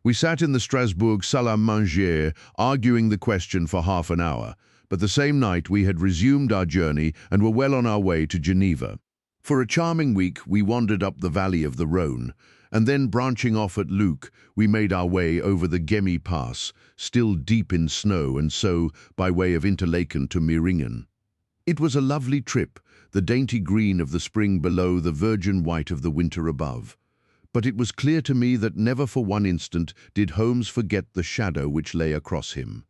A: We sat in the Strasbourg salle à manger, arguing the question for half an hour, but the same night we had resumed our journey and were well on our way to Geneva. For a charming week we wandered up the valley of the Rhône, and then branching off at Luc, we made our way over the Gemmi Pass, still deep in snow, and so, by way of Interlaken to Meiringen. It was a lovely trip, the dainty green of the spring below, the virgin white of the winter above. But it was clear to me that never for one instant did Holmes forget the shadow which lay across him.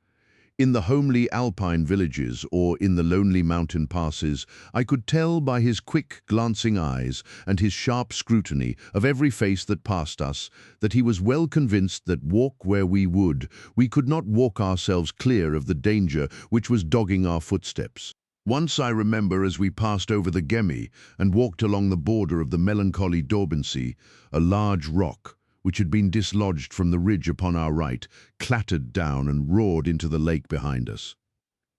A: In the homely alpine villages or in the lonely mountain passes, I could tell by his quick, glancing eyes and his sharp scrutiny of every face that passed us that he was well convinced that, walk where we would, we could not walk ourselves clear of the danger which was dogging our footsteps. Once I remember, as we passed over the Gemmi and walked along the border of the melancholy Dorbansea, a large rock, which had been dislodged from the ridge upon our right, clattered down and roared into the lake behind us.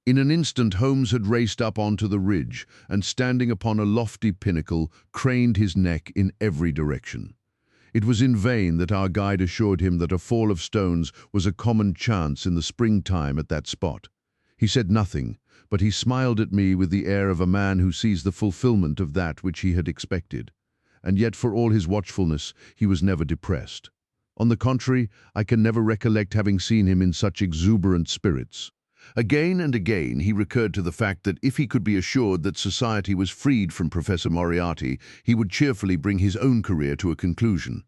A: In an instant Holmes had raced up onto the ridge and, standing upon a lofty pinnacle, craned his neck in every direction. It was in vain that our guide assured him that a fall of stones was a common chance in the springtime at that spot. He said nothing, but he smiled at me with the air of a man who sees the fulfillment of that which he had expected. And yet, for all his watchfulness, he was never depressed. On the contrary, I can never recollect having seen him in such exuberant spirits. Again and again he recurred to the fact that if he could be assured that society was freed from Professor Moriarty, he would cheerfully bring his own career to a conclusion.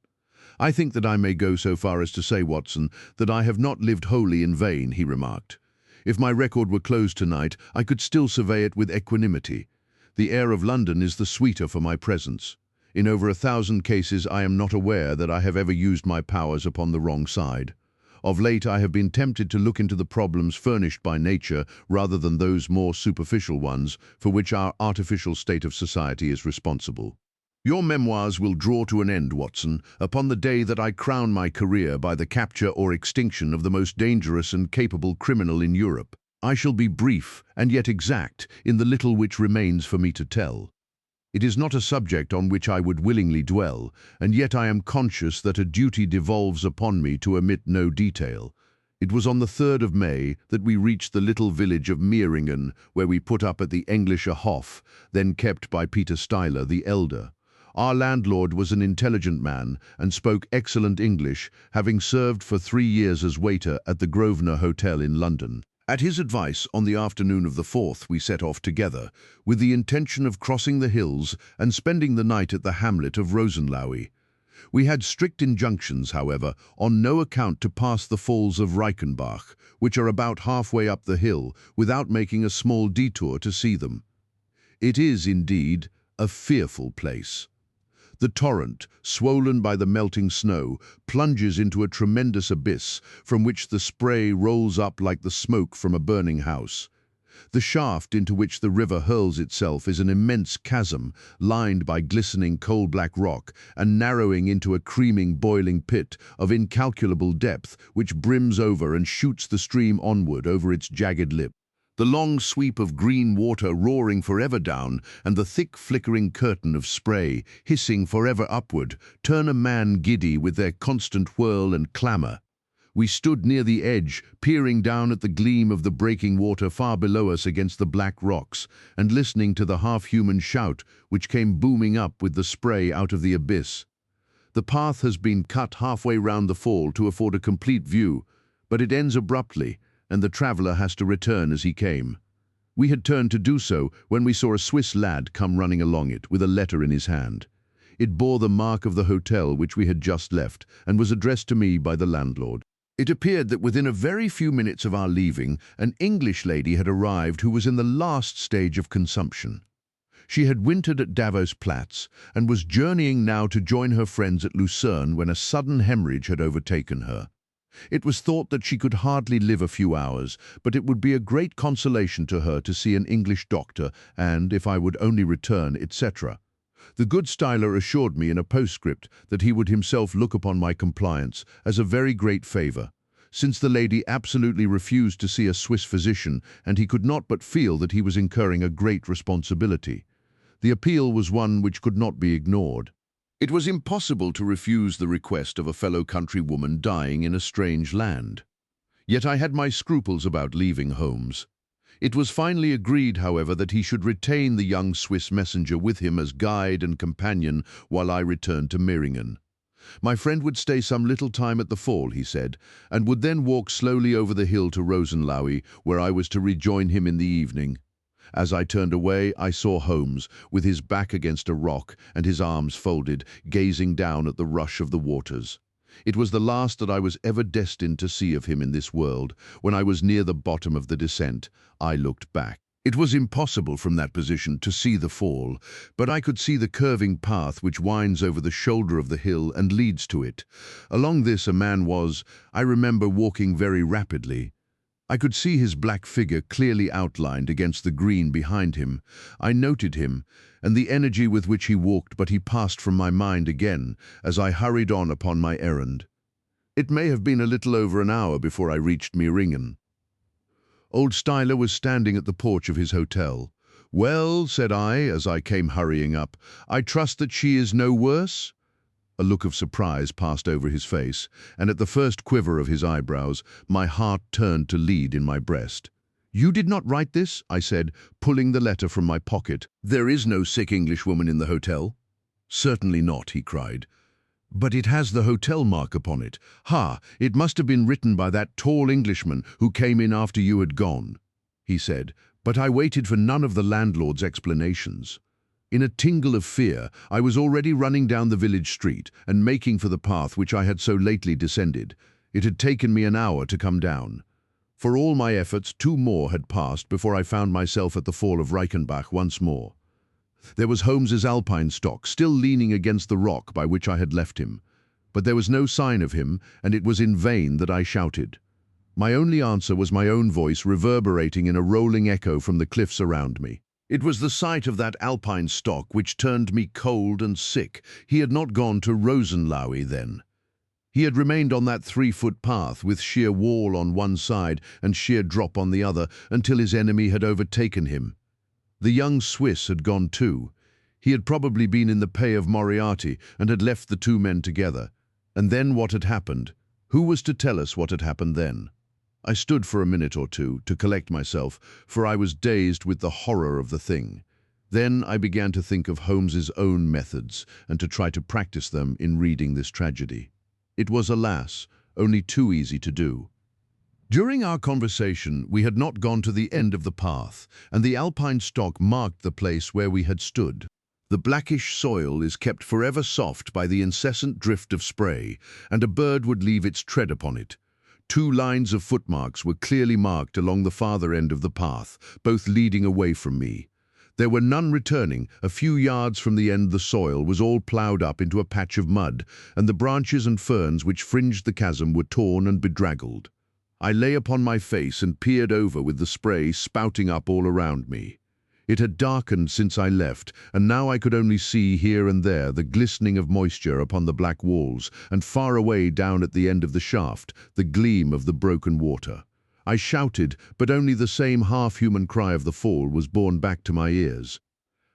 A: "I think that I may go so far as to say, Watson, that I have not lived wholly in vain," he remarked. "If my record were closed tonight, I could still survey it with equanimity. The air of London is the sweeter for my presence. In over 1,000 cases I am not aware that I have ever used my powers upon the wrong side. Of late I have been tempted to look into the problems furnished by nature rather than those more superficial ones for which our artificial state of society is responsible. Your memoirs will draw to an end, Watson, upon the day that I crown my career by the capture or extinction of the most dangerous and capable criminal in Europe. I shall be brief and yet exact in the little which remains for me to tell. It is not a subject on which I would willingly dwell, and yet I am conscious that a duty devolves upon me to omit no detail. It was on the 3rd of May that we reached the little village of Meiringen, where we put up at the Englischer Hof, then kept by Peter Stuyler the elder. Our landlord was an intelligent man and spoke excellent English, having served for 3 years as waiter at the Grosvenor Hotel in London. At his advice, on the afternoon of the 4th, we set off together, with the intention of crossing the hills and spending the night at the hamlet of Rosenlaui. We had strict injunctions, however, on no account to pass the falls of Reichenbach, which are about halfway up the hill, without making a small detour to see them. It is, indeed, a fearful place. The torrent, swollen by the melting snow, plunges into a tremendous abyss from which the spray rolls up like the smoke from a burning house. The shaft into which the river hurls itself is an immense chasm, lined by glistening coal-black rock and narrowing into a creaming, boiling pit of incalculable depth which brims over and shoots the stream onward over its jagged lip. The long sweep of green water roaring forever down, and the thick flickering curtain of spray, hissing forever upward, turn a man giddy with their constant whirl and clamour. We stood near the edge, peering down at the gleam of the breaking water far below us against the black rocks, and listening to the half-human shout which came booming up with the spray out of the abyss. The path has been cut halfway round the fall to afford a complete view, but it ends abruptly, and the traveller has to return as he came. We had turned to do so when we saw a Swiss lad come running along it with a letter in his hand. It bore the mark of the hotel which we had just left, and was addressed to me by the landlord. It appeared that within a very few minutes of our leaving, an English lady had arrived who was in the last stage of consumption. She had wintered at Davos Platz, and was journeying now to join her friends at Lucerne when a sudden hemorrhage had overtaken her. It was thought that she could hardly live a few hours, but it would be a great consolation to her to see an English doctor, and, if I would only return, etc. The good Stuyler assured me in a postscript that he would himself look upon my compliance as a very great favour, since the lady absolutely refused to see a Swiss physician, and he could not but feel that he was incurring a great responsibility. The appeal was one which could not be ignored. It was impossible to refuse the request of a fellow countrywoman dying in a strange land. Yet I had my scruples about leaving Holmes. It was finally agreed, however, that he should retain the young Swiss messenger with him as guide and companion while I returned to Meiringen. My friend would stay some little time at the fall, he said, and would then walk slowly over the hill to Rosenlaui, where I was to rejoin him in the evening. As I turned away, I saw Holmes, with his back against a rock and his arms folded, gazing down at the rush of the waters. It was the last that I was ever destined to see of him in this world. When I was near the bottom of the descent, I looked back. It was impossible from that position to see the fall, but I could see the curving path which winds over the shoulder of the hill and leads to it. Along this a man was, I remember, walking very rapidly. I could see his black figure clearly outlined against the green behind him. I noted him, and the energy with which he walked, but he passed from my mind again as I hurried on upon my errand. It may have been a little over an hour before I reached Meiringen. Old Styler was standing at the porch of his hotel. "Well," said I, as I came hurrying up, "I trust that she is no worse?" A look of surprise passed over his face, and at the first quiver of his eyebrows, my heart turned to lead in my breast. "You did not write this?" I said, pulling the letter from my pocket. "There is no sick Englishwoman in the hotel." "Certainly not," he cried. "But it has the hotel mark upon it. Ha! It must have been written by that tall Englishman who came in after you had gone," he said, but I waited for none of the landlord's explanations. In a tingle of fear, I was already running down the village street and making for the path which I had so lately descended. It had taken me an hour to come down. For all my efforts, 2 more had passed before I found myself at the fall of Reichenbach once more. There was Holmes's Alpine stock, still leaning against the rock by which I had left him. But there was no sign of him, and it was in vain that I shouted. My only answer was my own voice reverberating in a rolling echo from the cliffs around me. It was the sight of that Alpine stock which turned me cold and sick. He had not gone to Rosenlaui then. He had remained on that 3-foot path, with sheer wall on one side and sheer drop on the other, until his enemy had overtaken him. The young Swiss had gone too. He had probably been in the pay of Moriarty and had left the 2 men together. And then what had happened? Who was to tell us what had happened then? I stood for a minute or two to collect myself, for I was dazed with the horror of the thing. Then I began to think of Holmes's own methods and to try to practice them in reading this tragedy. It was, alas, only too easy to do. During our conversation, we had not gone to the end of the path, and the Alpine stock marked the place where we had stood. The blackish soil is kept forever soft by the incessant drift of spray, and a bird would leave its tread upon it. 2 lines of footmarks were clearly marked along the farther end of the path, both leading away from me. There were none returning. A few yards from the end the soil was all ploughed up into a patch of mud, and the branches and ferns which fringed the chasm were torn and bedraggled. I lay upon my face and peered over with the spray spouting up all around me. It had darkened since I left, and now I could only see here and there the glistening of moisture upon the black walls, and far away down at the end of the shaft, the gleam of the broken water. I shouted, but only the same half-human cry of the fall was borne back to my ears.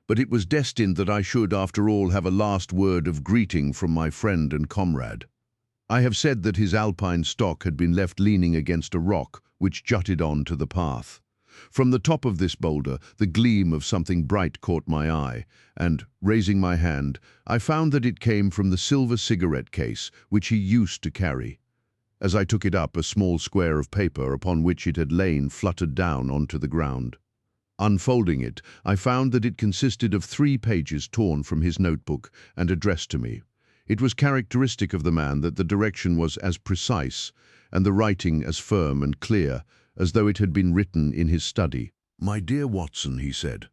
A: But it was destined that I should, after all, have a last word of greeting from my friend and comrade. I have said that his Alpine stock had been left leaning against a rock which jutted on to the path. From the top of this boulder, the gleam of something bright caught my eye, and, raising my hand, I found that it came from the silver cigarette case which he used to carry. As I took it up, a small square of paper upon which it had lain fluttered down onto the ground. Unfolding it, I found that it consisted of 3 pages torn from his notebook and addressed to me. It was characteristic of the man that the direction was as precise, and the writing as firm and clear, as though it had been written in his study. "My dear Watson," he said,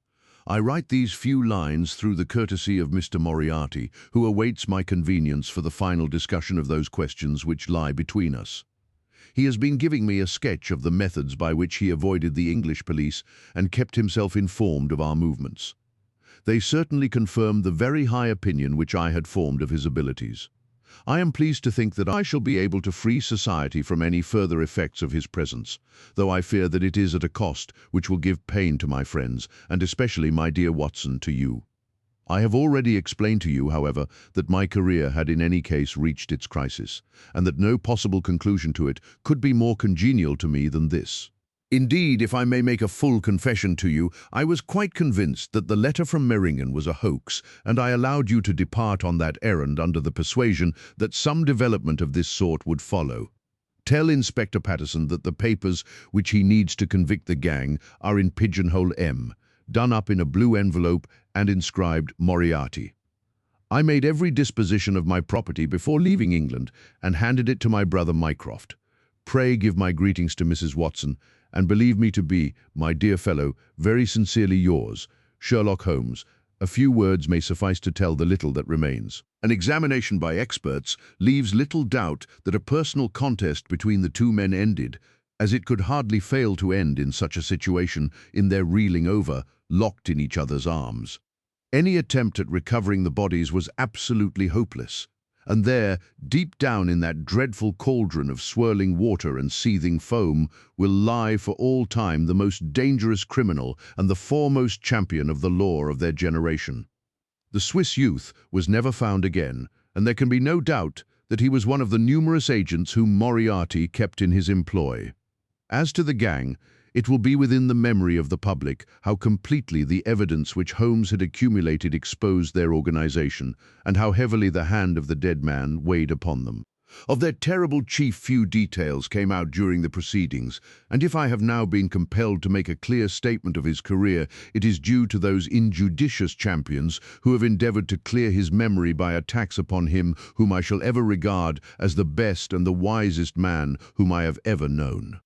A: "I write these few lines through the courtesy of Mr. Moriarty, who awaits my convenience for the final discussion of those questions which lie between us. He has been giving me a sketch of the methods by which he avoided the English police and kept himself informed of our movements. They certainly confirmed the very high opinion which I had formed of his abilities. I am pleased to think that I shall be able to free society from any further effects of his presence, though I fear that it is at a cost which will give pain to my friends, and especially, my dear Watson, to you. I have already explained to you, however, that my career had in any case reached its crisis, and that no possible conclusion to it could be more congenial to me than this. Indeed, if I may make a full confession to you, I was quite convinced that the letter from Meiringen was a hoax, and I allowed you to depart on that errand under the persuasion that some development of this sort would follow. Tell Inspector Patterson that the papers which he needs to convict the gang are in pigeonhole M, done up in a blue envelope and inscribed Moriarty. I made every disposition of my property before leaving England and handed it to my brother Mycroft. Pray give my greetings to Mrs. Watson, and believe me to be, my dear fellow, very sincerely yours, Sherlock Holmes. A few words may suffice to tell the little that remains. An examination by experts leaves little doubt that a personal contest between the two men ended, as it could hardly fail to end in such a situation, in their reeling over, locked in each other's arms. Any attempt at recovering the bodies was absolutely hopeless, and there, deep down in that dreadful cauldron of swirling water and seething foam, will lie for all time the most dangerous criminal and the foremost champion of the law of their generation. The Swiss youth was never found again, and there can be no doubt that he was one of the numerous agents whom Moriarty kept in his employ. As to the gang, it will be within the memory of the public how completely the evidence which Holmes had accumulated exposed their organization, and how heavily the hand of the dead man weighed upon them. Of their terrible chief few details came out during the proceedings, and if I have now been compelled to make a clear statement of his career, it is due to those injudicious champions who have endeavored to clear his memory by attacks upon him whom I shall ever regard as the best and the wisest man whom I have ever known.